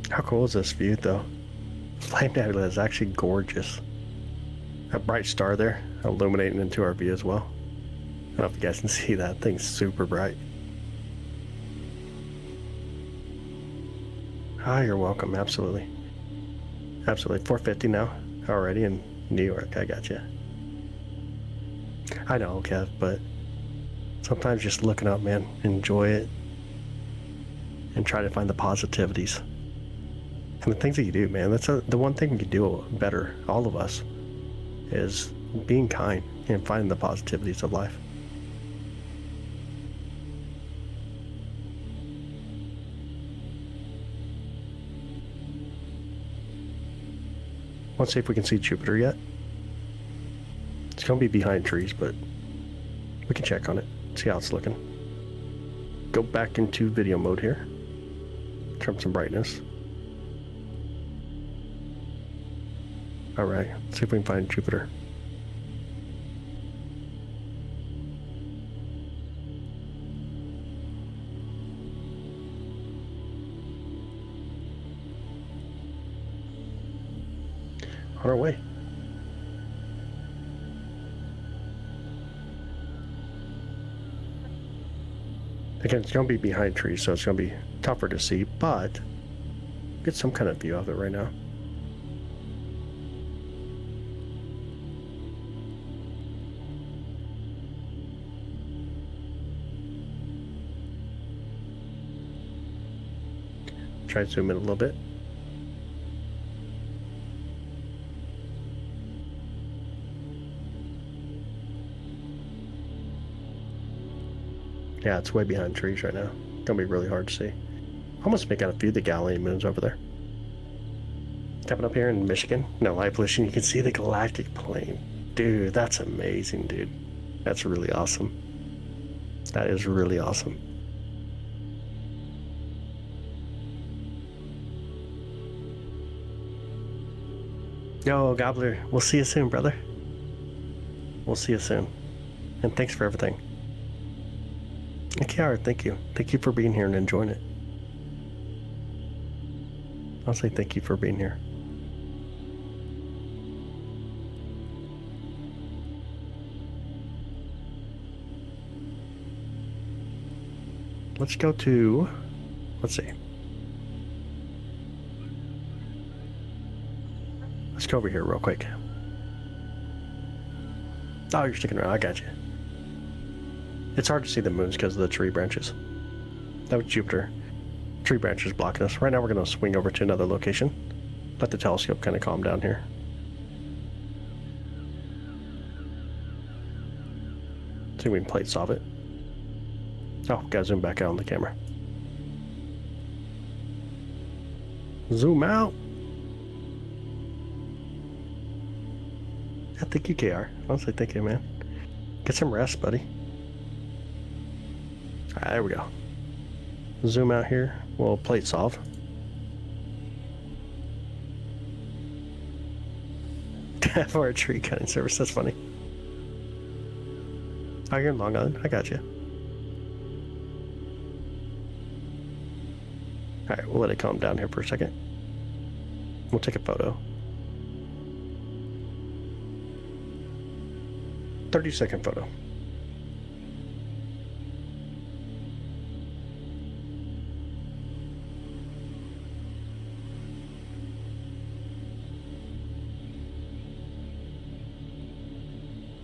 How cool is this view, though? Flame Nebula is actually gorgeous. That bright star there, illuminating into our view as well. I don't know if you guys can see that. Thing's super bright. You're welcome. Absolutely. Absolutely. 450 now already in New York. I got you. I know, Kev, but sometimes just looking up, man, enjoy it and try to find the positivities. And the things that you do, man, that's the one thing we can do better, all of us, is being kind and finding the positivities of life. Let's see if we can see Jupiter yet. It's going to be behind trees, but we can check on it, see how it's looking. Go back into video mode here. Turn up some brightness. Alright, let's see if we can find Jupiter. On our way. Again, it's going to be behind trees, so it's going to be tougher to see, but get some kind of view of it right now. Try to zoom in a little bit. Yeah, it's way behind trees right now. Gonna be really hard to see. Almost make out a few of the Galilean moons over there. Stepping up here in Michigan, no light pollution, you can see the galactic plane. Dude, that's amazing, dude. That's really awesome. That is really awesome. Yo, Gobbler, we'll see you soon, brother. We'll see you soon. And thanks for everything. Kiara, thank you. Thank you for being here and enjoying it. I'll say thank you for being here. Let's go to, let's see. Let's go over here real quick. Oh, you're sticking around. I got you. It's hard to see the moons because of the tree branches. That was Jupiter. Tree branches blocking us. Right now we're going to swing over to another location. Let the telescope kind of calm down here. See if we can plate solve it. Oh, gotta zoom back out on the camera. Zoom out. I think you KR. Honestly, thank you, man. Get some rest, buddy. Alright, there we go. Zoom out here. We'll plate solve. For a tree cutting service, that's funny. Oh, you're in Long Island? I got you. Alright, we'll let it calm down here for a second. We'll take a photo. 30-second photo.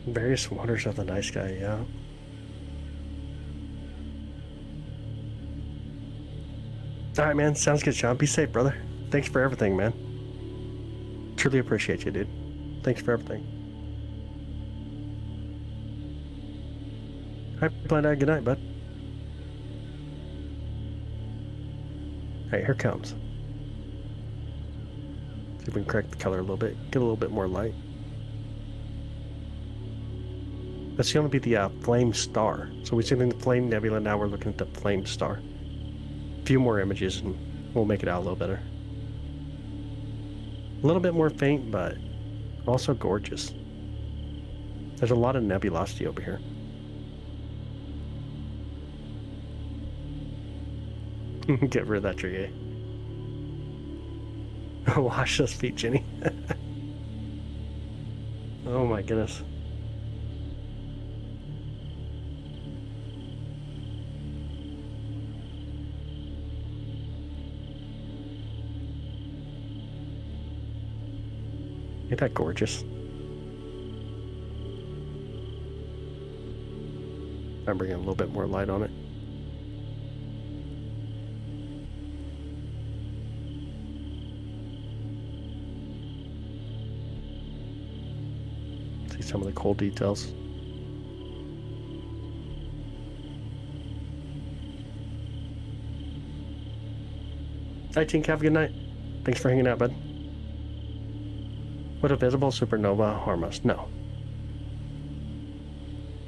Various wonders of the night sky, yeah. Alright, man. Sounds good, Sean. Be safe, brother. Thanks for everything, man. Truly appreciate you, dude. Thanks for everything. Alright, plan out. Good night, bud. Alright, here comes. See if we can correct the color a little bit. Get a little bit more light. That's going to be the flame star. So we've seen the flame nebula, now we're looking at the flame star. A few more images and we'll make it out a little better. A little bit more faint, but also gorgeous. There's a lot of nebulosity over here. Get rid of that tree, eh? Wash those feet, Jenny. Oh my goodness. Ain't that gorgeous? I'm bringing a little bit more light on it. See some of the cool details. Hi, Tink. Have a good night. Thanks for hanging out, bud. Would a visible supernova harm us? No.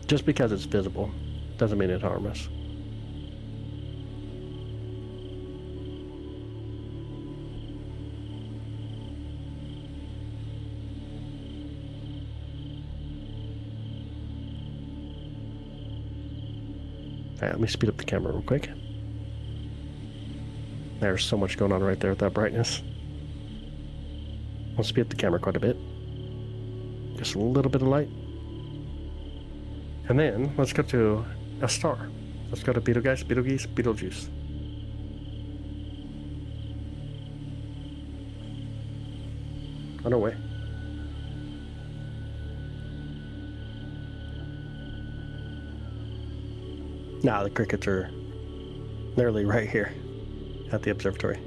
Just because it's visible doesn't mean it harm us. Alright, let me speed up the camera real quick. There's so much going on right there with that brightness. I'll speed up the camera quite a bit. Just a little bit of light. And then, let's go to a star. Let's go to Betelgeuse, Betelgeuse. On our way. Nah, the crickets are literally right here at the observatory.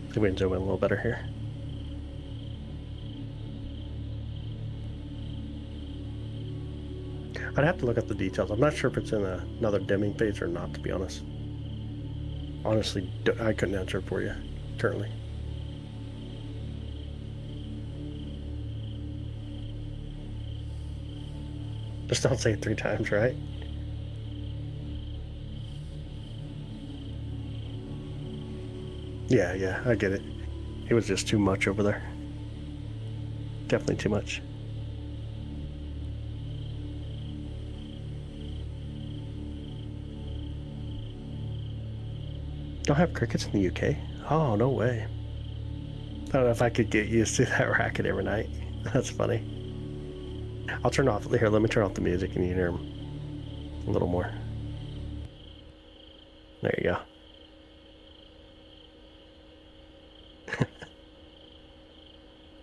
See if we can zoom in a little better here. I'd have to look at the details. I'm not sure if it's in another dimming phase or not, to be honest. Honestly, I couldn't answer it for you currently. Just don't say it 3 times, right? Yeah, I get it. It was just too much over there. Definitely too much. Don't have crickets in the UK? Oh, no way. I don't know if I could get used to that racket every night. That's funny. I'll turn off, here, let me turn off the music and you can hear them a little more. There you go.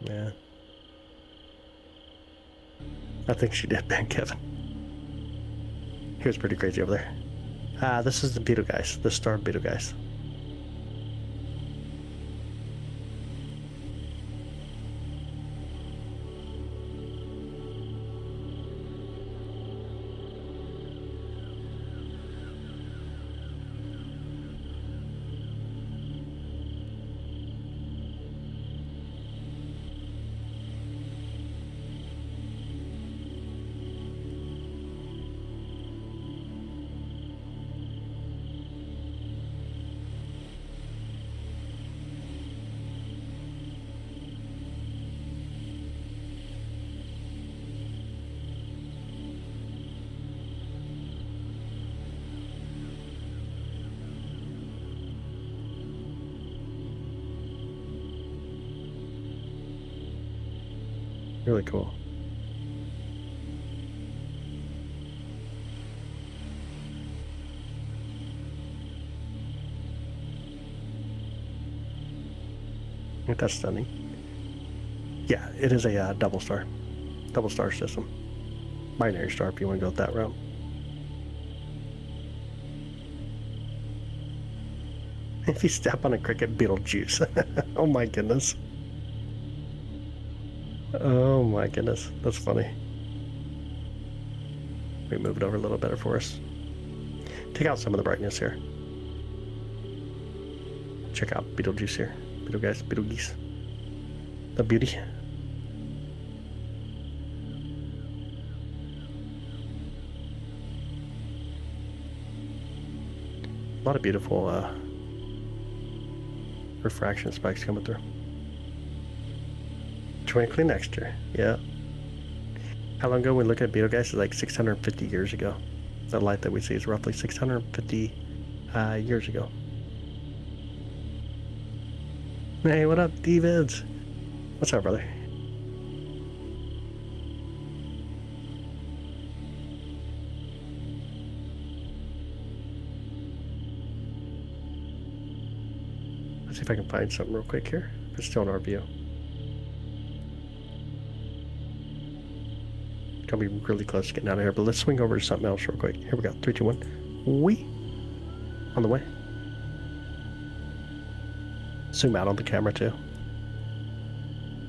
Yeah. I think she did, Ben Kevin. He was pretty crazy over there. This is the Betelgeuse, the star Betelgeuse. Really cool. Ain't that stunning? Yeah, it is a double star system. Binary star if you want to go that route. If you step on a cricket, Beetlejuice. Oh my goodness. Oh my goodness, that's funny. Let me move it over a little better for us. Take out some of the brightness here. Check out Beetlejuice here. Beetlegeese. The beauty. A lot of beautiful refraction spikes coming through. Twinkling next year, yeah. How long ago we look at Betelgeuse is like 650 years ago. The light that we see is roughly 650 years ago. Hey, what up, D-Vids? What's up, brother? Let's see if I can find something real quick here. It's still in our view. Gonna be really close to getting out of here, but let's swing over to something else real quick. Here we go. 3, 2, 1. Wee! On the way. Zoom out on the camera too.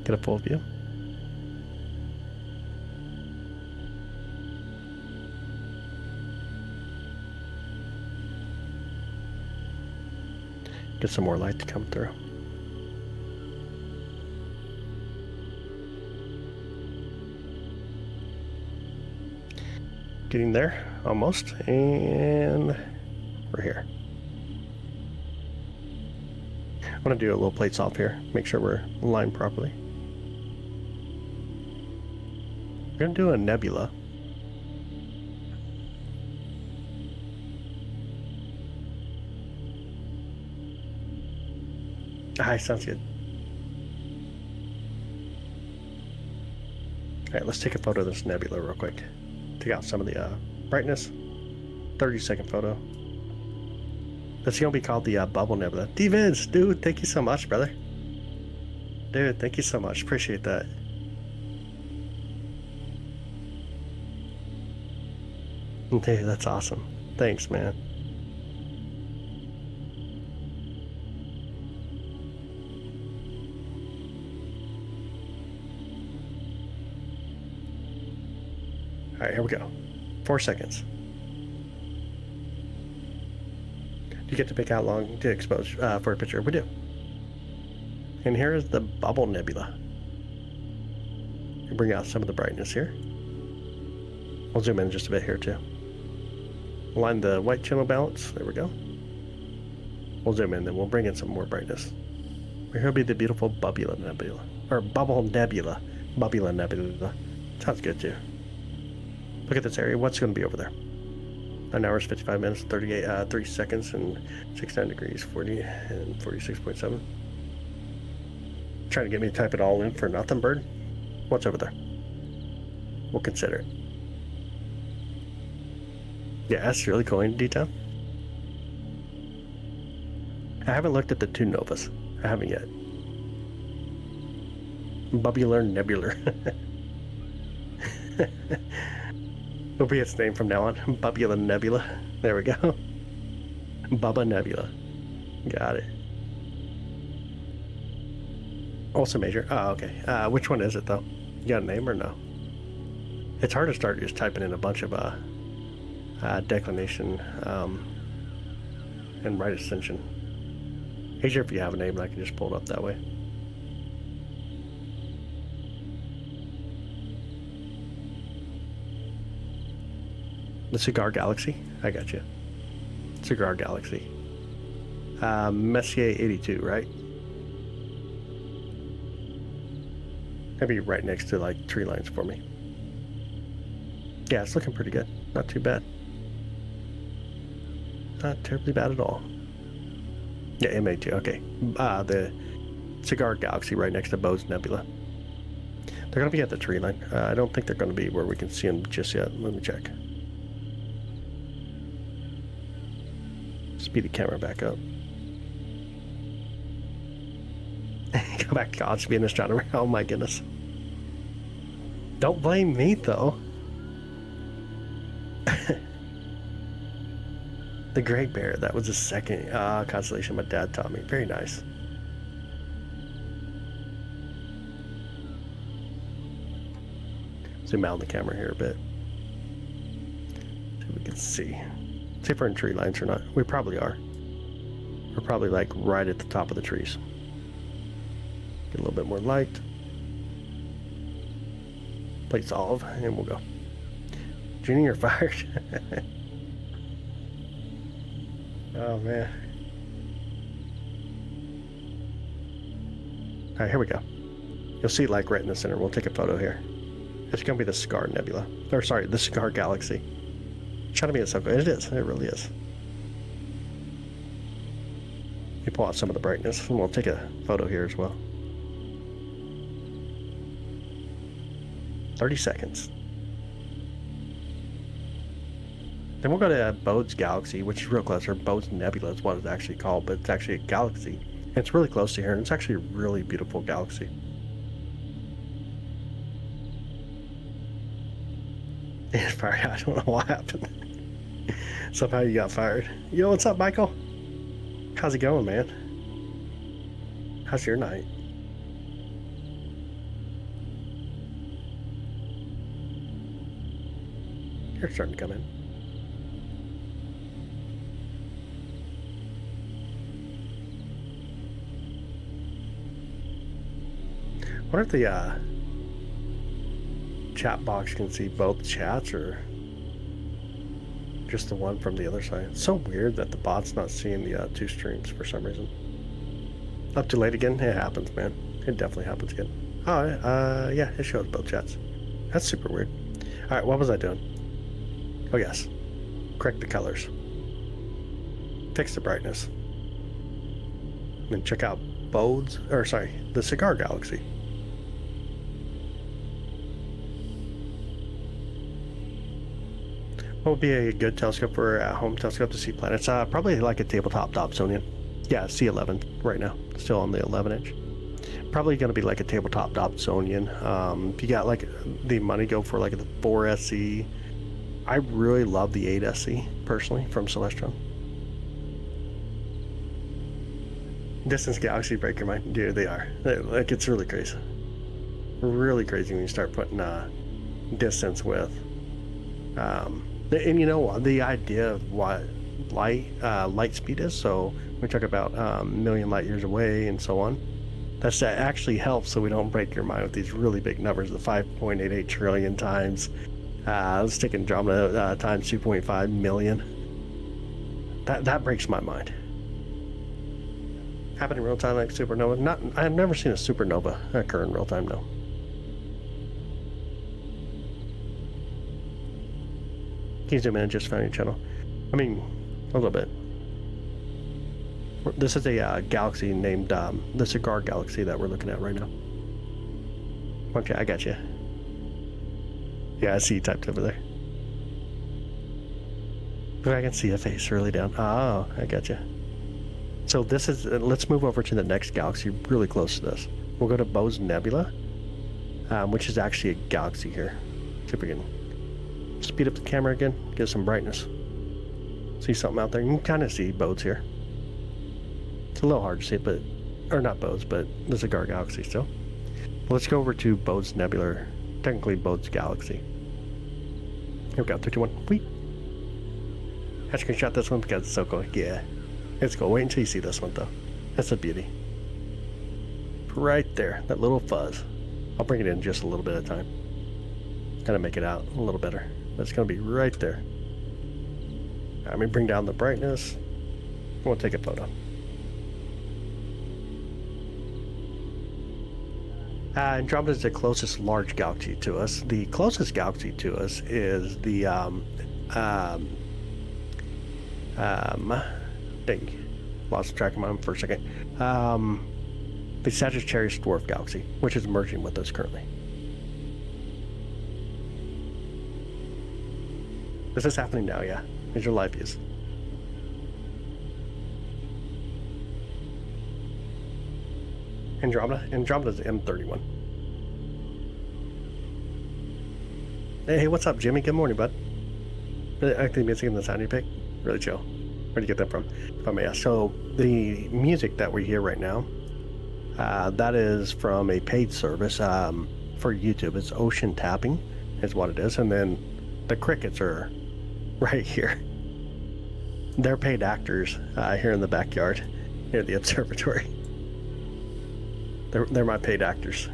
Get a full view. Get some more light to come through. Getting there, almost, and we're here. I'm gonna do a little plates off here, make sure we're aligned properly. We're gonna do a nebula. Ah, sounds good. All right, let's take a photo of this nebula real quick. Take out some of the brightness. 30-second photo. That's gonna be called the Bubble Nebula. D-Vince, dude, thank you so much, brother. Dude, thank you so much. Appreciate that. Dude, that's awesome. Thanks, man. All right, here we go. 4 seconds. You get to pick how long to expose for a picture. We do. And here is the Bubble Nebula. Bring out some of the brightness here. I'll zoom in just a bit here too. Align the white channel balance. There we go. We'll zoom in, then we'll bring in some more brightness. We're gonna be the beautiful Bubula Nebula. Or Bubble Nebula. Bubula Nebula. Sounds good too. Look at this area. What's gonna be over there? 9 hours, 55 minutes, 3 seconds, and 69 degrees, 40 and 46.7. Trying to get me to type it all in for nothing, bird. What's over there? We'll consider it. Yeah, that's really cool in detail. I haven't looked at the two novas. I haven't yet. Bubular Nebular. Will be its name from now on. Bubula Nebula. There we go. Bubba Nebula. Got it. Also major. Oh, okay. Which one is it though? You got a name or no? It's hard to start just typing in a bunch of declination and right ascension. Easier if you have a name and I can just pull it up that way. The Cigar Galaxy? I got you. Cigar Galaxy. Messier 82, right? Maybe right next to like tree lines for me. Yeah, it's looking pretty good. Not too bad. Not terribly bad at all. Yeah, MA2, okay. The Cigar Galaxy right next to Bose Nebula. They're going to be at the tree line. I don't think they're going to be where we can see them just yet. Let me check. Speed the camera back up. Go back to odds to be an astronomer. Oh my goodness. Don't blame me though. The Great Bear, that was the second constellation my dad taught me. Very nice. Zoom out on the camera here a bit. See if we can see. See if we're in tree lines or not. We probably are. We're probably like right at the top of the trees. Get a little bit more light. Plate solve, and we'll go. Junior, you're fired. Oh man. Alright, here we go. You'll see like right in the center. We'll take a photo here. It's gonna be the Cigar Nebula. Or sorry, the Cigar Galaxy. Trying to be a so good. It is. It really is. You pull out some of the brightness, and we'll take a photo here as well. 30 seconds. Then we'll go to Bode's Galaxy, which is real close, or Bode's Nebula is what it's actually called, but it's actually a galaxy. And it's really close to here, and it's actually a really beautiful galaxy. And fired. I don't know what happened. Somehow you got fired. Yo, what's up, Michael? How's it going, man? How's your night? You're starting to come in. I wonder if the chat box can see both chats or just the one from the other side. It's so weird that the bot's not seeing the two streams for some reason. Up too late again? It happens, man. It definitely happens again. Oh, yeah, it shows both chats. That's super weird. Alright, what was I doing? Oh, yes. Correct the colors. Fix the brightness. And then check out Bode's, or sorry, the Cigar Galaxy. What would be a good telescope for a home telescope to see planets? Probably like a tabletop Dobsonian. Yeah, C11 right now. Still on the 11 inch. Probably going to be like a tabletop Dobsonian. If you got like the money, go for like the 4SE. I really love the 8SE personally from Celestron. Distance Galaxy break your mind. Dude, they are. Like, it's really crazy. Really crazy when you start putting distance with. And you know what? The idea of what light speed is, so we talk about million light years away and so on. That actually helps so we don't break your mind with these really big numbers, the 5.88 trillion times. Let's take Andromeda times 2.5 million. That breaks my mind. Happen in real time like supernova? Not. I've never seen a supernova occur in real time, no. Can you zoom in and just find your channel? I mean, a little bit. This is a galaxy named the Cigar Galaxy that we're looking at right now. Okay, I got you. Yeah, I see you typed over there. But I can see a face really down. Oh, I got you. So this is, let's move over to the next galaxy really close to this. We'll go to Bose Nebula, which is actually a galaxy here. See if we can speed up the camera again, get some brightness. See something out there? You can kind of see Bose here. It's a little hard to see, but, or not Bose, but the Cigar Galaxy still. Let's go over to Bose Nebula, technically Bose Galaxy. Here we go, 31. Wait. I screenshot this one because it's so cool. Yeah, it's cool. Wait until you see this one though. That's a beauty. Right there, that little fuzz. I'll bring it in just a little bit at a time. Kind of make it out a little better. But it's gonna be right there. Let me bring down the brightness. We'll take a photo. Andromeda is the closest large galaxy to us. The closest galaxy to us is the dang, lost track of mine for a second. The Sagittarius dwarf galaxy, which is merging with us currently. This is happening now, yeah. Here's your live views. Andromeda is M31. Hey, what's up, Jimmy? Good morning, bud. Actually, music in the sound you pick? Really chill. Where'd you get that from? If I may ask. So, the music that we hear right now, that is from a paid service for YouTube. It's Ocean Tapping, is what it is. And then the crickets are right here. They're paid actors here in the backyard, near the observatory. They're my paid actors.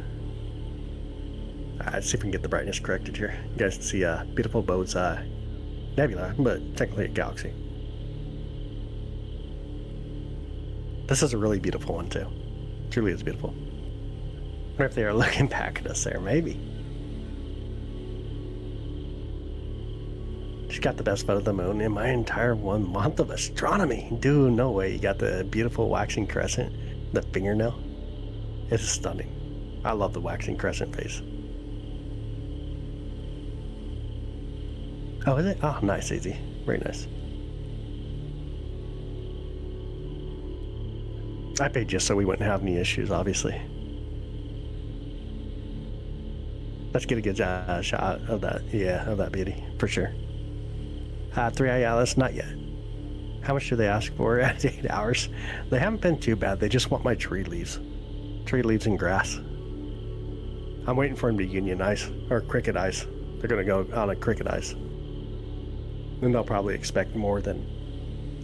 Let's see if we can get the brightness corrected here. You guys can see a beautiful Bose Nebula, but technically a galaxy. This is a really beautiful one too. Truly is beautiful. I wonder if they are looking back at us there, maybe. Just got the best photo of the moon in my entire 1 month of astronomy. Dude, no way. You got the beautiful waxing crescent, the fingernail. It's stunning. I love the waxing crescent face. Oh, is it? Oh, nice, easy. Very nice. I paid just so we wouldn't have any issues, obviously. Let's get a good shot of that. Yeah, of that beauty, for sure. 3i Alice, not yet. How much do they ask for at 8 hours? They haven't been too bad. They just want my tree leaves. Tree leaves and grass. I'm waiting for them to unionize, or cricket ice. They're gonna go on a cricket ice. Then they'll probably expect more than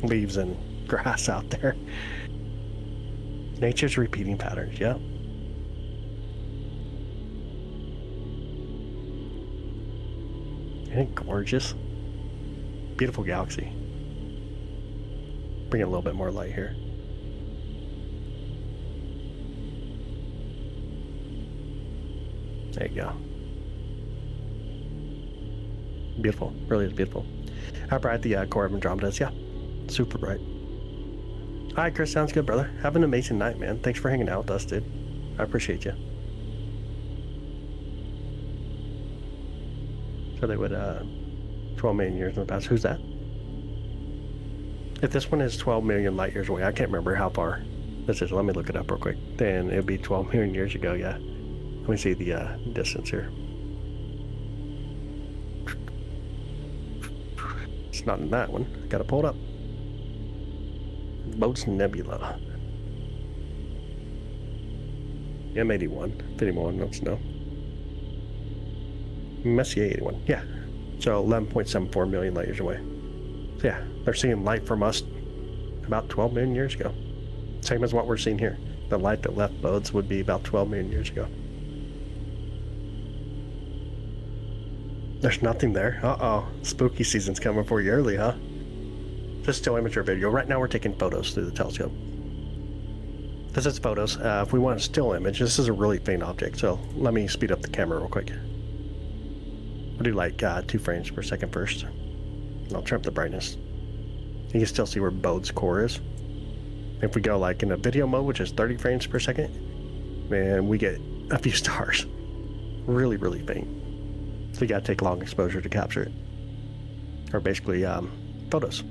leaves and grass out there. Nature's repeating patterns, yeah. Isn't it gorgeous? Beautiful galaxy. Bring in a little bit more light here. There you go. Beautiful. Really is beautiful. How bright the core of Andromeda is. Yeah. Super bright. All right, Chris. Sounds good, brother. Have an amazing night, man. Thanks for hanging out with us, dude. I appreciate you. So they would, 12 million years in the past. Who's that? If this one is 12 million light years away, I can't remember how far this is. Let me look it up real quick. Then it'd be 12 million years ago, yeah. Let me see the distance here. It's not in that one. I gotta pull it up. Bose Nebula. M81. 51, let's know. Messier 81. Yeah. So 11.74 million light years away. So yeah, they're seeing light from us about 12 million years ago. Same as what we're seeing here. The light that left Bose would be about 12 million years ago. There's nothing there. Uh-oh. Spooky season's coming for you early, huh? This is still amateur video. Right now we're taking photos through the telescope. This is photos. If we want a still image, this is a really faint object, so let me speed up the camera real quick. I'll do like 2 frames per second first. And I'll turn up the brightness. You can still see where Bode's core is. If we go like in a video mode, which is 30 frames per second, man, we get a few stars. Really, really faint. So you gotta take long exposure to capture it. Or basically, photos.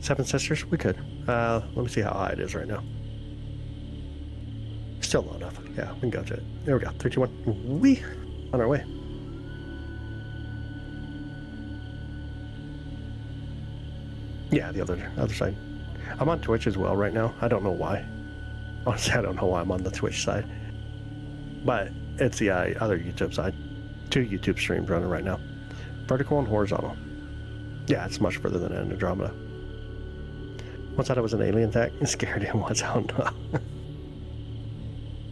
Seven Sisters, we could. Let me see how high it is right now. Still low enough. Yeah, we can go to it. There we go. 3, 2, 1. Wee! On our way. Yeah, the other side. I'm on Twitch as well right now. I don't know why. Honestly, I don't know why I'm on the Twitch side. But it's the other YouTube side. 2 YouTube streams running right now. Vertical and horizontal. Yeah, it's much further than Andromeda. Once thought it was an alien attack. It scared him once. I don't know.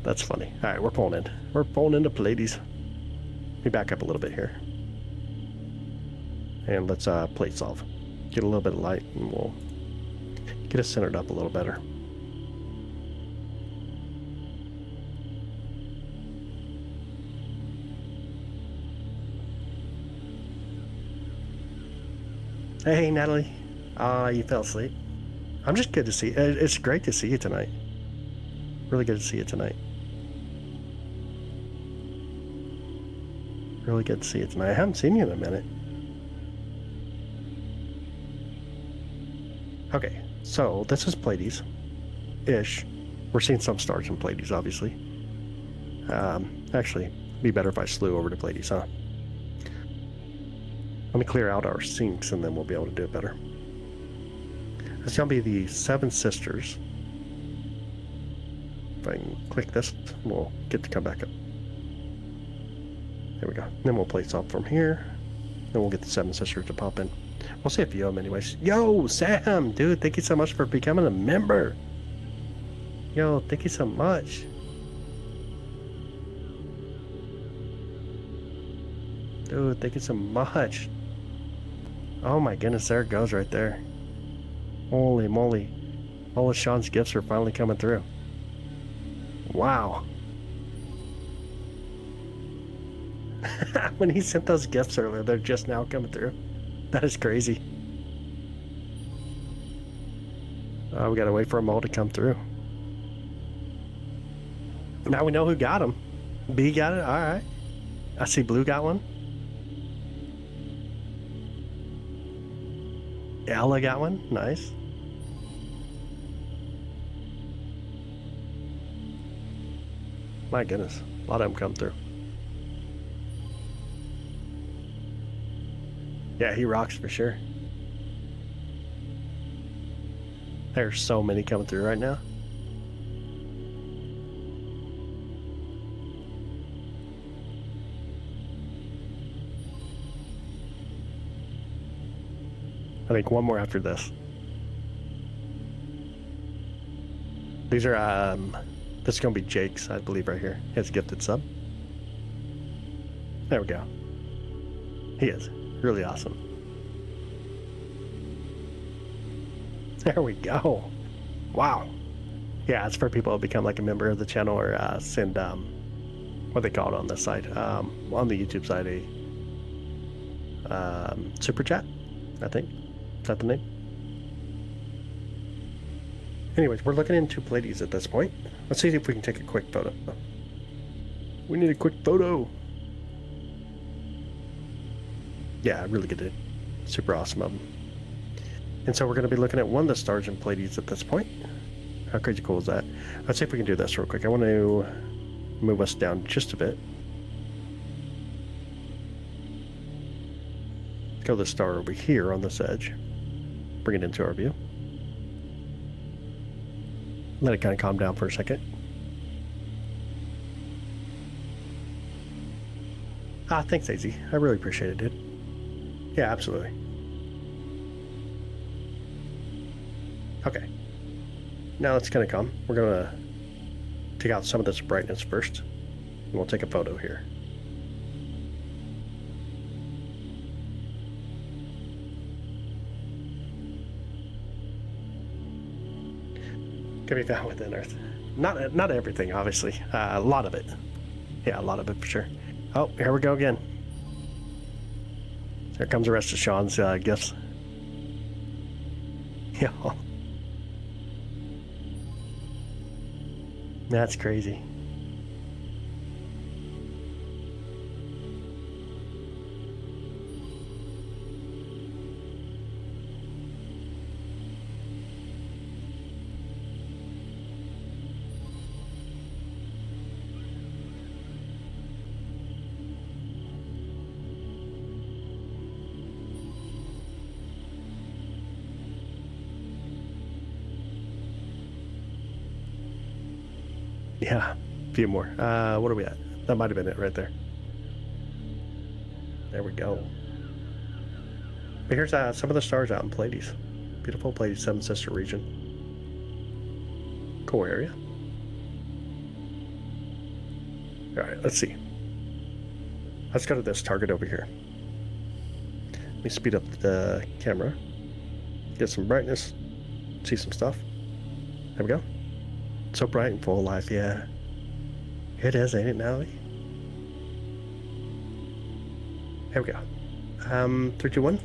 That's funny. Alright, we're pulling in. We're pulling into Pleiades. Let me back up a little bit here. And let's plate solve. Get a little bit of light and we'll get it centered up a little better. Hey, Natalie. You fell asleep. I'm just good to see you. It's great to see you tonight. Really good to see you tonight. Really good to see you tonight. I haven't seen you in a minute. Okay, so this is Pleiades-ish. We're seeing some stars in Pleiades, obviously. Actually, it'd be better if I slew over to Pleiades, huh? Let me clear out our sinks and then we'll be able to do it better. It's going to be the Seven Sisters. If I can click this, we'll get to come back up. There we go. Then we'll place up from here. Then we'll get the Seven Sisters to pop in. We'll see a few of them anyways. Yo, Sam, dude, thank you so much for becoming a member. Yo, thank you so much. Dude, thank you so much. Oh my goodness, there it goes right there. Holy moly. All of Sean's gifts are finally coming through. Wow. When he sent those gifts earlier, they're just now coming through. That is crazy. We gotta wait for them all to come through. Now we know who got them. B got it? Alright. I see Blue got one. Ella got one. Nice. My goodness. A lot of them come through. Yeah, he rocks for sure. There's so many coming through right now. I think one more after this. These are, this is going to be Jake's, I believe, right here. His gifted sub. There we go. He is. Really awesome. There we go. Wow. Yeah, it's for people to become like a member of the channel or send, what they call it on this side. On the YouTube side, a super chat, I think. Is that the name? Anyways, we're looking into Pleiades at this point. Let's see if we can take a quick photo. We need a quick photo. Yeah, really good dude. Super awesome of them. And so we're going to be looking at one of the stars in Pleiades at this point. How crazy cool is that? Let's see if we can do this real quick. I want to move us down just a bit. Go the star over here on this edge. Bring it into our view. Let it kind of calm down for a second. Thanks, AZ. I really appreciate it, dude. Yeah, absolutely. Okay. Now it's kind of calm. We're going to take out some of this brightness first. And we'll take a photo here. can be found within Earth. Not everything, obviously. A lot of it. Yeah, a lot of it for sure. Oh, here we go again. Here comes the rest of Sean's gifts. Yeah. That's crazy. Yeah, a few more. What are we at? That might have been it right there. There we go. But here's some of the stars out in Pleiades. Beautiful Pleiades, Seven Sister region. Cool area. All right, let's see. Let's go to this target over here. Let me speed up the camera. Get some brightness. See some stuff. There we go. So bright and full of life, yeah. It is, ain't it, Natalie? Here we go. 3, 2, 1.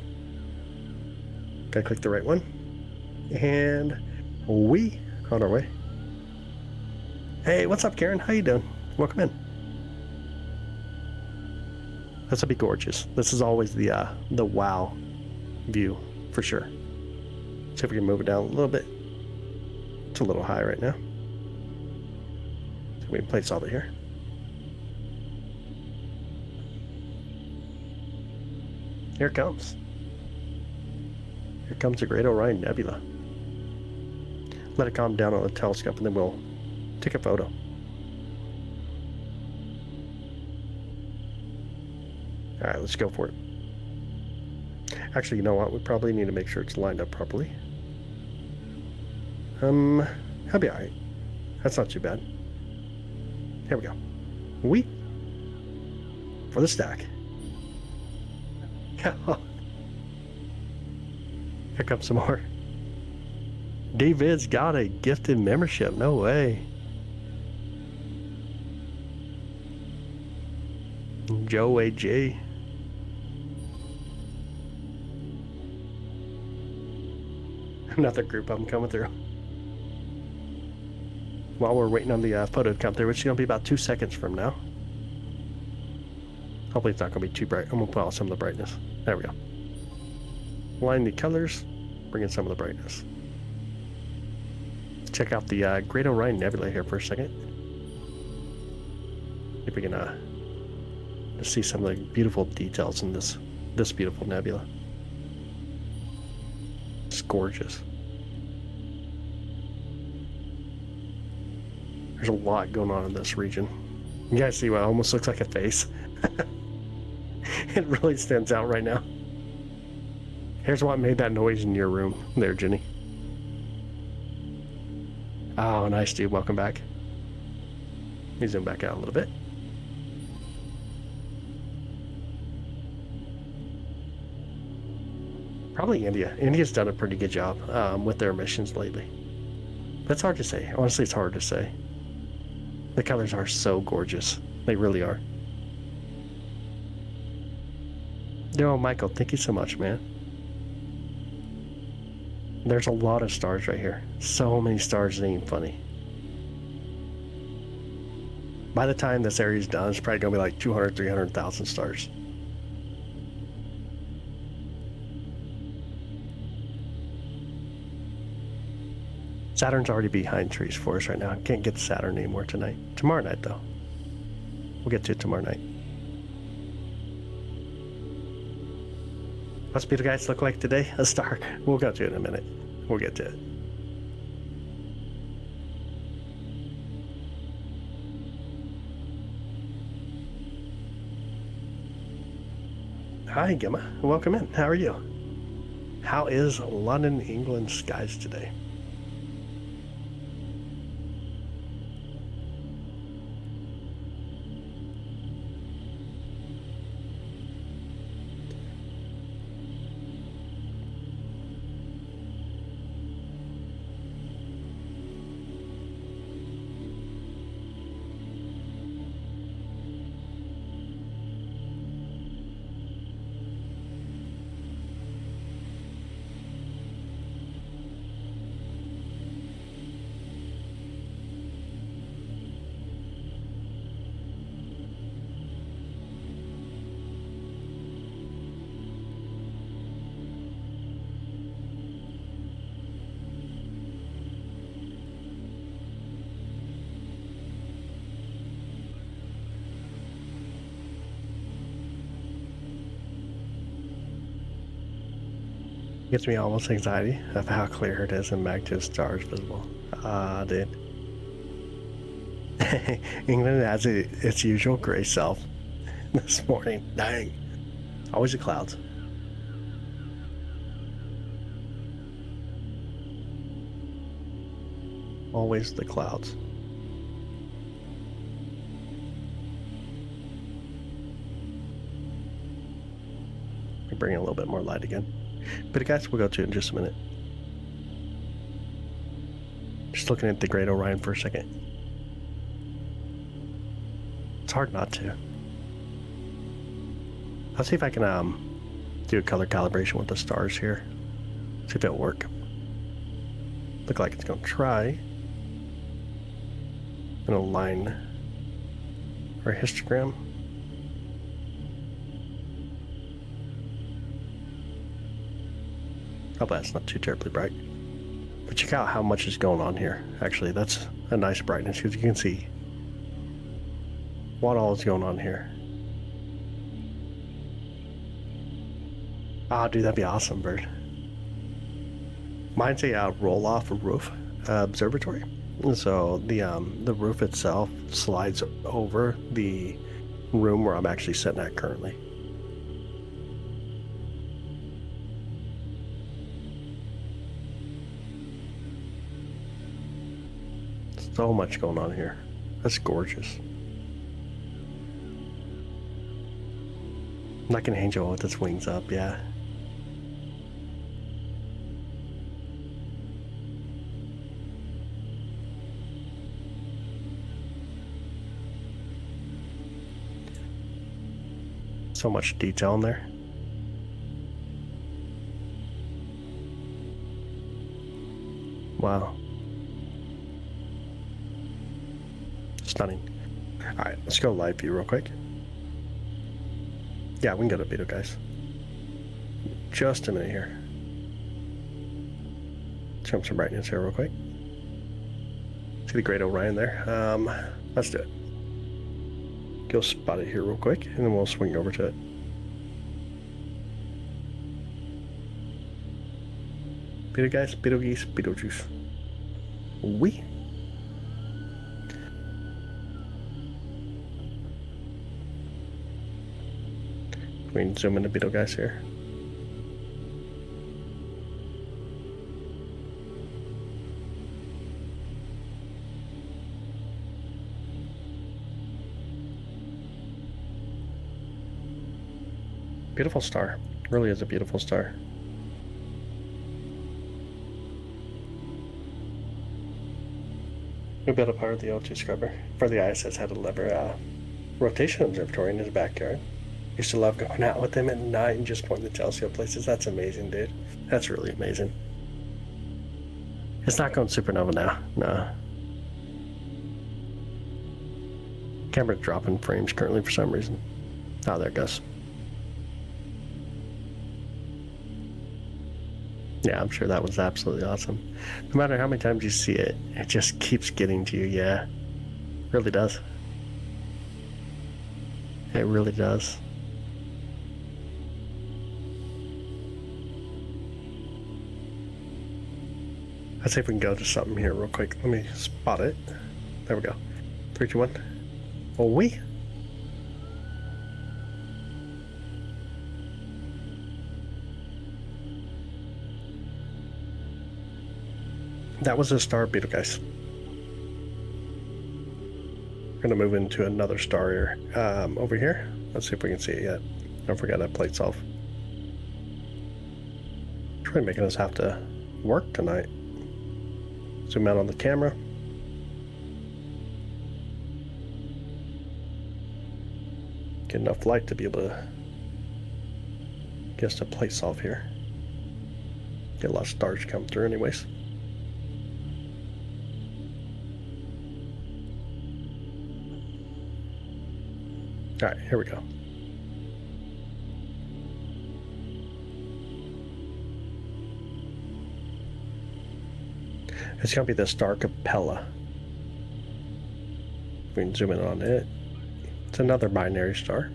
Gotta click the right one. And we on our way. Hey, what's up, Karen? How you doing? Welcome in. This will be gorgeous. This is always the wow view for sure. See if we can move it down a little bit. It's a little high right now. We can place all it here. Here it comes. Here comes the Great Orion Nebula. Let it calm down on the telescope and then we'll take a photo. Alright, let's go for it. Actually, you know what? We probably need to make sure it's lined up properly. That'll be alright. That's not too bad. Here we go. We for the stack. Here comes some more. David's got a gifted membership. No way. Joe AJ. Another group of them coming through. While we're waiting on the photo to come through, which is going to be about 2 seconds from now. Hopefully it's not going to be too bright. I'm going to put out some of the brightness. There we go. Line the colors, bring in some of the brightness. Check out the Great Orion Nebula here for a second. If we can see some of the beautiful details in this beautiful nebula. It's gorgeous. There's a lot going on in this region. You guys see what almost looks like a face? It really stands out right now. Here's what made that noise in your room there, Jenny. Oh, nice, dude. Welcome back. Let me zoom back out a little bit. Probably India. India's done a pretty good job with their missions lately. That's hard to say. Honestly, it's hard to say. The colors are so gorgeous. They really are. Yo, Michael, thank you so much, man. There's a lot of stars right here. So many stars, it ain't funny. By the time this area's done, it's probably going to be like 200, 300,000 stars. Saturn's already behind trees for us right now. Can't get to Saturn anymore tonight. Tomorrow night, though. We'll get to it tomorrow night. What's Betelgeuse look like today? A star. We'll go to it in a minute. We'll get to it. Hi, Gemma. Welcome in. How are you? How is London, England skies today? Gives me almost anxiety of how clear it is and magnitude stars visible. Ah, dude. England has its usual gray self this morning. Dang. Always the clouds. Always the clouds. Bring in a little bit more light again. But guys, we'll go to it in just a minute. Just looking at the Great Orion for a second. It's hard not to. I'll see if I can do a color calibration with the stars here. See if it'll work. Look like it's gonna try. And align our histogram. Probably that's not too terribly bright. But check out how much is going on here. Actually, that's a nice brightness because you can see what all is going on here. Ah, dude, that'd be awesome, bird. Mine's a roll-off roof observatory. So the roof itself slides over the room where I'm actually sitting at currently. So much going on here. That's gorgeous. Like an angel with its wings up, yeah. So much detail in there. Wow. Stunning. Alright, let's go live view real quick. Yeah, we can go to video, guys. Just a minute here. Jump some brightness here real quick. See the Great Orion there? Let's do it. Go spot it here real quick, and then we'll swing over to it. Beetle guys, Beetlegeese, Beetlejuice. We. We can zoom into Beetle guys here. Beautiful star. Really is a beautiful star. We built a part of the O2 scrubber for the ISS had a lever rotation observatory in his backyard. Used to love going out with him at night and just pointing the telescope places. That's amazing, dude. That's really amazing. It's not going supernova now. No. Camera's dropping frames currently for some reason. Oh, there it goes. Yeah, I'm sure that was absolutely awesome. No matter how many times you see it, it just keeps getting to you, yeah. It really does. It really does. Let's see if we can go to something here real quick. Let me spot it. There we go. 3, 2, 1. Oh, we. That was a star beetle, guys. We're gonna move into another star here. Over here. Let's see if we can see it yet. Don't forget that plate's off. It's really making us have to work tonight. Zoom out on the camera. Get enough light to be able to get us to place off here. Get a lot of stars come through anyways. Alright, here we go. It's going to be the star Capella. We can zoom in on it. It's another binary star.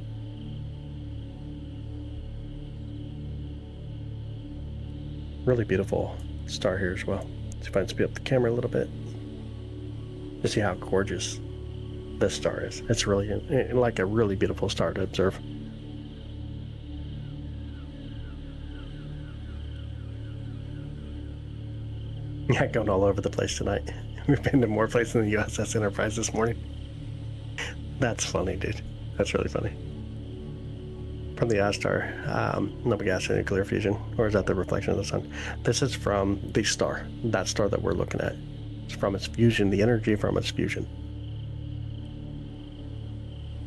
Really beautiful star here as well. See if I can speed up the camera a little bit to see how gorgeous this star is. It's really like a really beautiful star to observe. Yeah, going all over the place tonight. We've been to more places than the USS Enterprise this morning. That's funny, dude. That's really funny. From the star, noble gas and nuclear fusion, or is that the reflection of the sun? This is from the star, that star that we're looking at. It's from its fusion, the energy from its fusion.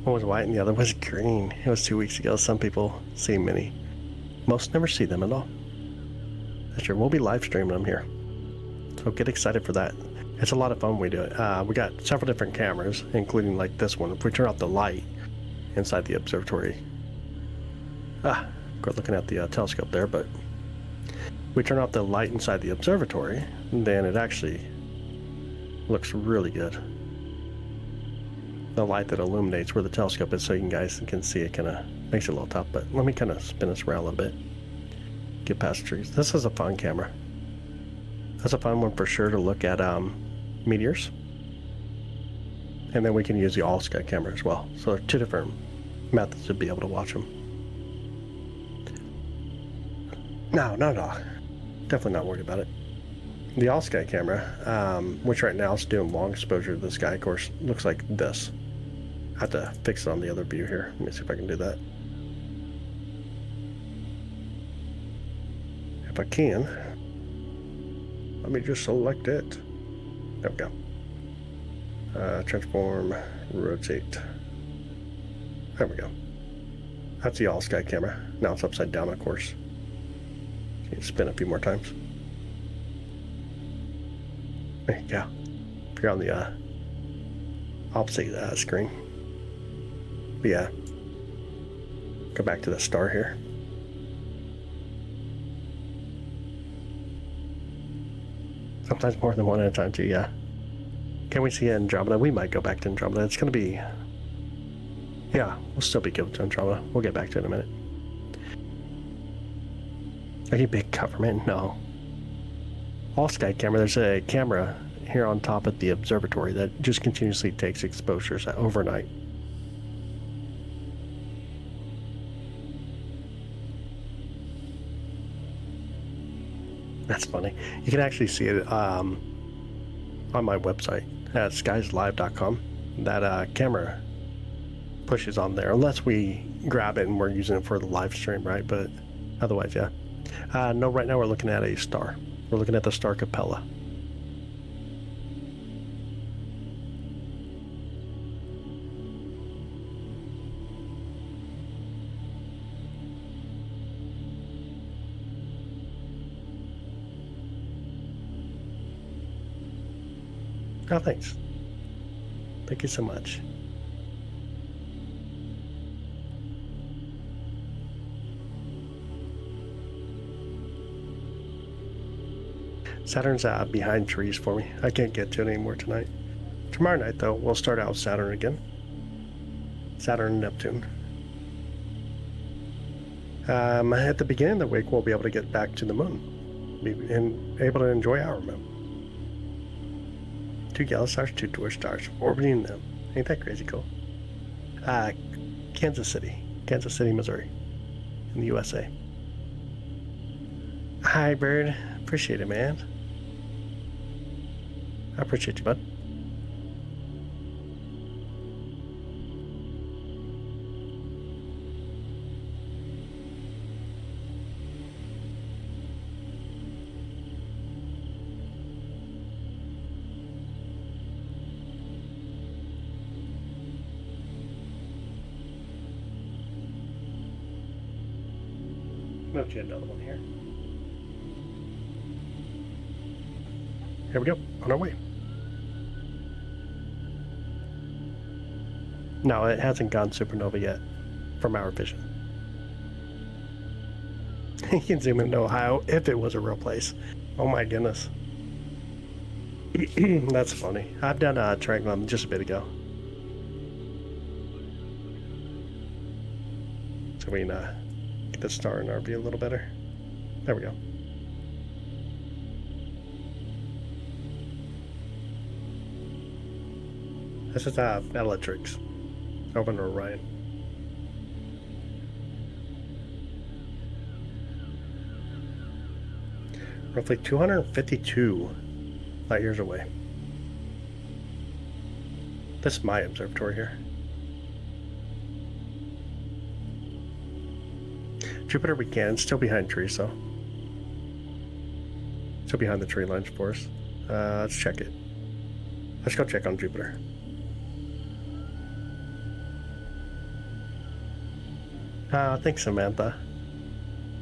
One was white and the other was green. It was 2 weeks ago. Some people see many. Most never see them at all. That's true. We'll be live streaming them here. So get excited for that. It's a lot of fun when we do it. We got several different cameras, including like this one. If we turn off the light inside the observatory, we're looking at the telescope there, but we turn off the light inside the observatory, then it actually looks really good. The light that illuminates where the telescope is, so you guys can see it, kind of makes it a little tough. But let me kind of spin this around a little bit, get past trees. This is a fun camera. That's a fun one for sure to look at meteors, and then we can use the all sky camera as well. So there are two different methods to be able to watch them. No, definitely not worried about it. The all sky camera, which right now is doing long exposure to the sky, of course, looks like this. I have to fix it on the other view here. Let me see if I can do that. If I can, let me just select it. There we go. Transform, rotate. There we go. That's the all sky camera. Now it's upside down, of course. Can you spin a few more times? There you go. If you're on the opposite screen. But yeah. Go back to the star here. Sometimes more than one at a time too, yeah. Can we see Andromeda? We might go back to Andromeda. It's going to be... Yeah, we'll still be good to Andromeda. We'll get back to it in a minute. Any big government? No. All sky camera, there's a camera here on top of the observatory that just continuously takes exposures overnight. That's funny. You can actually see it on my website at skieslive.com. That camera pushes on there, unless we grab it and we're using it for the live stream, right? But otherwise, yeah. No, right now we're looking at a star. We're looking at the star Capella. Oh, thanks. Thank you so much. Saturn's behind trees for me. I can't get to it anymore tonight. Tomorrow night, though, we'll start out with Saturn again. Saturn and Neptune. At the beginning of the week, we'll be able to get back to the moon. Be able to enjoy our moon. 2 yellow stars, 2 dwarf stars, orbiting them. Ain't that crazy cool? Kansas City, Missouri, in the USA. Hi, Bird. Appreciate it, man. I appreciate you, bud. Move to another one here. Here we go, on our way. No, it hasn't gone supernova yet, from our vision. You can zoom into Ohio if it was a real place. Oh my goodness. That's funny. I've done triangulum just a bit ago. So we can get the star in our view a little better. There we go. This is Bellatrix. Over to Orion. Roughly 252 light years away. This is my observatory here. Jupiter we can. It's still behind trees though. Still behind the tree lines for us. Let's check it. Let's go check on Jupiter. Thanks, Samantha.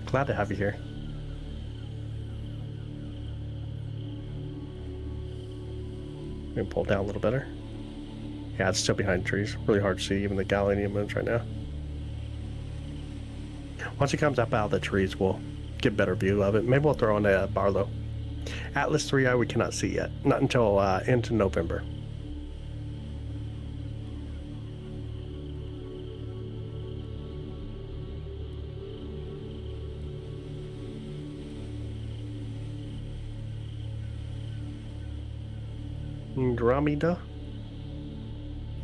Glad to have you here. We can pull down a little better. Yeah, it's still behind trees. Really hard to see even the gallium moons right now. Once it comes up out of the trees, we'll get a better view of it. Maybe we'll throw in a Barlow. Atlas 3i we cannot see yet. Not until into November.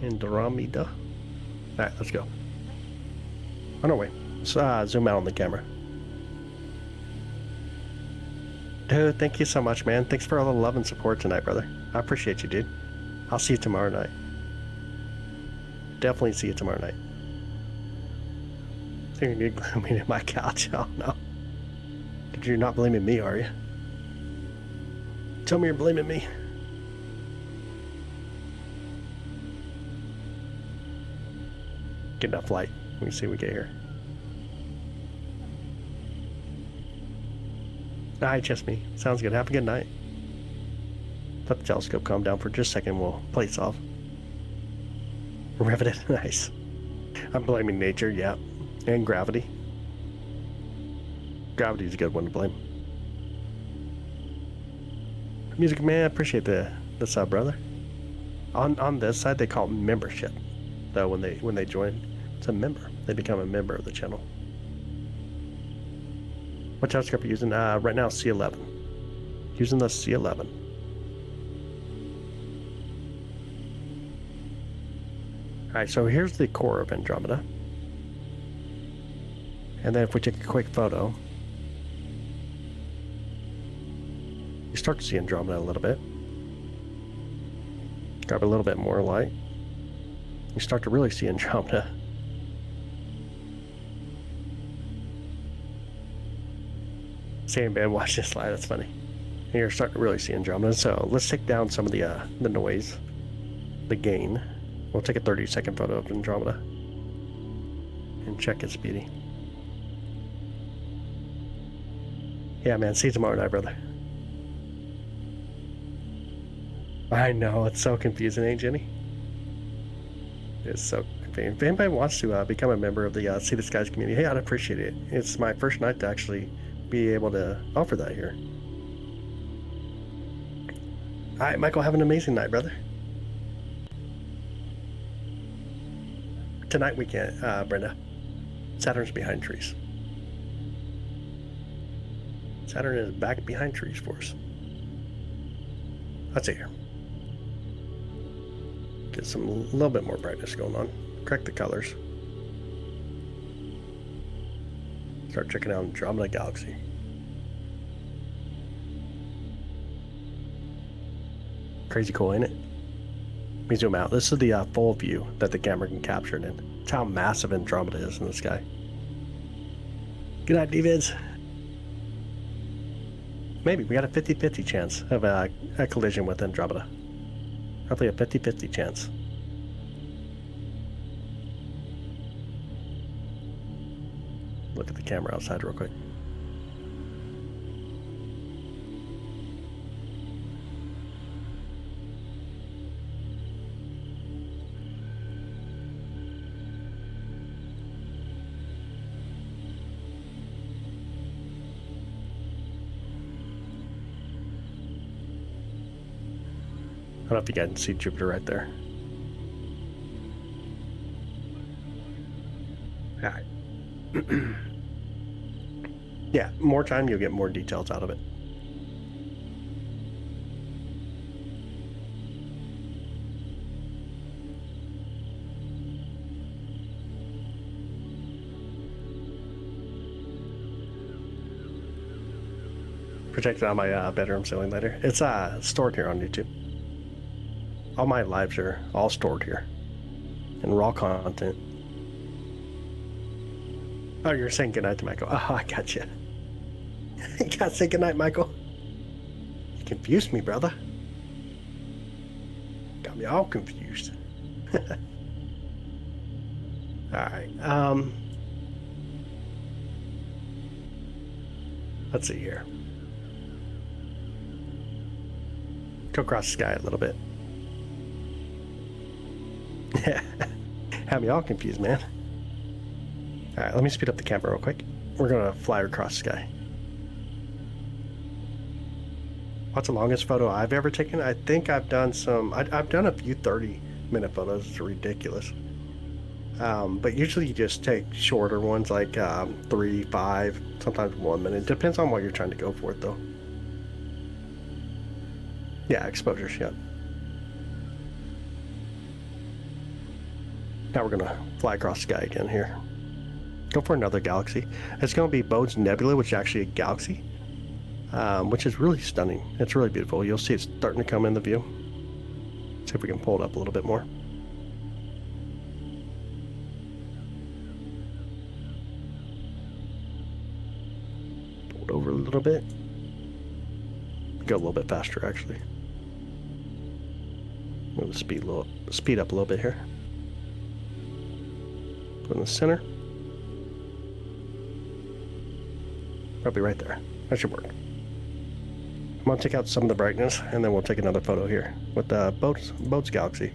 Andromeda. Alright, let's go. On our way. Let's zoom out on the camera. Dude, thank you so much, man. Thanks for all the love and support tonight, brother. I appreciate you, dude. I'll see you tomorrow night. Definitely see you tomorrow night. I think you're glooming in my couch. Oh, no. You're not blaming me, are you? Tell me you're blaming me. Get enough light. Let me see what we get here. Alright, just me. Sounds good. Have a good night. Let the telescope calm down for just a second. We'll play it off. Riveted. Nice. I'm blaming nature, yeah. And gravity. Gravity's a good one to blame. Music man, I appreciate the sub, brother. On this side, they call it membership. Though when they join, it's a member. They become a member of the channel. What telescope are you using? Right now, C11. Using the C11. Alright, so here's the core of Andromeda. And then if we take a quick photo, you start to see Andromeda a little bit. Grab a little bit more light. You start to really see Andromeda. Same band, watch this slide, that's funny. And you're starting to really see Andromeda. So let's take down some of the noise, the gain. We'll take a 30-second photo of Andromeda and check its beauty. Yeah, man, see you tomorrow night, brother. I know, it's so confusing, ain't Jenny? It's so confusing. If anybody wants to become a member of the See the Skies community, hey, I'd appreciate it. It's my first night to actually be able to offer that here. Alright, Michael, have an amazing night, brother. Tonight we can't, Brenda. Saturn's behind trees. Saturn is back behind trees for us. Let's see here. Get some a little bit more brightness going on. Correct the colors. Start checking out Andromeda Galaxy. Crazy cool, ain't it? Let me zoom out. This is the full view that the camera can capture it in. It's how massive Andromeda is in the sky. Good night, D-Vids. Maybe. We got a 50-50 chance of a collision with Andromeda. Roughly a 50-50 chance. Look at the camera outside real quick. I don't know if you guys can see Jupiter right there. Alright. Yeah, more time, you'll get more details out of it. project it on my bedroom ceiling later. It's stored here on YouTube. All my lives are all stored here in raw content. Oh, you're saying goodnight to Michael. Oh, I got you. You gotta say goodnight, Michael. You confused me, brother. Got me all confused. Alright, let's see here. Go across the sky a little bit. Have me all confused, man. Alright, let me speed up the camera real quick. We're gonna fly across the sky. What's the longest photo I've ever taken? I think I've done some... I've done a few 30-minute photos. It's ridiculous. But usually you just take shorter ones, like 3, 5, sometimes 1 minute. Depends on what you're trying to go for it, though. Yeah, exposures, yeah. Now we're gonna fly across the sky again here. Go for another galaxy. It's gonna be Bode's Nebula, which is actually a galaxy, which is really stunning. It's really beautiful. You'll see it's starting to come in the view. See if we can pull it up a little bit more. Pull it over a little bit. Go a little bit faster, actually. Move the speed up a little bit here. Put in the center. Probably right there. That should work. I'm gonna take out some of the brightness, and then we'll take another photo here with the Bode's Galaxy.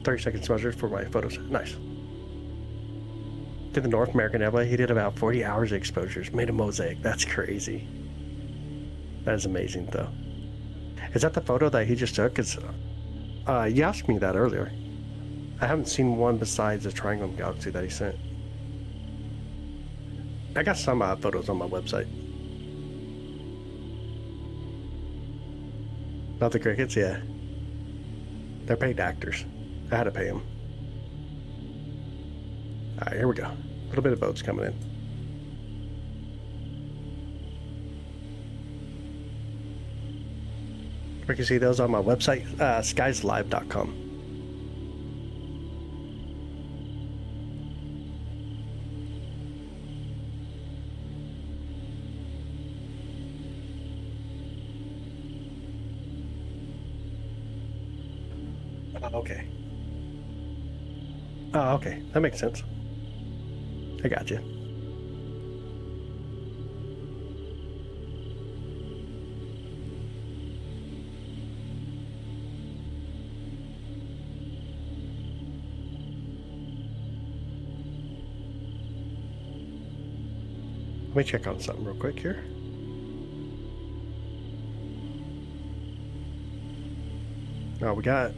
30 seconds measured for my photos. Nice. Did the North American Nebula. He did about 40 hours of exposures. Made a mosaic. That's crazy. That is amazing, though. Is that the photo that he just took? You asked me that earlier. I haven't seen one besides the Triangle Galaxy that he sent. I got some photos on my website. Not the crickets, yeah. They're paid actors. I had to pay them. Alright, here we go. A little bit of boats coming in. You can see those on my website, skieslive.com. Okay. Oh, okay. That makes sense. I got you. Let me check on something real quick here. We got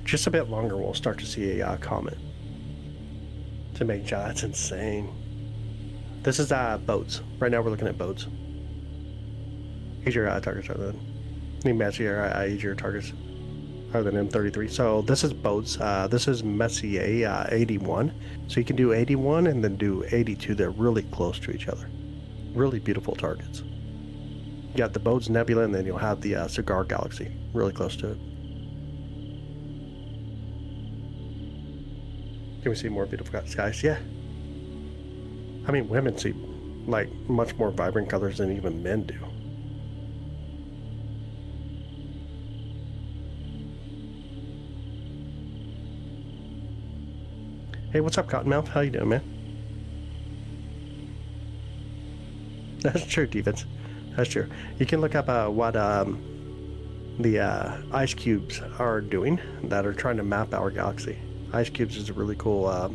just a bit longer. We'll start to see a comment to make sure. That's insane. This is boats. Right now we're looking at boats. Easier targets other than Messier. Easier targets other than M33. So this is boats. This is Messier 81. So you can do 81 and then do 82. They're really close to each other. Really beautiful targets. You got the Bode's Nebula, and then you'll have the Cigar Galaxy really close to it. Can we see more beautiful skies? Yeah. I mean, women see like much more vibrant colors than even men do. Hey, what's up, Cottonmouth? How you doing, man? That's true, Defense. That's true. You can look up what the ice cubes are doing that are trying to map our galaxy. Ice cubes is a really cool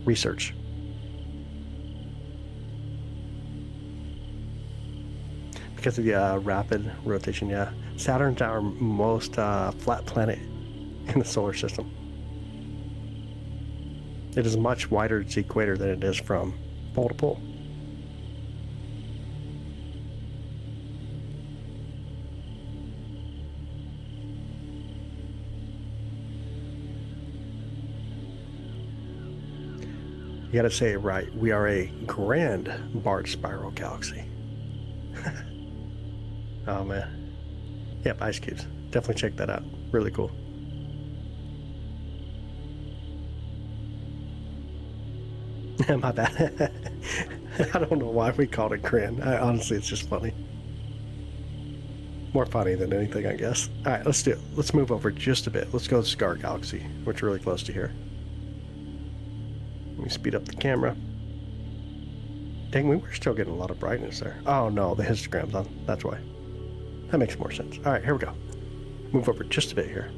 research. Because of the rapid rotation, yeah. Saturn's our most flat planet in the solar system. It is much wider to the equator than it is from pole to pole. You gotta say it right. We are a grand barred spiral galaxy. Oh man. Yep, ice cubes. Definitely check that out. Really cool. My bad. I don't know why we called it grand. Honestly, it's just funny. More funny than anything, I guess. All right, let's do it. Let's move over just a bit. Let's go to Scar Galaxy, which we're really close to here. Let me speed up the camera. Dang, we were still getting a lot of brightness there. Oh no, the histogram's on. That's why. That makes more sense. All right, here we go. Move over just a bit here.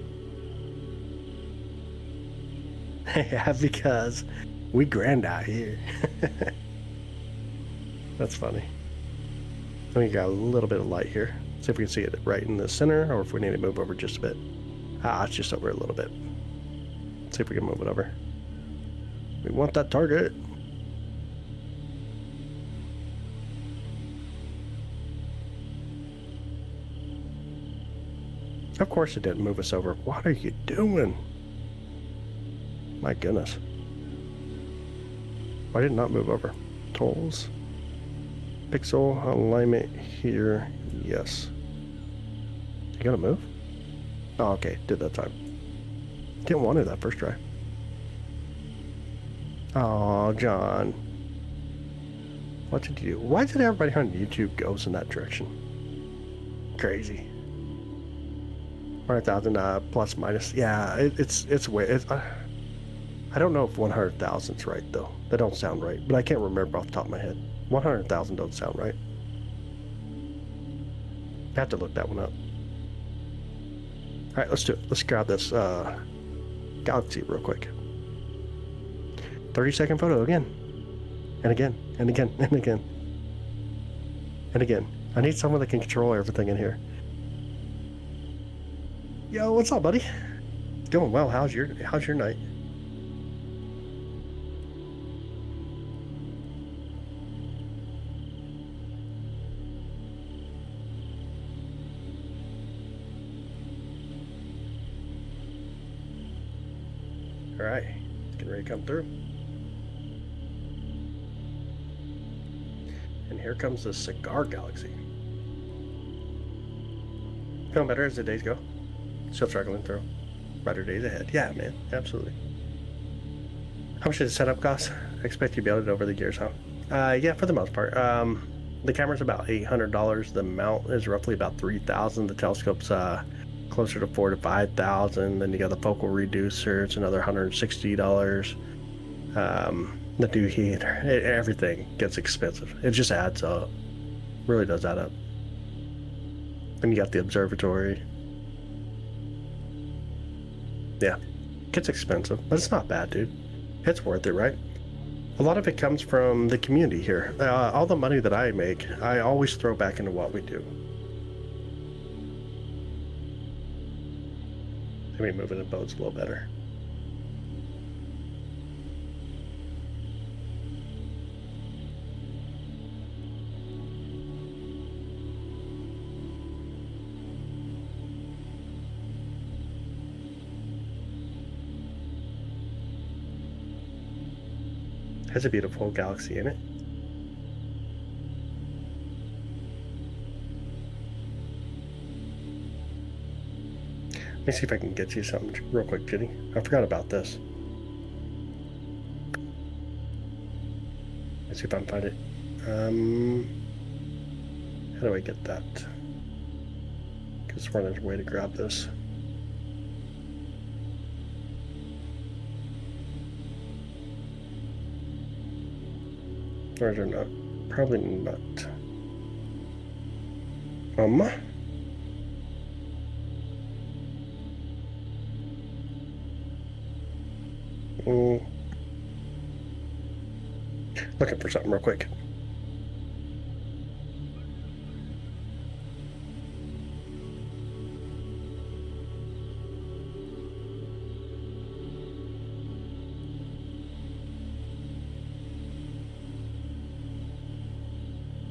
Yeah, because we grand out here. That's funny. We got a little bit of light here. See if we can see it right in the center, or if we need to move over just a bit. Ah, it's just over a little bit. Let's see if we can move it over. We want that target. Of course it didn't move us over. What are you doing? My goodness. Why did it not move over? Tools. Pixel alignment here. Yes. You gonna move? Oh, okay. Did that time. Didn't want it that first try. Oh, John. What did you do? Why did everybody on YouTube goes in that direction? Crazy. 100,000 plus minus. Yeah, it's way. I don't know if 100,000's right though. That don't sound right. But I can't remember off the top of my head. 100,000 don't sound right. I have to look that one up. All right, let's do it. Let's grab this galaxy real quick. 30-second photo again, and again, and again, and again, and again. I need someone that can control everything in here. Yo, what's up, buddy? It's going well. How's your night? All right, it's getting ready to come through. And here comes the Cigar Galaxy. Feeling better as the days go. Still struggling through. Brighter days ahead. Yeah, man, absolutely. How much does the setup cost? I expect you to be able to over the gears, huh? Yeah, for the most part. The camera's about $800. The mount is roughly about $3,000. The telescope's closer to $4,000 to $5,000. Then you got the focal reducer. It's another $160. The new heater. Everything gets expensive. It just adds up. Really does add up. Then you got the observatory. Yeah, it gets expensive, but it's not bad, dude. It's worth it, right? A lot of it comes from the community here. All the money that I make, I always throw back into what we do. Maybe moving the boat's a little better. Has a beautiful galaxy in it. Let me see if I can get you something real quick, Jenny. I forgot about this. Let's see if I can find it. How do I get that? Because there's a way to grab this. Or is there not? Probably not. Looking for something real quick.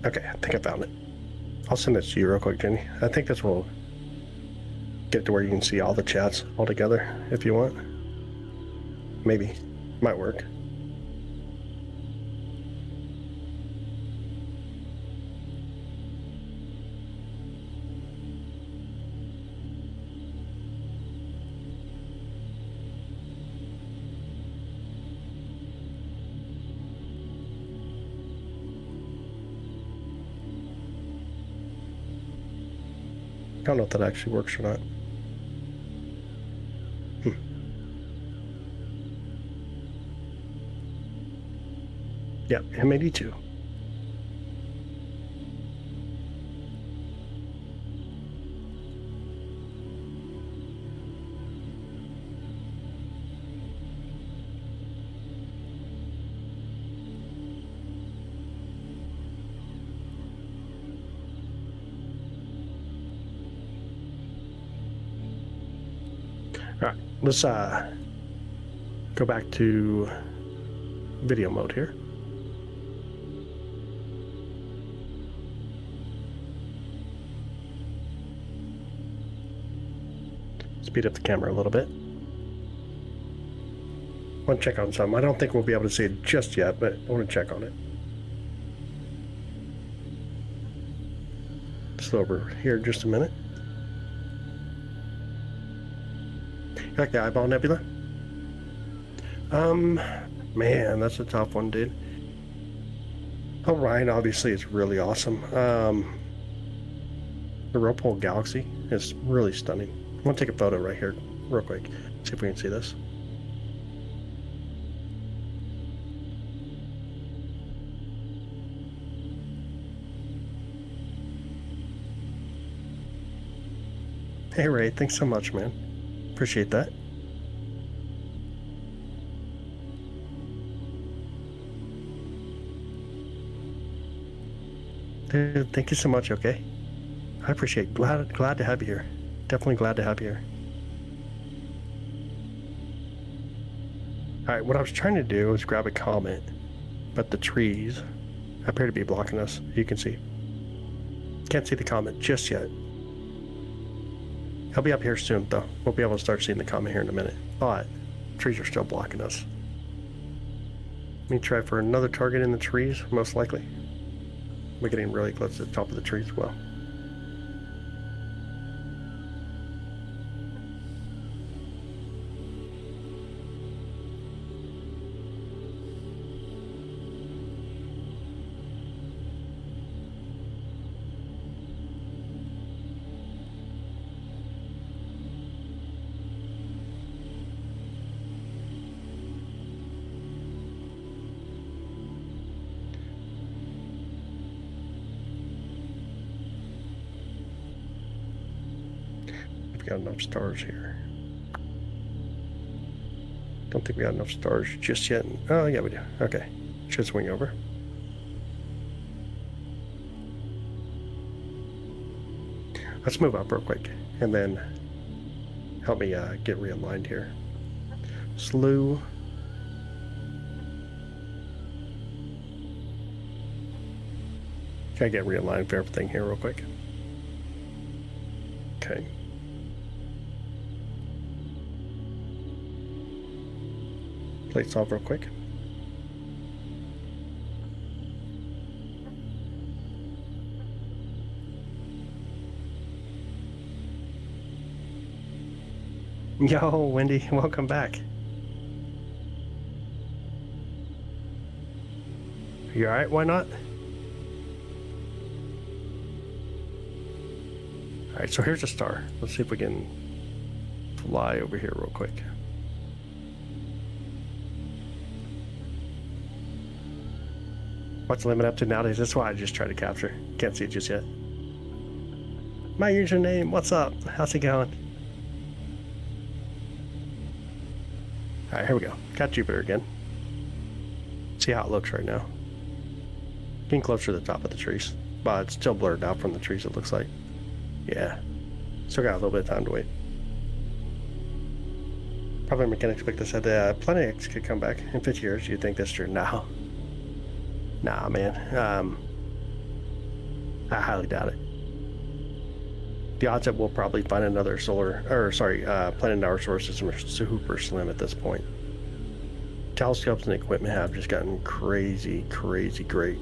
Okay, I think I found it. I'll send it to you real quick, Jenny. I think this will get to where you can see all the chats all together if you want. Maybe. Might work. don't know if that actually works or not. Yep, M82. All right, let's go back to video mode here. Speed up the camera a little bit. I want to check on something. I don't think we'll be able to see it just yet, but I want to check on it. Slow over here just a minute. You like the eyeball nebula? Man, that's a tough one, dude. Orion obviously is really awesome. The Whirlpool Galaxy is really stunning. I want to take a photo right here real quick. See if we can see this. Hey Ray, thanks so much, man. Appreciate that. Dude, thank you so much, okay? I appreciate it. Glad to have you here. Definitely glad to have you here. Alright, what I was trying to do was grab a comet, but the trees appear to be blocking us. You can see. Can't see the comet just yet. He'll be up here soon, though. We'll be able to start seeing the comet here in a minute. But trees are still blocking us. Let me try for another target in the trees, most likely. We're getting really close to the top of the trees as well. Got enough stars here. Don't think we got enough stars just yet. Oh yeah, we do. Okay, should swing over. Let's move up real quick and then help me get realigned here. Slew. Gotta get realigned for everything here real quick. Okay. Plates off real quick. Yo, Wendy, welcome back. You alright? Why not? Alright, so here's a star. Let's see if we can fly over here real quick. What's the limit up to nowadays? That's why I just try to capture. Can't see it just yet. My username, what's up? How's it going? Alright, here we go. Got Jupiter again. See how it looks right now. Getting closer to the top of the trees. But it's still blurred out from the trees, it looks like. Yeah. Still got a little bit of time to wait. Probably Mechanics Victor said that Planet X could come back in 50 years. Do you think that's true? No. Nah, man. I highly doubt it. The odds that we'll probably find another planet in our solar system are super slim at this point. Telescopes and equipment have just gotten crazy, crazy great.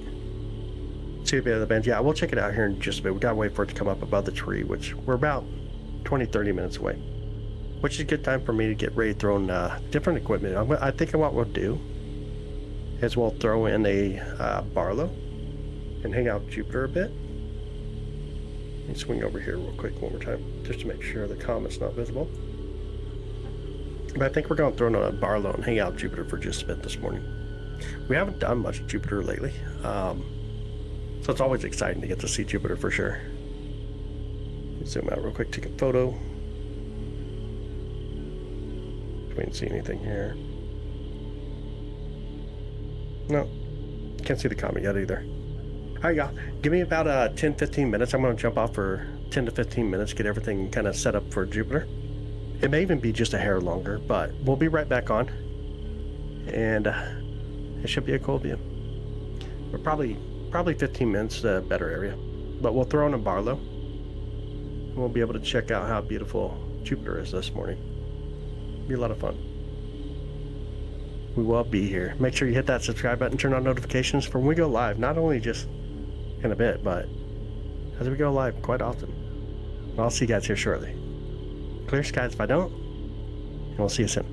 See a bit of the band. Yeah, we'll check it out here in just a bit. We gotta wait for it to come up above the tree, which we're about 20-30 minutes away. Which is a good time for me to get ready to throw in different equipment. I think what we'll do is we'll throw in a Barlow and hang out Jupiter a bit. Let me swing over here real quick one more time, just to make sure the comet's not visible. But I think we're going to throw in a Barlow and hang out Jupiter for just a bit this morning. We haven't done much Jupiter lately, so it's always exciting to get to see Jupiter for sure. Zoom out real quick, take a photo. Do we see anything here? No, can't see the comet yet either. All right, y'all, give me about 10-15 minutes. I'm going to jump off for 10 to 15 minutes, get everything kind of set up for Jupiter. It may even be just a hair longer, but we'll be right back on. And it should be a cool view. We're probably 15 minutes, better area. But we'll throw in a Barlow. And we'll be able to check out how beautiful Jupiter is this morning. Be a lot of fun. We will be here. Make sure you hit that subscribe button, turn on notifications for when we go live. Not only just in a bit, but as we go live quite often. I'll see you guys here shortly. Clear skies if I don't, and we'll see you soon.